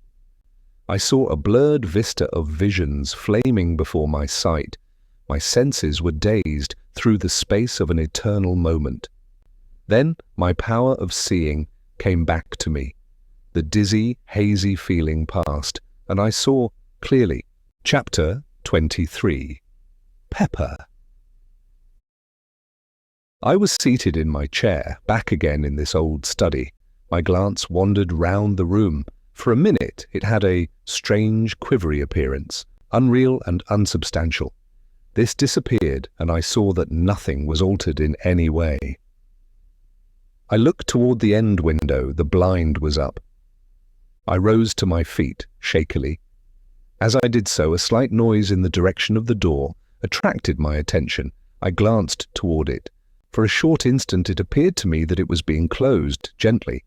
A: I saw a blurred vista of visions flaming before my sight. My senses were dazed through the space of an eternal moment. Then my power of seeing came back to me. The dizzy, hazy feeling passed, and I saw clearly. Chapter 23. Pepper. I was seated in my chair, back again in this old study. My glance wandered round the room. For a minute it had a strange, quivery appearance, unreal and unsubstantial. This disappeared, and I saw that nothing was altered in any way. I looked toward the end window. The blind was up. I rose to my feet, shakily. As I did so, a slight noise in the direction of the door attracted my attention. I glanced toward it. For a short instant it appeared to me that it was being closed gently.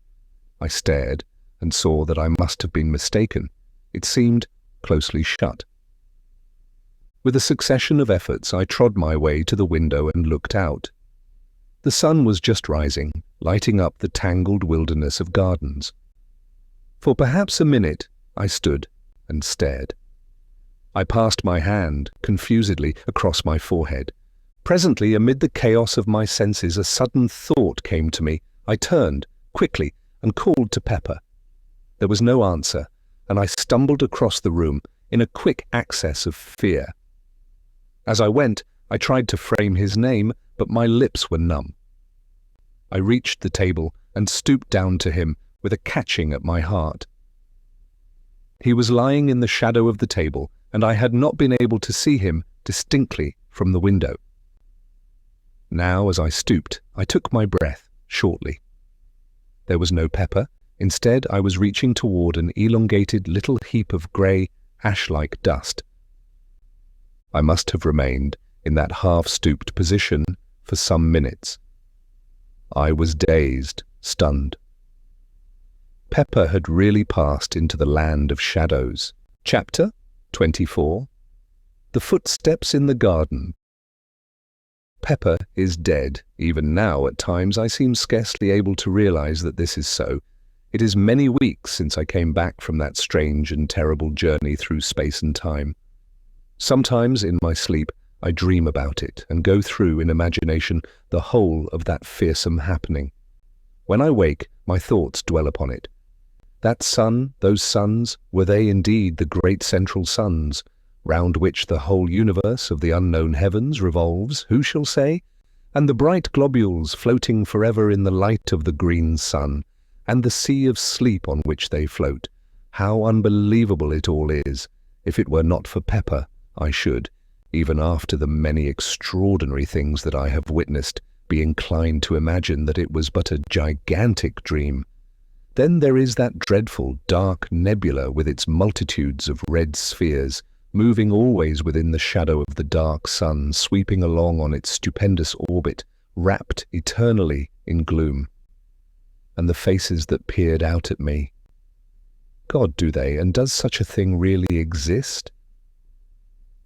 A: I stared and saw that I must have been mistaken. It seemed closely shut. With a succession of efforts, I trod my way to the window and looked out. The sun was just rising, lighting up the tangled wilderness of gardens. For perhaps a minute I stood and stared. I passed my hand confusedly across my forehead. Presently, amid the chaos of my senses, a sudden thought came to me. I turned quickly and called to Pepper. There was no answer, and I stumbled across the room in a quick access of fear. As I went, I tried to frame his name, but my lips were numb. I reached the table and stooped down to him with a catching at my heart. He was lying in the shadow of the table, and I had not been able to see him distinctly from the window. Now, as I stooped, I took my breath shortly. There was no Pepper. Instead, I was reaching toward an elongated little heap of grey, ash-like dust. I must have remained in that half-stooped position for some minutes. I was dazed, stunned. Pepper had really passed into the land of shadows. Chapter 24. The Footsteps in the Garden. Pepper is dead. Even now, at times, I seem scarcely able to realize that this is so. It is many weeks since I came back from that strange and terrible journey through space and time. Sometimes, in my sleep, I dream about it and go through in imagination the whole of that fearsome happening. When I wake, my thoughts dwell upon it. That sun, those suns, were they indeed the great central suns, round which the whole universe of the unknown heavens revolves, who shall say? And the bright globules floating forever in the light of the green sun, and the sea of sleep on which they float. How unbelievable it all is! If it were not for Pepper, I should, even after the many extraordinary things that I have witnessed, be inclined to imagine that it was but a gigantic dream. Then there is that dreadful dark nebula with its multitudes of red spheres, moving always within the shadow of the dark sun, sweeping along on its stupendous orbit, wrapped eternally in gloom. And the faces that peered out at me. God, do they, and does such a thing really exist?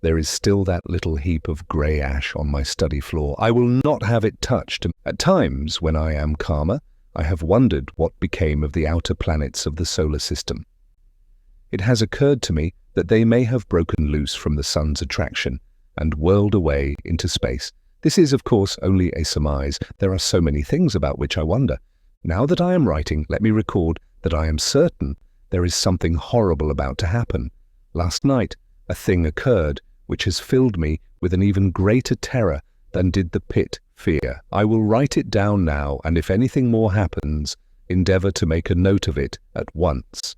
A: There is still that little heap of grey ash on my study floor. I will not have it touched. At times, when I am calmer, I have wondered what became of the outer planets of the solar system. It has occurred to me that they may have broken loose from the sun's attraction and whirled away into space. This is, of course, only a surmise. There are so many things about which I wonder. Now that I am writing, let me record that I am certain there is something horrible about to happen. Last night, a thing occurred which has filled me with an even greater terror than did the pit fear. I will write it down now, and if anything more happens, endeavour to make a note of it at once.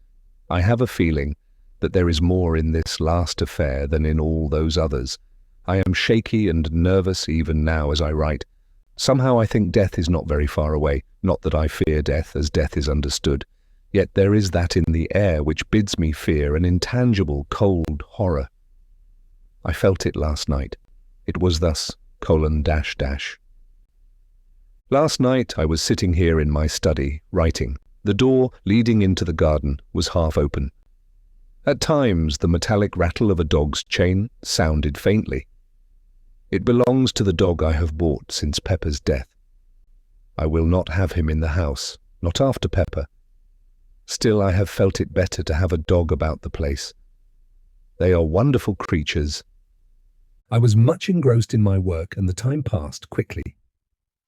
A: I have a feeling that there is more in this last affair than in all those others. I am shaky and nervous even now as I write. Somehow I think death is not very far away, not that I fear death as death is understood. Yet there is that in the air which bids me fear an intangible, cold horror. I felt it last night. It was thus, : Last night I was sitting here in my study, writing. The door leading into the garden was half open. At times the metallic rattle of a dog's chain sounded faintly. It belongs to the dog I have bought since Pepper's death. I will not have him in the house, not after Pepper. Still, I have felt it better to have a dog about the place. They are wonderful creatures.
B: I was much engrossed in my work, and the time passed quickly.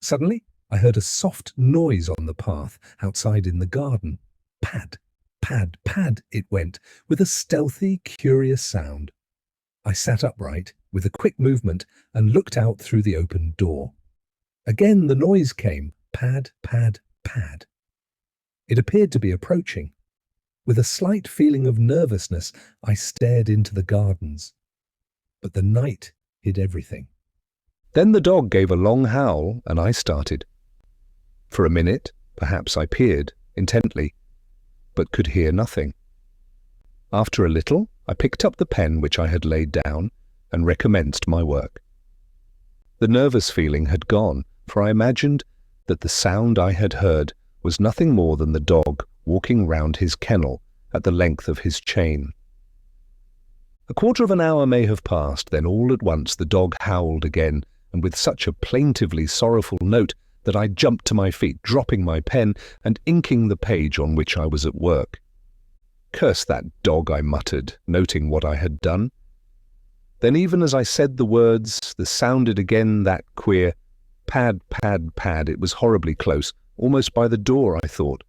B: Suddenly, I heard a soft noise on the path outside in the garden. Pad, pad, pad, it went, with a stealthy, curious sound. I sat upright, with a quick movement, and looked out through the open door. Again the noise came, pad, pad, pad. It appeared to be approaching. With a slight feeling of nervousness, I stared into the gardens. But the night hid everything.
A: Then the dog gave a long howl, and I started. For a minute, perhaps I peered intently, but could hear nothing. After a little, I picked up the pen which I had laid down and recommenced my work. The nervous feeling had gone, for I imagined that the sound I had heard was nothing more than the dog walking round his kennel at the length of his chain. A quarter of an hour may have passed, then all at once the dog howled again, and with such a plaintively sorrowful note that I jumped to my feet, dropping my pen and inking the page on which I was at work. "Curse that dog," I muttered, noting what I had done. Then even as I said the words, there sounded again that queer pad, pad, pad. It was horribly close, almost by the door, I thought.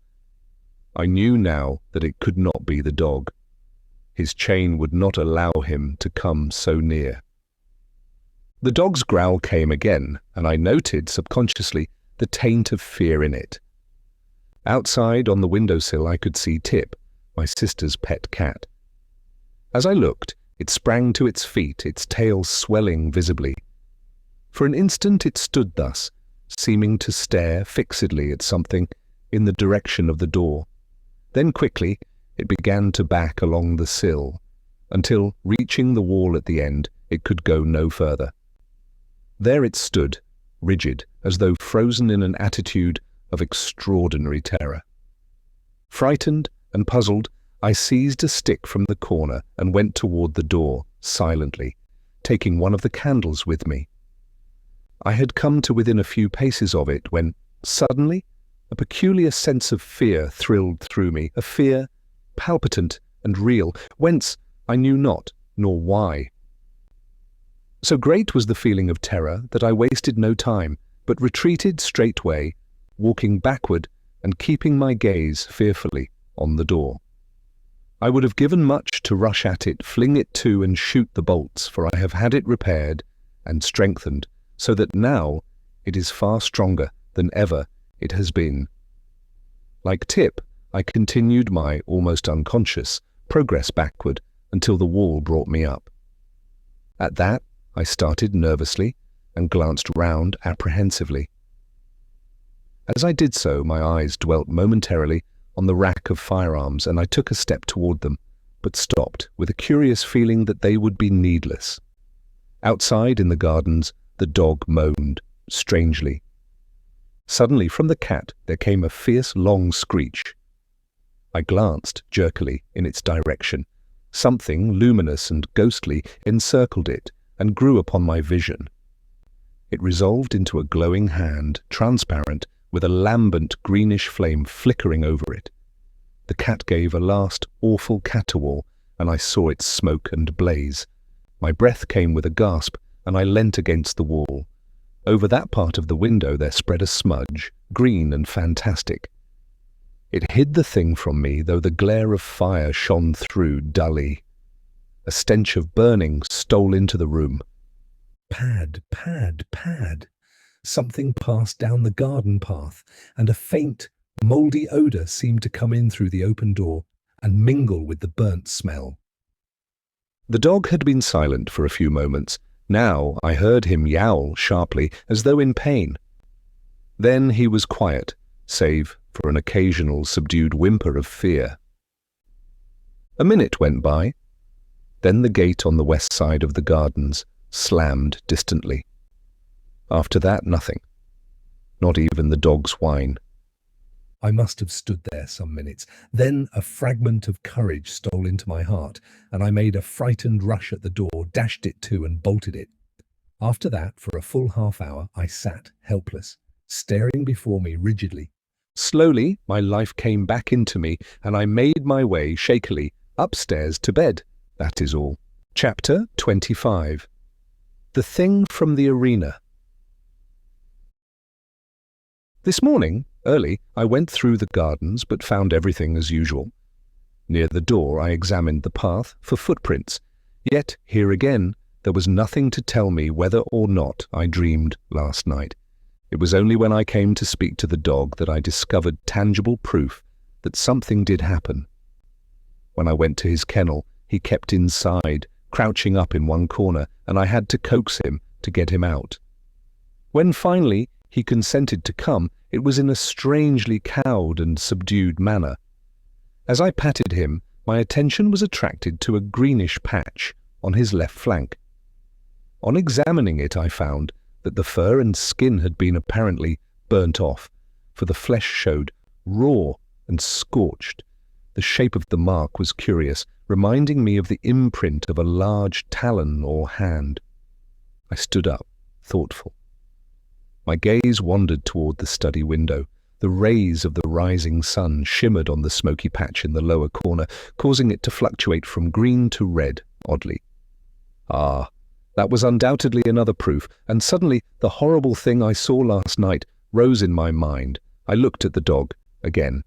A: I knew now that it could not be the dog. His chain would not allow him to come so near. The dog's growl came again, and I noted subconsciously the taint of fear in it. Outside on the windowsill I could see Tip, my sister's pet cat. As I looked, it sprang to its feet, its tail swelling visibly. For an instant it stood thus, seeming to stare fixedly at something in the direction of the door. Then quickly it began to back along the sill, until, reaching the wall at the end, it could go no further. There it stood, rigid, as though frozen in an attitude of extraordinary terror. Frightened and puzzled, I seized a stick from the corner and went toward the door, silently, taking one of the candles with me. I had come to within a few paces of it when, suddenly, a peculiar sense of fear thrilled through me, a fear palpitant and real, whence I knew not, nor why. So great was the feeling of terror that I wasted no time, but retreated straightway, walking backward and keeping my gaze fearfully on the door. I would have given much to rush at it, fling it to and shoot the bolts, for I have had it repaired and strengthened, so that now it is far stronger than ever it has been. Like Tip, I continued my almost unconscious progress backward until the wall brought me up. At that, I started nervously and glanced round apprehensively. As I did so, my eyes dwelt momentarily on the rack of firearms, and I took a step toward them, but stopped with a curious feeling that they would be needless. Outside in the gardens, the dog moaned, strangely. Suddenly, from the cat, there came a fierce, long screech. I glanced jerkily in its direction. Something luminous and ghostly encircled it and grew upon my vision. It resolved into a glowing hand, transparent, with a lambent greenish flame flickering over it. The cat gave a last awful caterwaul, and I saw it smoke and blaze. My breath came with a gasp, and I leant against the wall. Over that part of the window there spread a smudge, green and fantastic. It hid the thing from me, though the glare of fire shone through dully. A stench of burning stole into the room.
B: Pad, pad, pad. Something passed down the garden path, and a faint, mouldy odour seemed to come in through the open door and mingle with the burnt smell.
A: The dog had been silent for a few moments. Now I heard him yowl sharply, as though in pain. Then he was quiet, save for an occasional subdued whimper of fear. A minute went by. Then the gate on the west side of the gardens slammed distantly. After that, nothing. Not even the dog's whine.
B: I must have stood there some minutes. Then a fragment of courage stole into my heart, and I made a frightened rush at the door, dashed it to and bolted it. After that, for a full half-hour, I sat helpless, staring before me rigidly.
A: Slowly, my life came back into me, and I made my way shakily upstairs to bed. That is all. Chapter 25. The Thing from the Arena. This morning, early, I went through the gardens, but found everything as usual. Near the door I examined the path for footprints, yet here again there was nothing to tell me whether or not I dreamed last night. It was only when I came to speak to the dog that I discovered tangible proof that something did happen. When I went to his kennel, he kept inside, crouching up in one corner, and I had to coax him to get him out. When finally he consented to come, it was in a strangely cowed and subdued manner. As I patted him, my attention was attracted to a greenish patch on his left flank. On examining it, I found that the fur and skin had been apparently burnt off, for the flesh showed raw and scorched. The shape of the mark was curious, reminding me of the imprint of a large talon or hand. I stood up, thoughtful. My gaze wandered toward the study window. The rays of the rising sun shimmered on the smoky patch in the lower corner, causing it to fluctuate from green to red, oddly. Ah, that was undoubtedly another proof, and suddenly the horrible thing I saw last night rose in my mind. I looked at the dog again.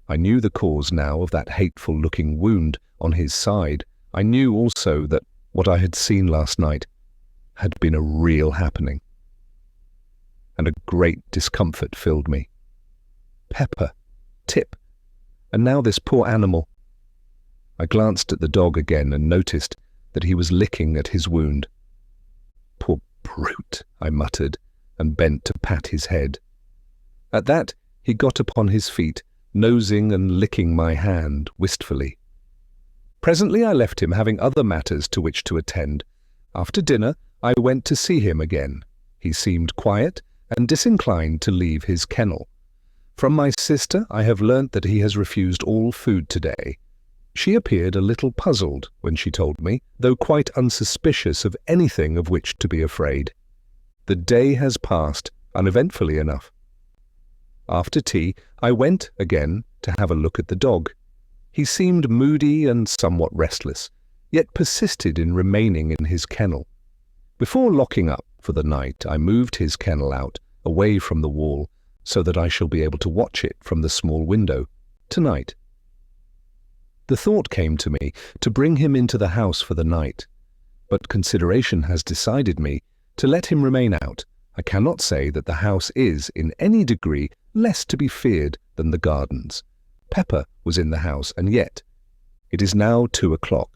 A: I knew the cause now of that hateful-looking wound on his side. I knew also that what I had seen last night had been a real happening. And a great discomfort filled me. Pepper, Tip, and now this poor animal. I glanced at the dog again and noticed that he was licking at his wound. Poor brute, I muttered, and bent to pat his head. At that, he got upon his feet, nosing and licking my hand wistfully. Presently I left him, having other matters to which to attend. After dinner, I went to see him again. He seemed quiet and disinclined to leave his kennel. From my sister I have learnt that he has refused all food today. She appeared a little puzzled when she told me, though quite unsuspicious of anything of which to be afraid. The day has passed uneventfully enough. After tea, I went again to have a look at the dog. He seemed moody and somewhat restless, yet persisted in remaining in his kennel. Before locking up for the night, I moved his kennel out, away from the wall, so that I shall be able to watch it from the small window tonight. The thought came to me to bring him into the house for the night, but consideration has decided me to let him remain out. I cannot say that the house is, in any degree, less to be feared than the gardens. Pepper was in the house, and yet it is now 2 o'clock.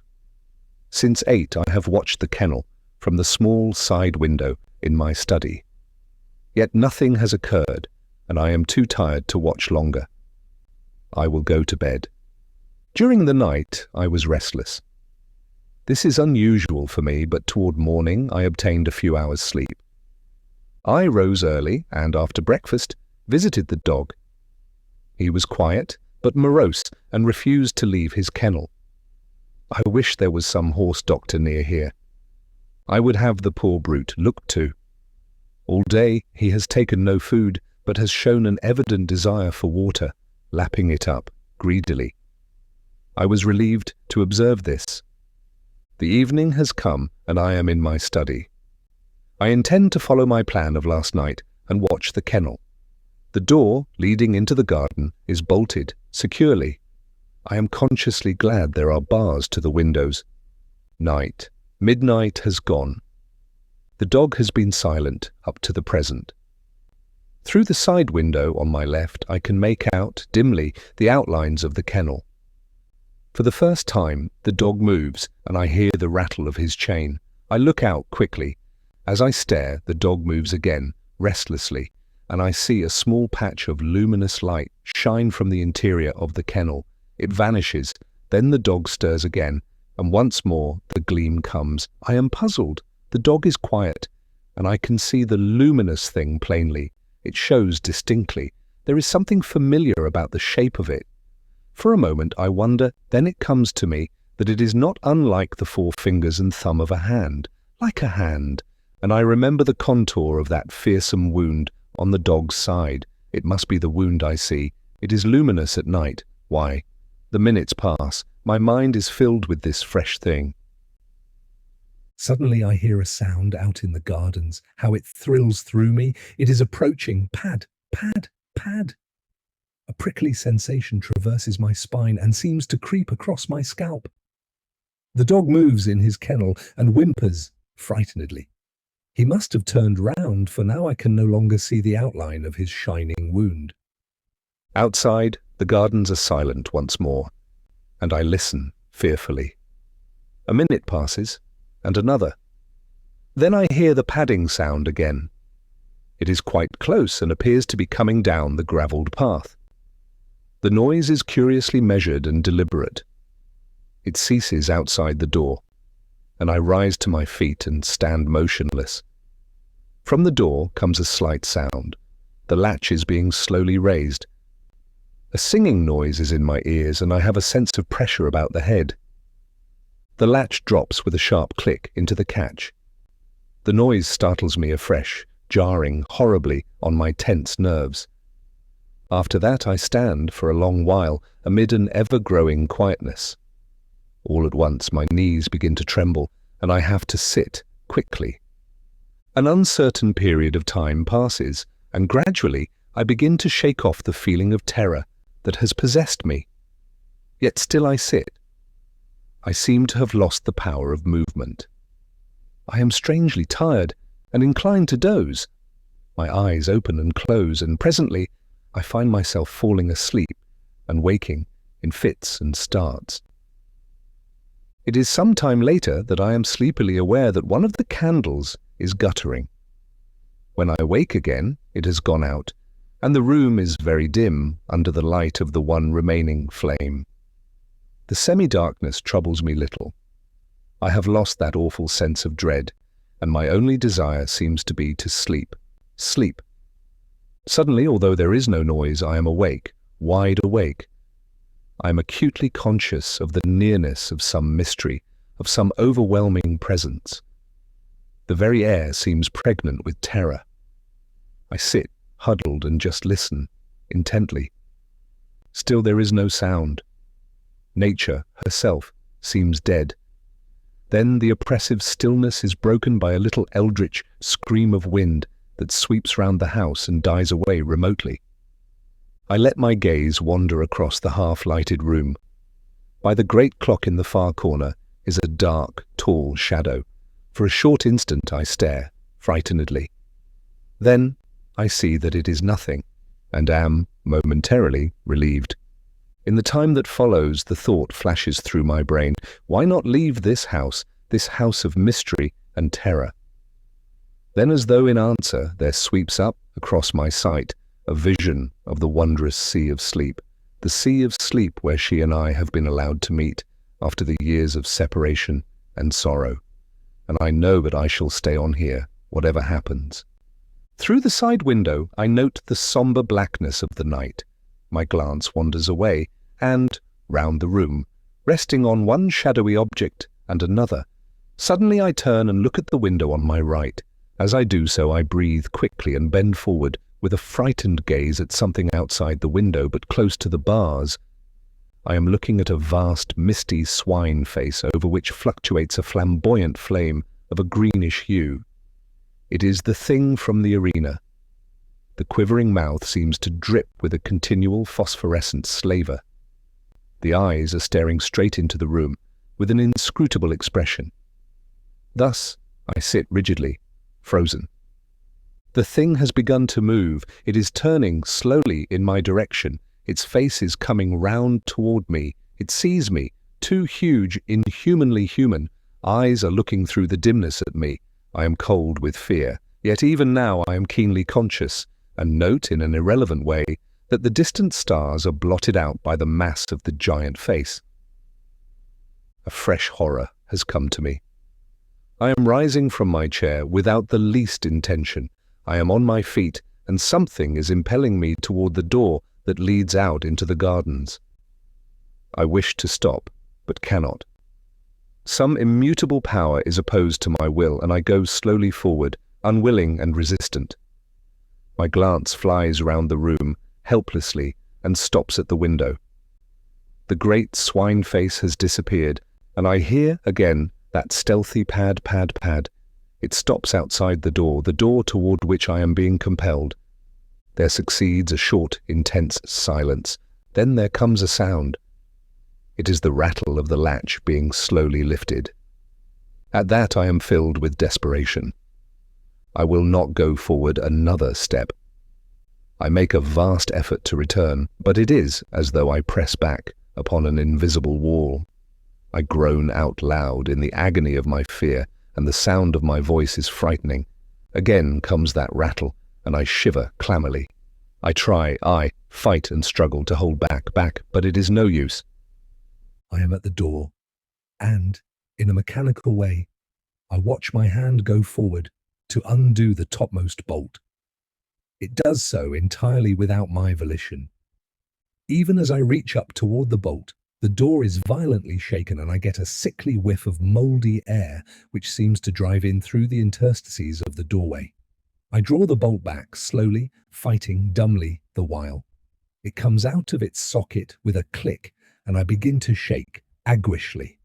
A: Since 8, I have watched the kennel from the small side window in my study. Yet nothing has occurred, and I am too tired to watch longer. I will go to bed. During the night, I was restless. This is unusual for me, but toward morning I obtained a few hours' sleep. I rose early and, after breakfast, visited the dog. He was quiet, but morose, and refused to leave his kennel. I wish there was some horse doctor near here. I would have the poor brute looked to. All day he has taken no food, but has shown an evident desire for water, lapping it up greedily. I was relieved to observe this. The evening has come, and I am in my study. I intend to follow my plan of last night and watch the kennel. The door leading into the garden is bolted securely. I am consciously glad there are bars to the windows. Midnight has gone. The dog has been silent up to the present. Through the side window on my left, I can make out, dimly, the outlines of the kennel. For the first time, the dog moves, and I hear the rattle of his chain. I look out quickly. As I stare, the dog moves again, restlessly, and I see a small patch of luminous light shine from the interior of the kennel. It vanishes, then the dog stirs again, and once more the gleam comes. I am puzzled. The dog is quiet, and I can see the luminous thing plainly. It shows distinctly. There is something familiar about the shape of it. For a moment I wonder, then it comes to me that it is not unlike the 4 fingers and thumb of a hand, like a hand, and I remember the contour of that fearsome wound on the dog's side. It must be the wound I see. It is luminous at night. Why? The minutes pass. My mind is filled with this fresh thing.
B: Suddenly I hear a sound out in the gardens. How it thrills through me. It is approaching. Pad, pad, pad. A prickly sensation traverses my spine and seems to creep across my scalp. The dog moves in his kennel and whimpers frightenedly. He must have turned round, for now I can no longer see the outline of his shining wound.
A: Outside, the gardens are silent once more, and I listen fearfully. A minute passes, and another. Then I hear the padding sound again. It is quite close and appears to be coming down the gravelled path. The noise is curiously measured and deliberate. It ceases outside the door, and I rise to my feet and stand motionless. From the door comes a slight sound. The latch is being slowly raised. A singing noise is in my ears, and I have a sense of pressure about the head. The latch drops with a sharp click into the catch. The noise startles me afresh, jarring horribly on my tense nerves. After that I stand for a long while amid an ever-growing quietness. All at once my knees begin to tremble, and I have to sit quickly. An uncertain period of time passes, and gradually I begin to shake off the feeling of terror that has possessed me. Yet still I sit. I seem to have lost the power of movement. I am strangely tired and inclined to doze. My eyes open and close, and presently I find myself falling asleep and waking in fits and starts. It is some time later that I am sleepily aware that one of the candles is guttering. When I wake again, it has gone out, and the room is very dim under the light of the one remaining flame. The semi-darkness troubles me little. I have lost that awful sense of dread, and my only desire seems to be to sleep. Sleep. Suddenly, although there is no noise, I am awake, wide awake. I am acutely conscious of the nearness of some mystery, of some overwhelming presence. The very air seems pregnant with terror. I sit, huddled, and just listen, intently. Still there is no sound. Nature herself seems dead. Then the oppressive stillness is broken by a little eldritch scream of wind that sweeps round the house and dies away remotely. I let my gaze wander across the half-lighted room. By the great clock in the far corner is a dark, tall shadow. For a short instant I stare, frightenedly. Then I see that it is nothing, and am momentarily relieved. In the time that follows, the thought flashes through my brain, why not leave this house of mystery and terror? Then, as though in answer, there sweeps up across my sight a vision of the wondrous sea of sleep, the sea of sleep where she and I have been allowed to meet after the years of separation and sorrow. And I know that I shall stay on here, whatever happens. Through the side window, I note the somber blackness of the night. My glance wanders away, and, round the room, resting on one shadowy object and another. Suddenly I turn and look at the window on my right. As I do so, I breathe quickly and bend forward, with a frightened gaze at something outside the window but close to the bars. I am looking at a vast, misty swine face over which fluctuates a flamboyant flame of a greenish hue. It is the thing from the arena. The quivering mouth seems to drip with a continual phosphorescent slaver. The eyes are staring straight into the room with an inscrutable expression. Thus, I sit rigidly, frozen. The thing has begun to move. It is turning slowly in my direction. Its face is coming round toward me. It sees me, two huge, inhumanly human eyes are looking through the dimness at me. I am cold with fear, yet even now I am keenly conscious, and note in an irrelevant way that the distant stars are blotted out by the mass of the giant face. A fresh horror has come to me. I am rising from my chair without the least intention. I am on my feet, and something is impelling me toward the door that leads out into the gardens. I wish to stop, but cannot. Some immutable power is opposed to my will, and I go slowly forward, unwilling and resistant. My glance flies round the room, helplessly, and stops at the window. The great swine face has disappeared, and I hear again that stealthy pad, pad, pad. It stops outside the door toward which I am being compelled. There succeeds a short, intense silence. Then there comes a sound. It is the rattle of the latch being slowly lifted. At that I am filled with desperation. I will not go forward another step. I make a vast effort to return, but it is as though I press back upon an invisible wall. I groan out loud in the agony of my fear, and the sound of my voice is frightening. Again comes that rattle, and I shiver clammily. I fight and struggle to hold back, but it is no use.
B: I am at the door, and, in a mechanical way, I watch my hand go forward to undo the topmost bolt. It does so entirely without my volition. Even as I reach up toward the bolt, the door is violently shaken and I get a sickly whiff of mouldy air which seems to drive in through the interstices of the doorway. I draw the bolt back slowly, fighting dumbly the while. It comes out of its socket with a click and I begin to shake aguishly.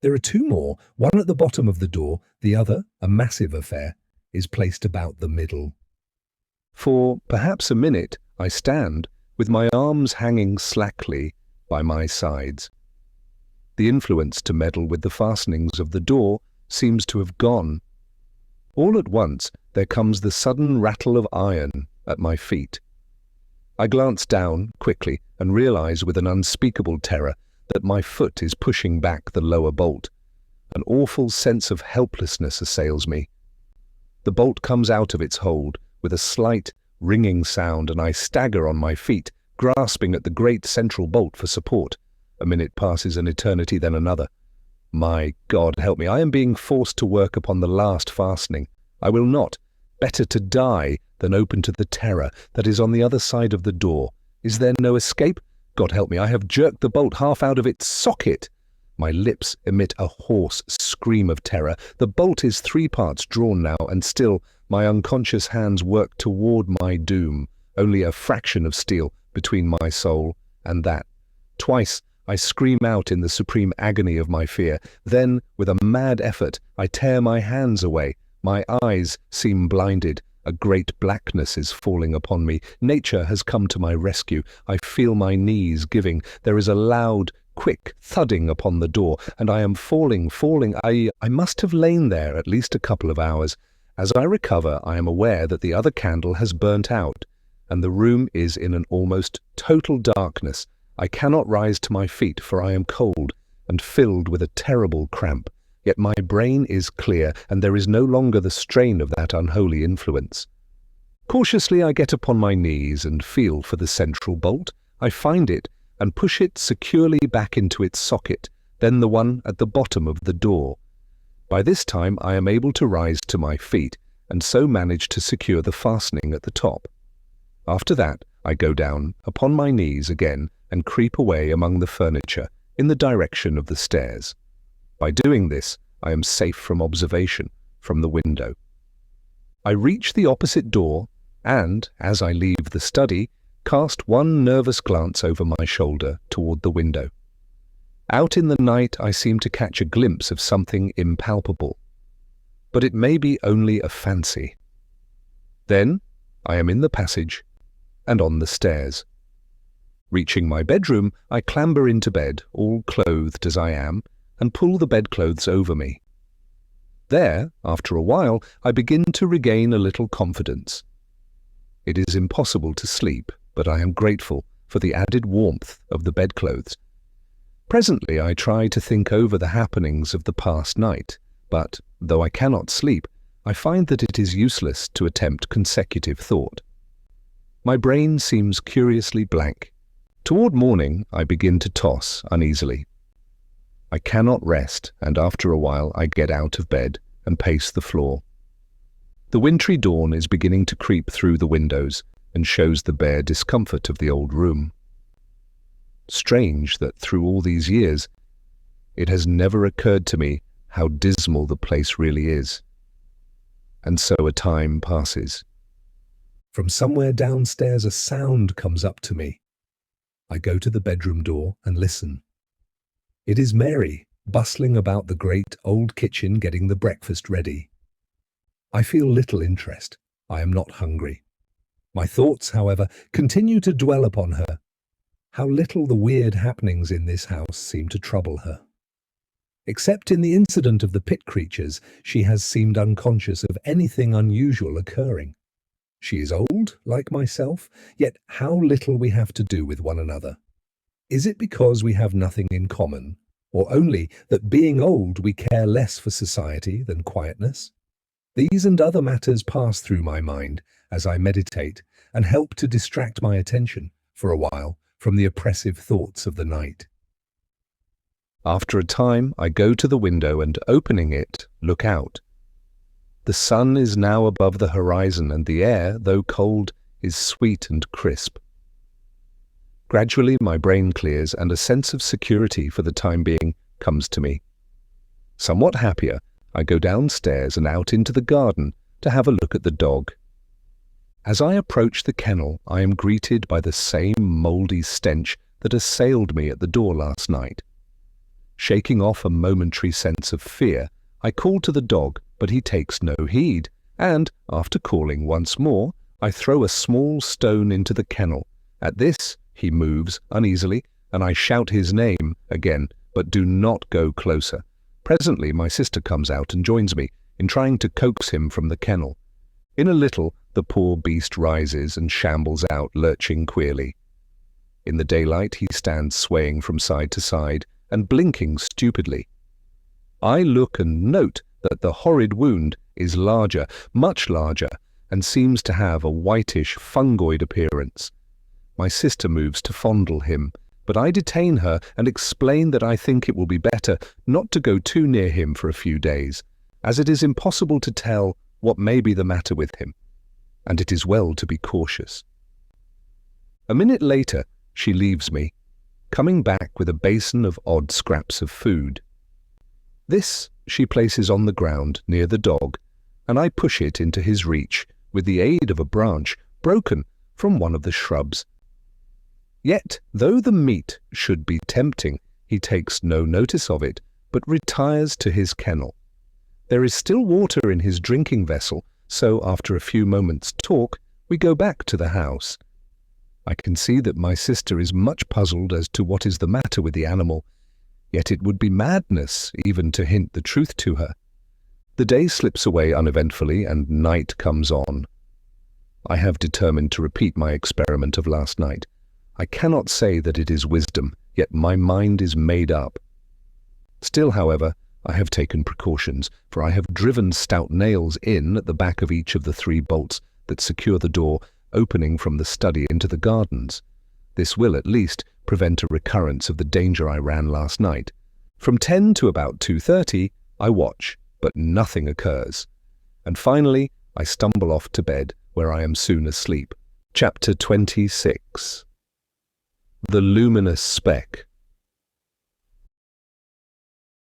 B: There are two more, one at the bottom of the door, the other, a massive affair, is placed about the middle.
A: For perhaps a minute I stand, with my arms hanging slackly by my sides. The influence to meddle with the fastenings of the door seems to have gone. All at once there comes the sudden rattle of iron at my feet. I glance down quickly and realize with an unspeakable terror that my foot is pushing back the lower bolt. An awful sense of helplessness assails me. The bolt comes out of its hold with a slight, ringing sound, and I stagger on my feet, grasping at the great central bolt for support. A minute passes, an eternity, then another. My God, help me, I am being forced to work upon the last fastening. I will not. Better to die than open to the terror that is on the other side of the door. Is there no escape? God help me, I have jerked the bolt half out of its socket. My lips emit a hoarse scream of terror. The bolt is 3 parts drawn now, and still my unconscious hands work toward my doom, only a fraction of steel between my soul and that. Twice I scream out in the supreme agony of my fear. Then, with a mad effort, I tear my hands away. My eyes seem blinded. A great blackness is falling upon me. Nature has come to my rescue. I feel my knees giving. There is a loud, quick thudding upon the door, and I am falling. I must have lain there at least a couple of hours. As I recover, I am aware that the other candle has burnt out, and the room is in an almost total darkness. I cannot rise to my feet, for I am cold and filled with a terrible cramp, yet my brain is clear, and there is no longer the strain of that unholy influence. Cautiously I get upon my knees and feel for the central bolt. I find it and push it securely back into its socket, then the one at the bottom of the door. By this time I am able to rise to my feet, and so manage to secure the fastening at the top. After that, I go down upon my knees again and creep away among the furniture in the direction of the stairs. By doing this, I am safe from observation from the window. I reach the opposite door and, as I leave the study, cast one nervous glance over my shoulder toward the window. Out in the night I seem to catch a glimpse of something impalpable, but it may be only a fancy. Then I am in the passage and on the stairs. Reaching my bedroom, I clamber into bed, all clothed as I am, and pull the bedclothes over me. There, after a while, I begin to regain a little confidence. It is impossible to sleep, but I am grateful for the added warmth of the bedclothes. Presently I try to think over the happenings of the past night, but, though I cannot sleep, I find that it is useless to attempt consecutive thought. My brain seems curiously blank. Toward morning I begin to toss uneasily. I cannot rest, and after a while I get out of bed and pace the floor. The wintry dawn is beginning to creep through the windows and shows the bare discomfort of the old room. Strange that through all these years, it has never occurred to me how dismal the place really is. And so a time passes.
B: From somewhere downstairs a sound comes up to me. I go to the bedroom door and listen. It is Mary, bustling about the great old kitchen getting the breakfast ready. I feel little interest. I am not hungry. My thoughts, however, continue to dwell upon her. How little the weird happenings in this house seem to trouble her. Except in the incident of the pit creatures, she has seemed unconscious of anything unusual occurring. She is old, like myself, yet how little we have to do with one another. Is it because we have nothing in common, or only that being old we care less for society than quietness? These and other matters pass through my mind as I meditate and help to distract my attention, for a while, from the oppressive thoughts of the night.
A: After a time, I go to the window and, opening it, look out. The sun is now above the horizon, and the air, though cold, is sweet and crisp. Gradually my brain clears, and a sense of security for the time being comes to me. Somewhat happier, I go downstairs and out into the garden to have a look at the dog. As I approach the kennel, I am greeted by the same mouldy stench that assailed me at the door last night. Shaking off a momentary sense of fear, I call to the dog, but he takes no heed, and, after calling once more, I throw a small stone into the kennel. At this, he moves uneasily, and I shout his name again, but do not go closer. Presently my sister comes out and joins me in trying to coax him from the kennel. In a little, the poor beast rises and shambles out, lurching queerly. In the daylight he stands swaying from side to side and blinking stupidly. I look and note that the horrid wound is larger, much larger, and seems to have a whitish, fungoid appearance. My sister moves to fondle him, but I detain her and explain that I think it will be better not to go too near him for a few days, as it is impossible to tell what may be the matter with him, and it is well to be cautious. A minute later, she leaves me, coming back with a basin of odd scraps of food. This she places on the ground near the dog, and I push it into his reach with the aid of a branch broken from one of the shrubs. Yet, though the meat should be tempting, he takes no notice of it, but retires to his kennel. There is still water in his drinking vessel, so after a few moments' talk, we go back to the house. I can see that my sister is much puzzled as to what is the matter with the animal, yet it would be madness even to hint the truth to her. The day slips away uneventfully, and night comes on. I have determined to repeat my experiment of last night. I cannot say that it is wisdom, yet my mind is made up. Still, however, I have taken precautions, for I have driven stout nails in at the back of each of the 3 bolts that secure the door opening from the study into the gardens. This will, at least, prevent a recurrence of the danger I ran last night. From 10 to about 2:30, I watch, but nothing occurs. And finally, I stumble off to bed, where I am soon asleep. Chapter 26. The Luminous Speck.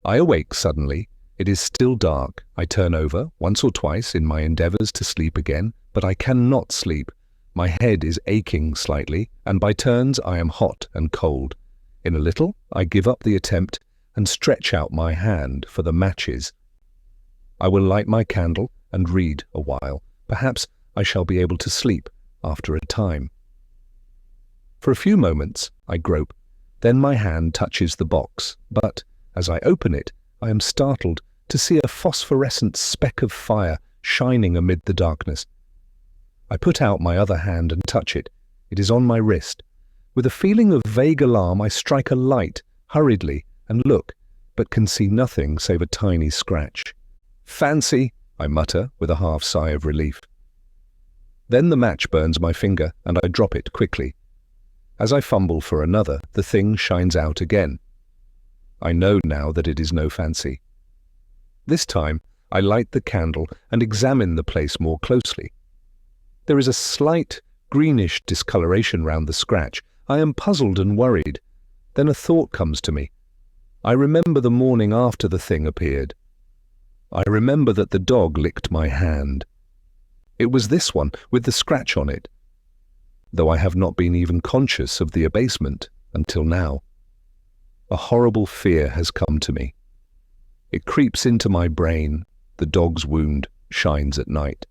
A: I awake suddenly. It is still dark. I turn over once or twice in my endeavours to sleep again, but I cannot sleep. My head is aching slightly, and by turns I am hot and cold. In a little, I give up the attempt and stretch out my hand for the matches. I will light my candle and read a while. Perhaps I shall be able to sleep after a time. For a few moments I grope. Then my hand touches the box, but as I open it, I am startled to see a phosphorescent speck of fire shining amid the darkness. I put out my other hand and touch it. It is on my wrist. With a feeling of vague alarm, I strike a light hurriedly and look, but can see nothing save a tiny scratch. "Fancy," I mutter with a half sigh of relief. Then the match burns my finger, and I drop it quickly. As I fumble for another, the thing shines out again. I know now that it is no fancy. This time, I light the candle and examine the place more closely. There is a slight greenish discoloration round the scratch. I am puzzled and worried. Then a thought comes to me. I remember the morning after the thing appeared. I remember that the dog licked my hand. It was this one, with the scratch on it, though I have not been even conscious of the abasement until now. A horrible fear has come to me. It creeps into my brain. The dog's wound shines at night.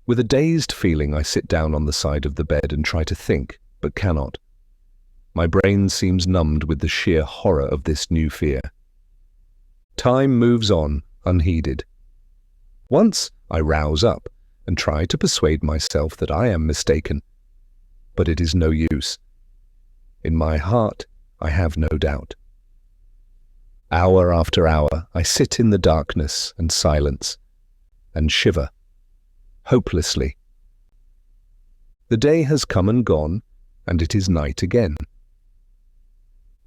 A: With a dazed feeling, I sit down on the side of the bed and try to think, but cannot. My brain seems numbed with the sheer horror of this new fear. Time moves on, unheeded. Once I rouse up and try to persuade myself that I am mistaken, but it is no use. In my heart, I have no doubt. Hour after hour, I sit in the darkness and silence, and shiver, hopelessly. The day has come and gone, and it is night again.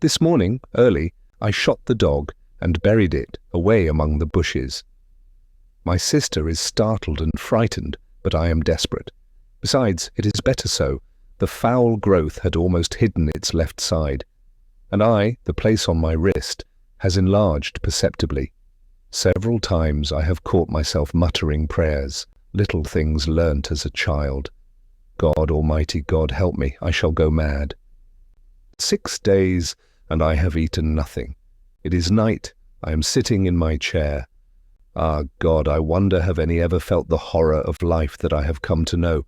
A: This morning, early, I shot the dog and buried it away among the bushes. My sister is startled and frightened, but I am desperate. Besides, it is better so. The foul growth had almost hidden its left side, and the place on my wrist, has enlarged perceptibly. Several times I have caught myself muttering prayers, little things learnt as a child. God Almighty, God help me, I shall go mad. 6 days, and I have eaten nothing. It is night. I am sitting in my chair. Ah, God, I wonder have any ever felt the horror of life that I have come to know.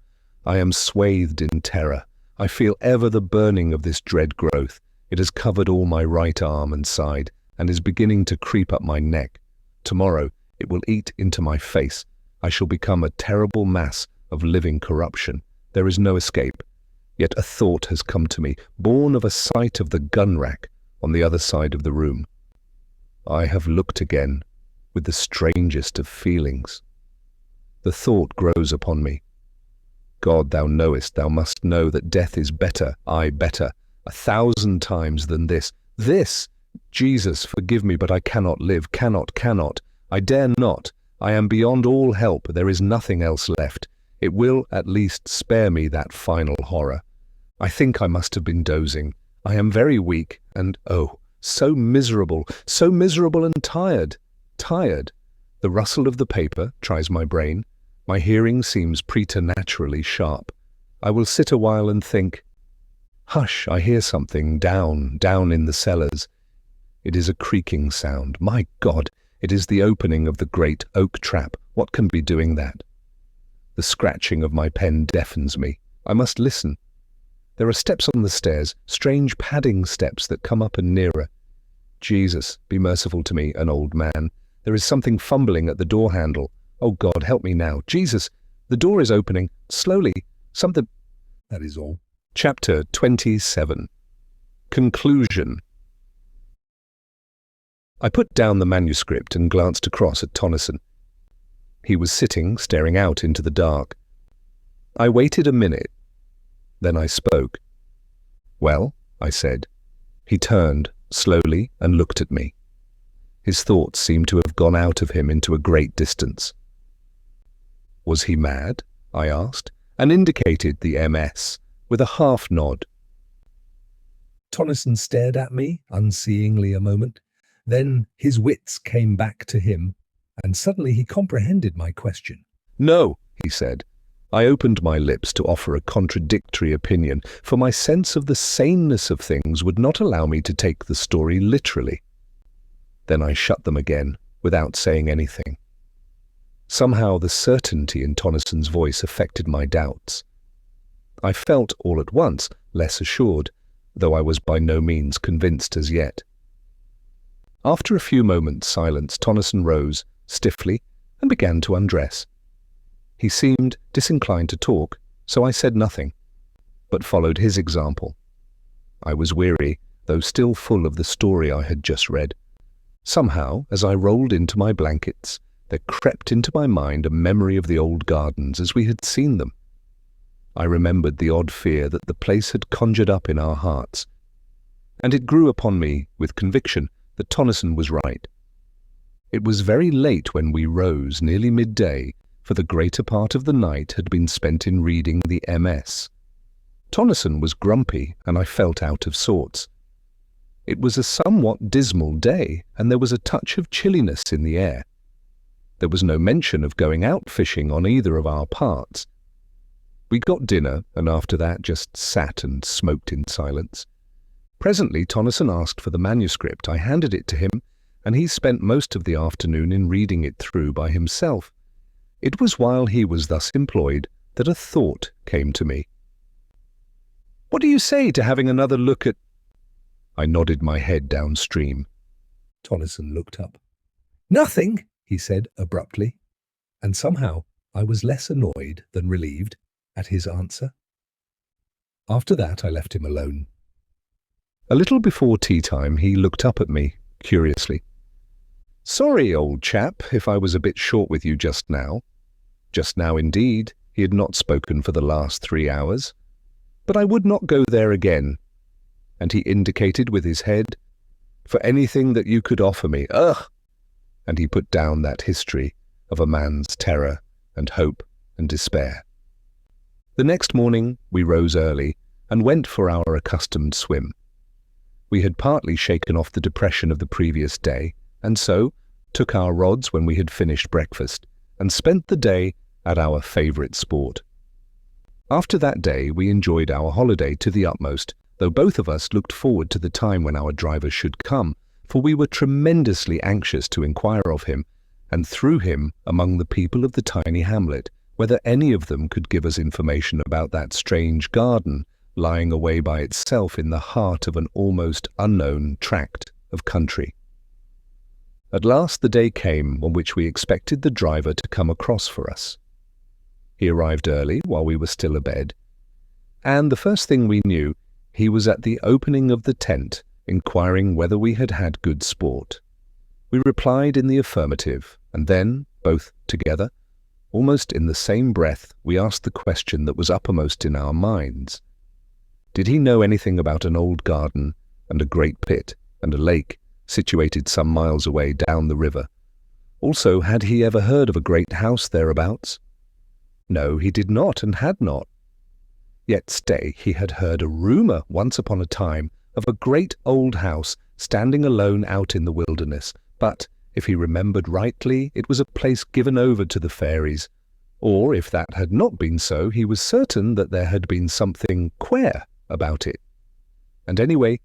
A: I am swathed in terror. I feel ever the burning of this dread growth. It has covered all my right arm and side, and is beginning to creep up my neck. Tomorrow it will eat into my face. I shall become a terrible mass of living corruption. There is no escape. Yet a thought has come to me, born of a sight of the gun rack on the other side of the room. I have looked again, with the strangest of feelings. The thought grows upon me. God, thou knowest, thou must know that death is better, aye, better, 1,000 times than this. This! Jesus, forgive me, but I cannot live, cannot. I dare not. I am beyond all help. There is nothing else left. It will at least spare me that final horror. I think I must have been dozing. I am very weak, and so miserable and tired. The rustle of the paper tries my brain. My hearing seems preternaturally sharp. I will sit a while and think. Hush, I hear something down in the cellars. It is a creaking sound. My God, it is the opening of the great oak trap. What can be doing that? The scratching of my pen deafens me. I must listen. There are steps on the stairs, strange padding steps that come up and nearer. Jesus, be merciful to me, an old man. There is something fumbling at the door handle. Oh God, help me now. Jesus, the door is opening. Slowly. Something. That is all. Chapter 27. Conclusion. I put down the manuscript and glanced across at Tonneson. He was sitting, staring out into the dark. I waited a minute. Then I spoke. "Well," I said. He turned, slowly, and looked at me. His thoughts seemed to have gone out of him into a great distance. "Was he mad?" I asked, and indicated the MS, with a half nod.
B: Tonneson stared at me unseeingly a moment. Then his wits came back to him, and suddenly he comprehended my question.
A: "No," he said. I opened my lips to offer a contradictory opinion, for my sense of the saneness of things would not allow me to take the story literally. Then I shut them again, without saying anything. Somehow the certainty in Tonneson's voice affected my doubts. I felt, all at once, less assured, though I was by no means convinced as yet. After a few moments' silence, Tonneson rose, stiffly, and began to undress. He seemed disinclined to talk, so I said nothing, but followed his example. I was weary, though still full of the story I had just read. Somehow, as I rolled into my blankets, there crept into my mind a memory of the old gardens as we had seen them. I remembered the odd fear that the place had conjured up in our hearts, and it grew upon me with conviction that Tonneson was right. It was very late when we rose, nearly midday, for the greater part of the night had been spent in reading the MS. Tonneson was grumpy, and I felt out of sorts. It was a somewhat dismal day, and there was a touch of chilliness in the air. There was no mention of going out fishing on either of our parts. We got dinner, and after that just sat and smoked in silence. Presently Tonneson asked for the manuscript. I handed it to him, and he spent most of the afternoon in reading it through by himself. It was while he was thus employed that a thought came to me. "What do you say to having another look at—" I nodded my head downstream.
B: Tonneson looked up. "Nothing," he said abruptly, and somehow I was less annoyed than relieved at his answer. After that I left him alone.
A: A little before tea time he looked up at me, curiously. "Sorry, old chap, if I was a bit short with you just now." Just now indeed, he had not spoken for the last 3 hours. "But I would not go there again." And he indicated with his head, "For anything that you could offer me, ugh!" And he put down that history of a man's terror and hope and despair. The next morning we rose early and went for our accustomed swim. We had partly shaken off the depression of the previous day, and so took our rods when we had finished breakfast, and spent the day at our favourite sport. After that day we enjoyed our holiday to the utmost, though both of us looked forward to the time when our driver should come, for we were tremendously anxious to inquire of him, and through him among the people of the tiny hamlet, whether any of them could give us information about that strange garden lying away by itself in the heart of an almost unknown tract of country. At last the day came on which we expected the driver to come across for us. He arrived early while we were still abed, and the first thing we knew, he was at the opening of the tent, inquiring whether we had had good sport. We replied in the affirmative, and then, both together, almost in the same breath, we asked the question that was uppermost in our minds. Did he know anything about an old garden, and a great pit, and a lake, situated some miles away down the river? Also, had he ever heard of a great house thereabouts? No, he did not, and had not. Yet stay, he had heard a rumour once upon a time of a great old house standing alone out in the wilderness, but, if he remembered rightly, it was a place given over to the fairies, or if that had not been so, he was certain that there had been something queer about it. And anyway,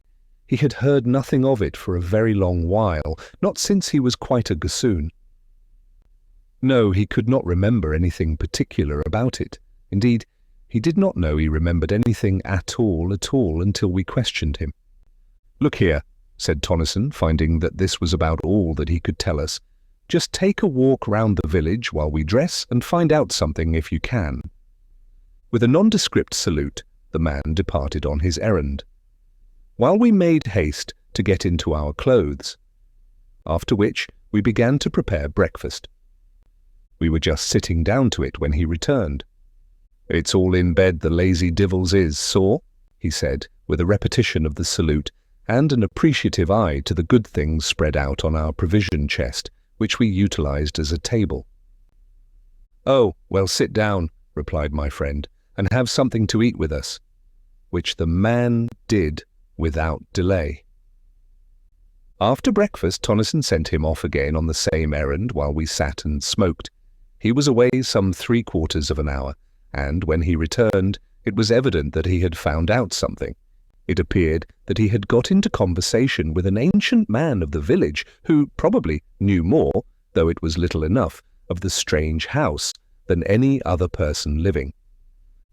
A: he had heard nothing of it for a very long while, not since he was quite a gossoon. No, he could not remember anything particular about it. Indeed, he did not know he remembered anything at all until we questioned him. "Look here," said Tonneson, finding that this was about all that he could tell us. "Just take a walk round the village while we dress and find out something if you can." With a nondescript salute, the man departed on his errand, while we made haste to get into our clothes, after which we began to prepare breakfast. We were just sitting down to it when he returned. "It's all in bed, the lazy divils is, saw," he said, with a repetition of the salute and an appreciative eye to the good things spread out on our provision chest, which we utilized as a table. "Oh, well, sit down," replied my friend, "and have something to eat with us," which the man did without delay. After breakfast, Tonneson sent him off again on the same errand while we sat and smoked. He was away some 3/4 of an hour, and when he returned, it was evident that he had found out something. It appeared that he had got into conversation with an ancient man of the village who probably knew more, though it was little enough, of the strange house than any other person living.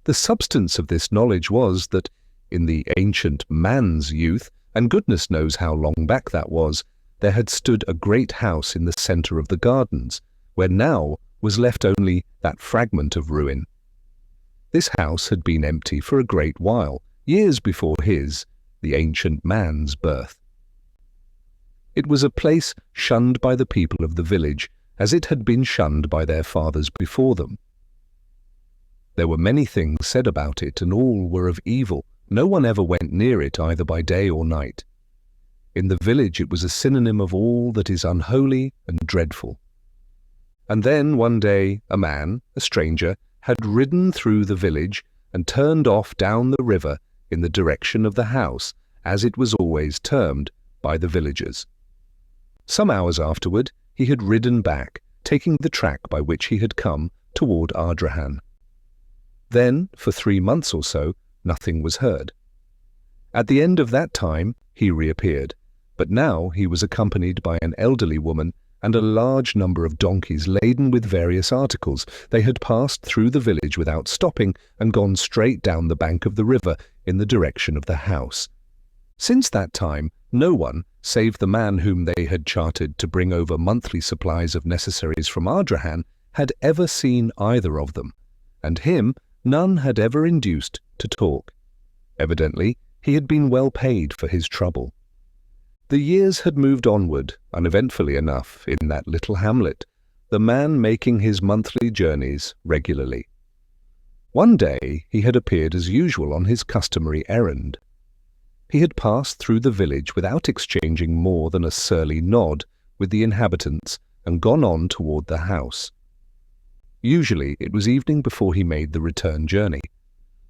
A: The substance of this knowledge was that, in the ancient man's youth, and goodness knows how long back that was, there had stood a great house in the centre of the gardens, where now was left only that fragment of ruin. This house had been empty for a great while, years before his, the ancient man's, birth. It was a place shunned by the people of the village, as it had been shunned by their fathers before them. There were many things said about it, and all were of evil. No one ever went near it either by day or night. In the village it was a synonym of all that is unholy and dreadful. And then one day a man, a stranger, had ridden through the village and turned off down the river in the direction of the house, as it was always termed by the villagers. Some hours afterward he had ridden back, taking the track by which he had come toward Ardrahan. Then, for 3 months or so, nothing was heard. At the end of that time he reappeared, but now he was accompanied by an elderly woman and a large number of donkeys laden with various articles. They had passed through the village without stopping and gone straight down the bank of the river in the direction of the house. Since that time, no one, save the man whom they had chartered to bring over monthly supplies of necessaries from Ardrahan, had ever seen either of them, and him none had ever induced to talk. Evidently, he had been well paid for his trouble. The years had moved onward, uneventfully enough, in that little hamlet, the man making his monthly journeys regularly. One day he had appeared as usual on his customary errand. He had passed through the village without exchanging more than a surly nod with the inhabitants and gone on toward the house. Usually it was evening before he made the return journey.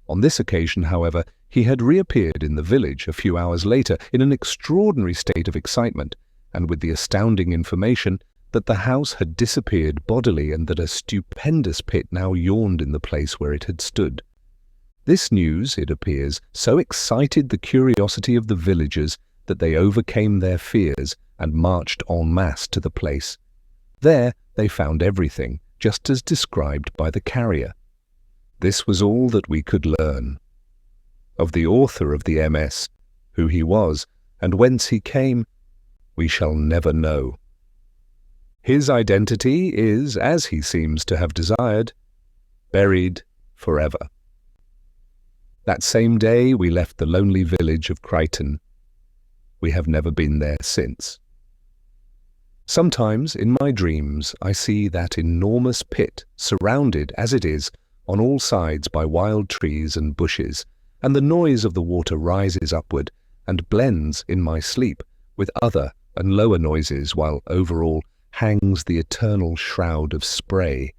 A: On this occasion, however, he had reappeared in the village a few hours later in an extraordinary state of excitement, and with the astounding information that the house had disappeared bodily and that a stupendous pit now yawned in the place where it had stood. This news, it appears, so excited the curiosity of the villagers that they overcame their fears and marched en masse to the place. There they found everything, just as described by the carrier. This was all that we could learn. Of the author of the MS, who he was, and whence he came, we shall never know. His identity is, as he seems to have desired, buried forever. That same day we left the lonely village of Crichton. We have never been there since. Sometimes in my dreams I see that enormous pit surrounded, as it is, on all sides by wild trees and bushes, and the noise of the water rises upward and blends in my sleep with other and lower noises, while over all hangs the eternal shroud of spray,